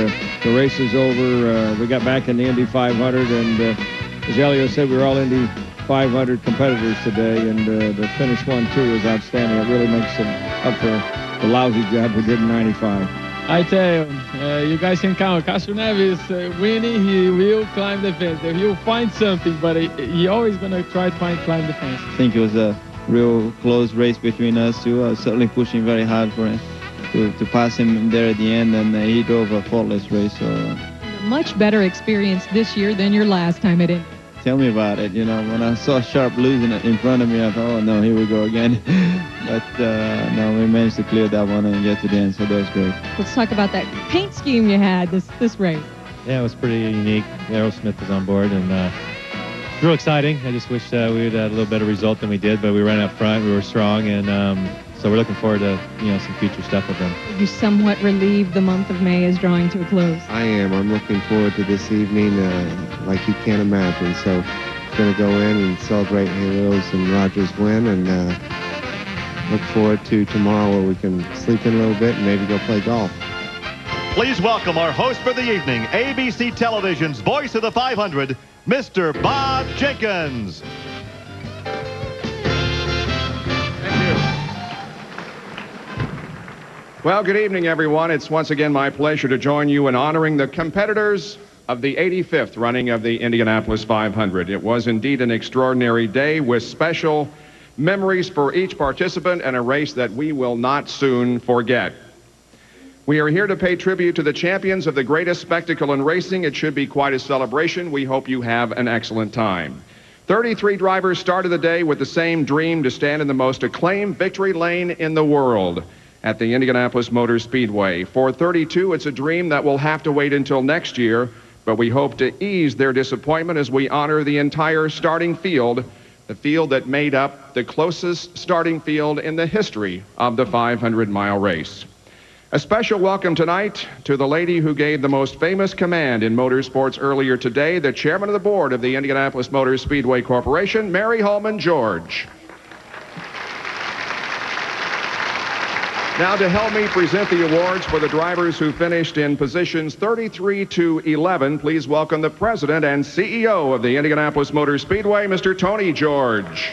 S3: the race is over. We got back in the Indy 500, and as Helio said, we were all Indy 500 competitors today, and the finish one, too, is outstanding. It really makes it up for the lousy job we did in 95.
S21: I tell you, you guys can count. Castroneves winning, he will climb the fence. He'll find something, but he always going to try to climb the fence.
S23: I think it was a real close race between us two. I was certainly pushing very hard for him to pass him there at the end, and he drove a faultless race. So
S24: a much better experience this year than your last time at Indy.
S23: Tell me about it. You know, when I saw Sharp losing it in front of me, I thought, oh no, here we go again. But no, we managed to clear that one and get to the end, so that was great.
S24: Let's talk about that paint scheme you had this race.
S25: Yeah, it was pretty unique. Aerosmith was on board, and real exciting. I just wish we would have had a little better result than we did, but we ran up front, we were strong, and so we're looking forward to some future stuff with them.
S24: You somewhat relieved the month of May is drawing to a close.
S26: I am. I'm looking forward to this evening like you can't imagine. So I'm going to go in and celebrate Helio's and Roger's win, and look forward to tomorrow where we can sleep in a little bit and maybe go play golf.
S7: Please welcome our host for the evening, ABC Television's voice of the 500, Mr. Bob Jenkins.
S11: Well, good evening, everyone. It's once again my pleasure to join you in honoring the competitors of the 85th running of the Indianapolis 500. It was indeed an extraordinary day with special memories for each participant and a race that we will not soon forget. We are here to pay tribute to the champions of the greatest spectacle in racing. It should be quite a celebration. We hope you have an excellent time. 33 drivers started the day with the same dream to stand in the most acclaimed victory lane in the world at the Indianapolis Motor Speedway. For 32, it's a dream that will have to wait until next year, but we hope to ease their disappointment as we honor the entire starting field, the field that made up the closest starting field in the history of the 500-mile race. A special welcome tonight to the lady who gave the most famous command in motorsports earlier today, the chairman of the board of the Indianapolis Motor Speedway Corporation, Mary Holman George. Now to help me present the awards for the drivers who finished in positions 33 to 11, please welcome the president and CEO of the Indianapolis Motor Speedway, Mr. Tony George.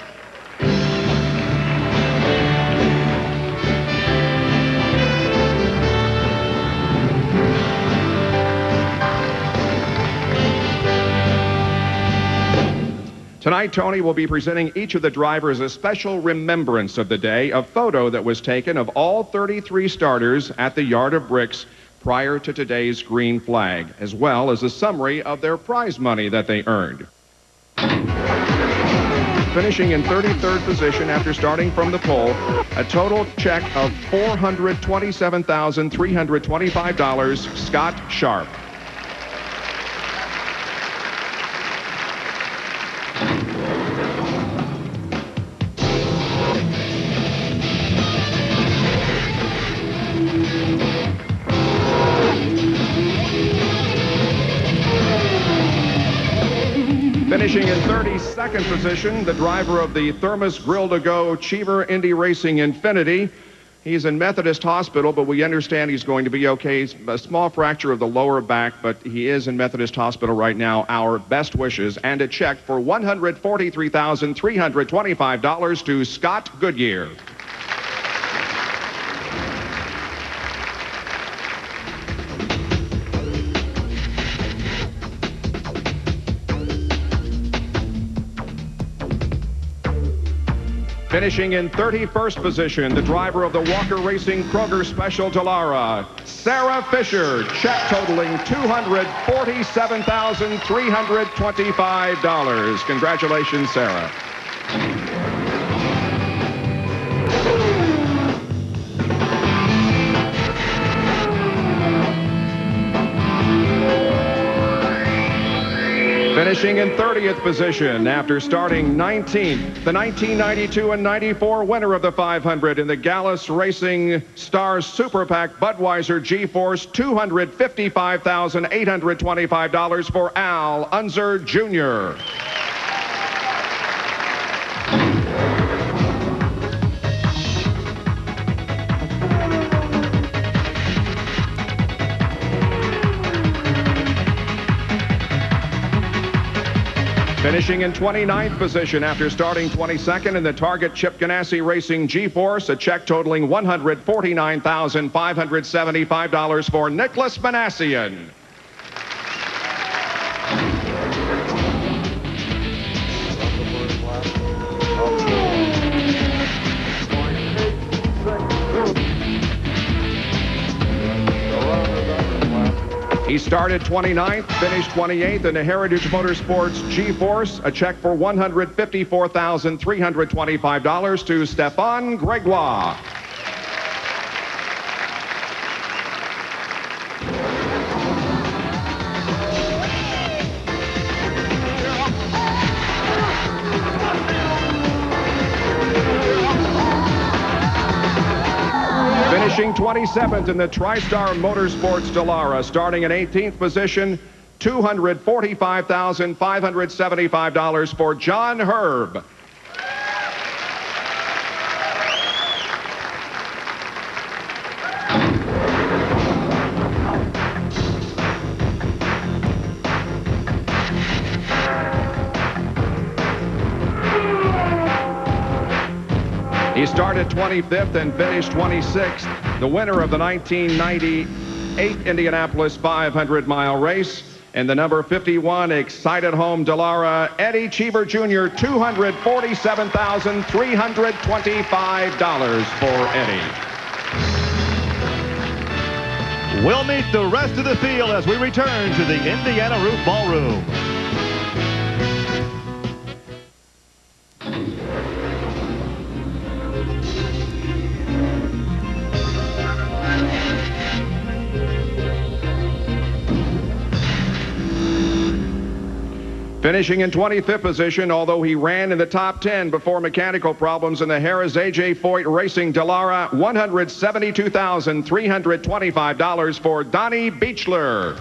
S11: Tonight, Tony will be presenting each of the drivers a special remembrance of the day, a photo that was taken of all 33 starters at the Yard of Bricks prior to today's green flag, as well as a summary of their prize money that they earned. Finishing in 33rd position after starting from the pole, a total check of $427,325, Scott Sharp. Finishing in 32nd position, the driver of the Thermos Grill to Go Cheever Indy Racing Infinity. He's in Methodist Hospital, but we understand he's going to be okay. He's a small fracture of the lower back, but he is in Methodist Hospital right now. Our best wishes and a check for $143,325 to Scott Goodyear. Finishing in 31st position, the driver of the Walker Racing Kroger Special Dallara, Sarah Fisher, check totaling $247,325. Congratulations, Sarah. Finishing in 30th position after starting 19th, the 1992 and 94 winner of the 500 in the Gallus Racing Stars Super Pack Budweiser G-Force, $255,825 for Al Unser Jr. Finishing in 29th position after starting 22nd in the Target Chip Ganassi Racing G-Force, a check totaling $149,575 for Nicholas Manassian. He started 29th, finished 28th in the Heritage Motorsports G-Force, a check for $154,325 to Stéphane Gregoire. Finishing 27th in the TriStar Motorsports Dallara, starting in 18th position, $245,575 for John Herb. He started 25th and finished 26th. The winner of the 1998 Indianapolis 500-mile race, and the number 51 Excited Home Dallara, Eddie Cheever Jr., $247,325 for Eddie.
S7: We'll meet the rest of the field as we return to the Indiana Roof Ballroom.
S11: Finishing in 25th position, although he ran in the top 10 before mechanical problems in the Harris A.J. Foyt Racing Dallara, $172,325 for Donnie Beechler.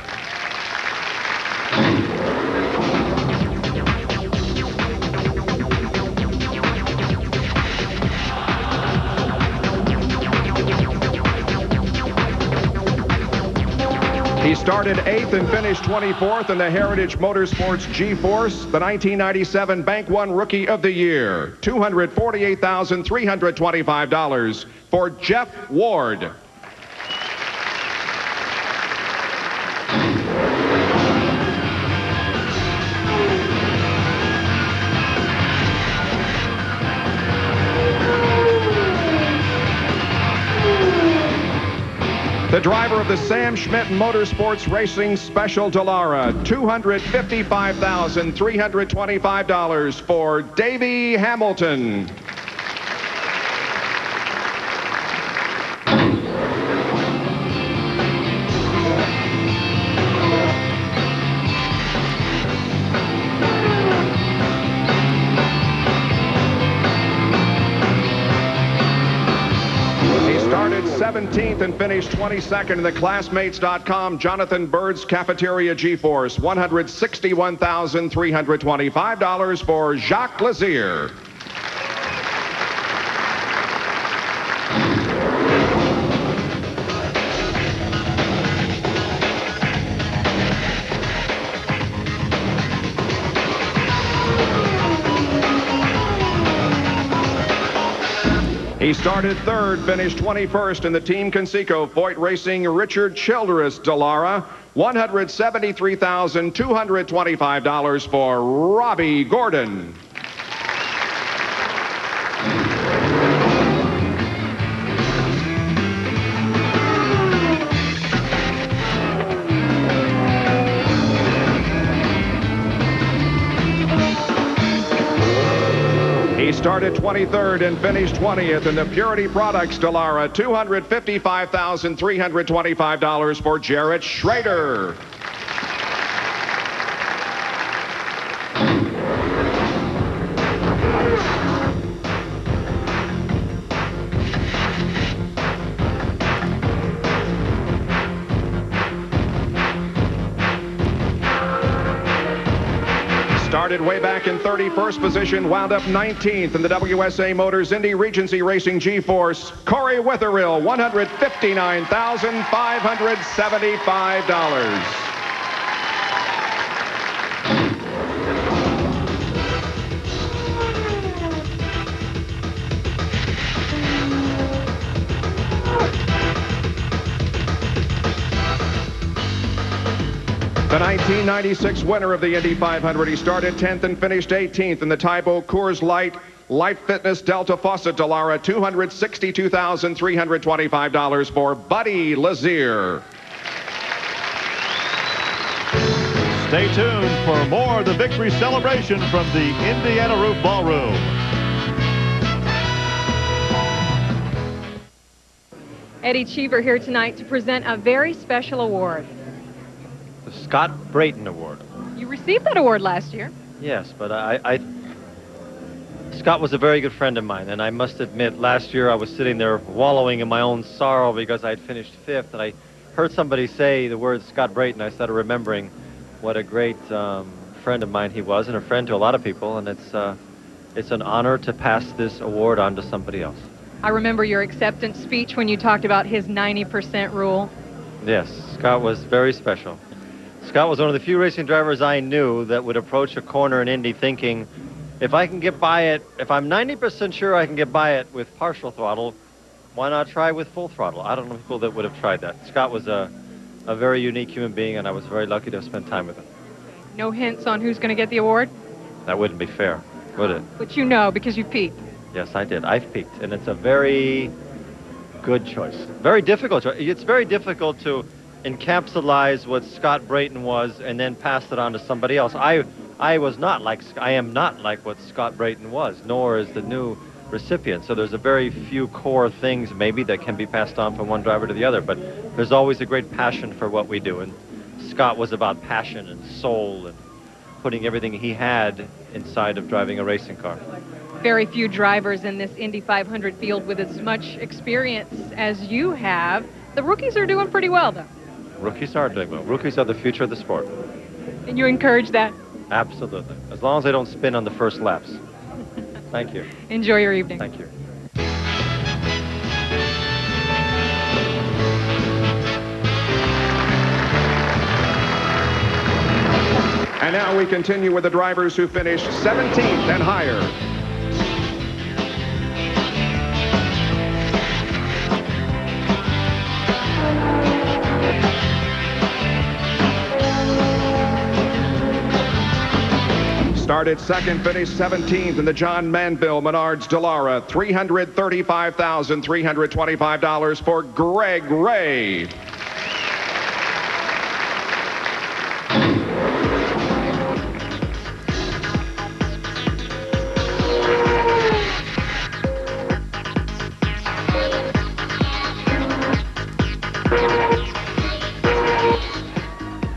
S11: started 8th and finished 24th in the Heritage Motorsports G-Force, the 1997 Bank One Rookie of the Year. $248,325 for Jeff Ward. The driver of the Sam Schmidt Motorsports Racing Special Dallara, $255,325 for Davey Hamilton. He started 17th and finished 22nd in the Classmates.com Jonathan Bird's Cafeteria G-Force. $161,325 for Jacques Lazier. He started 3rd, finished 21st in the Team Conseco Foyt Racing Richard Childress Dallara. $173,225 for Robbie Gordon. He started 23rd and finished 20th in the Purity Products Dallara. $255,325 for Jarrett Schrader. Started way back in 31st position, wound up 19th in the WSA Motors Indy Regency Racing G-Force. Corey Witherill, $159,575. The 1996 winner of the Indy 500. He started 10th and finished 18th in the Tybo Coors Light Fitness Delta Faucet Dallara. $262,325 for Buddy Lazier.
S7: Stay tuned for more of the victory celebration from the Indiana Roof Ballroom.
S4: Eddie Cheever here tonight to present a very special award.
S6: The Scott Brayton Award.
S4: You received that award last year.
S6: Yes, but Scott was a very good friend of mine, and I must admit, last year I was sitting there wallowing in my own sorrow because I had finished 5th, and I heard somebody say the word Scott Brayton. I started remembering what a great friend of mine he was, and a friend to a lot of people, and it's an honor to pass this award on to somebody else.
S4: I remember your acceptance speech when you talked about his 90% rule.
S6: Yes, Scott was very special. Scott was one of the few racing drivers I knew that would approach a corner in Indy thinking, if I can get by it, if I'm 90% sure I can get by it with partial throttle, why not try with full throttle? I don't know people that would have tried that. Scott was a very unique human being, and I was very lucky to have spent time with him.
S4: No hints on who's going to get the award?
S6: That wouldn't be fair, would it?
S4: But you know, because you peeked.
S6: Yes, I did. I've peeked, and it's a very good choice. Very difficult choice. It's very difficult to encapsulize what Scott Brayton was and then pass it on to somebody else. I am not like what Scott Brayton was, nor is the new recipient. So there's a very few core things maybe that can be passed on from one driver to the other, but there's always a great passion for what we do, and Scott was about passion and soul and putting everything he had inside of driving a racing car.
S4: Very few drivers in this Indy 500 field with as much experience as you have. The rookies are doing pretty well, though.
S6: Rookies are doing well. Rookies are the future of the sport.
S4: And you encourage that?
S6: Absolutely. As long as they don't spin on the first laps. Thank you.
S4: Enjoy your evening.
S6: Thank you.
S11: And now we continue with the drivers who finished 17th and higher. Started second, finished 17th in the John Manville Menards Dallara. $335,325 for Greg Ray.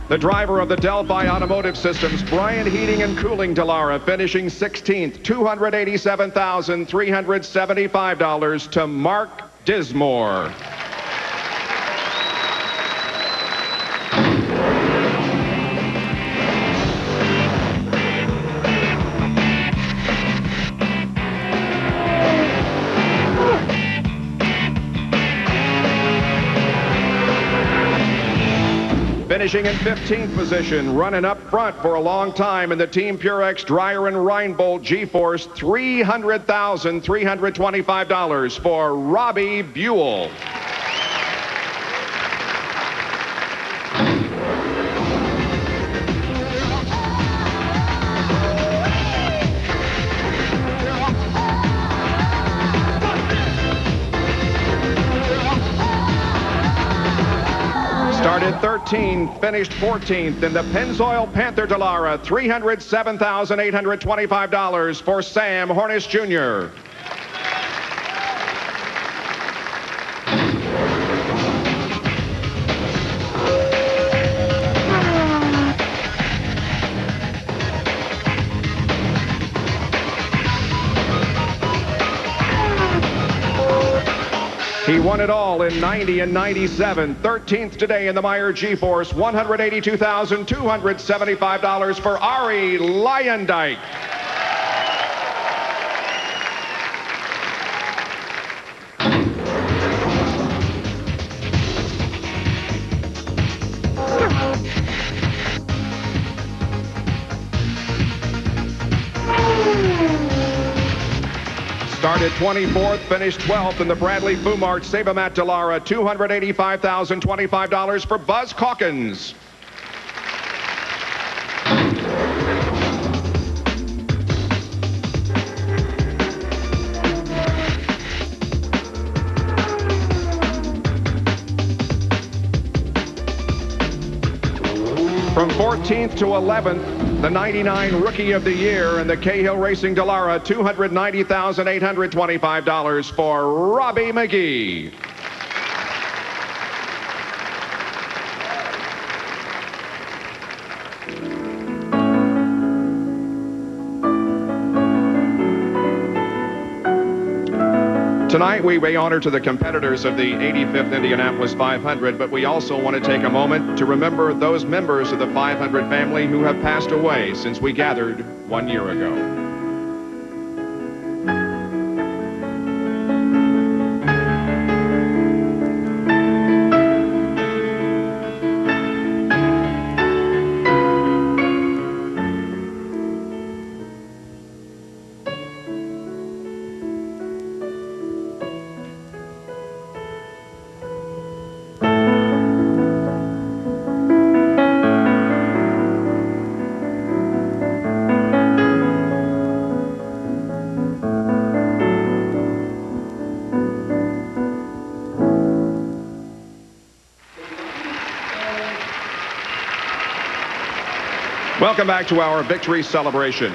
S11: The driver of the Delphi Automotive Systems, Bryant Heating and Cooling Dallara, finishing 16th, $287,375 to Mark Dismore. Finishing in 15th position, running up front for a long time in the Team Purex Dryer and Reinbold G-Force, $300,325 for Robbie Buell. Started 13th, finished 14th in the Pennzoil Panther Dallara, $307,825 for Sam Hornish Jr. He won it all in 90 and 97. 13th today in the Meyer G-Force, $182,275 for Ari Lyondike. Started 24th, finished 12th in the Bradley Fumart Sabermat Dallara, $285,025 for Buzz Calkins. From 14th to 11th, the 99 Rookie of the Year in the Cahill Racing Dallara, $290,825 for Robbie McGee. Tonight, we pay honor to the competitors of the 85th Indianapolis 500, but we also want to take a moment to remember those members of the 500 family who have passed away since we gathered 1 year ago. Welcome back to our victory celebration.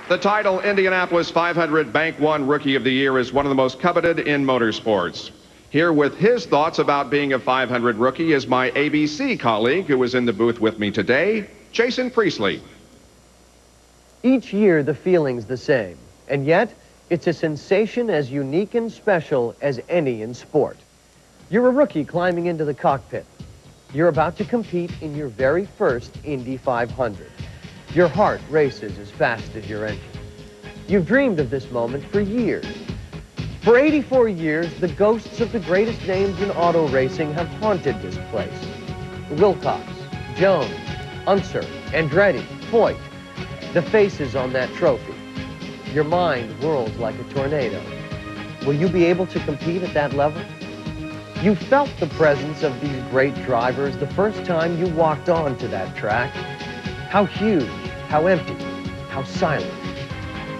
S11: The title Indianapolis 500 Bank One Rookie of the Year is one of the most coveted in motorsports. Here with his thoughts about being a 500 rookie is my ABC colleague who is in the booth with me today, Jason Priestley.
S17: Each year the feeling's the same, and yet it's a sensation as unique and special as any in sport. You're a rookie climbing into the cockpit. You're about to compete in your very first Indy 500. Your heart races as fast as your engine. You've dreamed of this moment for years. For 84 years, the ghosts of the greatest names in auto racing have haunted this place. Wilcox, Jones, Unser, Andretti, Foyt, the faces on that trophy. Your mind whirls like a tornado. Will you be able to compete at that level? You felt the presence of these great drivers the first time you walked onto that track. How huge, how empty, how silent.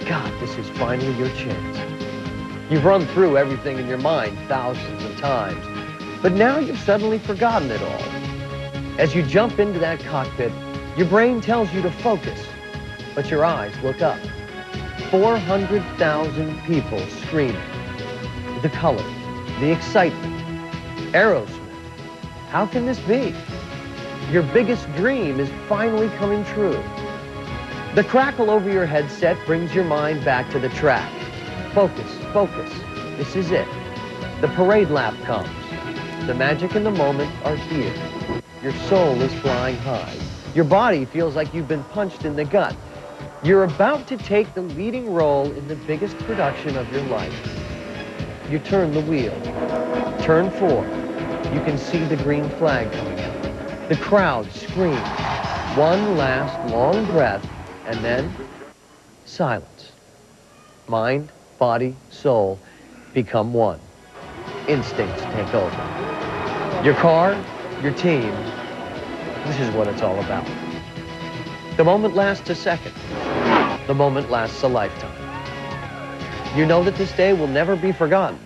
S17: God, this is finally your chance. You've run through everything in your mind thousands of times, but now you've suddenly forgotten it all. As you jump into that cockpit, your brain tells you to focus, but your eyes look up. 400,000 people screaming. The color, the excitement. Aerosmith. How can this be? Your biggest dream is finally coming true. The crackle over your headset brings your mind back to the track. Focus, focus. This is it. The parade lap comes. The magic and the moment are here. Your soul is flying high. Your body feels like you've been punched in the gut. You're about to take the leading role in the biggest production of your life. You turn the wheel. Turn 4. You can see the green flag coming out. The crowd screams. One last long breath, and then silence. Mind, body, soul become one. Instincts take over. Your car, your team, this is what it's all about. The moment lasts a second. The moment lasts a lifetime. You know that this day will never be forgotten.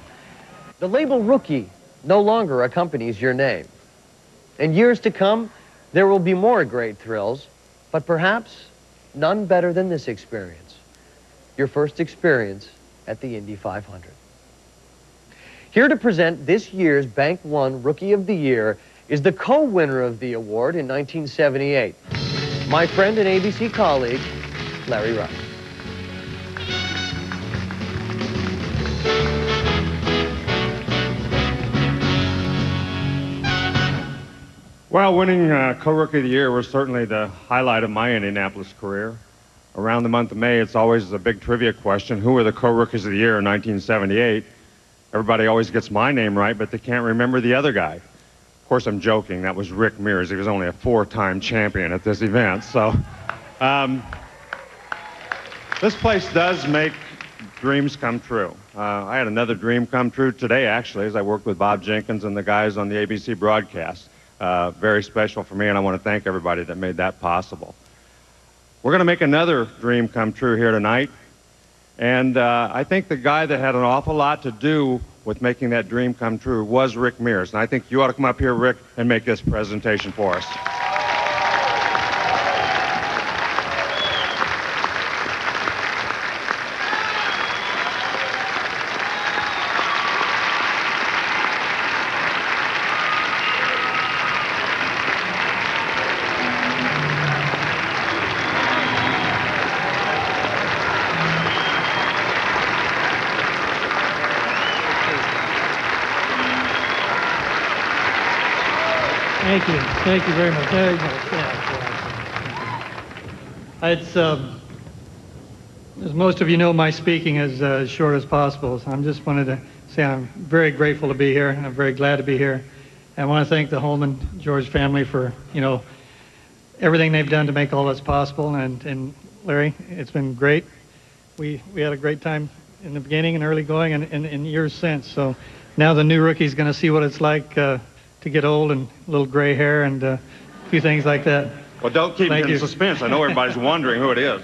S17: The label rookie no longer accompanies your name. In years to come, there will be more great thrills, but perhaps none better than this experience. Your first experience at the Indy 500. Here to present this year's Bank One Rookie of the Year is the co-winner of the award in 1978. My friend and ABC colleague, Larry Rush.
S9: Well, winning Co-Rookie of the Year was certainly the highlight of my Indianapolis career. Around the month of May, it's always a big trivia question. Who were the Co-Rookies of the Year in 1978? Everybody always gets my name right, but they can't remember the other guy. Of course, I'm joking. That was Rick Mears. He was only a 4-time champion at this event. So this place does make dreams come true. I had another dream come true today, actually, as I worked with Bob Jenkins and the guys on the ABC broadcast. Very special for me, and I want to thank everybody that made that possible. We're going to make another dream come true here tonight, and I think the guy that had an awful lot to do with making that dream come true was Rick Mears, and I think you ought to come up here, Rick, and make this presentation for us.
S12: Thank you. Thank you very much. Very much. It's, as most of you know, my speaking is as short as possible. So I just wanted to say I'm very grateful to be here, and I'm very glad to be here. And I want to thank the Holman George family for, you know, everything they've done to make all this possible. And Larry, it's been great. We had a great time in the beginning and early going and years since. So now the new rookie's going to see what it's like to get old and a little gray hair and a few things like that.
S9: Well, don't keep me in suspense. I know everybody's wondering who it is.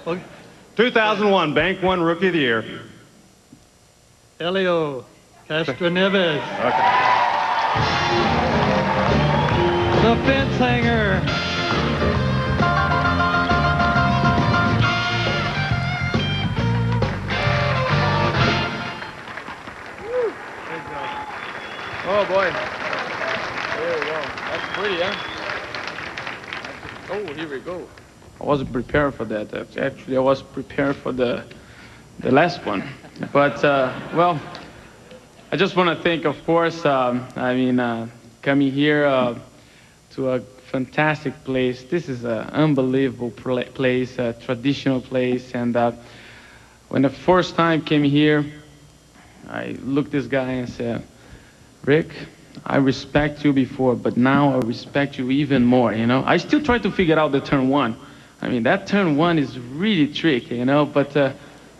S9: Well, 2001 Bank One Rookie of the Year.
S12: Elio Castroneves.
S9: Okay.
S12: The fence hanger.
S1: Oh boy. There we go. That's pretty, huh? Oh, here we go.
S21: I wasn't prepared for that. Actually, I was prepared for the last one. But, well, I just want to thank, of course, coming here to a fantastic place. This is an unbelievable place, a traditional place. And when the first time came here, I looked this guy and said, Rick, I respect you before, but now I respect you even more, you know? I still try to figure out the turn one. I mean, that turn one is really tricky, you know? But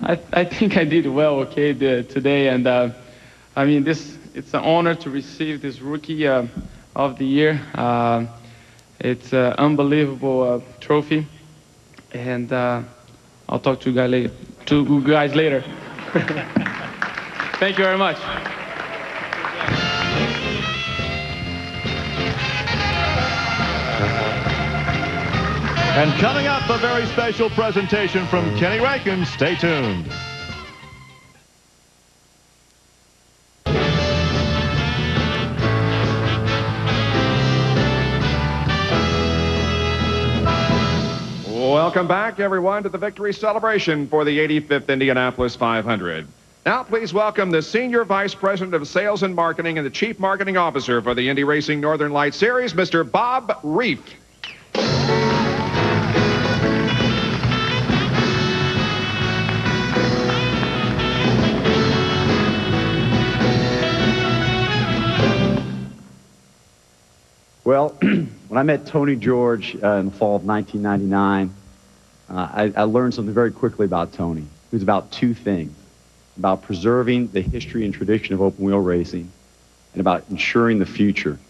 S21: I think I did well, okay, today. And, I mean, it's an honor to receive this Rookie of the Year. It's an unbelievable trophy. And I'll talk to you guys later. Thank you very much.
S7: And coming up, a very special presentation from Kenny Rankin. Stay tuned.
S11: Welcome back, everyone, to the victory celebration for the 85th Indianapolis 500. Now, please welcome the Senior Vice President of Sales and Marketing and the Chief Marketing Officer for the Indy Racing Northern Lights Series, Mr. Bob Reif.
S2: Well, when I met Tony George in the fall of 1999, I learned something very quickly about Tony. It was about two things: about preserving the history and tradition of open wheel racing, and about ensuring the future.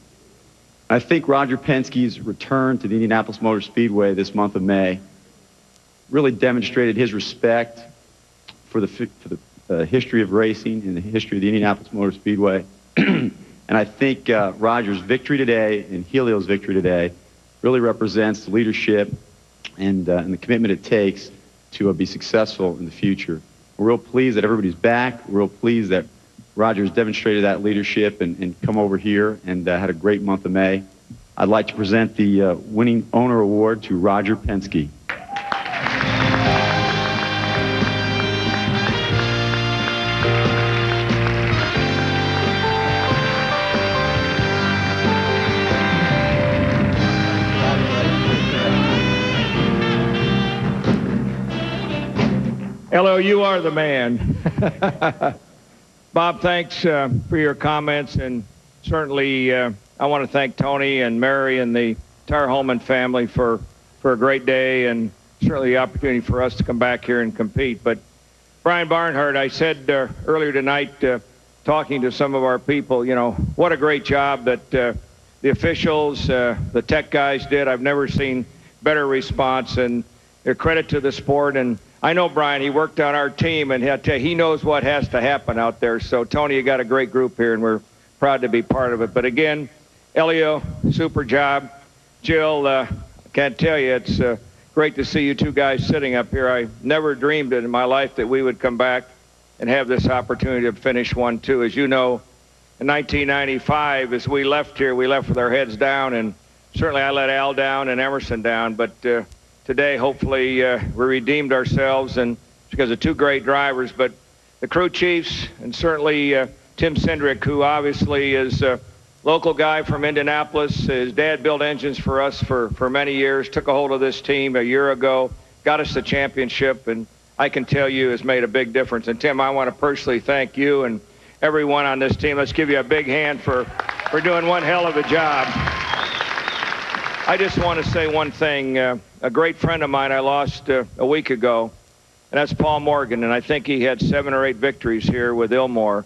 S2: I think Roger Penske's return to the Indianapolis Motor Speedway this month of May really demonstrated his respect for the history of racing and the history of the Indianapolis Motor Speedway. And I think Roger's victory today and Helio's victory today really represents the leadership and the commitment it takes to be successful in the future. We're real pleased that everybody's back. We're real pleased that Roger's demonstrated that leadership and come over here and had a great month of May. I'd like to present the Winning Owner Award to Roger Penske.
S3: Hello, you are the man. Bob, thanks for your comments, and certainly I want to thank Tony and Mary and the entire Holman family for a great day, and certainly the opportunity for us to come back here and compete. But Brian Barnhart, I said earlier tonight, talking to some of our people, you know, what a great job that the officials, the tech guys did. I've never seen better response, and their credit to the sport. And I know Brian, he worked on our team, and he knows what has to happen out there. So, Tony, you got a great group here, and we're proud to be part of it. But again, Elio, super job. Jill, I can't tell you, it's great to see you two guys sitting up here. I never dreamed in my life that we would come back and have this opportunity to finish 1-2. As you know, in 1995, as we left here, we left with our heads down, and certainly I let Al down and Emerson down. But today, hopefully, we redeemed ourselves, and because of two great drivers. But the crew chiefs, and certainly Tim Cindric, who obviously is a local guy from Indianapolis. His dad built engines for us for many years, took a hold of this team a year ago, got us the championship, and I can tell you has made a big difference. And, Tim, I want to personally thank you and everyone on this team. Let's give you a big hand for doing one hell of a job. I just want to say one thing. A great friend of mine I lost a week ago, and that's Paul Morgan, and I think he had 7 or 8 victories here with Ilmore.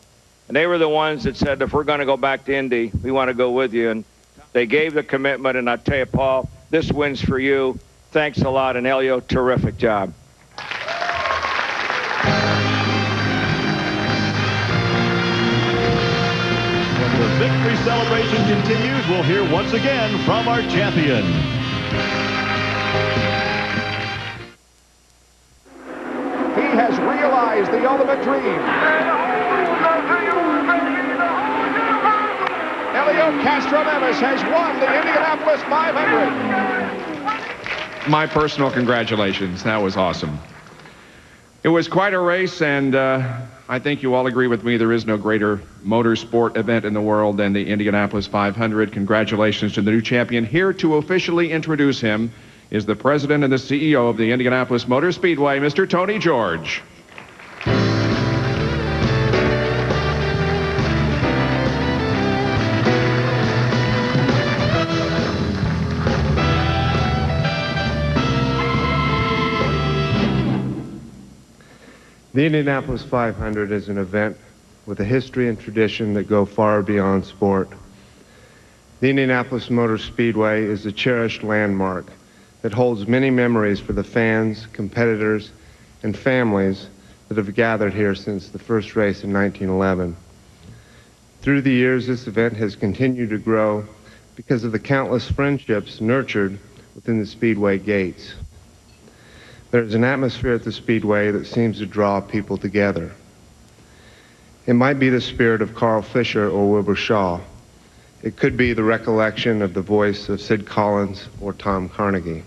S3: And they were the ones that said, if we're going to go back to Indy, we want to go with you. And they gave the commitment, and I tell you, Paul, this win's for you. Thanks a lot, and Elio, terrific job.
S7: The victory celebration continues. We'll hear once again from our champion.
S11: He has realized the ultimate dream. Elio Castroneves has won the Indianapolis 500. My personal congratulations. That was awesome. It was quite a race, and I think you all agree with me, there is no greater motorsport event in the world than the Indianapolis 500. Congratulations to the new champion. Here to officially introduce him is the president and the CEO of the Indianapolis Motor Speedway, Mr. Tony George.
S26: The Indianapolis 500 is an event with a history and tradition that go far beyond sport. The Indianapolis Motor Speedway is a cherished landmark that holds many memories for the fans, competitors, and families that have gathered here since the first race in 1911. Through the years, this event has continued to grow because of the countless friendships nurtured within the Speedway gates. There's an atmosphere at the Speedway that seems to draw people together. It might be the spirit of Carl Fisher or Wilbur Shaw. It could be the recollection of the voice of Sid Collins or Tom Carnegie.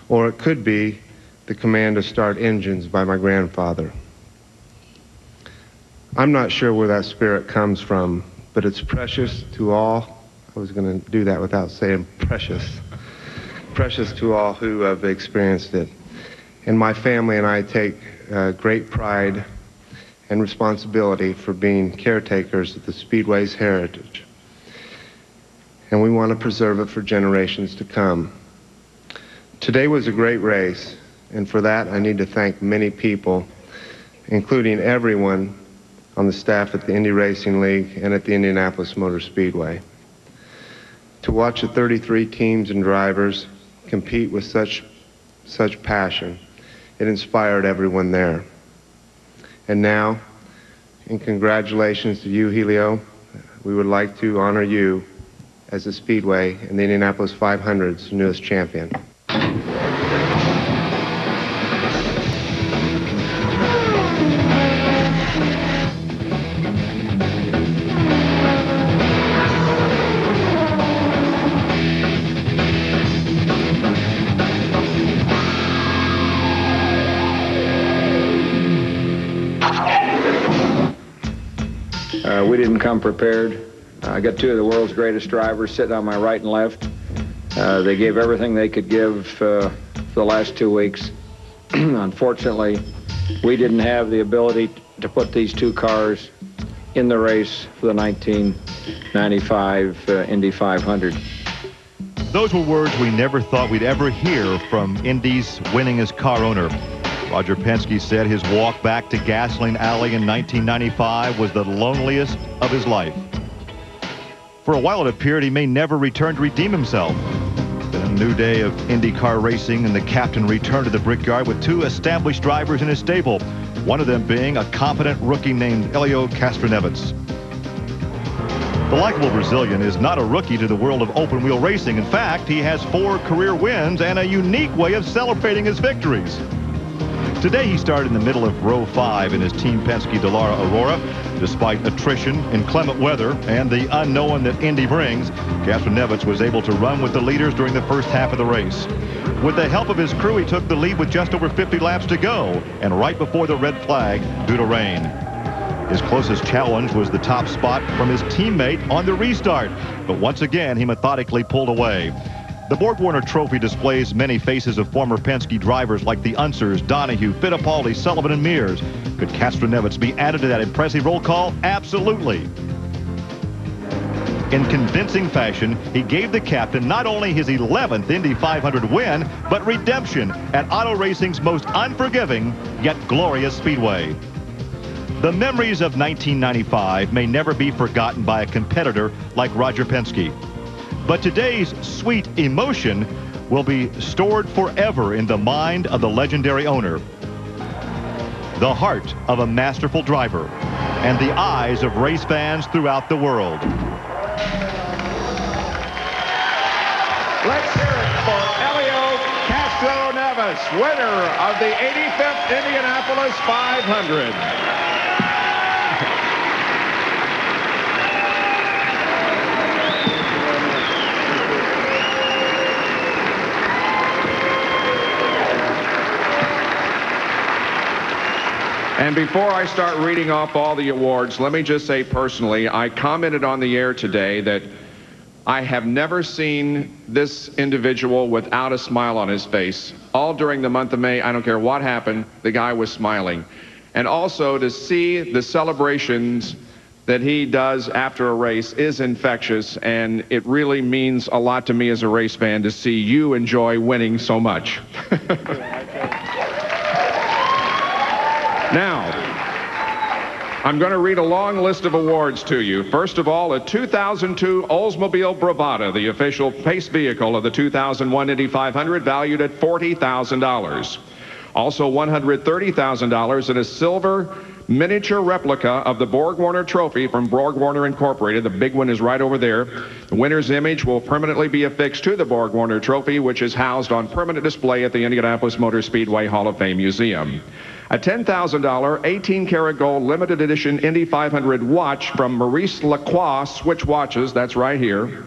S26: Or it could be the command to start engines by my grandfather. I'm not sure where that spirit comes from, but it's precious to all. I was going to do that without saying precious. Precious to all who have experienced it. And my family and I take great pride and responsibility for being caretakers of the Speedway's heritage. And we want to preserve it for generations to come. Today was a great race, and for that I need to thank many people, including everyone on the staff at the Indy Racing League and at the Indianapolis Motor Speedway. To watch the 33 teams and drivers compete with such passion, it inspired everyone there. And now, in congratulations to you, Helio, we would like to honor you as the Speedway and the Indianapolis 500's newest champion.
S3: We didn't come prepared. I got two of the world's greatest drivers sitting on my right and left. They gave everything they could give for the last 2 weeks. Unfortunately, we didn't have the ability to put these two cars in the race for the 1995 Indy 500.
S7: Those were words we never thought we'd ever hear from Indy's winningest car owner. Roger Penske said his walk back to Gasoline Alley in 1995 was the loneliest of his life. For a while it appeared he may never return to redeem himself. Then a new day of IndyCar racing, and the captain returned to the Brickyard with two established drivers in his stable, one of them being a competent rookie named Helio Castroneves. The likable Brazilian is not a rookie to the world of open-wheel racing. In fact, he has 4 career wins and a unique way of celebrating his victories. Today he started in the middle of row 5 in his Team Penske Dallara Aurora. Despite attrition, inclement weather, and the unknown that Indy brings, Castroneves was able to run with the leaders during the first half of the race. With the help of his crew, he took the lead with just over 50 laps to go, and right before the red flag due to rain. His closest challenge was the top spot from his teammate on the restart, but once again he methodically pulled away. The Borg-Warner Trophy displays many faces of former Penske drivers like the Unsers, Donahue, Fittipaldi, Sullivan, and Mears. Could Castroneves be added to that impressive roll call? Absolutely. In convincing fashion, he gave the captain not only his 11th Indy 500 win, but redemption at auto racing's most unforgiving yet glorious speedway. The memories of 1995 may never be forgotten by a competitor like Roger Penske. But today's sweet emotion will be stored forever in the mind of the legendary owner. The heart of a masterful driver and the eyes of race fans throughout the world.
S8: Let's hear it for Helio Castroneves, winner of the 85th Indianapolis 500. And before I start reading off all the awards, let me just say personally, I commented on the air today that I have never seen this individual without a smile on his face. All during the month of May, I don't care what happened, the guy was smiling. And also to see the celebrations that he does after a race is infectious, and it really means a lot to me as a race fan to see you enjoy winning so much. Now, I'm going to read a long list of awards to you. First of all, a 2002 Oldsmobile Bravada, the official pace vehicle of the 2001 Indy 500, valued at $40,000. Also $130,000 in a silver miniature replica of the Borg-Warner Trophy from Borg-Warner Incorporated. The big one is right over there. The winner's image will permanently be affixed to the Borg-Warner Trophy, which is housed on permanent display at the Indianapolis Motor Speedway Hall of Fame Museum. A $10,000 18-karat gold limited edition Indy 500 watch from Maurice Lacroix Switch Watches, that's right here.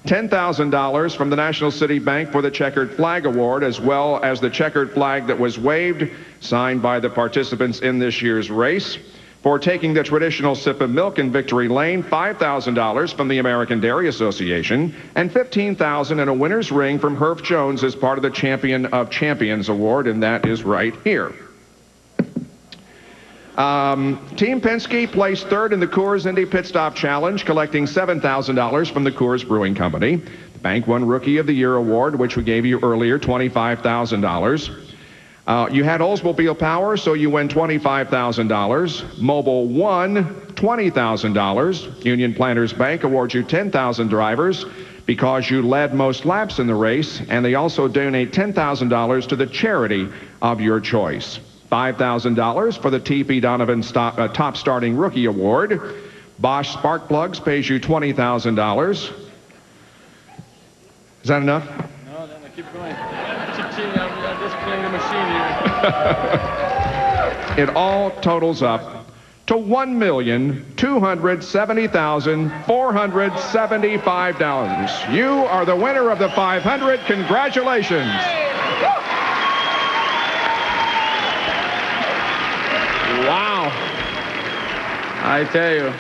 S8: $10,000 from the National City Bank for the Checkered Flag Award, as well as the checkered flag that was waved, signed by the participants in this year's race. For taking the traditional sip of milk in Victory Lane, $5,000 from the American Dairy Association, and $15,000 in a winner's ring from Herff Jones as part of the Champion of Champions Award, and that is right here. Team Penske placed third in the Coors Indy Pit Stop Challenge, collecting $7,000 from the Coors Brewing Company. The bank won Rookie of the Year award, which we gave you earlier, $25,000. You had Oldsmobile Power, so you win $25,000. Mobil won $20,000. Union Planters Bank awards you 10,000 drivers because you led most laps in the race, and they also donate $10,000 to the charity of your choice. $5,000 for the T.P. Donovan Top Starting Rookie Award. Bosch Spark Plugs pays you $20,000. Is that enough?
S21: No, keep going. I'm just playing the machine here.
S8: It all totals up to $1,270,475. You are the winner of the 500. Congratulations.
S21: Wow. I tell you,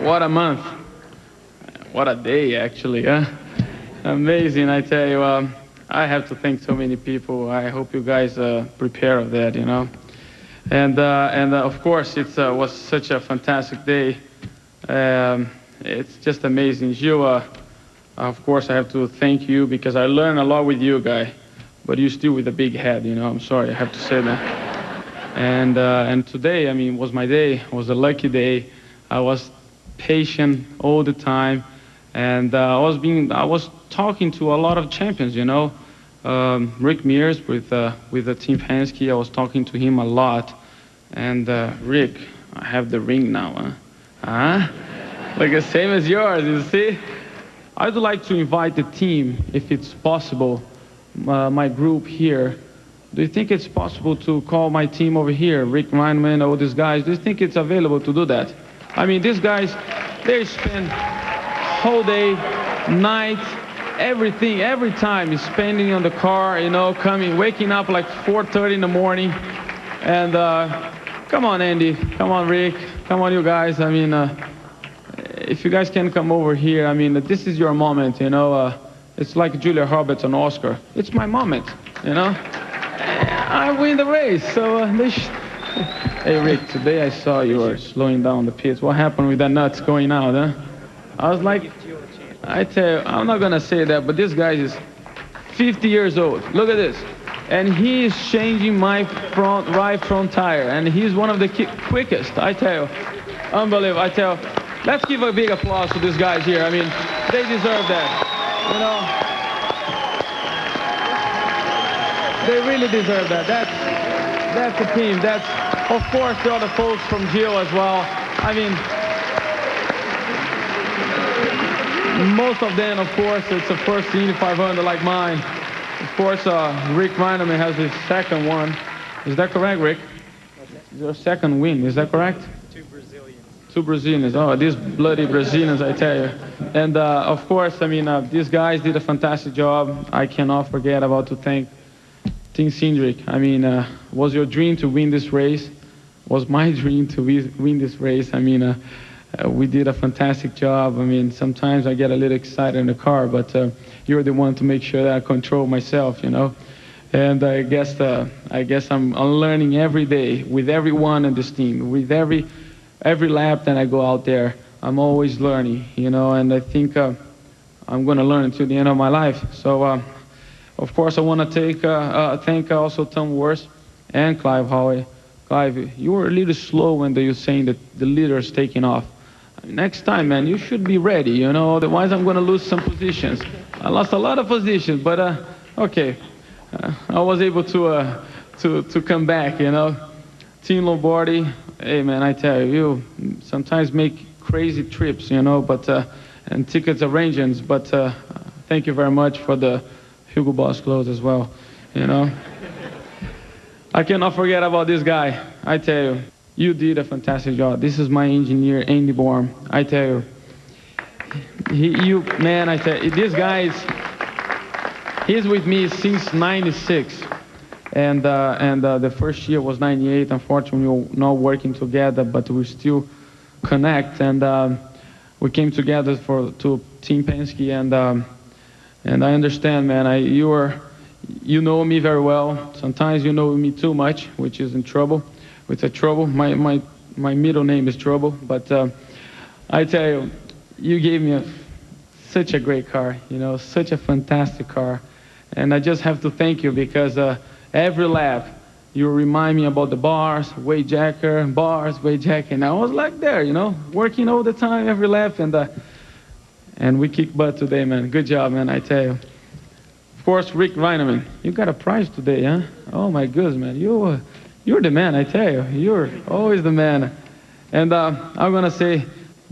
S21: what a month. What a day, actually, huh? Amazing, I tell you. I have to thank so many people. I hope you guys prepare of that, you know. And of course, it was such a fantastic day. It's just amazing. Gilles, of course, I have to thank you because I learned a lot with you, guy. But you still with a big head, you know. I'm sorry, I have to say that. And today, I mean, was my day. It was a lucky day. I was patient all the time, and I was talking to a lot of champions, you know. Rick Mears with the Team Penske, I was talking to him a lot. And Rick, I have the ring now, huh? Like the same as yours, you see? I'd like to invite the team, if it's possible, my group here. Do you think it's possible to call my team over here, Rick Reineman, all these guys? Do you think it's available to do that? I mean, these guys, they spend whole day, night, everything, every time is spending on the car, you know, waking up like 4:30 in the morning. And come on, Andy, come on, Rick, come on, you guys. I mean, if you guys can come over here, I mean, this is your moment, you know. It's like Julia Roberts and Oscar. It's my moment, you know. I win the race, so Hey, Rick, today I saw you were slowing down the pits. What happened with that nuts going out, huh? I was like, I tell you, I'm not going to say that, but this guy is 50 years old. Look at this. And he is changing my right front tire, and he's one of the quickest, I tell you. Unbelievable, I tell you. Let's give a big applause to these guys here. I mean, they deserve that, you know. They really deserve that. That's the team. That's, of course, the other folks from Gilles as well. I mean, most of them, of course, it's the first Indy 500 like mine. Of course, Rick Reineman has his second one. Is that correct, Rick? Your second win, is that correct? Two Brazilians. Oh, these bloody Brazilians, I tell you. And, of course, I mean, these guys did a fantastic job. I cannot forget about to thank Tim Cindric. I mean, was your dream to win this race? Was my dream to win this race? I mean, we did a fantastic job. I mean, sometimes I get a little excited in the car, but you're the one to make sure that I control myself, you know. And I guess I'm learning every day with everyone in this team. With every lap that I go out there, I'm always learning, you know. And I think I'm going to learn until the end of my life. So, of course, I want to thank also Tom Worth and Clive Holley Clive, you were a little slow when you're saying that the leader is taking off. Next time, man, you should be ready, you know, otherwise I'm going to lose some positions. I lost a lot of positions, but okay. I was able to come back, you know. Team Lombardi, hey, man, I tell you, you sometimes make crazy trips, you know, but and tickets arrangements, but thank you very much for the Hugo Boss clothes as well, you know. I cannot forget about this guy, I tell you. You did a fantastic job. This is my engineer, Andy Borm. I tell you, man, I tell you, this guy he's with me since '96, and the first year was '98. Unfortunately, we were not working together, but we still connect, and we came together to Team Penske, and I understand, man. You know me very well. Sometimes you know me too much, which is in trouble. With a trouble, my middle name is Trouble, but I tell you, you gave me such a great car, you know, such a fantastic car, and I just have to thank you because every lap you remind me about the bars, weight jacker, bars, weight jacker, and I was like there, you know, working all the time, every lap, and we kick butt today, man. Good job, man, I tell you. Of course, Rick Reineman, you got a prize today, huh? Oh my goodness, man, you're the man, I tell you. You're always the man. And I'm going to say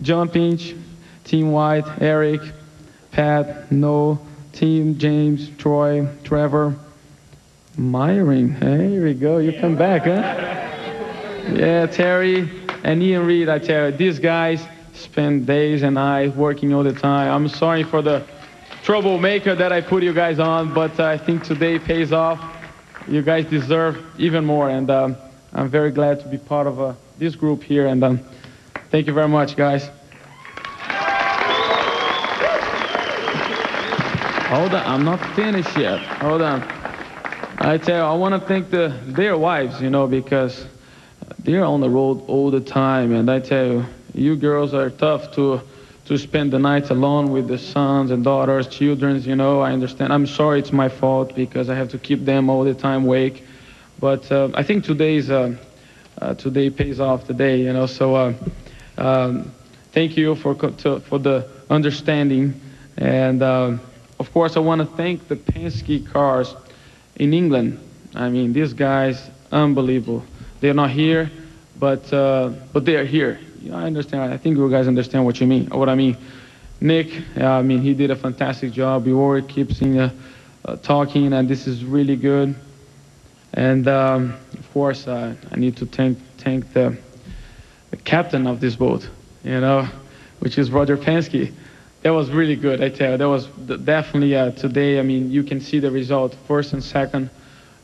S21: John Pinch, Team White, Eric, Pat, Noel, Team James, Troy, Trevor, Myron. Hey, here we go. You come back, huh? Yeah, Terry and Ian Reed, I tell you. These guys spend days and nights working all the time. I'm sorry for the troublemaker that I put you guys on, but I think today pays off. You guys deserve even more, and I'm very glad to be part of this group here, and thank you very much, guys. Hold on, I'm not finished yet. Hold on. I tell you, I want to thank their wives, you know, because they're on the road all the time, and I tell you, you girls are tough to spend the nights alone with the sons and daughters, children, you know, I understand. I'm sorry it's my fault because I have to keep them all the time awake. But I think today pays off today, you know, so thank you for the understanding. And of course, I want to thank the Penske cars in England. I mean, these guys, unbelievable. They're not here, but they are here. I understand. I think you guys understand what I mean. Nick, I mean, he did a fantastic job. We keeps talking, and this is really good. And of course, I need to thank the captain of this boat, you know, which is Roger Penske. That was really good, I tell you. That was definitely today. I mean, you can see the result, first and second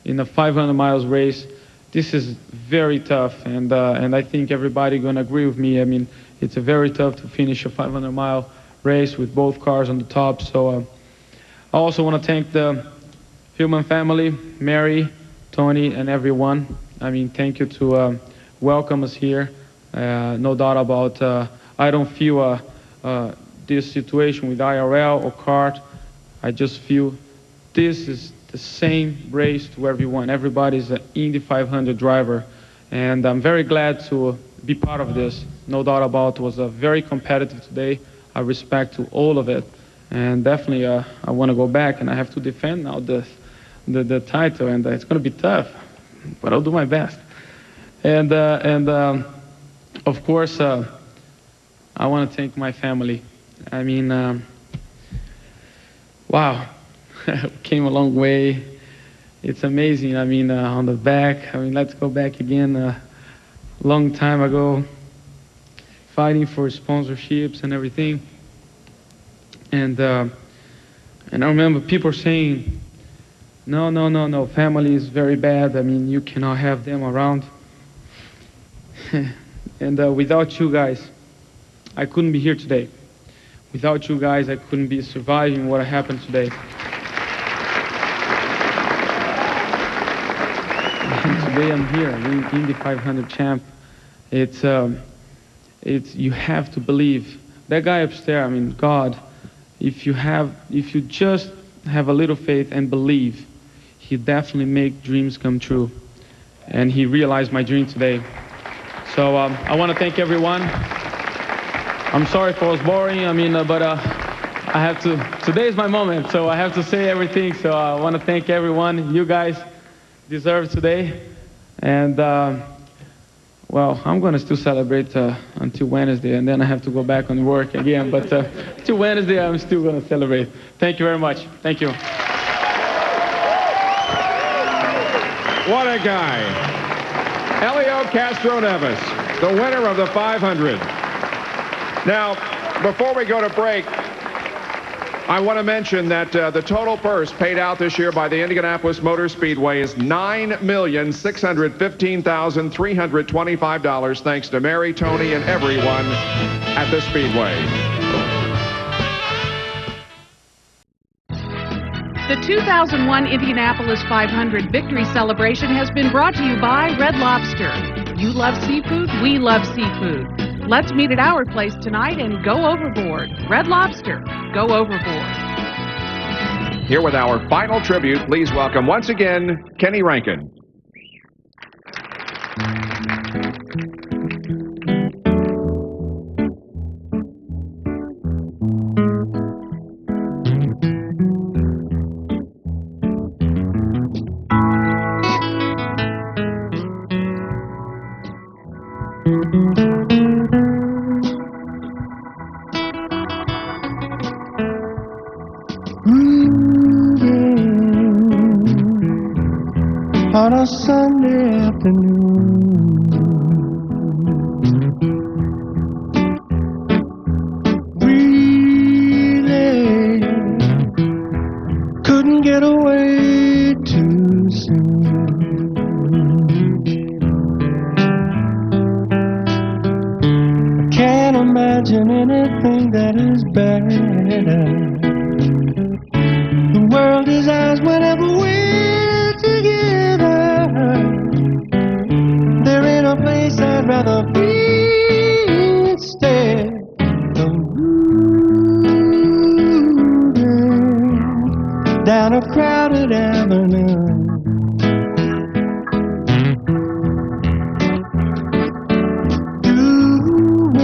S21: in a 500 miles race. This is very tough, and I think everybody going to agree with me. I mean, it's very tough to finish a 500-mile race with both cars on the top. So I also want to thank the Hillman family, Mary, Tony, and everyone. I mean, thank you to welcome us here. No doubt about I don't feel this situation with IRL or CART. I just feel this is the same race to everyone. Everybody's an Indy 500 driver, and I'm very glad to be part of this. No doubt about it was very competitive today. I respect to all of it, and definitely I want to go back, and I have to defend now the title, and it's going to be tough, but I'll do my best. And of course, I want to thank my family. I mean, wow. Came a long way. It's amazing. I mean, on the back, I mean, let's go back again a long time ago, fighting for sponsorships and everything. And I remember people saying, no, family is very bad. I mean, you cannot have them around. And without you guys, I couldn't be here today. Without you guys, I couldn't be surviving what happened today. Today I'm here, Indy 500 champ. It's you have to believe. That guy upstairs, I mean, God, if you just have a little faith and believe, He definitely make dreams come true. and he realized my dream today. So I want to thank everyone. I'm sorry if I was boring, but I have to, today is my moment, so I have to say everything. So I want to thank everyone. You guys deserve today. And, well, I'm going to still celebrate until Wednesday, and then I have to go back on work again. But till Wednesday, I'm still going to celebrate. Thank you very much. Thank you.
S8: What a guy. Helio Castroneves, the winner of the 500. Now, before we go to break, I want to mention that the total purse paid out this year by the Indianapolis Motor Speedway is $9,615,325, thanks to Mary, Tony, and everyone at the Speedway.
S10: The 2001 Indianapolis 500 Victory Celebration has been brought to you by Red Lobster. You love seafood, we love seafood. Let's meet at our place tonight and go overboard. Red Lobster, go overboard.
S11: Here with our final tribute, please welcome once again, Kenny Rankin.
S13: On a Sunday afternoon, really couldn't get away too soon. I can't imagine anything that is better. The world is ours whenever we're together. There ain't a place I'd rather be instead of moving down a crowded avenue. Doing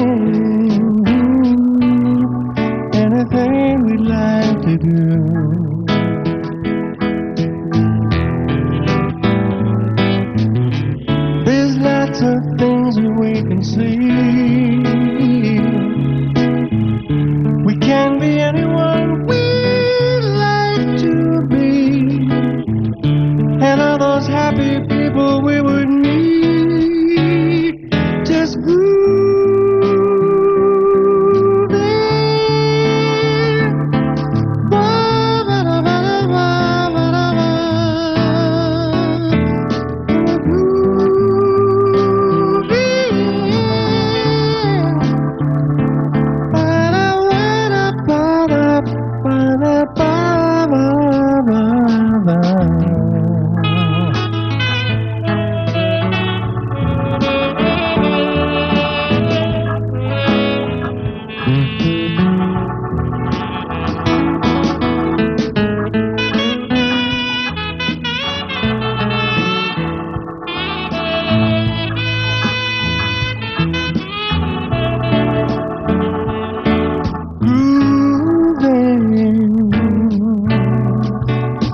S13: anything we'd like to do. Lots of things that we can see. We can be anyone we like to be, and all those happy people we would meet. Just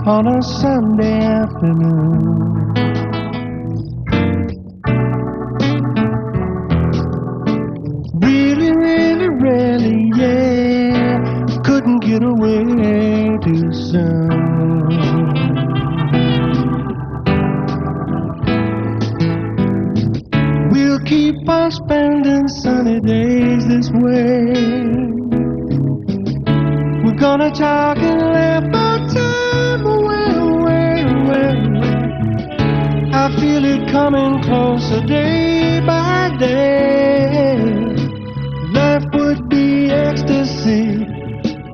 S13: on a Sunday afternoon. Really, really, really, yeah, couldn't get away too soon. We'll keep on spending sunny days this way. We're gonna talk and laugh our time away, away, away, away. I feel it coming closer day by day. Life would be ecstasy,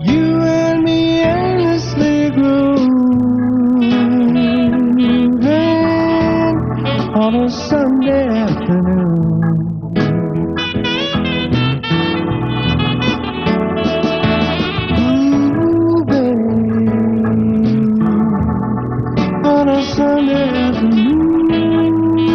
S13: you and me endlessly grooving on a Sunday afternoon. On a Sunday afternoon.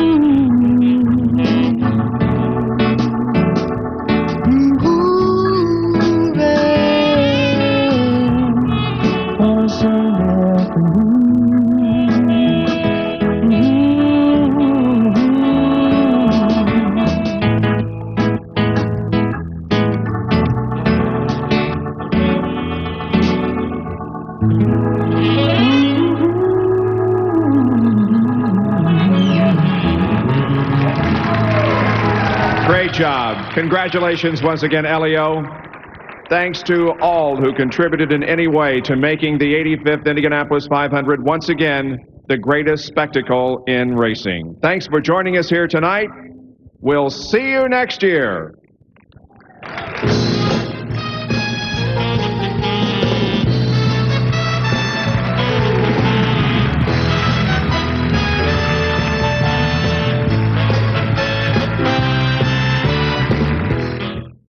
S8: Great job. Congratulations once again, Elio. Thanks to all who contributed in any way to making the 85th Indianapolis 500 once again the greatest spectacle in racing. Thanks for joining us here tonight. We'll see you next year.